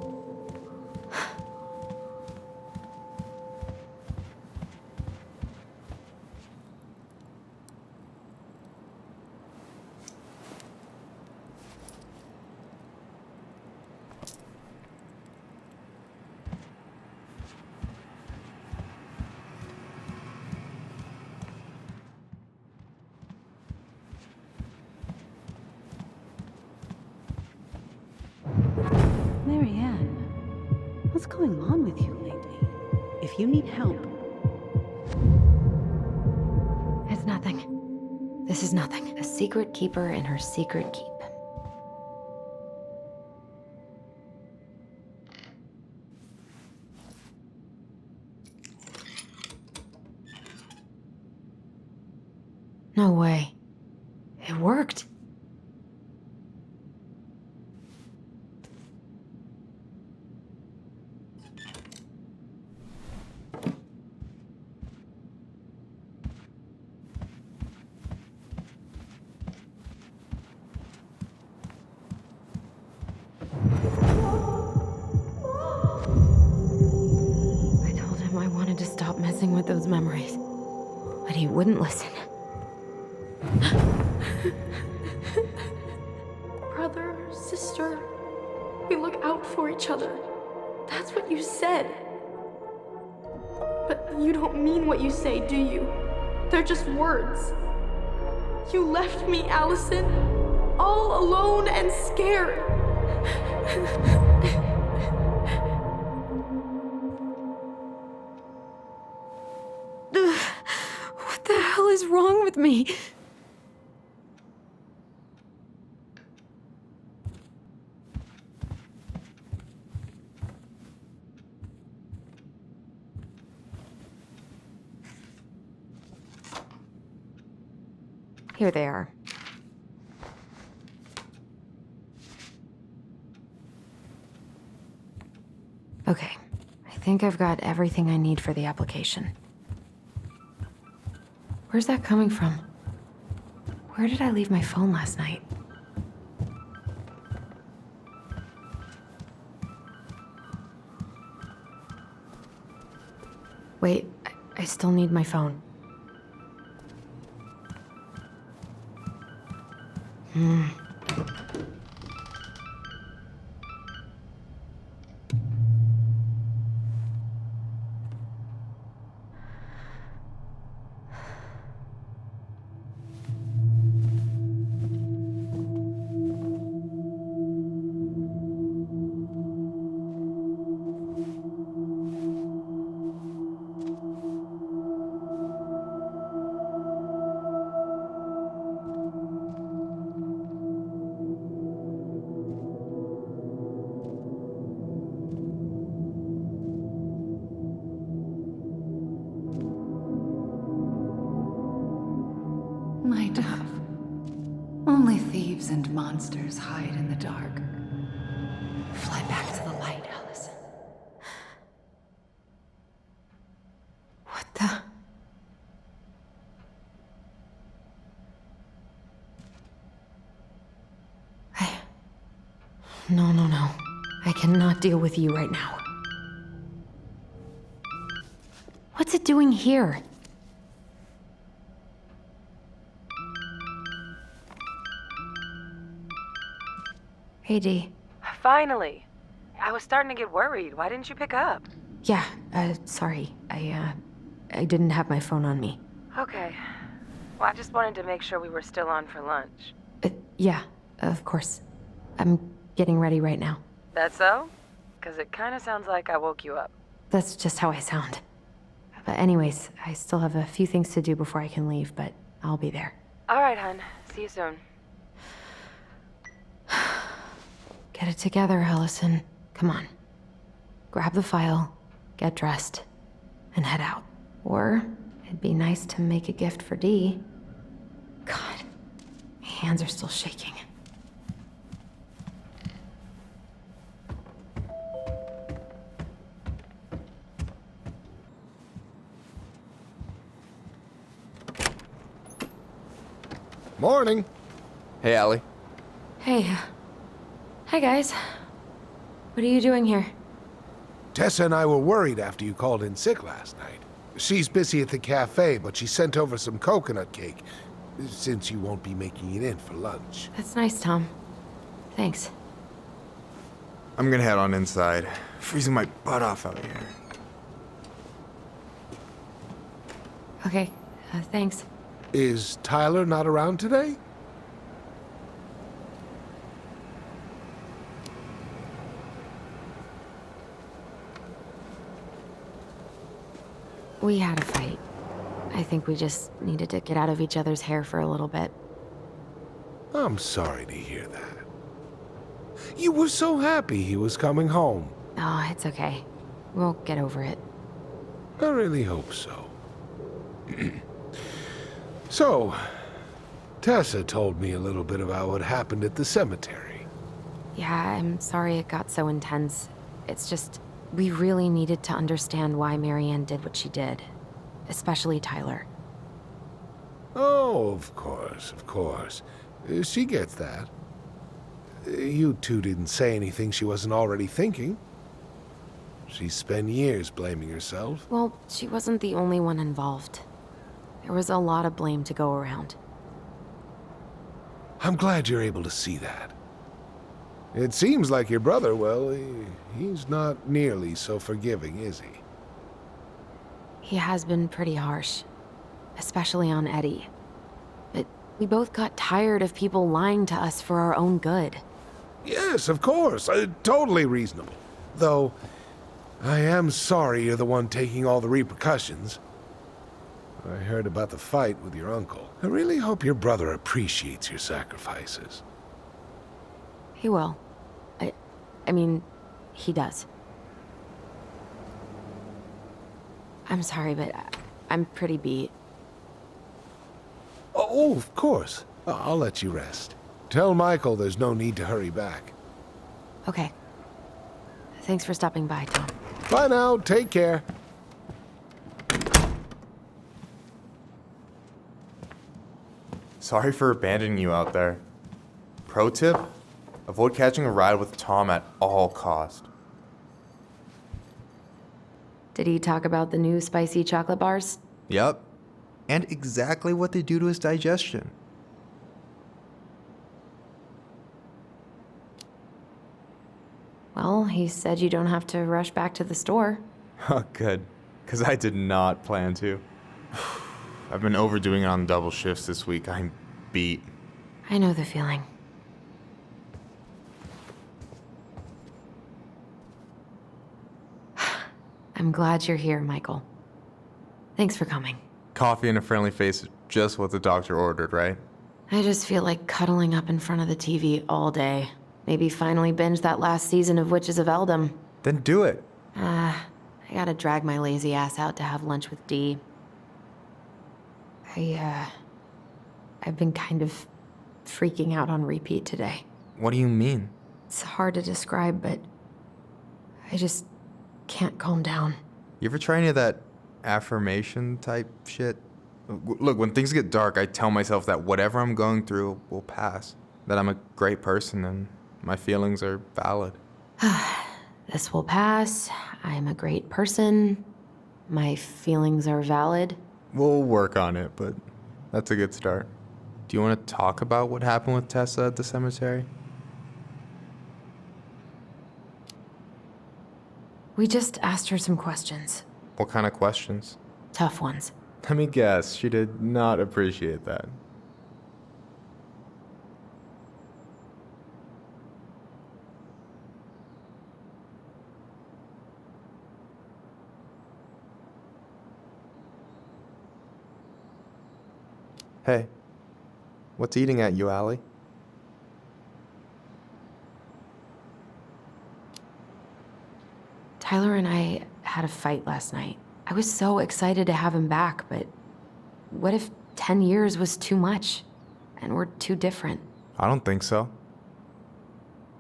Marianne, what's going on with you lately? If you need help... It's nothing. This is nothing. A secret keeper in her secret keep. No way. It worked. I told him I wanted to stop messing with those memories, but he wouldn't listen. Brother, sister, we look out for each other. That's what you said. But you don't mean what you say, do you? They're just words. You left me, Allison, all alone and scared. What the hell is wrong with me? Here they are. Okay, I think I've got everything I need for the application. Where's that coming from? Where did I leave my phone last night? Wait, I still need my phone. My dove. Only thieves and monsters hide in the dark. Fly back to the light, Allison. What the? No. I cannot deal with you right now. What's it doing here? Hey, Dee. Finally. I was starting to get worried. Why didn't you pick up? Yeah, sorry. I didn't have my phone on me. Okay. Well, I just wanted to make sure we were still on for lunch. Yeah, of course. I'm getting ready right now. That so? Because it kind of sounds like I woke you up. That's just how I sound. But anyways, I still have a few things to do before I can leave, but I'll be there. All right, hun. See you soon. Get it together, Allison. Come on. Grab the file, get dressed, and head out. Or it'd be nice to make a gift for Dee. God, my hands are still shaking. Morning. Hey, Allie. Hey. Hi, guys. What are you doing here? Tessa and I were worried after you called in sick last night. She's busy at the cafe, but she sent over some coconut cake, since you won't be making it in for lunch. That's nice, Tom. Thanks. I'm gonna head on inside. Freezing my butt off out here. Okay, thanks. Is Tyler not around today? We had a fight. I think we just needed to get out of each other's hair for a little bit. I'm sorry to hear that. You were so happy he was coming home. Oh, it's okay. We'll get over it. I really hope so. So, Tessa told me a little bit about what happened at the cemetery. Yeah, I'm sorry it got so intense. It's just, we really needed to understand why Marianne did what she did. Especially Tyler. Oh, of course. She gets that. You two didn't say anything she wasn't already thinking. She spent years blaming herself. Well, she wasn't the only one involved. There was a lot of blame to go around. I'm glad you're able to see that. It seems like your brother, well, he's not nearly so forgiving, is he? He has been pretty harsh. Especially on Eddie. But we both got tired of people lying to us for our own good. Yes, of course. Totally reasonable. Though, I am sorry you're the one taking all the repercussions. I heard about the fight with your uncle. I really hope your brother appreciates your sacrifices. He will. I mean, he does. I'm sorry, but I'm pretty beat. Oh, of course. I'll let you rest. Tell Michael there's no need to hurry back. Okay. Thanks for stopping by, Tom. Bye now. Take care. Sorry for abandoning you out there. Pro tip: avoid catching a ride with Tom at all cost. Did he talk about the new spicy chocolate bars? Yep. And exactly what they do to his digestion. Well, he said you don't have to rush back to the store. Oh, good. Because I did not plan to. I've been overdoing it on double shifts this week. I'm beat. I know the feeling. I'm glad you're here, Michael. Thanks for coming. Coffee and a friendly face is just what the doctor ordered, right? I just feel like cuddling up in front of the TV all day. Maybe finally binge that last season of Witches of Eldom. Then do it. I gotta drag my lazy ass out to have lunch with Dee. I've been kind of freaking out on repeat today. What do you mean? It's hard to describe, but I just can't calm down. You ever try any of that affirmation type shit? Look, when things get dark, I tell myself that whatever I'm going through will pass. That I'm a great person and my feelings are valid. This will pass. I'm a great person. My feelings are valid. We'll work on it, but that's a good start. Do you want to talk about what happened with Tessa at the cemetery? We just asked her some questions. What kind of questions? Tough ones. Let me guess, she did not appreciate that. Hey, what's eating at you, Allie? Tyler and I had a fight last night. I was so excited to have him back, but what if 10 years was too much and we're too different? I don't think so.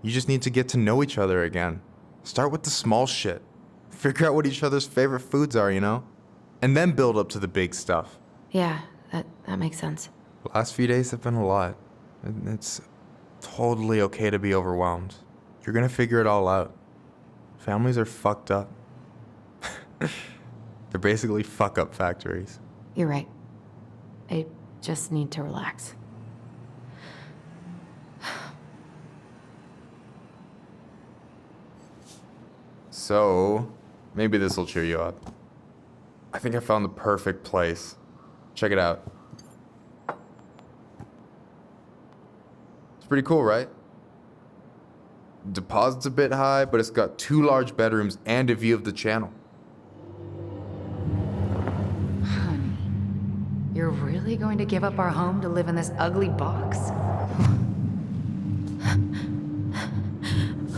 You just need to get to know each other again. Start with the small shit. Figure out what each other's favorite foods are, you know? And then build up to the big stuff. Yeah, that makes sense. The last few days have been a lot. And it's totally okay to be overwhelmed. You're gonna figure it all out. Families are fucked up. They're basically fuck-up factories. You're right. I just need to relax. So, maybe this will cheer you up. I think I found the perfect place. Check it out. It's pretty cool, right? Deposit's a bit high, but it's got 2 large bedrooms and a view of the channel. Honey, you're really going to give up our home to live in this ugly box?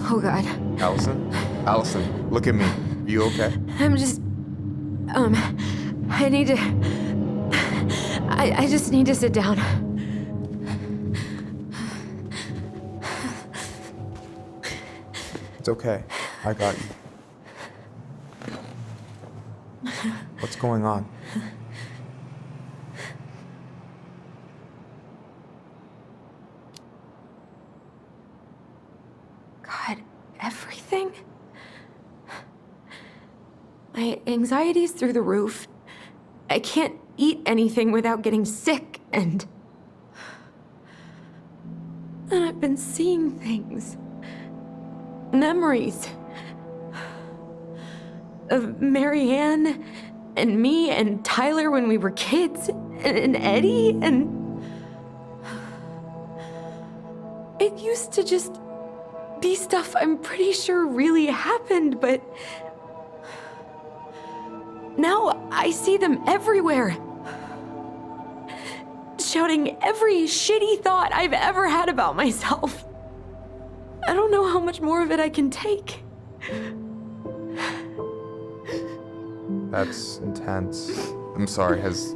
Oh, God. Allison? Allison, look at me. You okay? I'm just... I need to... I just need to sit down. It's okay. I got you. What's going on? God, everything? My anxiety's through the roof. I can't eat anything without getting sick, and I've been seeing things. Memories. Of Marianne, and me, and Tyler when we were kids, and Eddie, and... It used to just be stuff I'm pretty sure really happened, but... Now I see them everywhere. Shouting every shitty thought I've ever had about myself. I don't know how much more of it I can take. That's intense. I'm sorry, has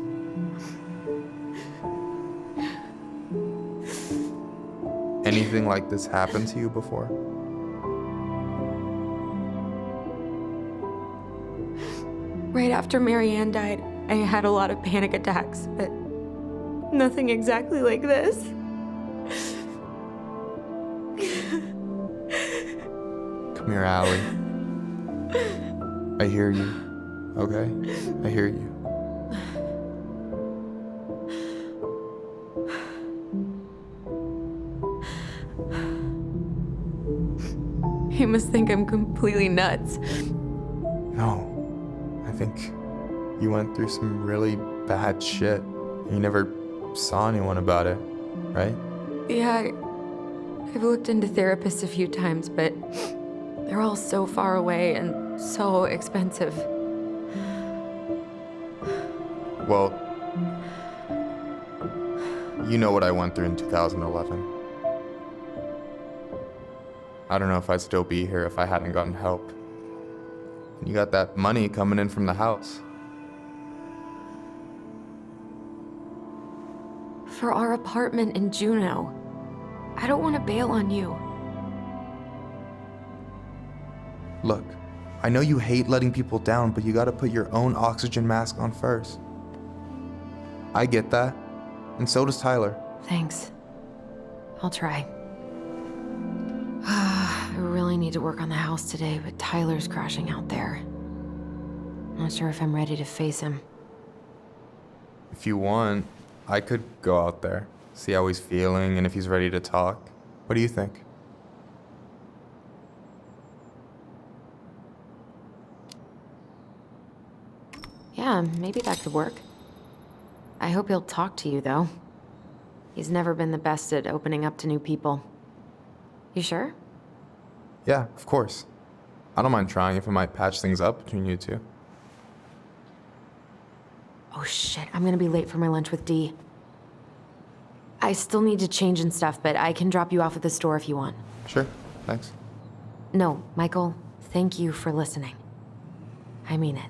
anything like this happened to you before? Right after Marianne died, I had a lot of panic attacks, but nothing exactly like this. Come here, Allie. I hear you, okay? I hear you. You must think I'm completely nuts. No, I think you went through some really bad shit. You never saw anyone about it, right? Yeah, I've looked into therapists a few times, but they're all so far away and so expensive. Well, you know what I went through in 2011. I don't know if I'd still be here if I hadn't gotten help. You got that money coming in from the house. For our apartment in Juneau. I don't want to bail on you. Look, I know you hate letting people down, but you gotta put your own oxygen mask on first. I get that, and so does Tyler. Thanks. I'll try. I really need to work on the house today, but Tyler's crashing out there. Not sure if I'm ready to face him. If you want, I could go out there, see how he's feeling, and if he's ready to talk. What do you think? Yeah, maybe that could work. I hope he'll talk to you, though. He's never been the best at opening up to new people. You sure? Yeah, of course. I don't mind trying if it might patch things up between you two. Oh shit, I'm gonna be late for my lunch with Dee. I still need to change and stuff, but I can drop you off at the store if you want. Sure, thanks. No, Michael, thank you for listening. I mean it.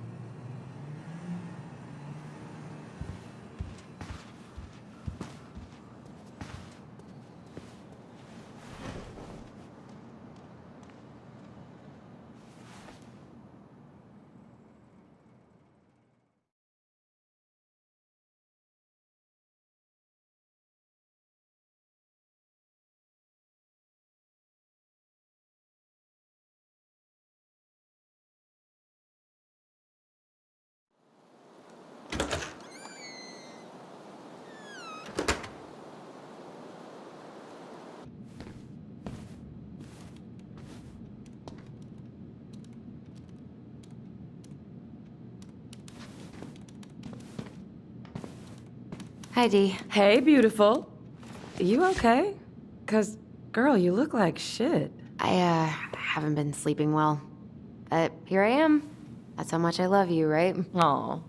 Hi, Dee. Hey, beautiful. You okay? 'Cause, girl, you look like shit. I haven't been sleeping well. But here I am. That's how much I love you, right? Aw.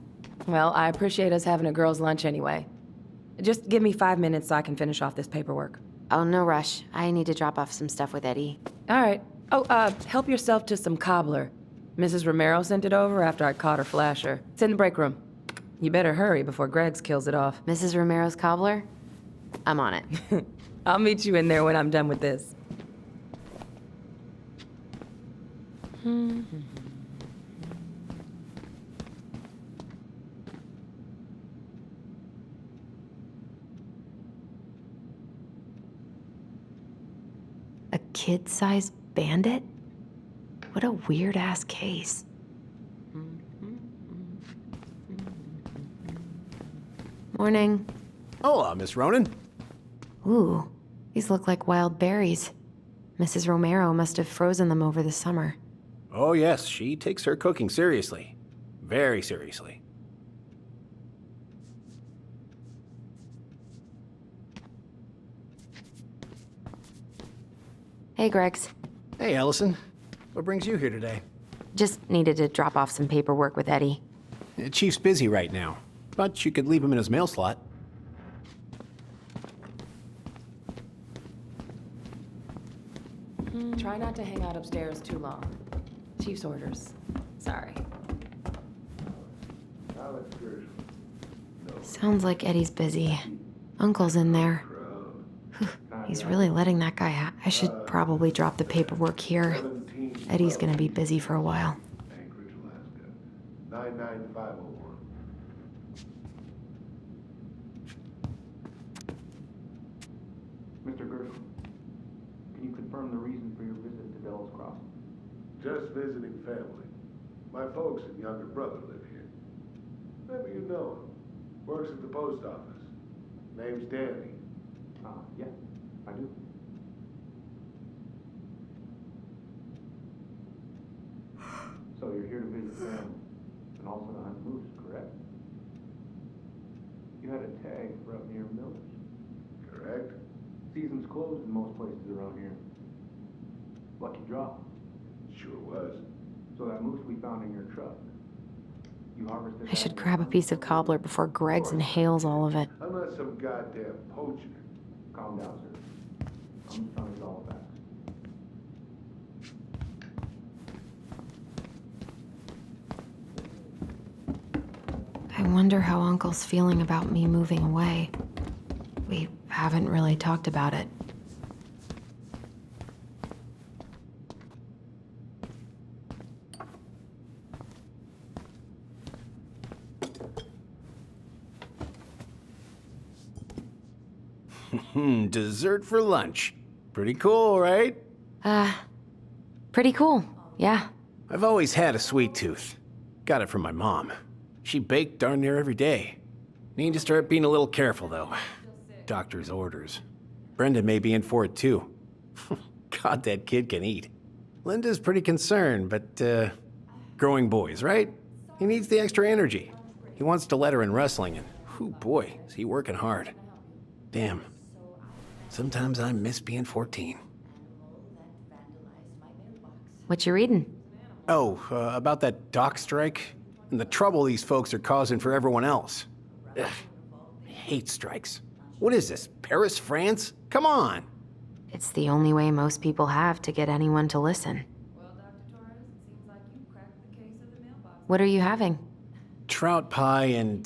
Well, I appreciate us having a girls' lunch anyway. Just give me 5 minutes so I can finish off this paperwork. Oh, no rush. I need to drop off some stuff with Eddie. All right. Oh, help yourself to some cobbler. Mrs. Romero sent it over after I caught her flasher. It's in the break room. You better hurry before Greggs kills it off. Mrs. Romero's cobbler? I'm on it. I'll meet you in there when I'm done with this. A kid-sized bandit? What a weird-ass case. Morning. Hola, Miss Ronan. Ooh, these look like wild berries. Mrs. Romero must have frozen them over the summer. Oh, yes, she takes her cooking seriously. Very seriously. Hey, Greggs. Hey, Allison. What brings you here today? Just needed to drop off some paperwork with Eddie. Chief's busy right now, but you could leave him in his mail slot. Try not to hang out upstairs too long. Chief's orders. Sorry. Sounds like Eddie's busy. Uncle's in there. He's really letting that guy I should probably drop the paperwork here. Eddie's gonna be busy for a while. Anchorage, Alaska. 99501. Mr. Gershom, can you confirm the reason for your visit to Delos Crossing? Just visiting family. My folks and younger brother live here. Maybe you know him. Works at the post office. Name's Danny. Yeah, I do. So you're here to visit family and also to hunt moose, correct? You had a tag for up near Miller's. Correct? Season's closed in most places around here. Lucky draw. Sure was. So that moose we found in your truck, you harvested. I should grab a piece of cobbler before Greggs inhales all of it. I'm not some goddamn poacher. Calm down, sir. I'm just trying to all the facts. I wonder how Uncle's feeling about me moving away. We haven't really talked about it. Dessert for lunch. Pretty cool, right? Pretty cool, yeah. I've always had a sweet tooth. Got it from my mom. She baked darn near every day. Need to start being a little careful, though. Doctor's orders. Brenda may be in for it, too. God, that kid can eat. Linda's pretty concerned, but, growing boys, right? He needs the extra energy. He wants to let her in wrestling, and, whew, boy, is he working hard. Damn. Sometimes I miss being 14. What you reading? Oh, about that dock strike and the trouble these folks are causing for everyone else. Ugh, I hate strikes. What is this, Paris, France? Come on! It's the only way most people have to get anyone to listen. What are you having? Trout pie and,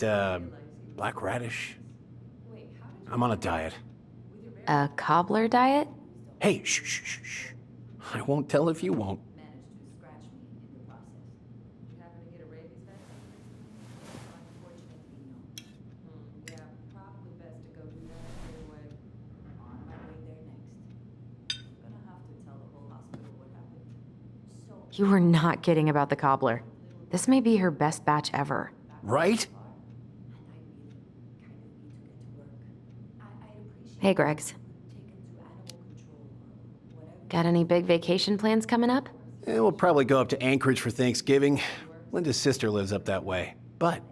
black radish. I'm on a diet. A cobbler diet? Hey, shh, shh, shh, shh. I won't tell if you won't. You were not kidding about the cobbler. This may be her best batch ever. Right? Hey, Greggs. Got any big vacation plans coming up? We'll probably go up to Anchorage for Thanksgiving. Linda's sister lives up that way. But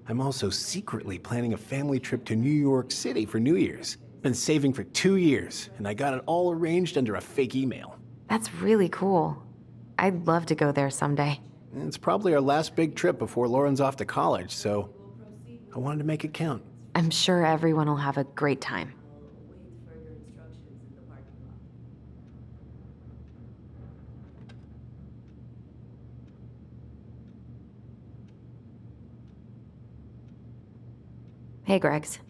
I'm also secretly planning a family trip to New York City for New Year's. Been saving for 2 years, and I got it all arranged under a fake email. That's really cool. I'd love to go there someday. It's probably our last big trip before Lauren's off to college, so I wanted to make it count. I'm sure everyone will have a great time. Hey, Greggs.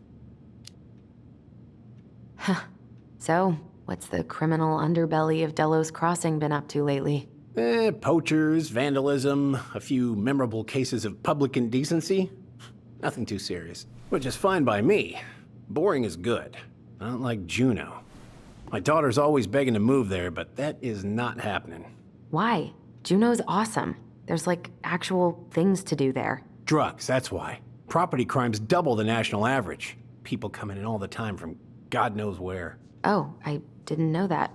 Huh. So, what's the criminal underbelly of Delos Crossing been up to lately? Poachers, vandalism, a few memorable cases of public indecency. Nothing too serious, which is fine by me. Boring is good, not like Juneau. My daughter's always begging to move there, but that is not happening. Why? Juneau's awesome. There's like actual things to do there. Drugs, that's why. Property crime's double the national average. People coming in all the time from God knows where. Oh, I didn't know that.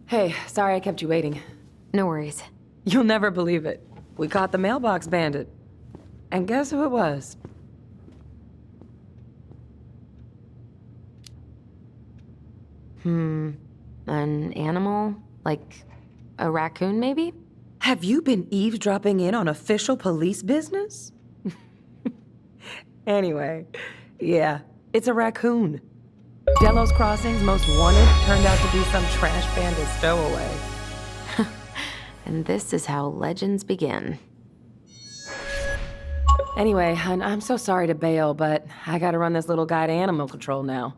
Hey, sorry I kept you waiting. No worries. You'll never believe it. We caught the mailbox bandit. And guess who it was? An animal? Like a raccoon, maybe? Have you been eavesdropping in on official police business? Anyway, yeah, it's a raccoon. Delos Crossing's most wanted turned out to be some trash bandit stowaway. And this is how legends begin. Anyway, hun, I'm so sorry to bail, but I gotta run this little guy to animal control now.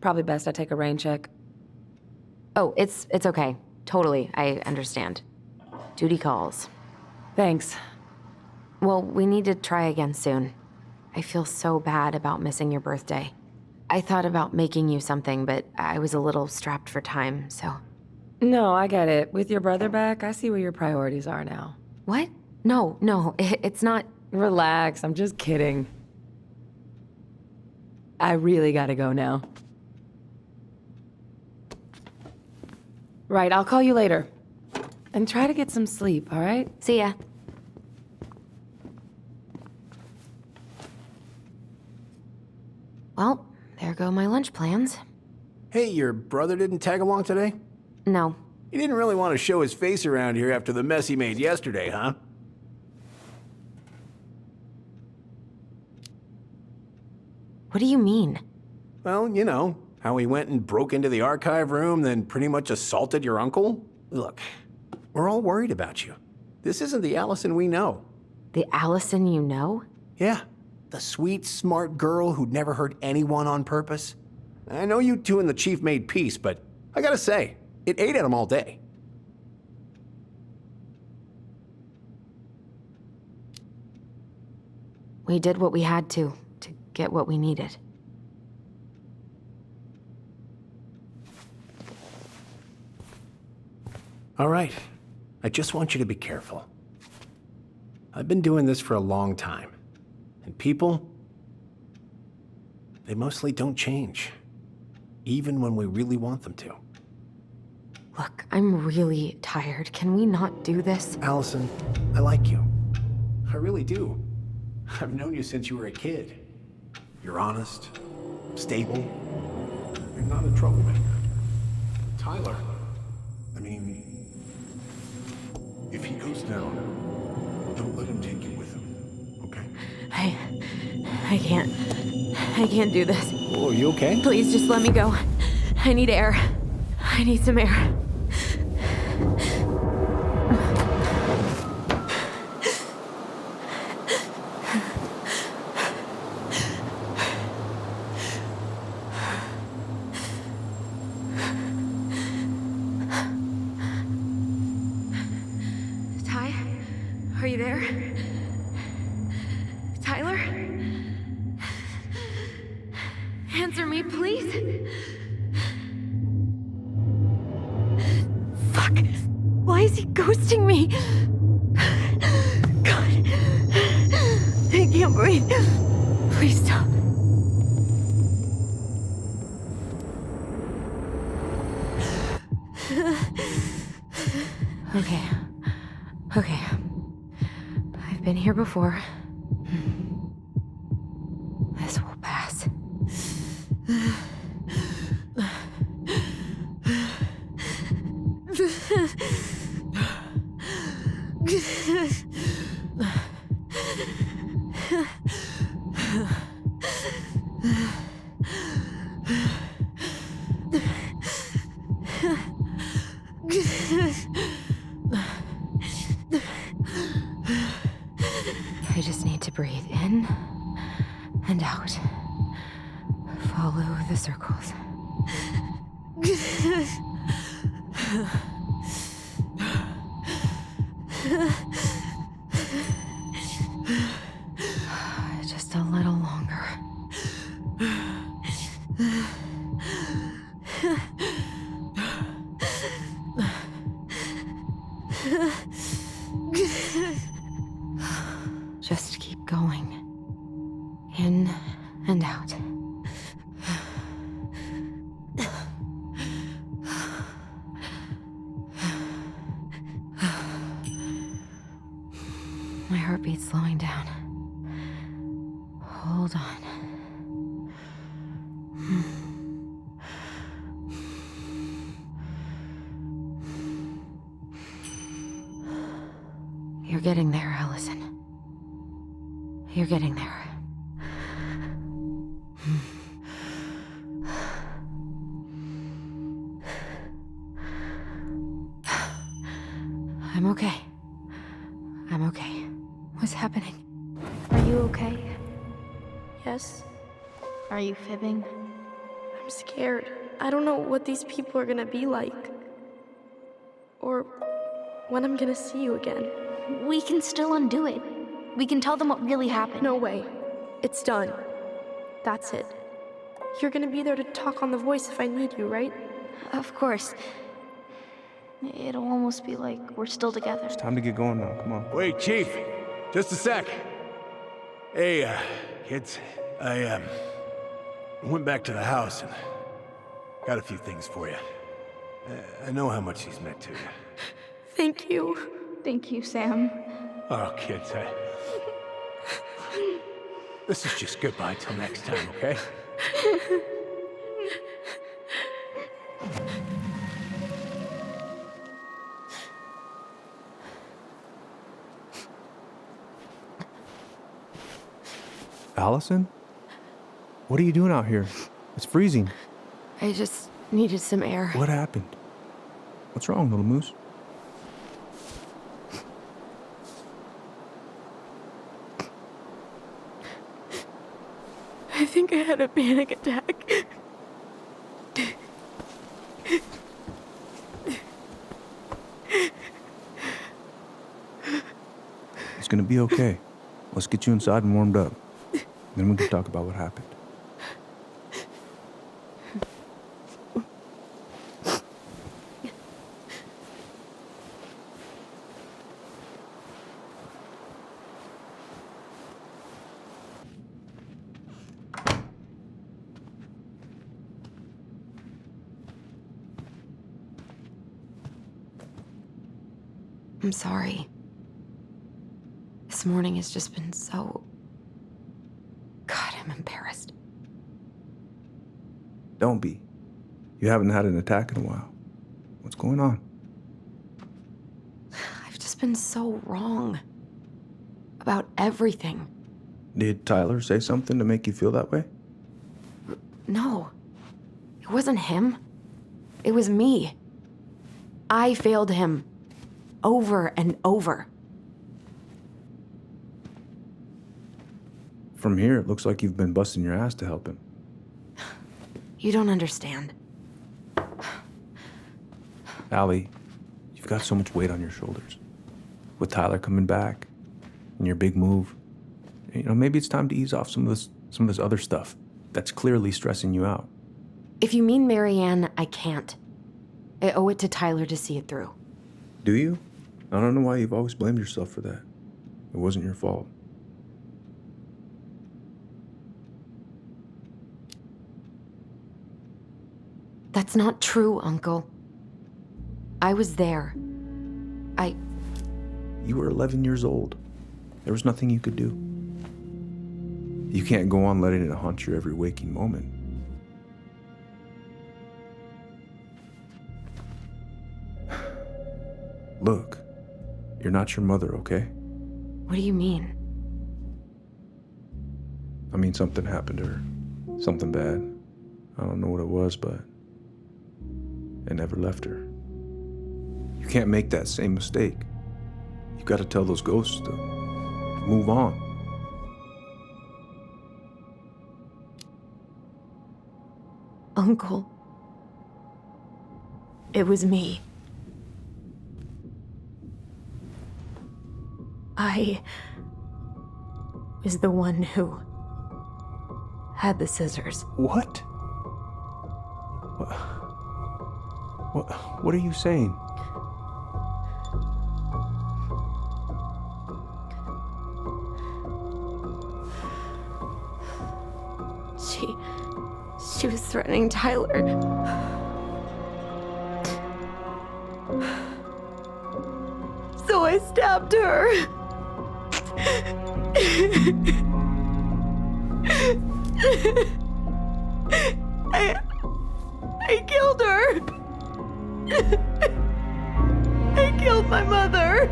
Probably best I take a rain check. Oh, it's okay. Totally, I understand. Duty calls. Thanks. Well, we need to try again soon. I feel so bad about missing your birthday. I thought about making you something, but I was a little strapped for time, so... No, I get it. With your brother back, I see where your priorities are now. What? No, it's not... Relax, I'm just kidding. I really gotta go now. Right, I'll call you later. And try to get some sleep, all right? See ya. Well, there go my lunch plans. Hey, your brother didn't tag along today? No. He didn't really want to show his face around here after the mess he made yesterday, huh? What do you mean? Well, you know, how he went and broke into the archive room, then pretty much assaulted your uncle? Look, we're all worried about you. This isn't the Allison we know. The Allison you know? Yeah, the sweet, smart girl who'd never hurt anyone on purpose. I know you two and the chief made peace, but I gotta say, it ate at him all day. We did what we had to get what we needed. All right, I just want you to be careful. I've been doing this for a long time, and people, they mostly don't change, even when we really want them to. Look, I'm really tired. Can we not do this? Allison, I like you. I really do. I've known you since you were a kid. You're honest, stable, and not a troublemaker. Tyler, I mean, if he goes down, don't let him take you with him, okay? I can't do this. Oh, are you okay? Please just let me go. I need air. I need some air. Ty? Are you there? Tyler? Answer me, please. Fuck. Why is he ghosting me? God. I can't breathe. Please stop. Okay. I've been here before. This will pass. I just need to breathe in and out. Follow the circles. Just a little longer. Just keep going. In and out. My heartbeat's slowing down. Hold on. You're getting there, Allison. You're getting there. I'm okay. I'm okay. What's happening? Are you okay? Yes? Are you fibbing? I'm scared. I don't know what these people are gonna be like. Or when I'm gonna see you again. We can still undo it. We can tell them what really happened. No way. It's done. That's it. You're gonna be there to talk on the voice if I need you, right? Of course. It'll almost be like we're still together. It's time to get going now. Come on. Wait, Chief. Just a sec. Hey, kids. I went back to the house and got a few things for you. I know how much he's meant to you. Thank you. Thank you, Sam. Oh, kids, this is just goodbye till next time, okay? Allison? What are you doing out here? It's freezing. I just needed some air. What happened? What's wrong, little moose? I think I had a panic attack. It's gonna be okay. Let's get you inside and warmed up. Then we can talk about what happened. I'm sorry. This morning has just been so... God, I'm embarrassed. Don't be. You haven't had an attack in a while. What's going on? I've just been so wrong. About everything. Did Tyler say something to make you feel that way? No. It wasn't him. It was me. I failed him. Over and over. From here, it looks like you've been busting your ass to help him. You don't understand. Allie, you've got so much weight on your shoulders. With Tyler coming back, and your big move, you know, maybe it's time to ease off some of this other stuff that's clearly stressing you out. If you mean Marianne, I can't. I owe it to Tyler to see it through. Do you? I don't know why you've always blamed yourself for that. It wasn't your fault. That's not true, Uncle. I was there. You were 11 years old. There was nothing you could do. You can't go on letting it haunt your every waking moment. Look, you're not your mother, okay? What do you mean? I mean, something happened to her. Something bad. I don't know what it was, but it never left her. You can't make that same mistake. You gotta tell those ghosts to move on. Uncle. It was me. I was the one who had the scissors. What? What are you saying? She was threatening Tyler. So I stabbed her. I killed her. I killed my mother.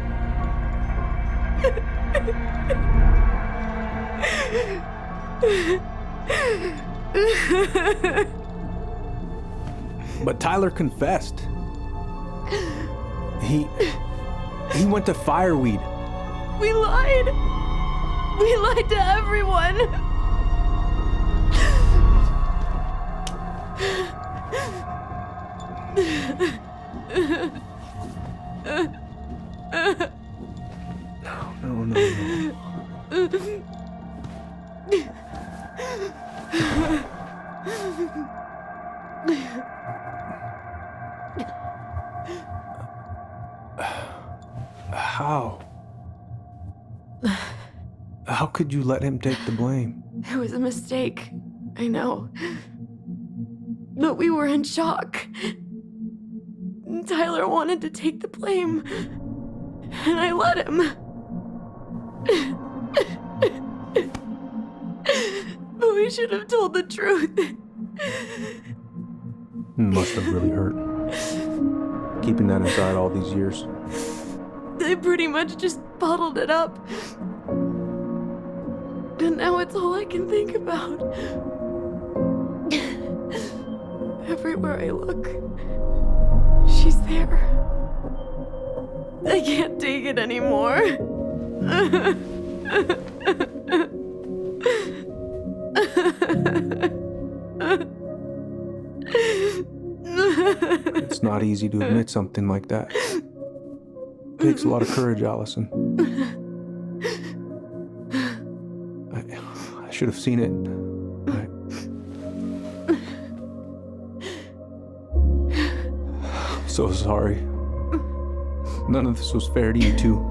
But Tyler confessed. He went to Fireweed. We lied. We lied to everyone. No. How? How could you let him take the blame? It was a mistake. I know. But we were in shock. Tyler wanted to take the blame. And I let him. But we should have told the truth. Must have really hurt. Keeping that inside all these years. They pretty much just bottled it up. And now it's all I can think about. Everywhere I look, she's there. I can't take it anymore. It's not easy to admit something like that. It takes a lot of courage, Allison. I should have seen it. I'm so sorry. None of this was fair to you two.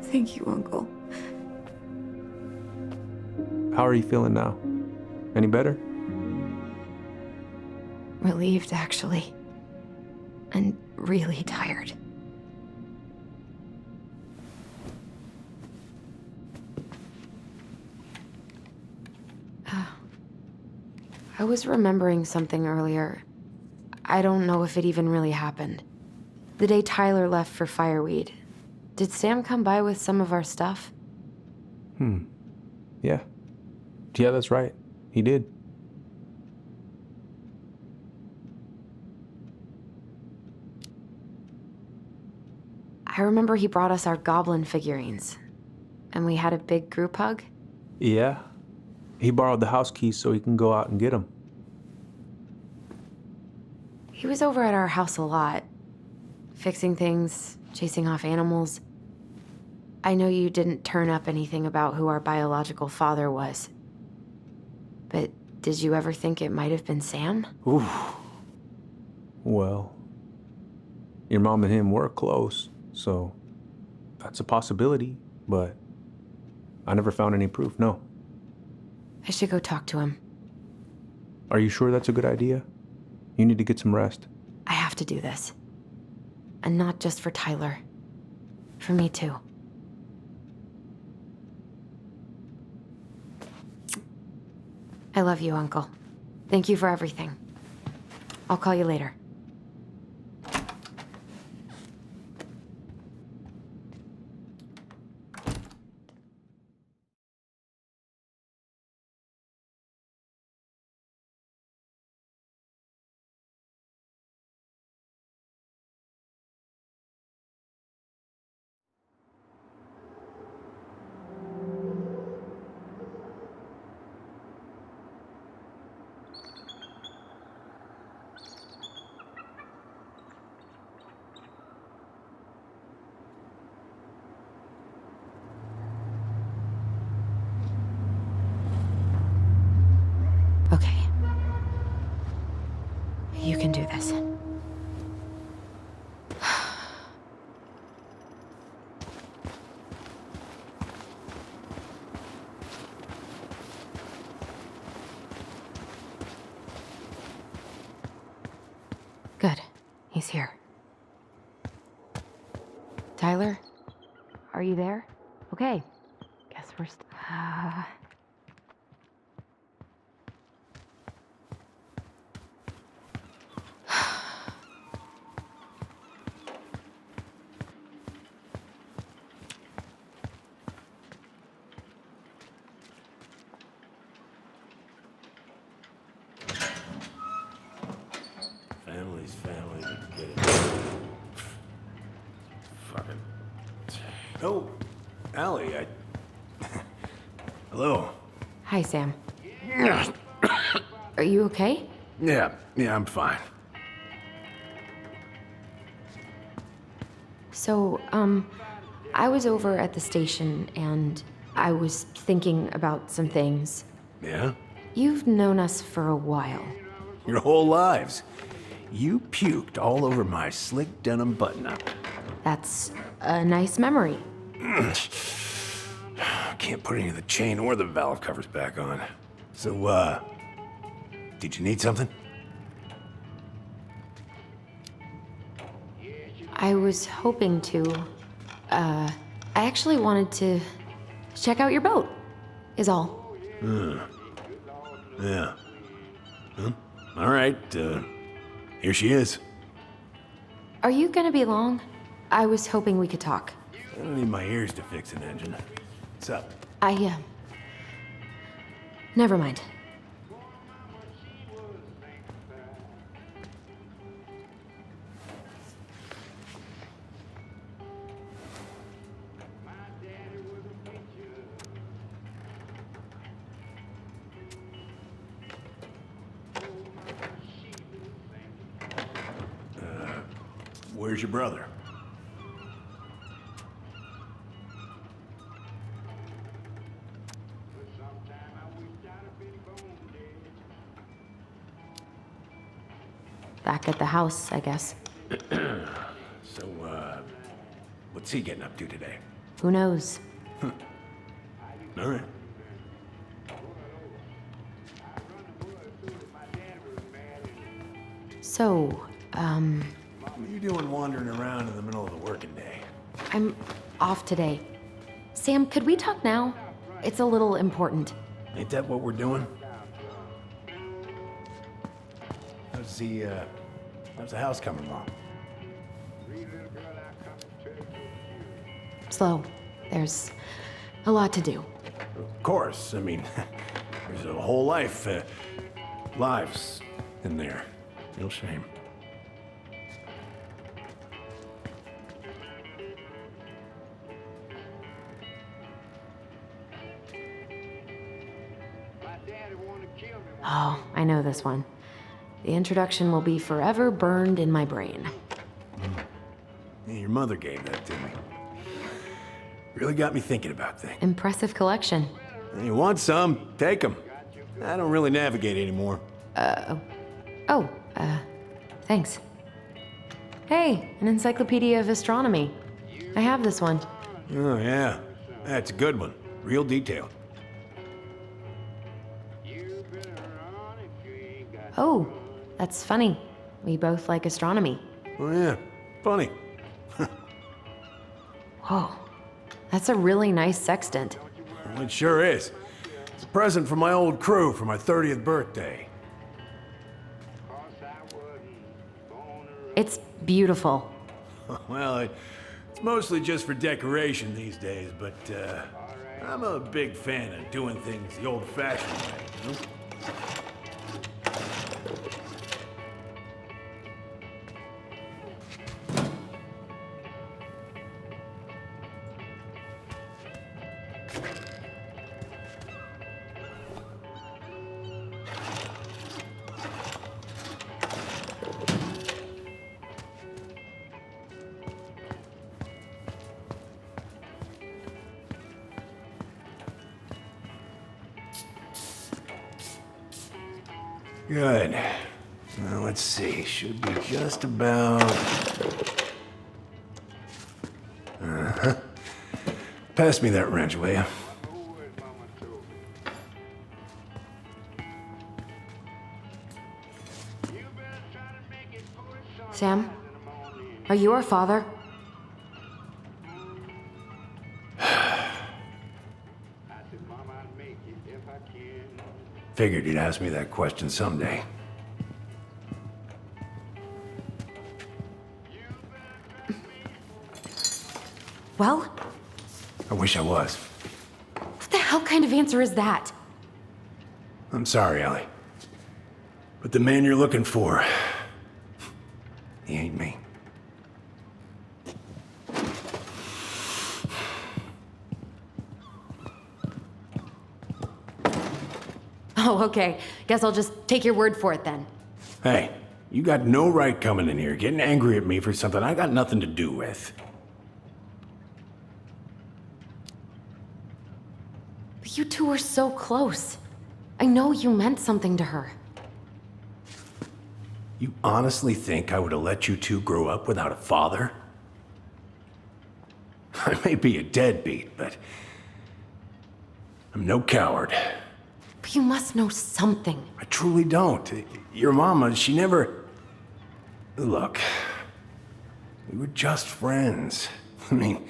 Thank you, Uncle. How are you feeling now? Any better? Relieved, actually. And really tired. I was remembering something earlier. I don't know if it even really happened. The day Tyler left for Fireweed, did Sam come by with some of our stuff? Yeah. Yeah, that's right. He did. I remember he brought us our goblin figurines. And we had a big group hug. Yeah. He borrowed the house keys so he can go out and get them. He was over at our house a lot. Fixing things, chasing off animals. I know you didn't turn up anything about who our biological father was. But did you ever think it might have been Sam? Ooh. Well, your mom and him were close, so that's a possibility, but I never found any proof, no. I should go talk to him. Are you sure that's a good idea? You need to get some rest. I have to do this. And not just for Tyler. For me, too. I love you, Uncle. Thank you for everything. I'll call you later. Okay. You can do this. Good. He's here. Tyler? Are you there? Okay. Guess we're Ellie's family didn't get it. Fucking. Oh, Allie, Hello. Hi, Sam. Are you okay? Yeah, I'm fine. So, I was over at the station and I was thinking about some things. Yeah? You've known us for a while. Your whole lives. You puked all over my slick denim button-up. That's a nice memory. Can't put any of the chain or the valve covers back on. So, did you need something? I was hoping to. I actually wanted to check out your boat, is all. Yeah. Huh? All right, here she is. Are you gonna be long? I was hoping we could talk. I don't need my ears to fix an engine. What's up? Never mind. Where's your brother? Back at the house, I guess. So, what's he getting up to today? Who knows? All right. So, What are you doing wandering around in the middle of the working day? I'm off today. Sam, could we talk now? It's a little important. Ain't that what we're doing? How's the house coming along? Slow. There's a lot to do. Of course. I mean, there's a whole lives in there. Real shame. Oh, I know this one. The introduction will be forever burned in my brain. Yeah, your mother gave that to me. Really got me thinking about things. Impressive collection. You want some? Take them. I don't really navigate anymore. Thanks. Hey, an encyclopedia of astronomy. I have this one. Oh, yeah. That's a good one. Real detailed. Oh, that's funny. We both like astronomy. Oh, yeah. Funny. Whoa, that's a really nice sextant. Well, it sure is. It's a present from my old crew for my 30th birthday. It's beautiful. Well, it's mostly just for decoration these days, but I'm a big fan of doing things the old-fashioned way, you know? Good. Now, let's see. Should be just about... Uh-huh. Pass me that wrench, will you? Sam, are you our father? Figured you'd ask me that question someday. Well, I wish I was. what the hell kind of answer is that? I'm sorry, Ellie. But the man you're looking for, He ain't me. Oh, okay. Guess I'll just take your word for it then. Hey, you got no right coming in here getting angry at me for something I got nothing to do with. But you two were so close. I know you meant something to her. You honestly think I would have let you two grow up without a father? I may be a deadbeat, but I'm no coward. But you must know something. I truly don't. Your mama, she never... Look, we were just friends. I mean,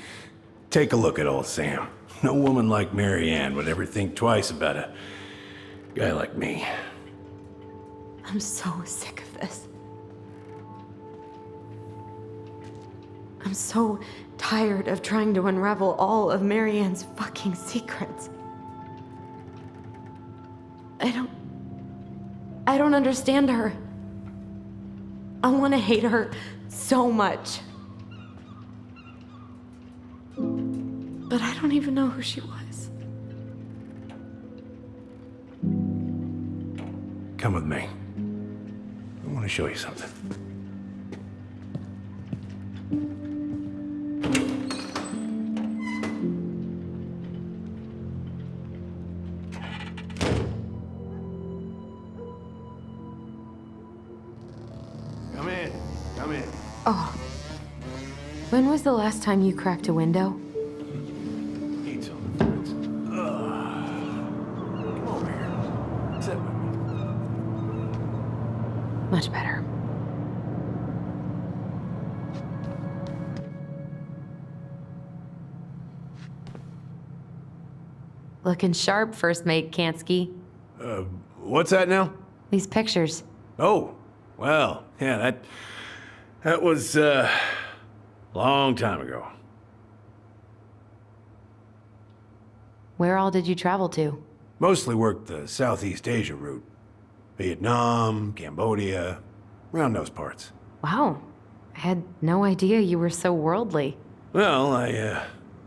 take a look at old Sam. No woman like Mary Ann would ever think twice about a guy like me. I'm so sick of this. I'm so tired of trying to unravel all of Mary Ann's fucking secrets. I don't understand her. I want to hate her so much. But I don't even know who she was. Come with me. I want to show you something. Come in. Come in. Oh. When was the last time you cracked a window? Eat something, friends. Come over here. Sit with me. Much better. Looking sharp, first mate Kansky. What's that now? These pictures. Oh, well, yeah, that was, long time ago. Where all did you travel to? Mostly worked the Southeast Asia route. Vietnam, Cambodia, around those parts. Wow. I had no idea you were so worldly. Well, I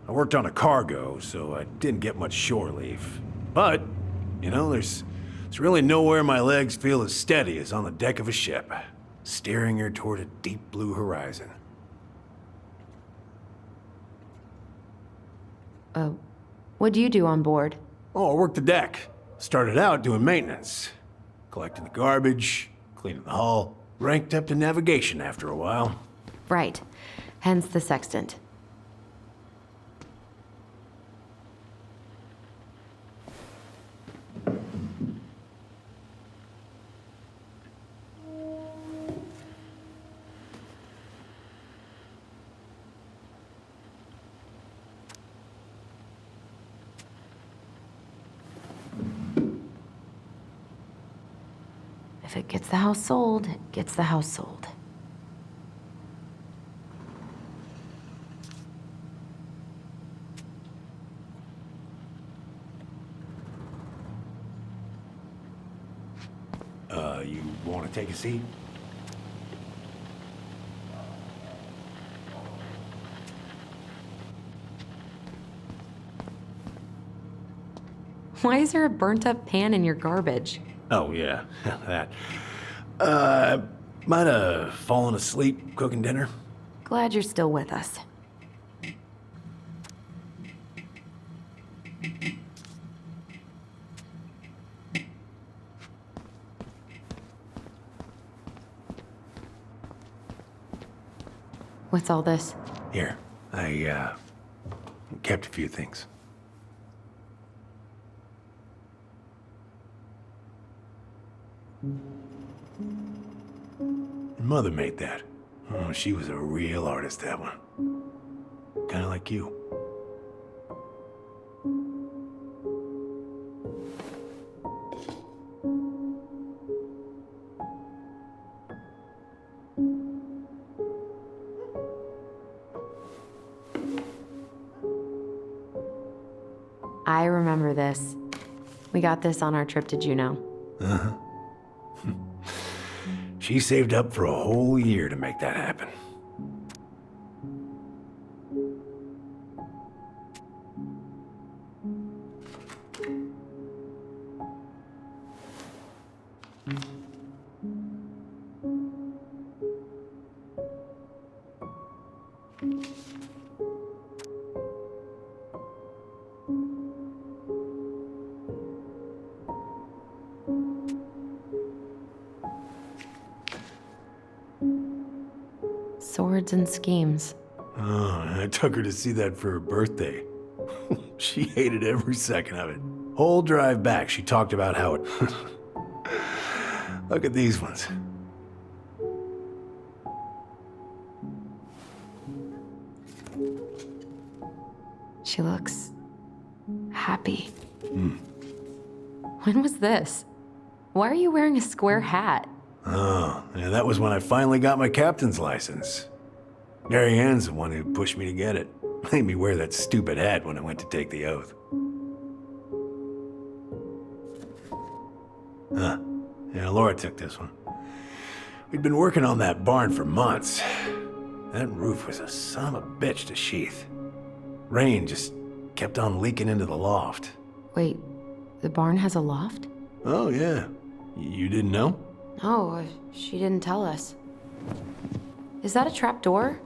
worked on a cargo, so I didn't get much shore leave. But, you know, there's really nowhere my legs feel as steady as on the deck of a ship, steering her toward a deep blue horizon. What do you do on board? Oh, I worked the deck. Started out doing maintenance. Collecting the garbage, cleaning the hull. Ranked up to navigation after a while. Right. Hence the sextant. If it gets the house sold, it gets the house sold. You want to take a seat? Why is there a burnt-up pan in your garbage? Oh, yeah, that. Might have fallen asleep cooking dinner. Glad you're still with us. What's all this? Here, I kept a few things. Mother made that. Oh, she was a real artist, that one. Kind of like you. I remember this. We got this on our trip to Juneau. Uh-huh. She saved up for a whole year to make that happen. Swords and schemes. Oh, I took her to see that for her birthday. She hated every second of it. Whole drive back, she talked about how it... Look at these ones. She looks happy. When was this? Why are you wearing a square hat? Oh, yeah, that was when I finally got my captain's license. Mary Ann's the one who pushed me to get it. Made me wear that stupid hat when I went to take the oath. Huh. Yeah, Laura took this one. We'd been working on that barn for months. That roof was a son of a bitch to sheath. Rain just kept on leaking into the loft. Wait, the barn has a loft? Oh, yeah. You didn't know? Oh, she didn't tell us. Is that a trap door?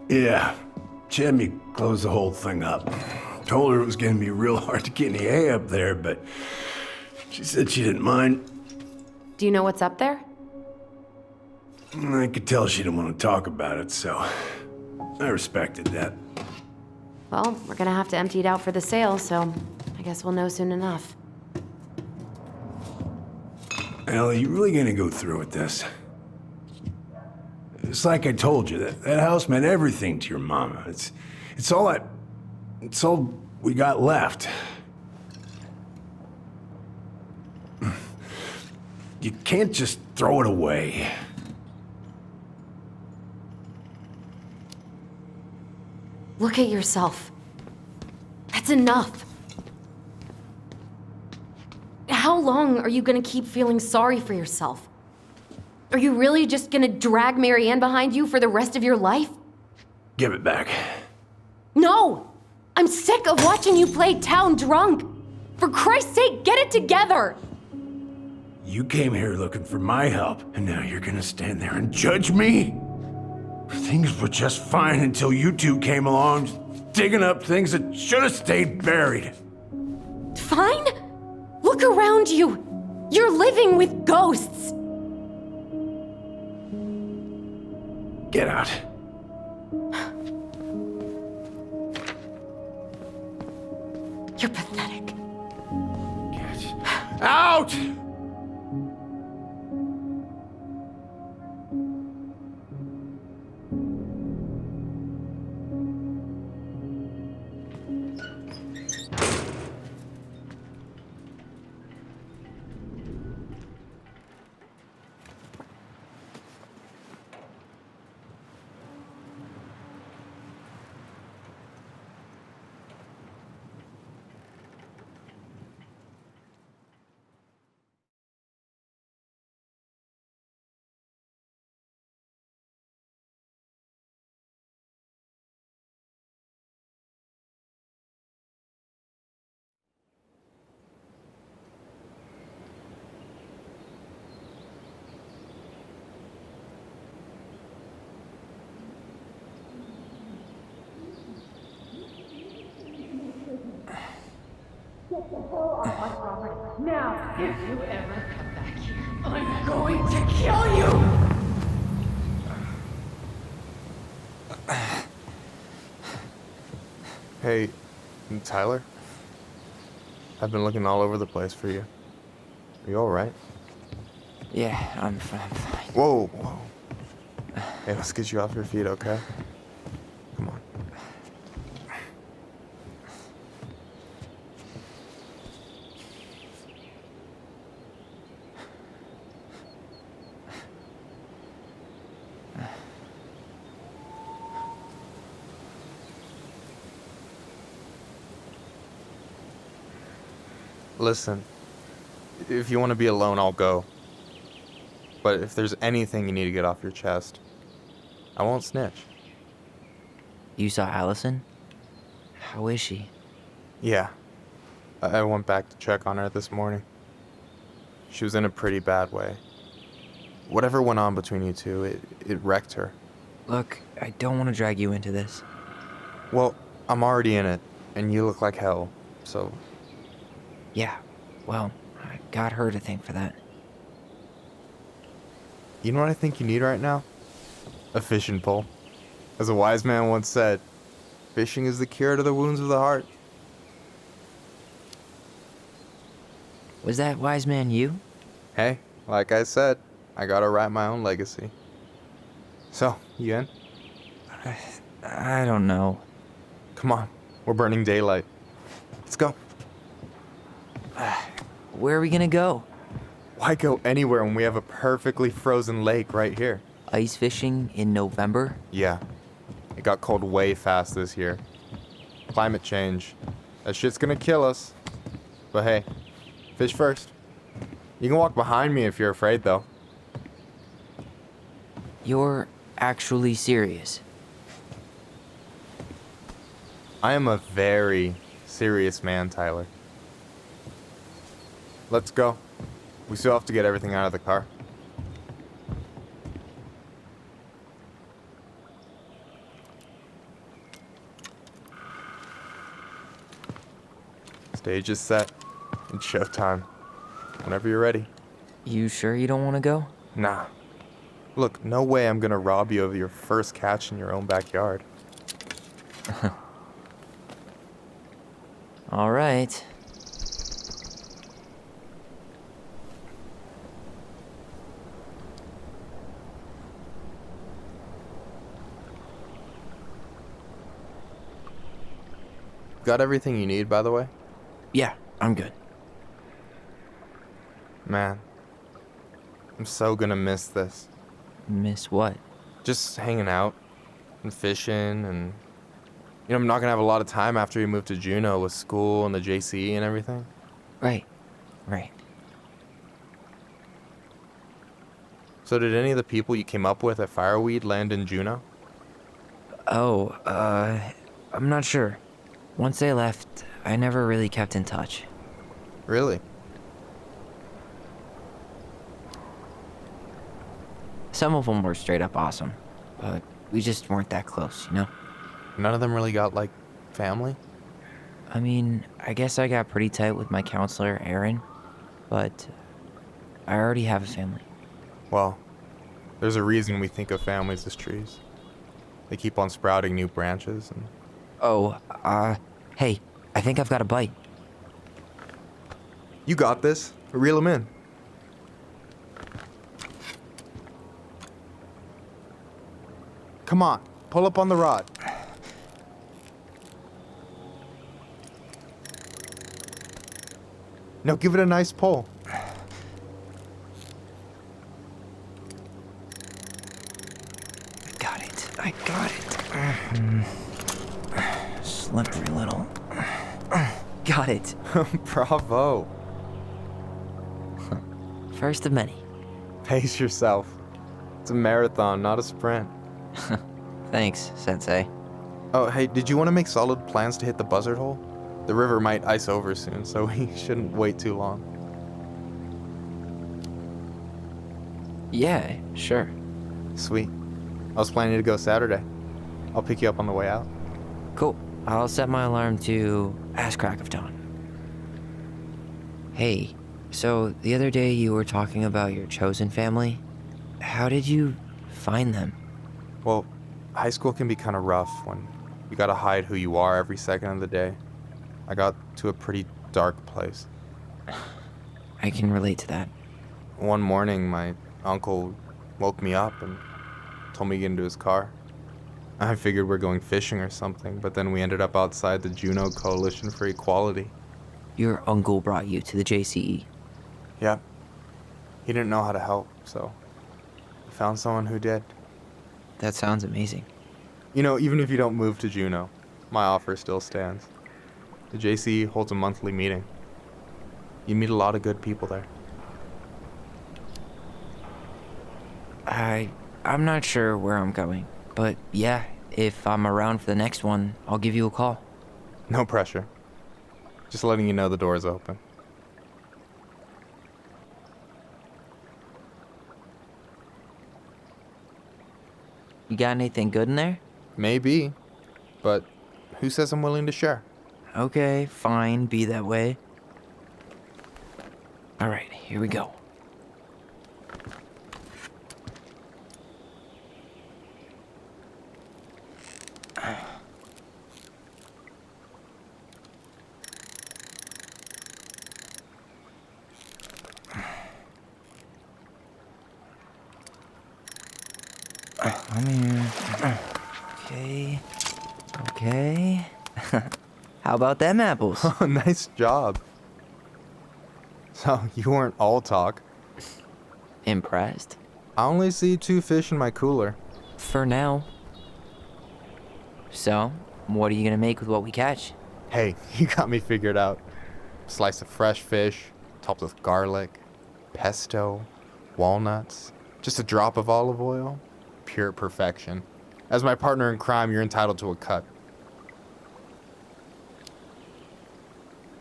Yeah. She had me close the whole thing up. Told her it was gonna be real hard to get any hay up there, but she said she didn't mind. Do you know what's up there? I could tell she didn't want to talk about it, so I respected that. Well, we're gonna have to empty it out for the sale, so I guess we'll know soon enough. Ellie, you really gonna go through with this? It's like I told you, that house meant everything to your mama. It's all we got left. You can't just throw it away. Look at yourself. That's enough. How long are you gonna keep feeling sorry for yourself? Are you really just gonna drag Mary Ann behind you for the rest of your life? Give it back. No! I'm sick of watching you play town drunk. For Christ's sake, get it together! You came here looking for my help, and now you're gonna stand there and judge me? Things were just fine until you two came along, digging up things that should have stayed buried. Fine? Look around you. You're living with ghosts. Get out. You're pathetic. Get out! Get the hell off my property. Now, if you ever come back here, I'm going to kill you! Hey, Tyler? I've been looking all over the place for you. Are you alright? Yeah, I'm fine. Whoa, whoa. Hey, let's get you off your feet, okay? Come on. Listen, if you want to be alone, I'll go. But if there's anything you need to get off your chest, I won't snitch. You saw Allison? How is she? Yeah. I went back to check on her this morning. She was in a pretty bad way. Whatever went on between you two, it wrecked her. Look, I don't want to drag you into this. Well, I'm already in it, and you look like hell, so... Yeah, well, I got her to thank for that. You know what I think you need right now? A fishing pole. As a wise man once said, fishing is the cure to the wounds of the heart. Was that wise man you? Hey, like I said, I gotta write my own legacy. So, you in? I don't know. Come on, we're burning daylight. Let's go. Where are we gonna go? Why go anywhere when we have a perfectly frozen lake right here? Ice fishing in November? Yeah. It got cold way fast this year. Climate change. That shit's gonna kill us. But hey, fish first. You can walk behind me if you're afraid, though. You're actually serious? I am a very serious man, Tyler. Let's go. We still have to get everything out of the car. Stage is set. It's showtime. Whenever you're ready. You sure you don't want to go? Nah. Look, no way I'm gonna rob you of your first catch in your own backyard. All right. Got everything you need, by the way? Yeah, I'm good. Man, I'm so gonna miss this. Miss what? Just hanging out and fishing and... You know, I'm not gonna have a lot of time after we move to Juneau with school and the JCE and everything. Right. So did any of the people you came up with at Fireweed land in Juneau? Oh, I'm not sure. Once they left, I never really kept in touch. Really? Some of them were straight up awesome, but we just weren't that close, you know? None of them really got, like, family? I mean, I guess I got pretty tight with my counselor, Aaron, but I already have a family. Well, there's a reason we think of families as trees. They keep on sprouting new branches and... Oh, hey, I think I've got a bite. You got this. Reel them in. Come on, pull up on the rod. No, give it a nice pull. I got it. Slippery little. Got it. Bravo. First of many. Pace yourself. It's a marathon, not a sprint. Thanks, Sensei. Oh, hey, did you want to make solid plans to hit the buzzard hole? The river might ice over soon, so we shouldn't wait too long. Yeah, sure. Sweet. I was planning to go Saturday. I'll pick you up on the way out. Cool. I'll set my alarm to ass crack of dawn. Hey, so the other day you were talking about your chosen family. How did you find them? Well, high school can be kind of rough when you gotta hide who you are every second of the day. I got to a pretty dark place. I can relate to that. One morning, my uncle woke me up and told me to get into his car. I figured we're going fishing or something, but then we ended up outside the Juneau Coalition for Equality. Your uncle brought you to the JCE? Yep. He didn't know how to help, so he found someone who did. That sounds amazing. You know, even if you don't move to Juneau, my offer still stands. The JCE holds a monthly meeting. You meet a lot of good people there. I'm not sure where I'm going, but yeah, if I'm around for the next one, I'll give you a call. No pressure. Just letting you know the door's open. You got anything good in there? Maybe, but who says I'm willing to share? Okay, fine, be that way. All right, here we go. Come here. Okay. Okay. How about them apples? Oh, nice job. So, you weren't all talk. Impressed? I only see 2 fish in my cooler. For now. So, what are you gonna make with what we catch? Hey, you got me figured out. Slice of fresh fish, topped with garlic, pesto, walnuts, just a drop of olive oil. Pure perfection. As my partner in crime, you're entitled to a cut.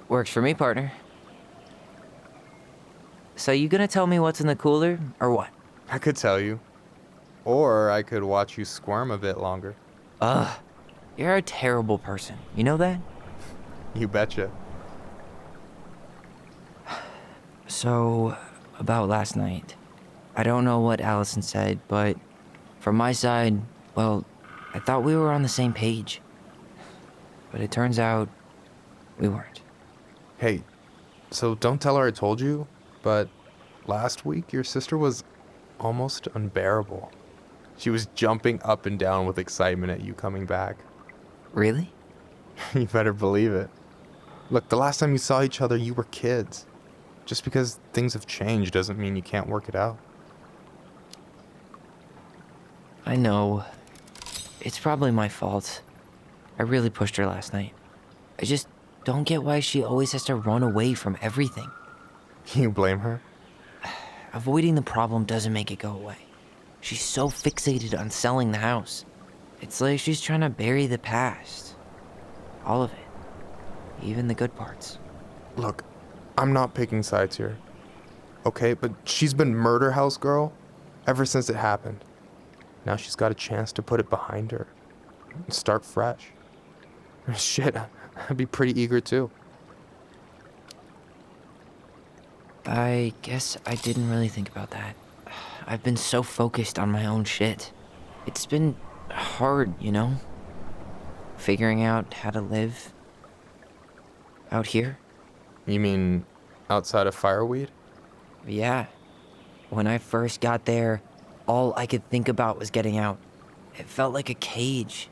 Works for me, partner. So you gonna tell me what's in the cooler, or what? I could tell you. Or I could watch you squirm a bit longer. Ugh. You're a terrible person. You know that? You betcha. So, about last night. I don't know what Allison said, but from my side, well, I thought we were on the same page. But it turns out we weren't. Hey, so don't tell her I told you, but last week your sister was almost unbearable. She was jumping up and down with excitement at you coming back. Really? You better believe it. Look, the last time you saw each other, you were kids. Just because things have changed doesn't mean you can't work it out. I know. It's probably my fault. I really pushed her last night. I just don't get why she always has to run away from everything. You blame her? Avoiding the problem doesn't make it go away. She's so fixated on selling the house. It's like she's trying to bury the past. All of it. Even the good parts. Look, I'm not picking sides here. Okay, but she's been murder house girl ever since it happened. Now she's got a chance to put it behind her and start fresh. Shit, I'd be pretty eager too. I guess I didn't really think about that. I've been so focused on my own shit. It's been hard, you know? Figuring out how to live out here. You mean outside of Fireweed? Yeah. When I first got there, all I could think about was getting out. It felt like a cage.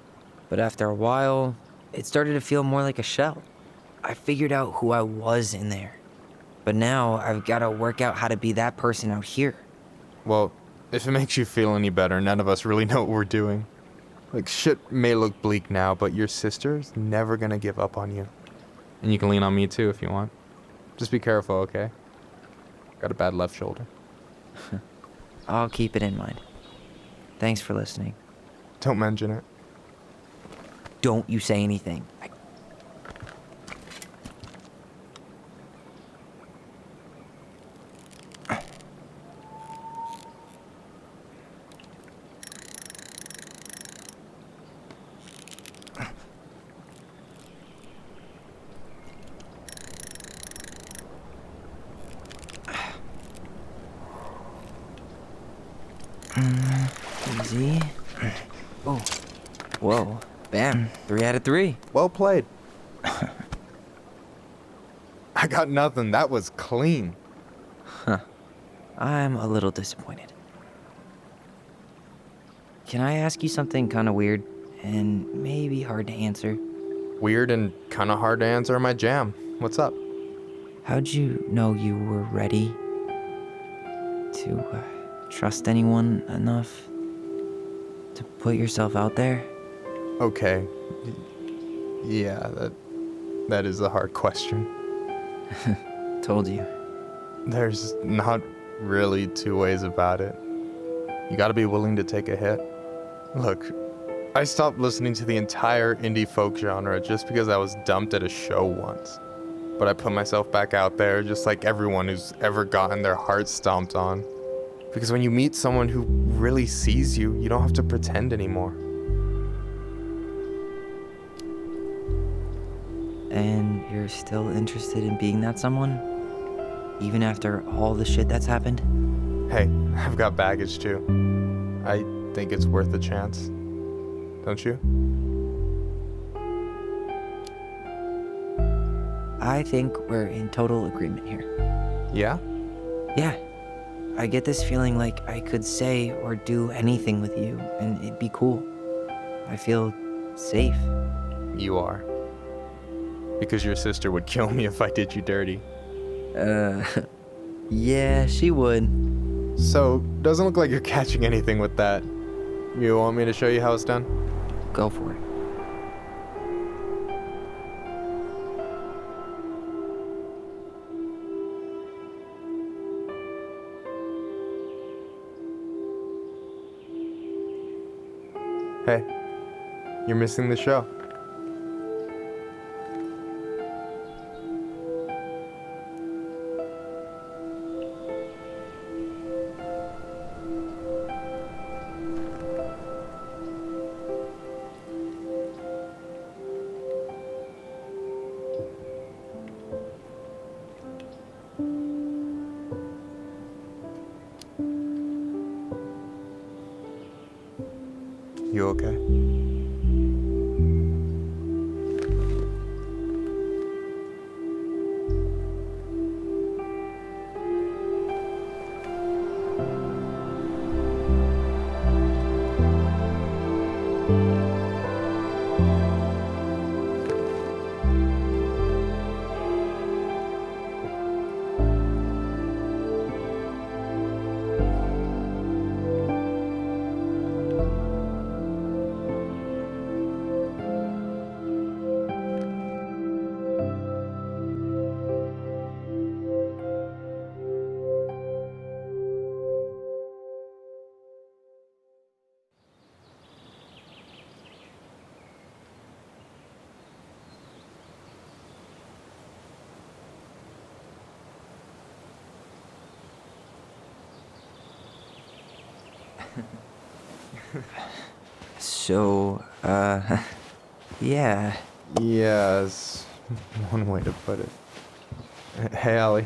But after a while, it started to feel more like a shell. I figured out who I was in there. But now I've got to work out how to be that person out here. Well, if it makes you feel any better, none of us really know what we're doing. Like, shit may look bleak now, but your sister's never gonna give up on you. And you can lean on me too if you want. Just be careful, okay? Got a bad left shoulder. I'll keep it in mind. Thanks for listening. Don't mention it. Don't you say anything. Easy. Oh. Whoa. Bam. 3 out of 3. Well played. I got nothing. That was clean. Huh. I'm a little disappointed. Can I ask you something kind of weird and maybe hard to answer? Weird and kind of hard to answer are my jam. What's up? How'd you know you were ready to trust anyone enough to put yourself out there? Okay. Yeah, that is a hard question. Told you. There's not really 2 ways about it. You gotta be willing to take a hit. Look, I stopped listening to the entire indie folk genre just because I was dumped at a show once. But I put myself back out there just like everyone who's ever gotten their heart stomped on. Because when you meet someone who really sees you, you don't have to pretend anymore. And you're still interested in being that someone? Even after all the shit that's happened? Hey, I've got baggage too. I think it's worth a chance. Don't you? I think we're in total agreement here. Yeah? Yeah. I get this feeling like I could say or do anything with you, and it'd be cool. I feel safe. You are. Because your sister would kill me if I did you dirty. Yeah, she would. So, doesn't look like you're catching anything with that. You want me to show you how it's done? Go for it. Hey, you're missing the show. You okay? So, yeah. Yes, one way to put it. Hey, Allie.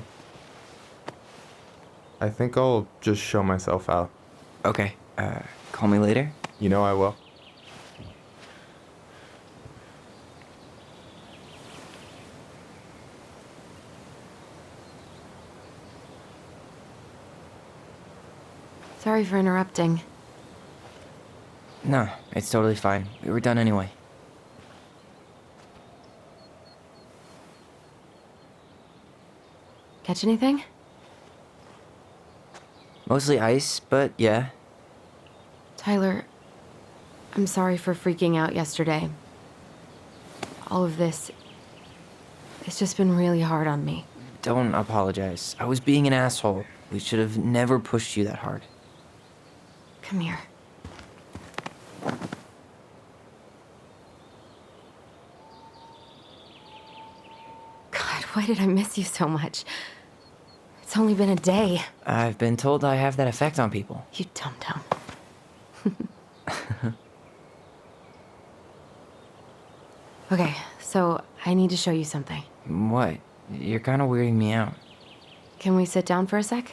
I think I'll just show myself out. Okay, call me later? You know I will. Sorry for interrupting. No, it's totally fine. We were done anyway. Catch anything? Mostly ice, but yeah. Tyler, I'm sorry for freaking out yesterday. All of this, it's just been really hard on me. Don't apologize. I was being an asshole. We should have never pushed you that hard. Come here. God, why did I miss you so much? It's only been a day. I've been told I have that effect on people. You dum-dum. Okay, so I need to show you something. What? You're kind of weirding me out. Can we sit down for a sec?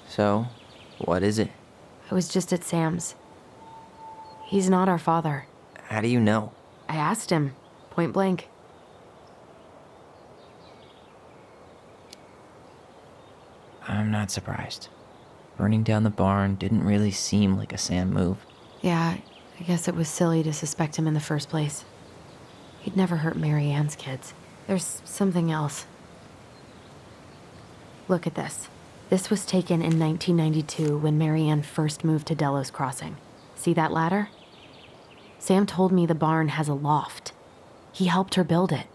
So, what is it? I was just at Sam's. He's not our father. How do you know? I asked him, point blank. I'm not surprised. Burning down the barn didn't really seem like a Sam move. Yeah, I guess it was silly to suspect him in the first place. He'd never hurt Mary Ann's kids. There's something else. Look at this. This was taken in 1992 when Mary Ann first moved to Delos Crossing. See that ladder? Sam told me the barn has a loft. He helped her build it.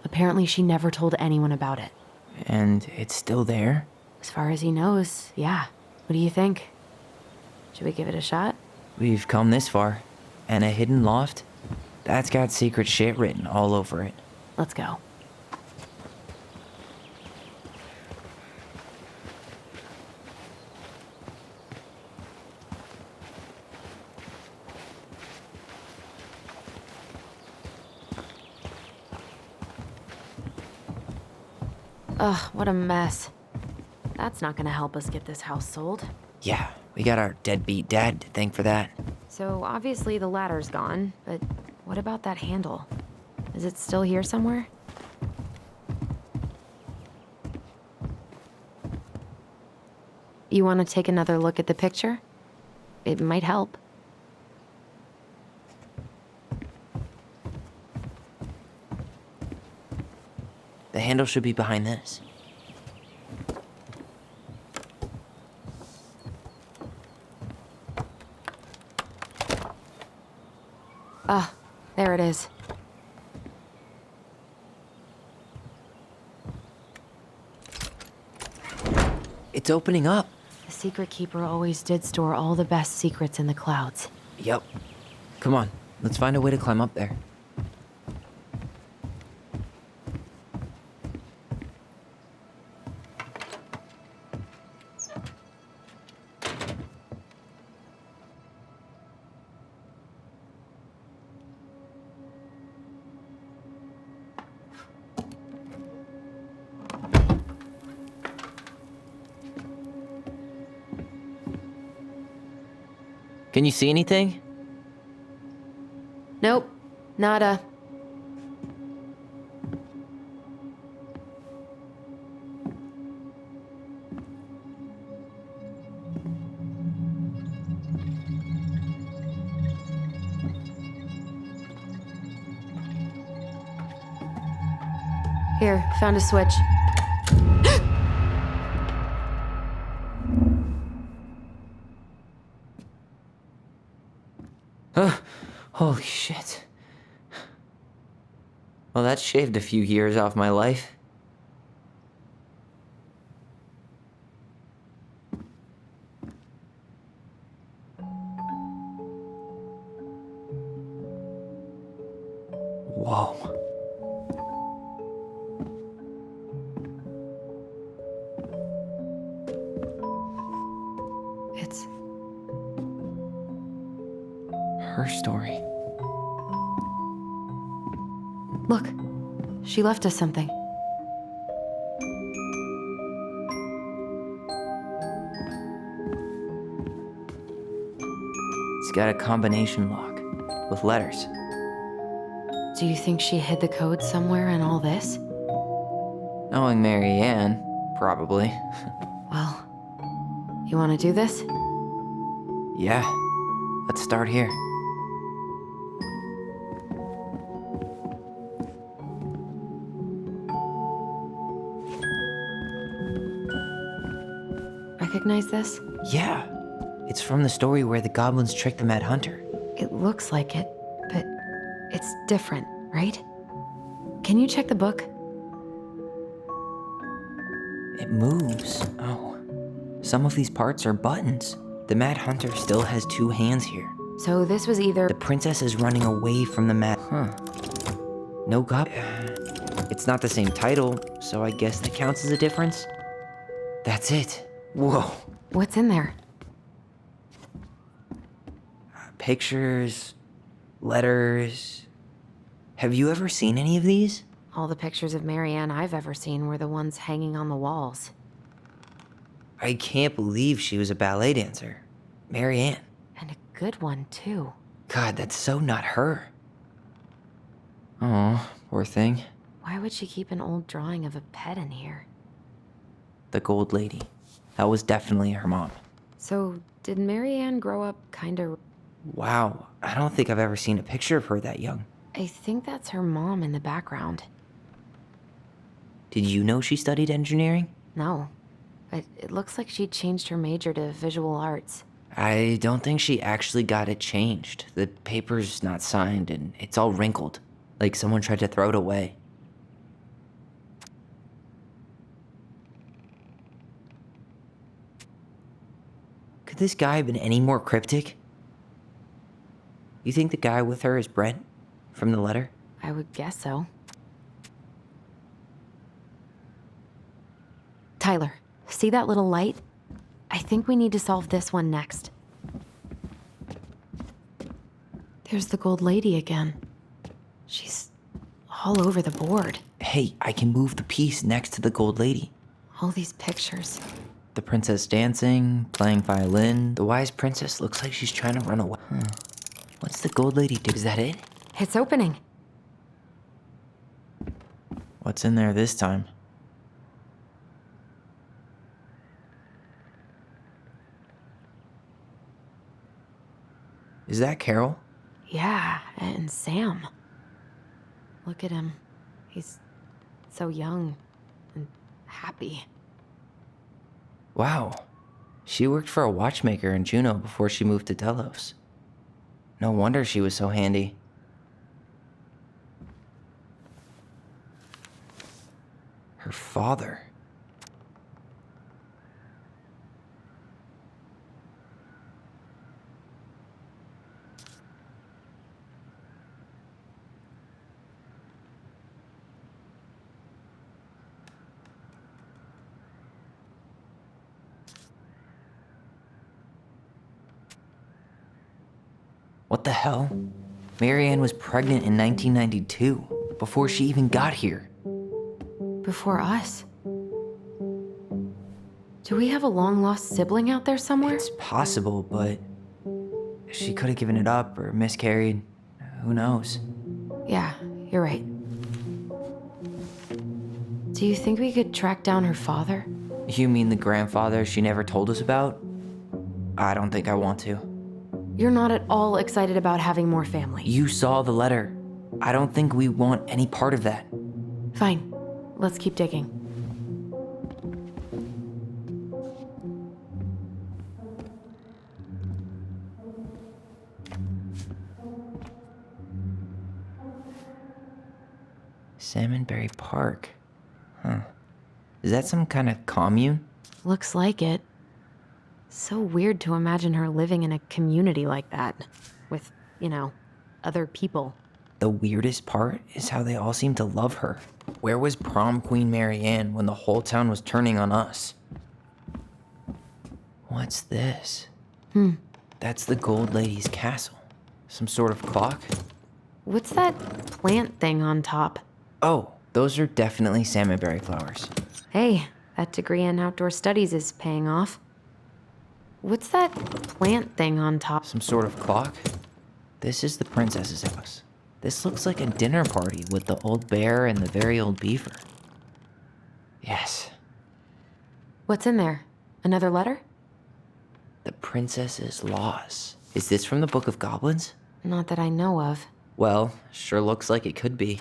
Apparently, she never told anyone about it. And it's still there? As far as he knows, yeah. What do you think? Should we give it a shot? We've come this far. And a hidden loft? That's got secret shit written all over it. Let's go. Ugh, what a mess. That's not gonna help us get this house sold. Yeah, we got our deadbeat dad to thank for that. So obviously the ladder's gone, but what about that handle? Is it still here somewhere? You want to take another look at the picture? It might help. The handle should be behind this. Ah, there it is. It's opening up. The secret keeper always did store all the best secrets in the clouds. Yep. Come on, let's find a way to climb up there. Can you see anything? Nope, nada. Here, found a switch. Holy shit. Well, that shaved a few years off my life. Whoa. It's her story. Look, she left us something. It's got a combination lock with letters. Do you think she hid the code somewhere in all this? Knowing Mary Ann, probably. Well, you want to do this? Yeah, let's start here. Recognize this? Yeah, it's from the story where the goblins tricked the Mad Hunter. It looks like it, but it's different, right? Can you check the book? It moves. Oh, some of these parts are buttons. The Mad Hunter still has two hands here. So this was either... The princess is running away from the Mad... Huh. No goblin... It's not the same title, so I guess that counts as a difference. That's it. Whoa. What's in there? Pictures, letters. Have you ever seen any of these? All the pictures of Mary Ann I've ever seen were the ones hanging on the walls. I can't believe she was a ballet dancer. Mary Ann. And a good one, too. God, that's so not her. Oh, poor thing. Why would she keep an old drawing of a pet in here? The Gold Lady. That was definitely her mom. So, did Mary Ann grow up kinda... Wow, I don't think I've ever seen a picture of her that young. I think that's her mom in the background. Did you know she studied engineering? No, but it looks like she changed her major to visual arts. I don't think she actually got it changed. The paper's not signed and it's all wrinkled, like someone tried to throw it away. Could this guy have been any more cryptic? You think the guy with her is Brent from the letter? I would guess so. Tyler, see that little light? I think we need to solve this one next. There's the gold lady again. She's all over the board. Hey, I can move the piece next to the gold lady. All these pictures. The princess dancing, playing violin. The wise princess looks like she's trying to run away. What's the gold lady do? Is that it? It's opening. What's in there this time? Is that Carol? Yeah, and Sam. Look at him. He's so young and happy. Wow. She worked for a watchmaker in Juneau before she moved to Delos. No wonder she was so handy. Her father. What the hell? Marianne was pregnant in 1992, before she even got here. Before us. Do we have a long-lost sibling out there somewhere? It's possible, but she could have given it up or miscarried. Who knows? Yeah, you're right. Do you think we could track down her father? You mean the grandfather she never told us about? I don't think I want to. You're not at all excited about having more family. You saw the letter. I don't think we want any part of that. Fine. Let's keep digging. Salmonberry Park. Huh. Is that some kind of commune? Looks like it. So weird to imagine her living in a community like that. With, other people. The weirdest part is how they all seem to love her. Where was prom queen Marianne when the whole town was turning on us? What's this? That's the Gold Lady's castle. Some sort of clock? What's that plant thing on top? Oh, those are definitely salmonberry flowers. Hey, that degree in outdoor studies is paying off. What's that plant thing on top? Some sort of clock? This is the princess's house. This looks like a dinner party with the old bear and the very old beaver. Yes. What's in there? Another letter? The princess's laws. Is this from the Book of Goblins? Not that I know of. Well, sure looks like it could be.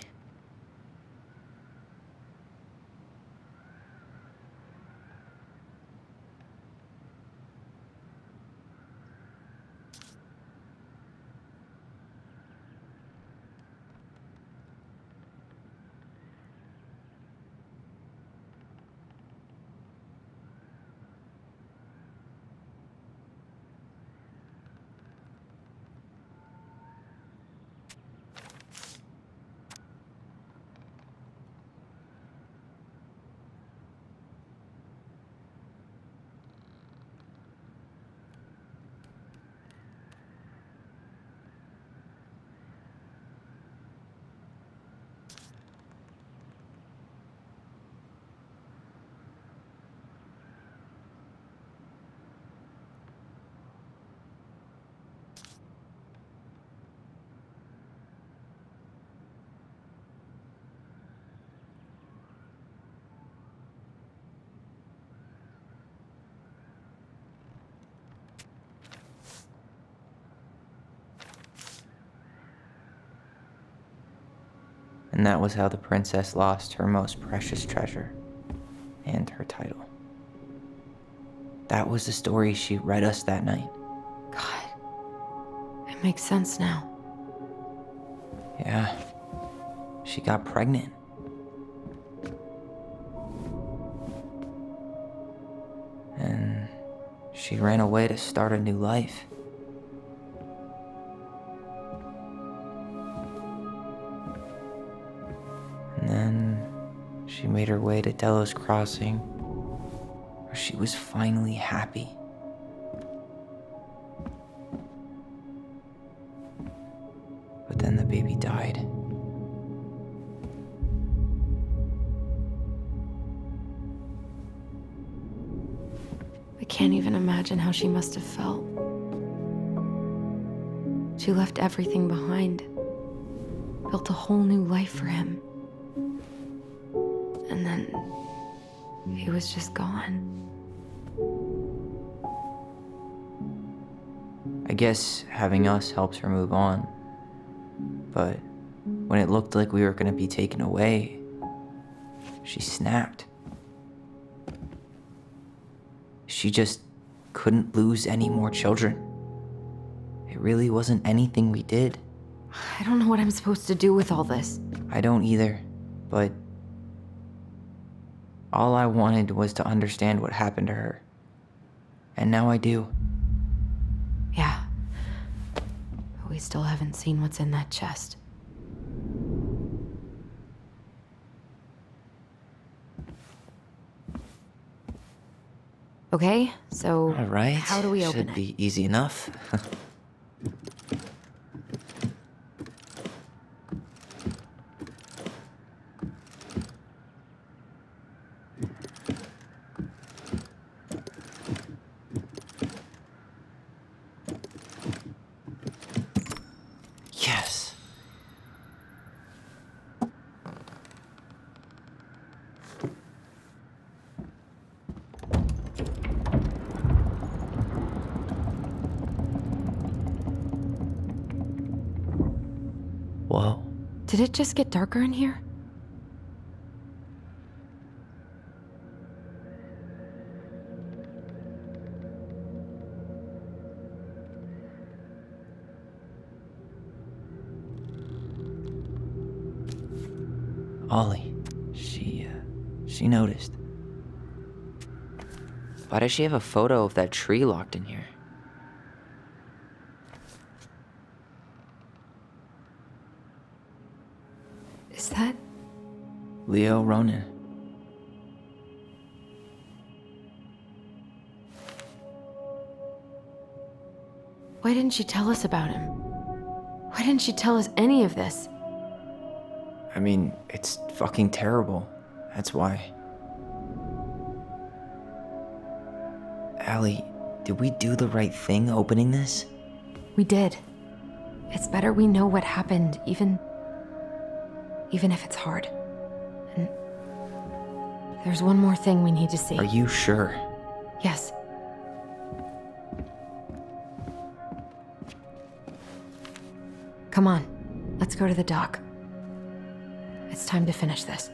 And that was how the princess lost her most precious treasure and her title. That was the story she read us that night. makes sense now. Yeah. She got pregnant. And she ran away to start a new life. And then she made her way to Delos Crossing, where she was finally happy. But then the baby died. I can't even imagine how she must have felt. She left everything behind, built a whole new life for him. And then he was just gone. I guess having us helps her move on. But when it looked like we were gonna be taken away, she snapped. She just couldn't lose any more children. It really wasn't anything we did. I don't know what I'm supposed to do with all this. I don't either, but all I wanted was to understand what happened to her. And now I do. Yeah. But we still haven't seen what's in that chest. Okay, so All right. how do we open Should it? be easy enough. Yes. Whoa. Did it just get darker in here? Ollie. She noticed. Why does she have a photo of that tree locked in here? Is that... Leo Ronan. Why didn't she tell us about him? Why didn't she tell us any of this? I mean, it's fucking terrible. That's why. Allie, did we do the right thing opening this? We did. It's better we know what happened, even if it's hard. And there's one more thing we need to see. Are you sure? Yes. Come on, let's go to the dock. It's time to finish this.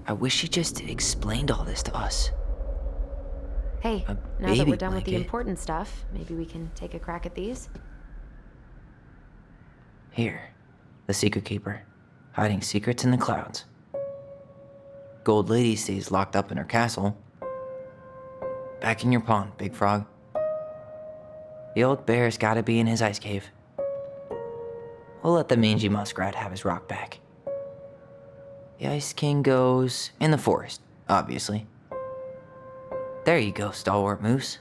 I wish she just explained all this to us. Hey, A now that baby we're done with the blanket. important stuff, maybe we can take a crack at these? Here, the Secret Keeper, hiding secrets in the clouds. Gold Lady stays locked up in her castle. Back in your pond, Big Frog. The old bear's gotta be in his ice cave. We'll let the mangy muskrat have his rock back. The Ice King goes in the forest, obviously. There you go, stalwart moose.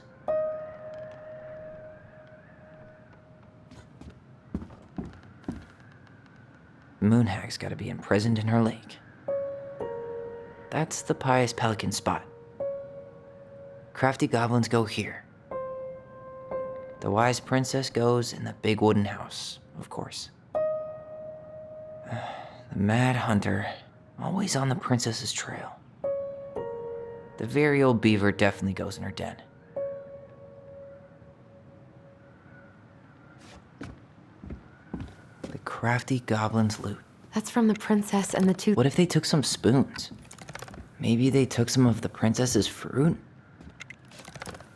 Moonhag's gotta be imprisoned in her lake. That's the Pious Pelican spot. Crafty goblins go here. The Wise Princess goes in the big wooden house, of course. The Mad Hunter, always on the princess's trail. The very old beaver definitely goes in her den. The crafty goblin's loot. That's from the princess and the two... What if they took some spoons? Maybe they took some of the princess's fruit?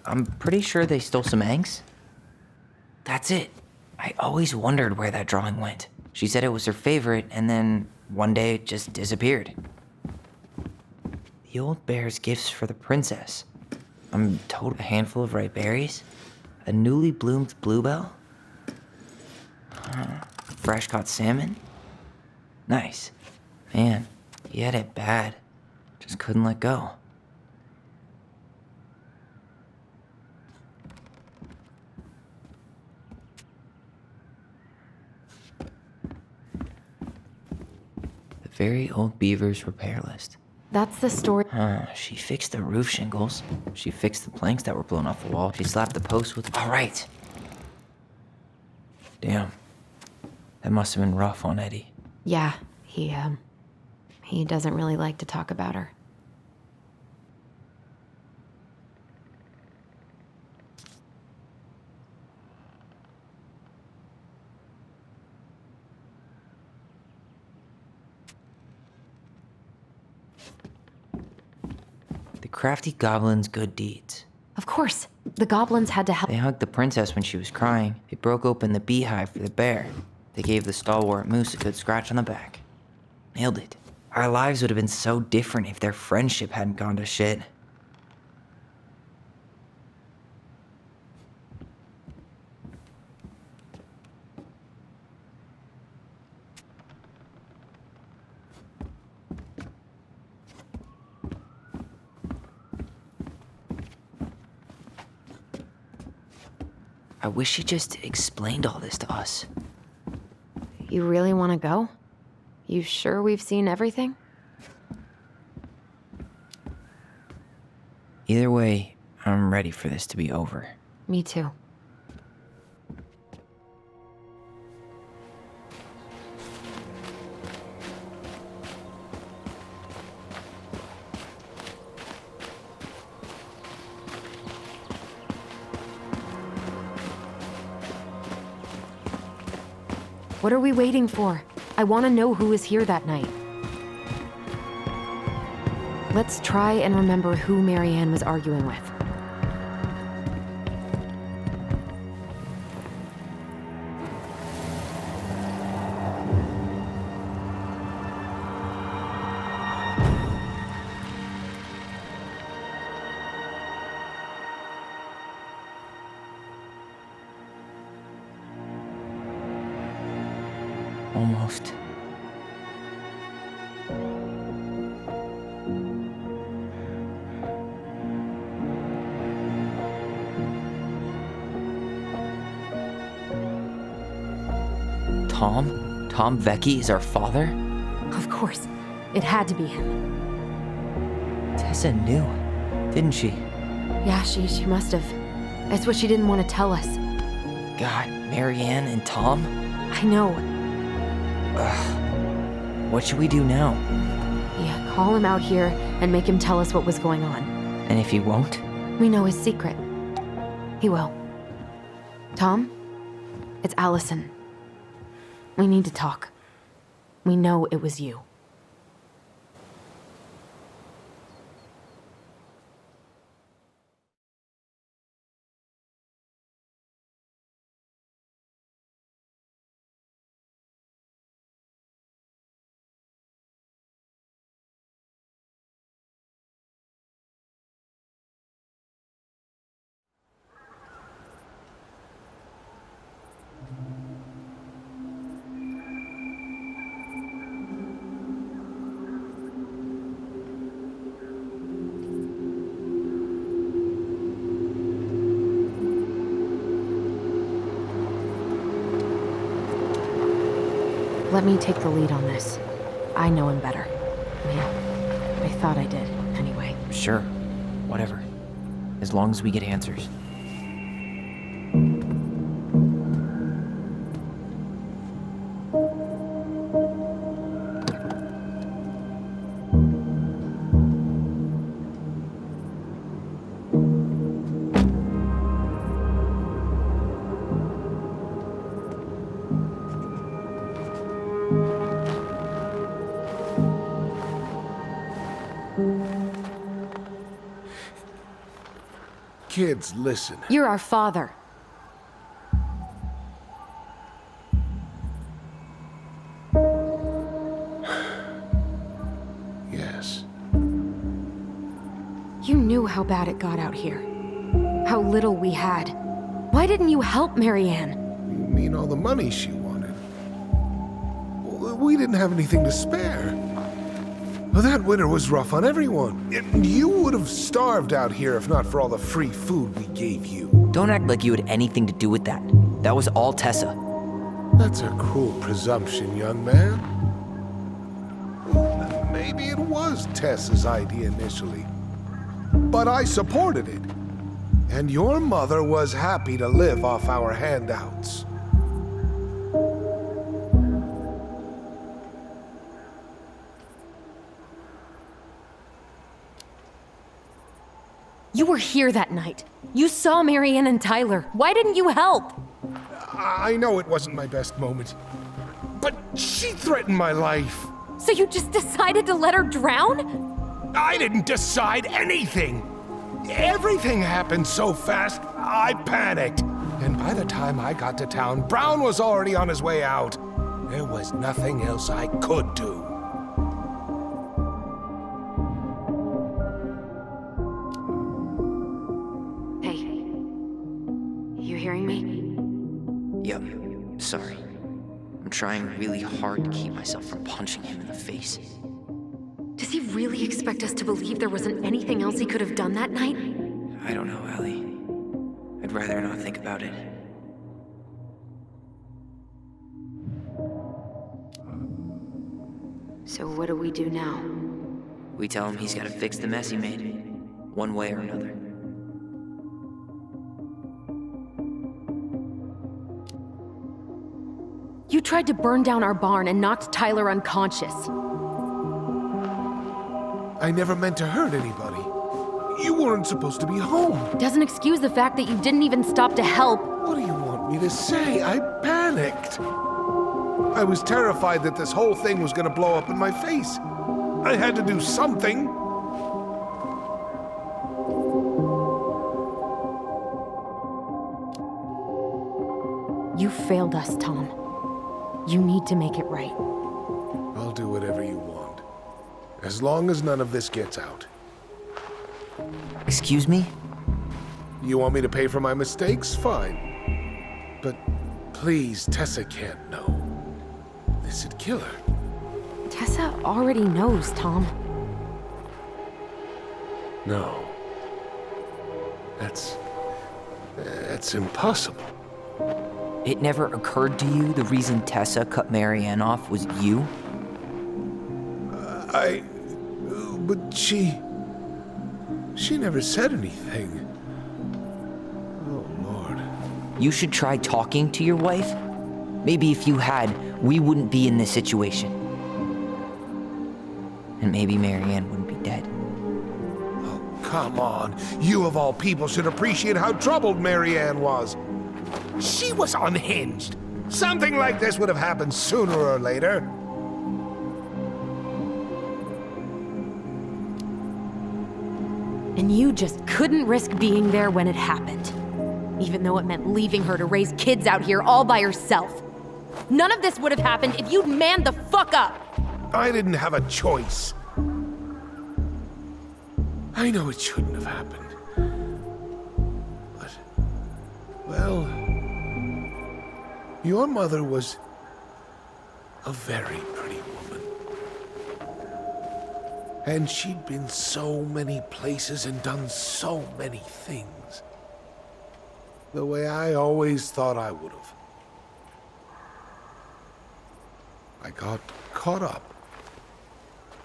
I'm pretty sure they stole some eggs. That's it. I always wondered where that drawing went. She said it was her favorite, and then one day it just disappeared. The old bear's gifts for the princess. I'm told a handful of ripe berries, a newly bloomed bluebell, fresh caught salmon. Nice. Man, he had it bad. Just couldn't let go. The very old beaver's repair list. That's the story. She fixed the roof shingles. She fixed the planks that were blown off the wall. She slapped the posts with... All right. Damn. That must have been rough on Eddie. Yeah, he doesn't really like to talk about her. The crafty goblin's good deeds. Of course, the goblins had to help. They hugged the princess when she was crying. They broke open the beehive for the bear. They gave the stalwart moose a good scratch on the back. Nailed it. Our lives would have been so different if their friendship hadn't gone to shit. I wish she just explained all this to us. You really want to go? You sure we've seen everything? Either way, I'm ready for this to be over. Me too. What are we waiting for? I want to know who was here that night. Let's try and remember who Marianne was arguing with. Almost. Tom? Tom Vecchi is our father? Of course. It had to be him. Tessa knew, didn't she? Yeah, she must have. That's what she didn't want to tell us. God, Marianne and Tom? I know. Ugh. What should we do now? Yeah, call him out here and make him tell us what was going on. And if he won't? We know his secret. He will. Tom? It's Allison. We need to talk. We know it was you. Let me take the lead on this. I know him better. I thought I did, anyway. Sure. Whatever. As long as we get answers. Kids, listen. You're our father. Yes. You knew how bad it got out here. How little we had. Why didn't you help Marianne? You mean all the money she wanted? We didn't have anything to spare. Well, that winter was rough on everyone. You would have starved out here if not for all the free food we gave you. Don't act like you had anything to do with that. That was all Tessa. That's a cruel presumption, young man. Maybe it was Tessa's idea initially, but I supported it. And your mother was happy to live off our handouts. You were here that night. You saw Marianne and Tyler. Why didn't you help? I know it wasn't my best moment, but she threatened my life. So you just decided to let her drown? I didn't decide anything. Everything happened so fast, I panicked. And by the time I got to town, Brown was already on his way out. There was nothing else I could do. Hey. You hearing me? Yep. Sorry. I'm trying really hard to keep myself from punching him in the face. Does he really expect us to believe there wasn't anything else he could have done that night? I don't know, Ellie. I'd rather not think about it. So what do we do now? We tell him he's gotta fix the mess he made, one way or another. You tried to burn down our barn and knocked Tyler unconscious. I never meant to hurt anybody. You weren't supposed to be home. Doesn't excuse the fact that you didn't even stop to help. What do you want me to say? I panicked. I was terrified that this whole thing was gonna blow up in my face. I had to do something. You failed us, Tom. You need to make it right. I'll do whatever you want. As long as none of this gets out. Excuse me? You want me to pay for my mistakes? Fine. But please, Tessa can't know. This'd kill her. Tessa already knows, Tom. No. That's impossible. It never occurred to you the reason Tessa cut Marianne off was you? But she never said anything. Oh, Lord. You should try talking to your wife. Maybe if you had, we wouldn't be in this situation. And maybe Marianne wouldn't be dead. Oh, come on. You of all people should appreciate how troubled Marianne was. She was unhinged. Something like this would have happened sooner or later. And you just couldn't risk being there when it happened. Even though it meant leaving her to raise kids out here all by herself. None of this would have happened if you'd manned the fuck up! I didn't have a choice. I know it shouldn't have happened. But, well, your mother was a very pretty woman. And she'd been so many places and done so many things. The way I always thought I would have. I got caught up.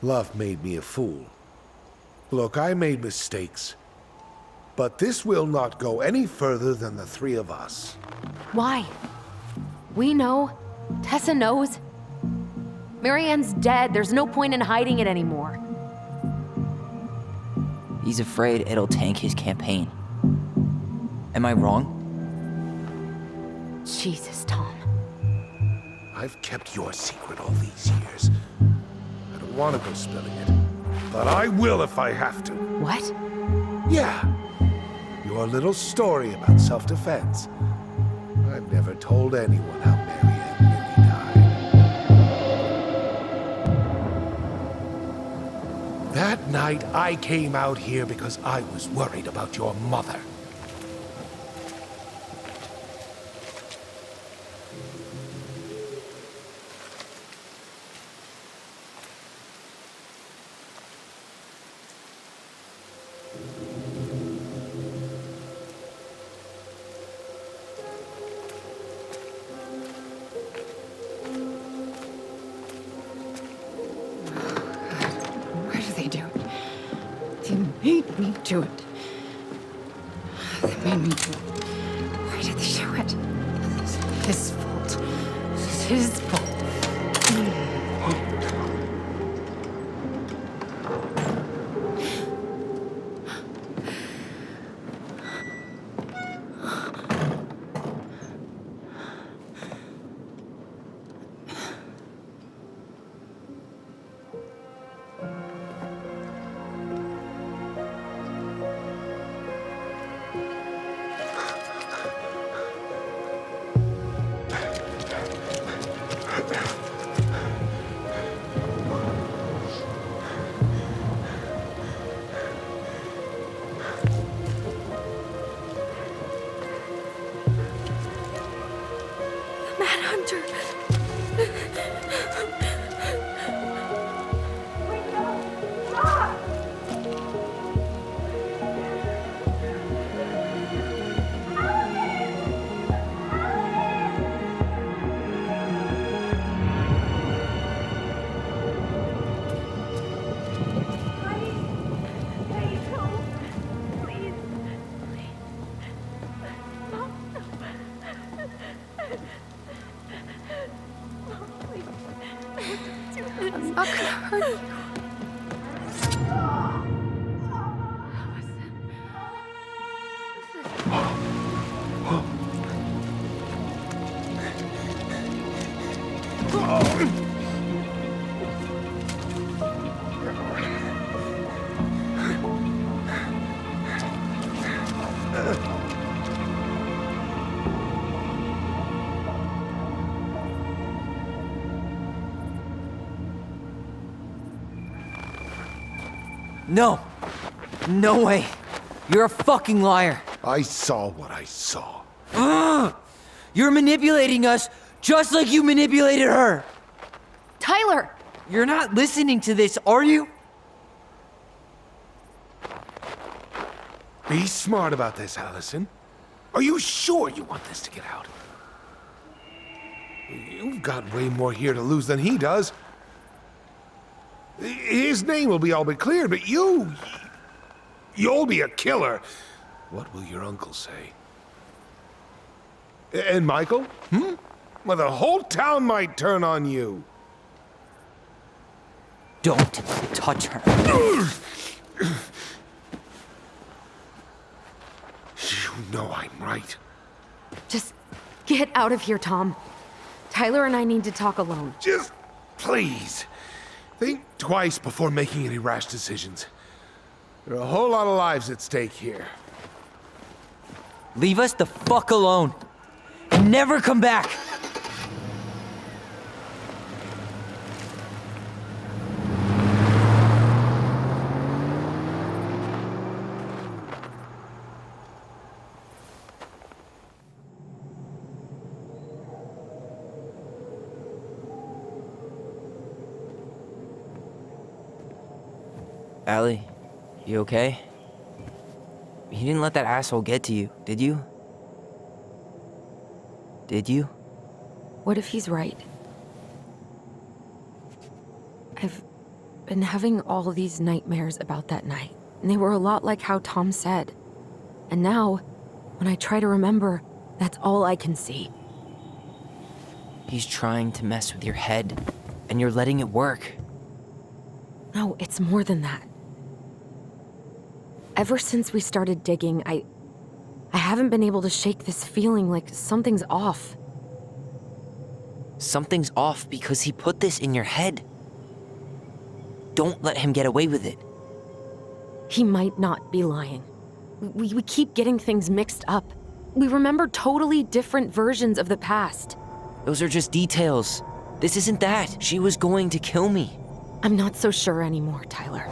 Love made me a fool. Look, I made mistakes. But this will not go any further than the three of us. Why? We know. Tessa knows. Marianne's dead. There's no point in hiding it anymore. He's afraid it'll tank his campaign. Am I wrong? Jesus, Tom. I've kept your secret all these years. I don't want to go spilling it, but I will if I have to. What? Yeah. Your your little story about self-defense. I've never told anyone how Marianne really died. That night, I came out here because I was worried about your mother. Why do they do it? They made me do it. They made me do it. Why did they do it? It's his fault. It's his fault. Manhunter! I'm not gonna hurt you. No! No way! You're a fucking liar! I saw what I saw. Ugh! You're manipulating us just like you manipulated her! Tyler! You're not listening to this, are you? Be smart about this, Allison. Are you sure you want this to get out? You've got way more here to lose than he does. His name will be all but cleared, but you'll be a killer. What will your uncle say? And Michael? Well, the whole town might turn on you. Don't touch her. You know I'm right. Just get out of here, Tom. Tyler and I need to talk alone. Just please. Think twice before making any rash decisions. There are a whole lot of lives at stake here. Leave us the fuck alone. And never come back. Allie, you okay? You didn't let that asshole get to you, did you? Did you? What if he's right? I've been having all these nightmares about that night, and they were a lot like how Tom said. And now, when I try to remember, that's all I can see. He's trying to mess with your head, and you're letting it work. No, it's more than that. Ever since we started digging, I haven't been able to shake this feeling like something's off. Something's off because he put this in your head. Don't let him get away with it. He might not be lying. We keep getting things mixed up. We remember totally different versions of the past. Those are just details. This isn't that. She was going to kill me. I'm not so sure anymore, Tyler.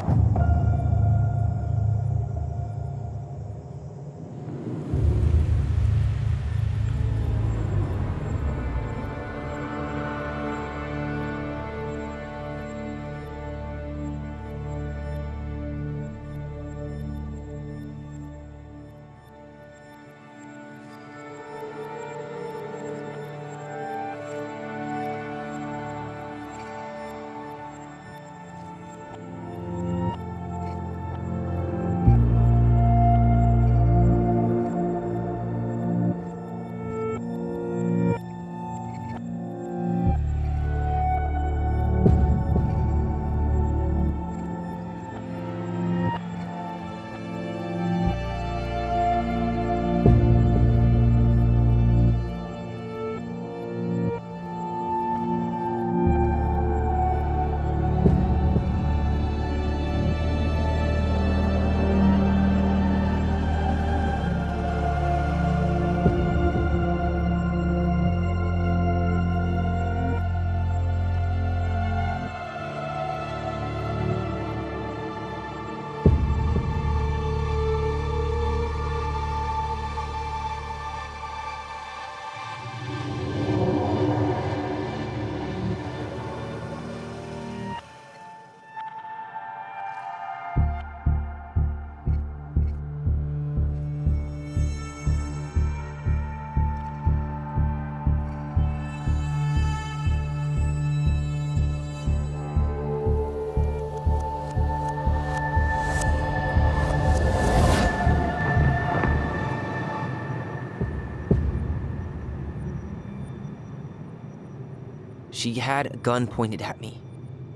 She had a gun pointed at me.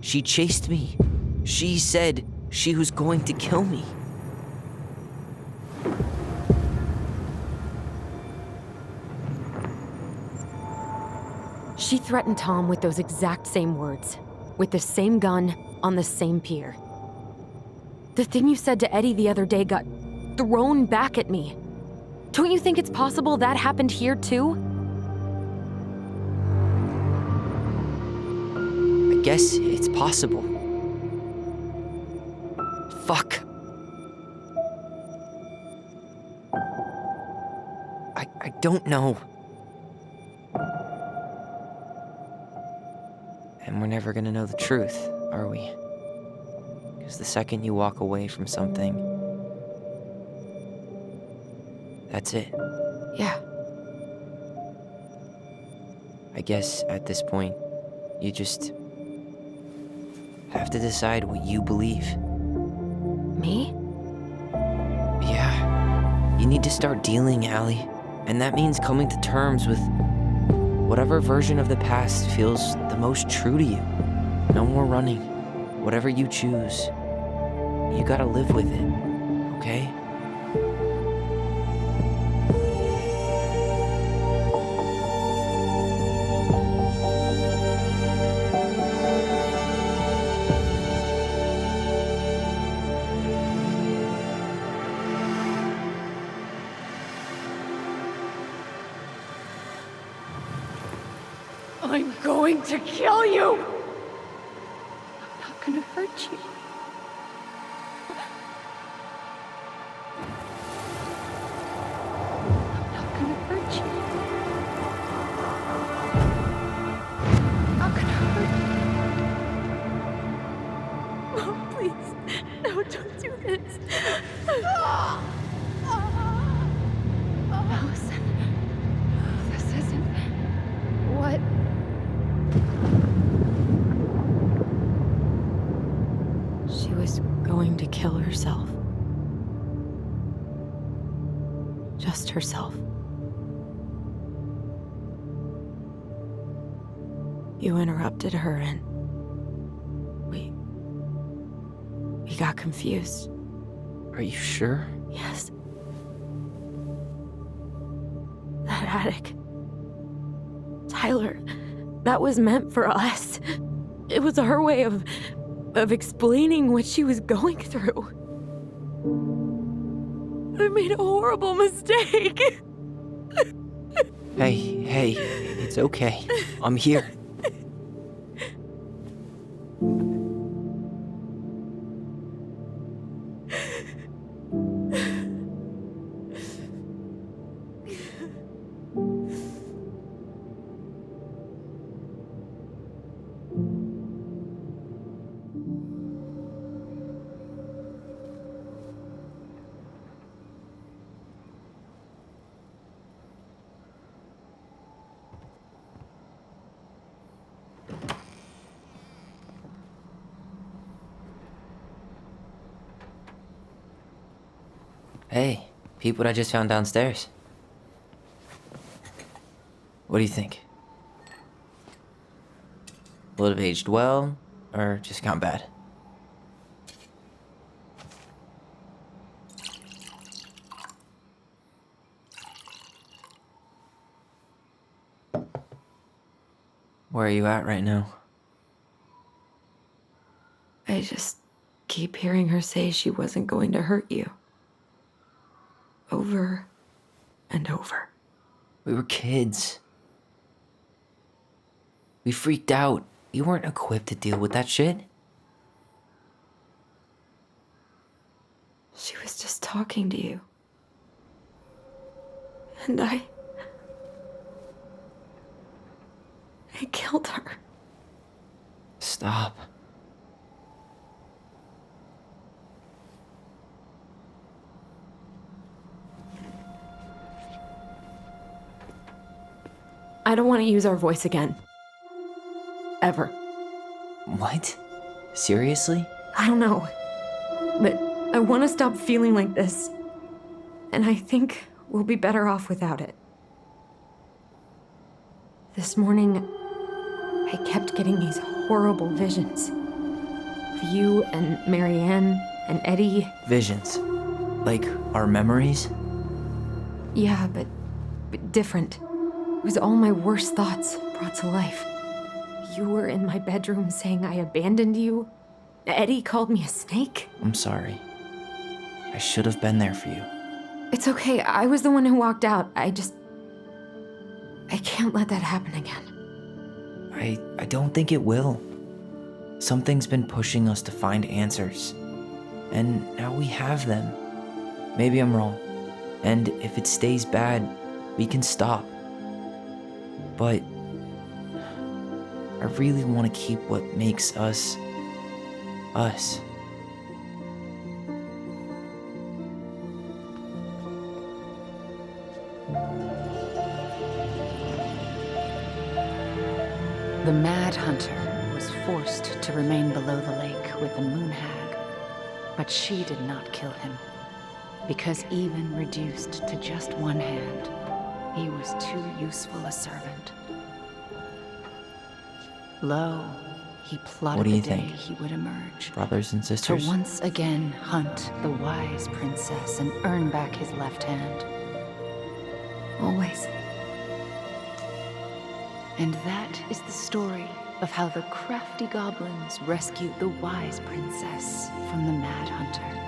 She chased me. She said she was going to kill me. She threatened Tom with those exact same words, with the same gun, on the same pier. The thing you said to Eddie the other day got thrown back at me. Don't you think it's possible that happened here too? I guess it's possible. Fuck. I don't know. And we're never gonna know the truth, are we? Because the second you walk away from something, that's it. Yeah. I guess at this point, you just have to decide what you believe. Me? Yeah. You need to start dealing, Allie. And that means coming to terms with whatever version of the past feels the most true to you. No more running. Whatever you choose, you gotta live with it, okay? I'm going to kill you! I'm not gonna hurt you. I'm not gonna hurt you. I'm not gonna hurt you. Mom, please. No, don't do this. Allison, this isn't what... She was going to kill herself. Just herself. You interrupted her and we got confused. Are you sure? Yes. That attic. Tyler, that was meant for us. It was her way of explaining what she was going through. I made a horrible mistake. Hey, it's okay. I'm here. Hey, peep what I just found downstairs. What do you think? Will it have aged well, or just gone bad? Where are you at right now? I just keep hearing her say she wasn't going to hurt you. Over and over. We were kids. We freaked out. You weren't equipped to deal with that shit. She was just talking to you. And I killed her. Stop. I don't want to use our voice again. Ever. What? Seriously? I don't know. But I want to stop feeling like this. And I think we'll be better off without it. This morning, I kept getting these horrible visions. Of you and Marianne and Eddie. Visions. Like our memories? Yeah, but different. It was all my worst thoughts brought to life. You were in my bedroom saying I abandoned you. Eddie called me a snake. I'm sorry. I should have been there for you. It's okay. I was the one who walked out. I can't let that happen again. I don't think it will. Something's been pushing us to find answers. And now we have them. Maybe I'm wrong. And if it stays bad, we can stop. But I really want to keep what makes us, us. The Mad Hunter was forced to remain below the lake with the Moon Hag, but she did not kill him, because even reduced to just one hand, he was too useful a servant. Lo, he plotted What do you the day think? he would emerge. Brothers and sisters? To once again hunt the wise princess and earn back his left hand. Always. And that is the story of how the crafty goblins rescued the wise princess from the Mad Hunter.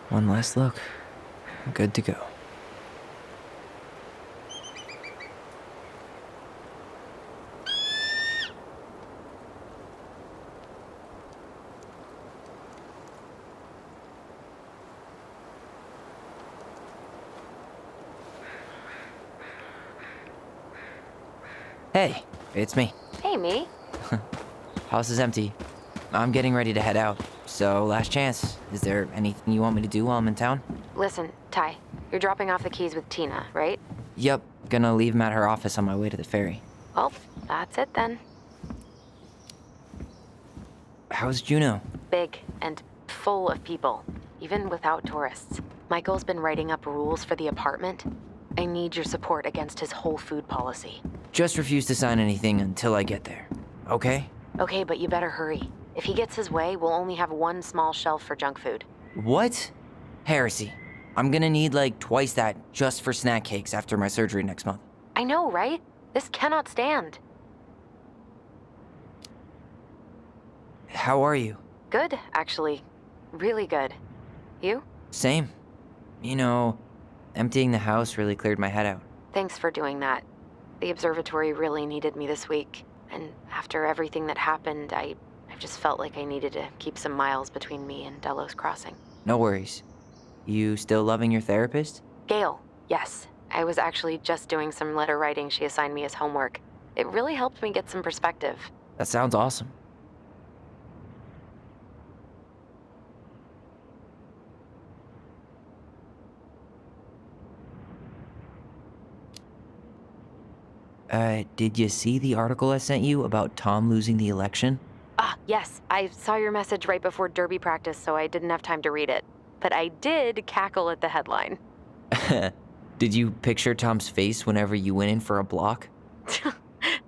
One last look. Good to go. Hey, it's me. Hey, me. House is empty. I'm getting ready to head out. So, last chance. Is there anything you want me to do while I'm in town? Listen, Ty, you're dropping off the keys with Tina, right? Yep, gonna leave them at her office on my way to the ferry. Well, that's it then. How's Juneau? Big and full of people, even without tourists. Michael's been writing up rules for the apartment. I need your support against his whole food policy. Just refuse to sign anything until I get there. Okay? Okay, but you better hurry. If he gets his way, we'll only have one small shelf for junk food. What? Heresy. I'm gonna need like twice that just for snack cakes after my surgery next month. I know, right? This cannot stand. How are you? Good, actually. Really good. You? Same. You know, emptying the house really cleared my head out. Thanks for doing that. The observatory really needed me this week. And after everything that happened, I've just felt like I needed to keep some miles between me and Delos Crossing. No worries. You still loving your therapist? Gail, yes. I was actually just doing some letter writing she assigned me as homework. It really helped me get some perspective. That sounds awesome. Did you see the article I sent you about Tom losing the election? Ah, yes. I saw your message right before derby practice, so I didn't have time to read it. But I did cackle at the headline. Did you picture Tom's face whenever you went in for a block?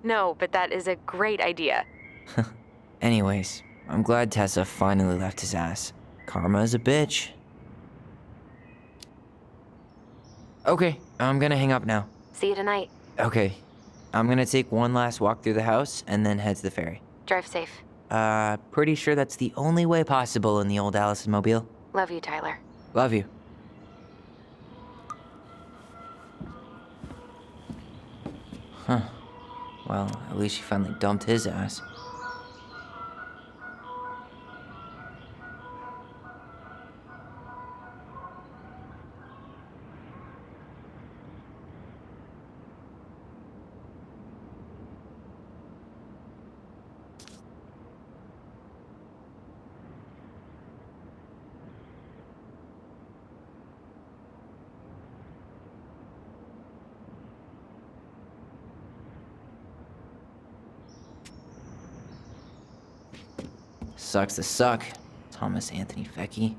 No, but that is a great idea. Anyways, I'm glad Tessa finally left his ass. Karma is a bitch. Okay, I'm gonna hang up now. See you tonight. Okay, I'm gonna take one last walk through the house and then head to the ferry. Drive safe. Pretty sure that's the only way possible in the old Allison mobile. Love you, Tyler. Love you. Huh. Well, at least she finally dumped his ass. Sucks to suck, Thomas Anthony Fecky.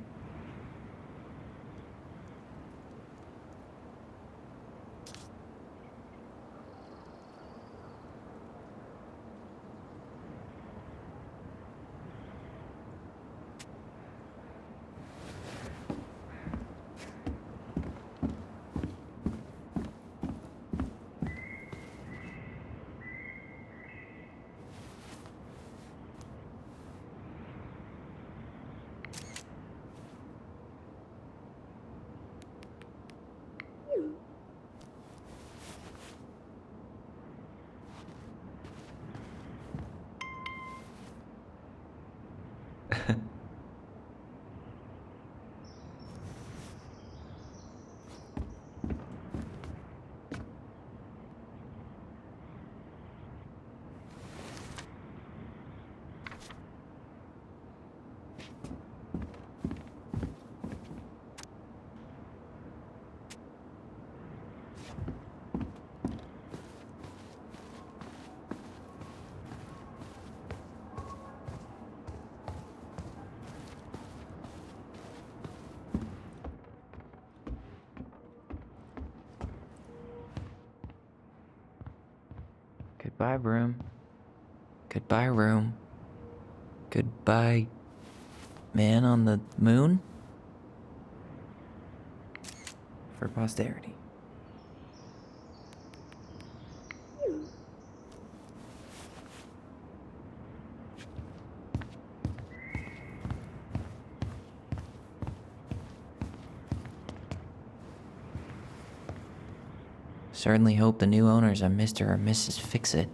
Goodbye, room. Goodbye, room. Goodbye, man on the moon? For posterity. Certainly hope the new owners are Mr. or Mrs. Fix-It.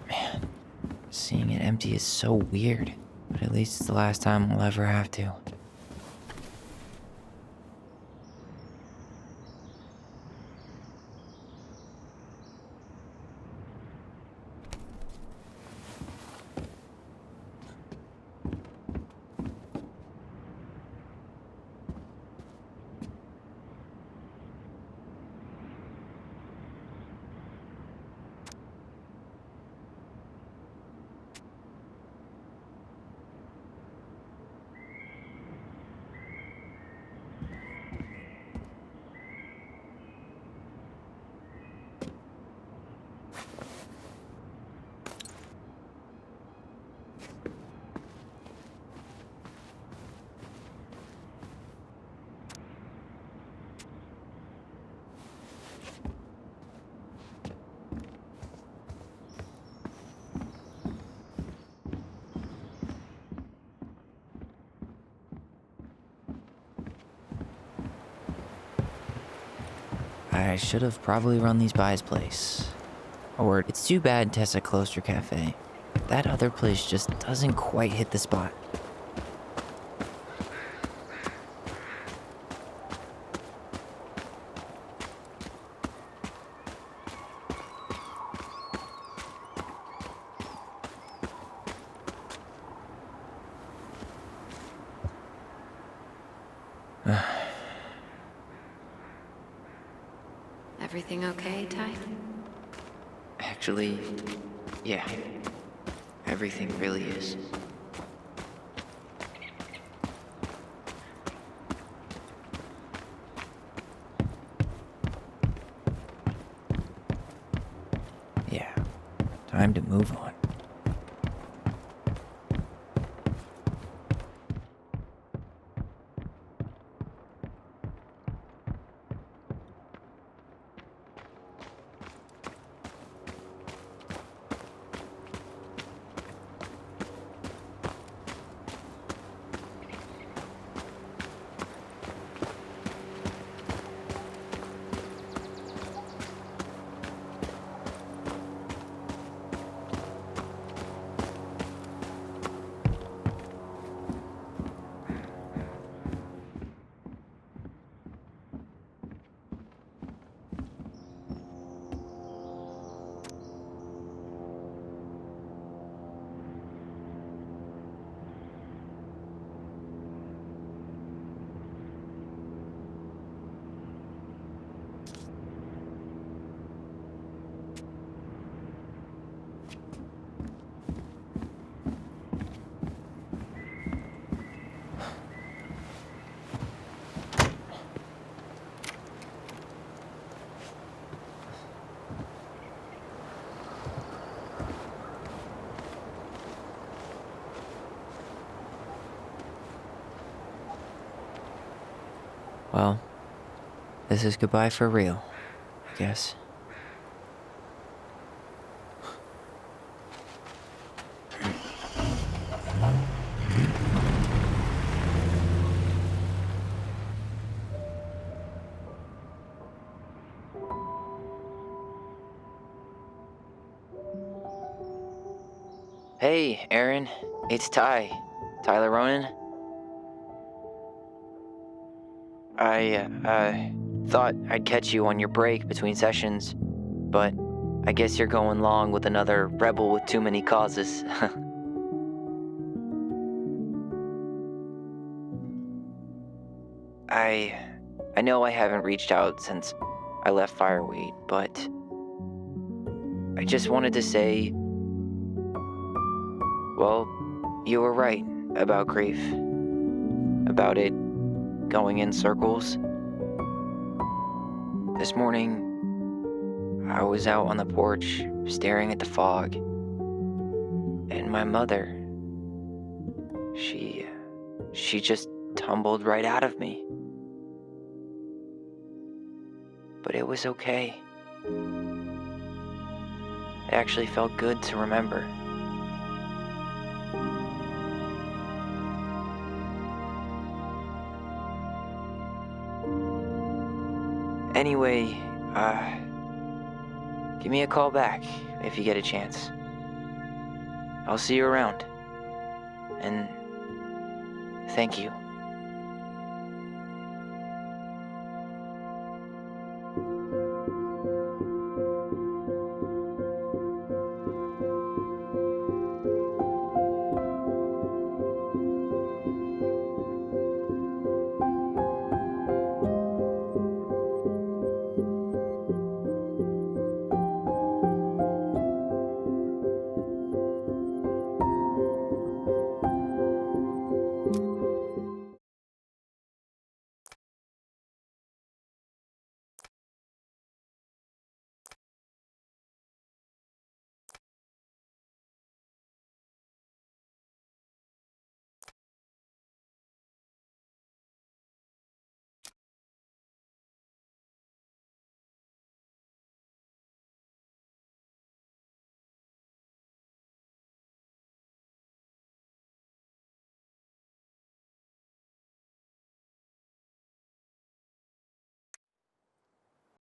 Man, seeing it empty is so weird, but at least it's the last time I'll ever have to. I should have probably run these by his place. Or it's too bad Tessa closed her cafe. That other place just doesn't quite hit the spot. Everything okay, Ty? Actually, yeah. Everything really is. Yeah. Time to move on. Well, this is goodbye for real, I guess. Hey, Aaron. It's Ty. Tyler Ronan. I thought I'd catch you on your break between sessions, but I guess you're going along with another rebel with too many causes. I know I haven't reached out since I left Fireweed, but I just wanted to say, well, you were right about grief, about it going in circles. This morning, I was out on the porch staring at the fog, and my mother, She just tumbled right out of me. But it was okay. It actually felt good to remember. Anyway, give me a call back if you get a chance. I'll see you around. And thank you.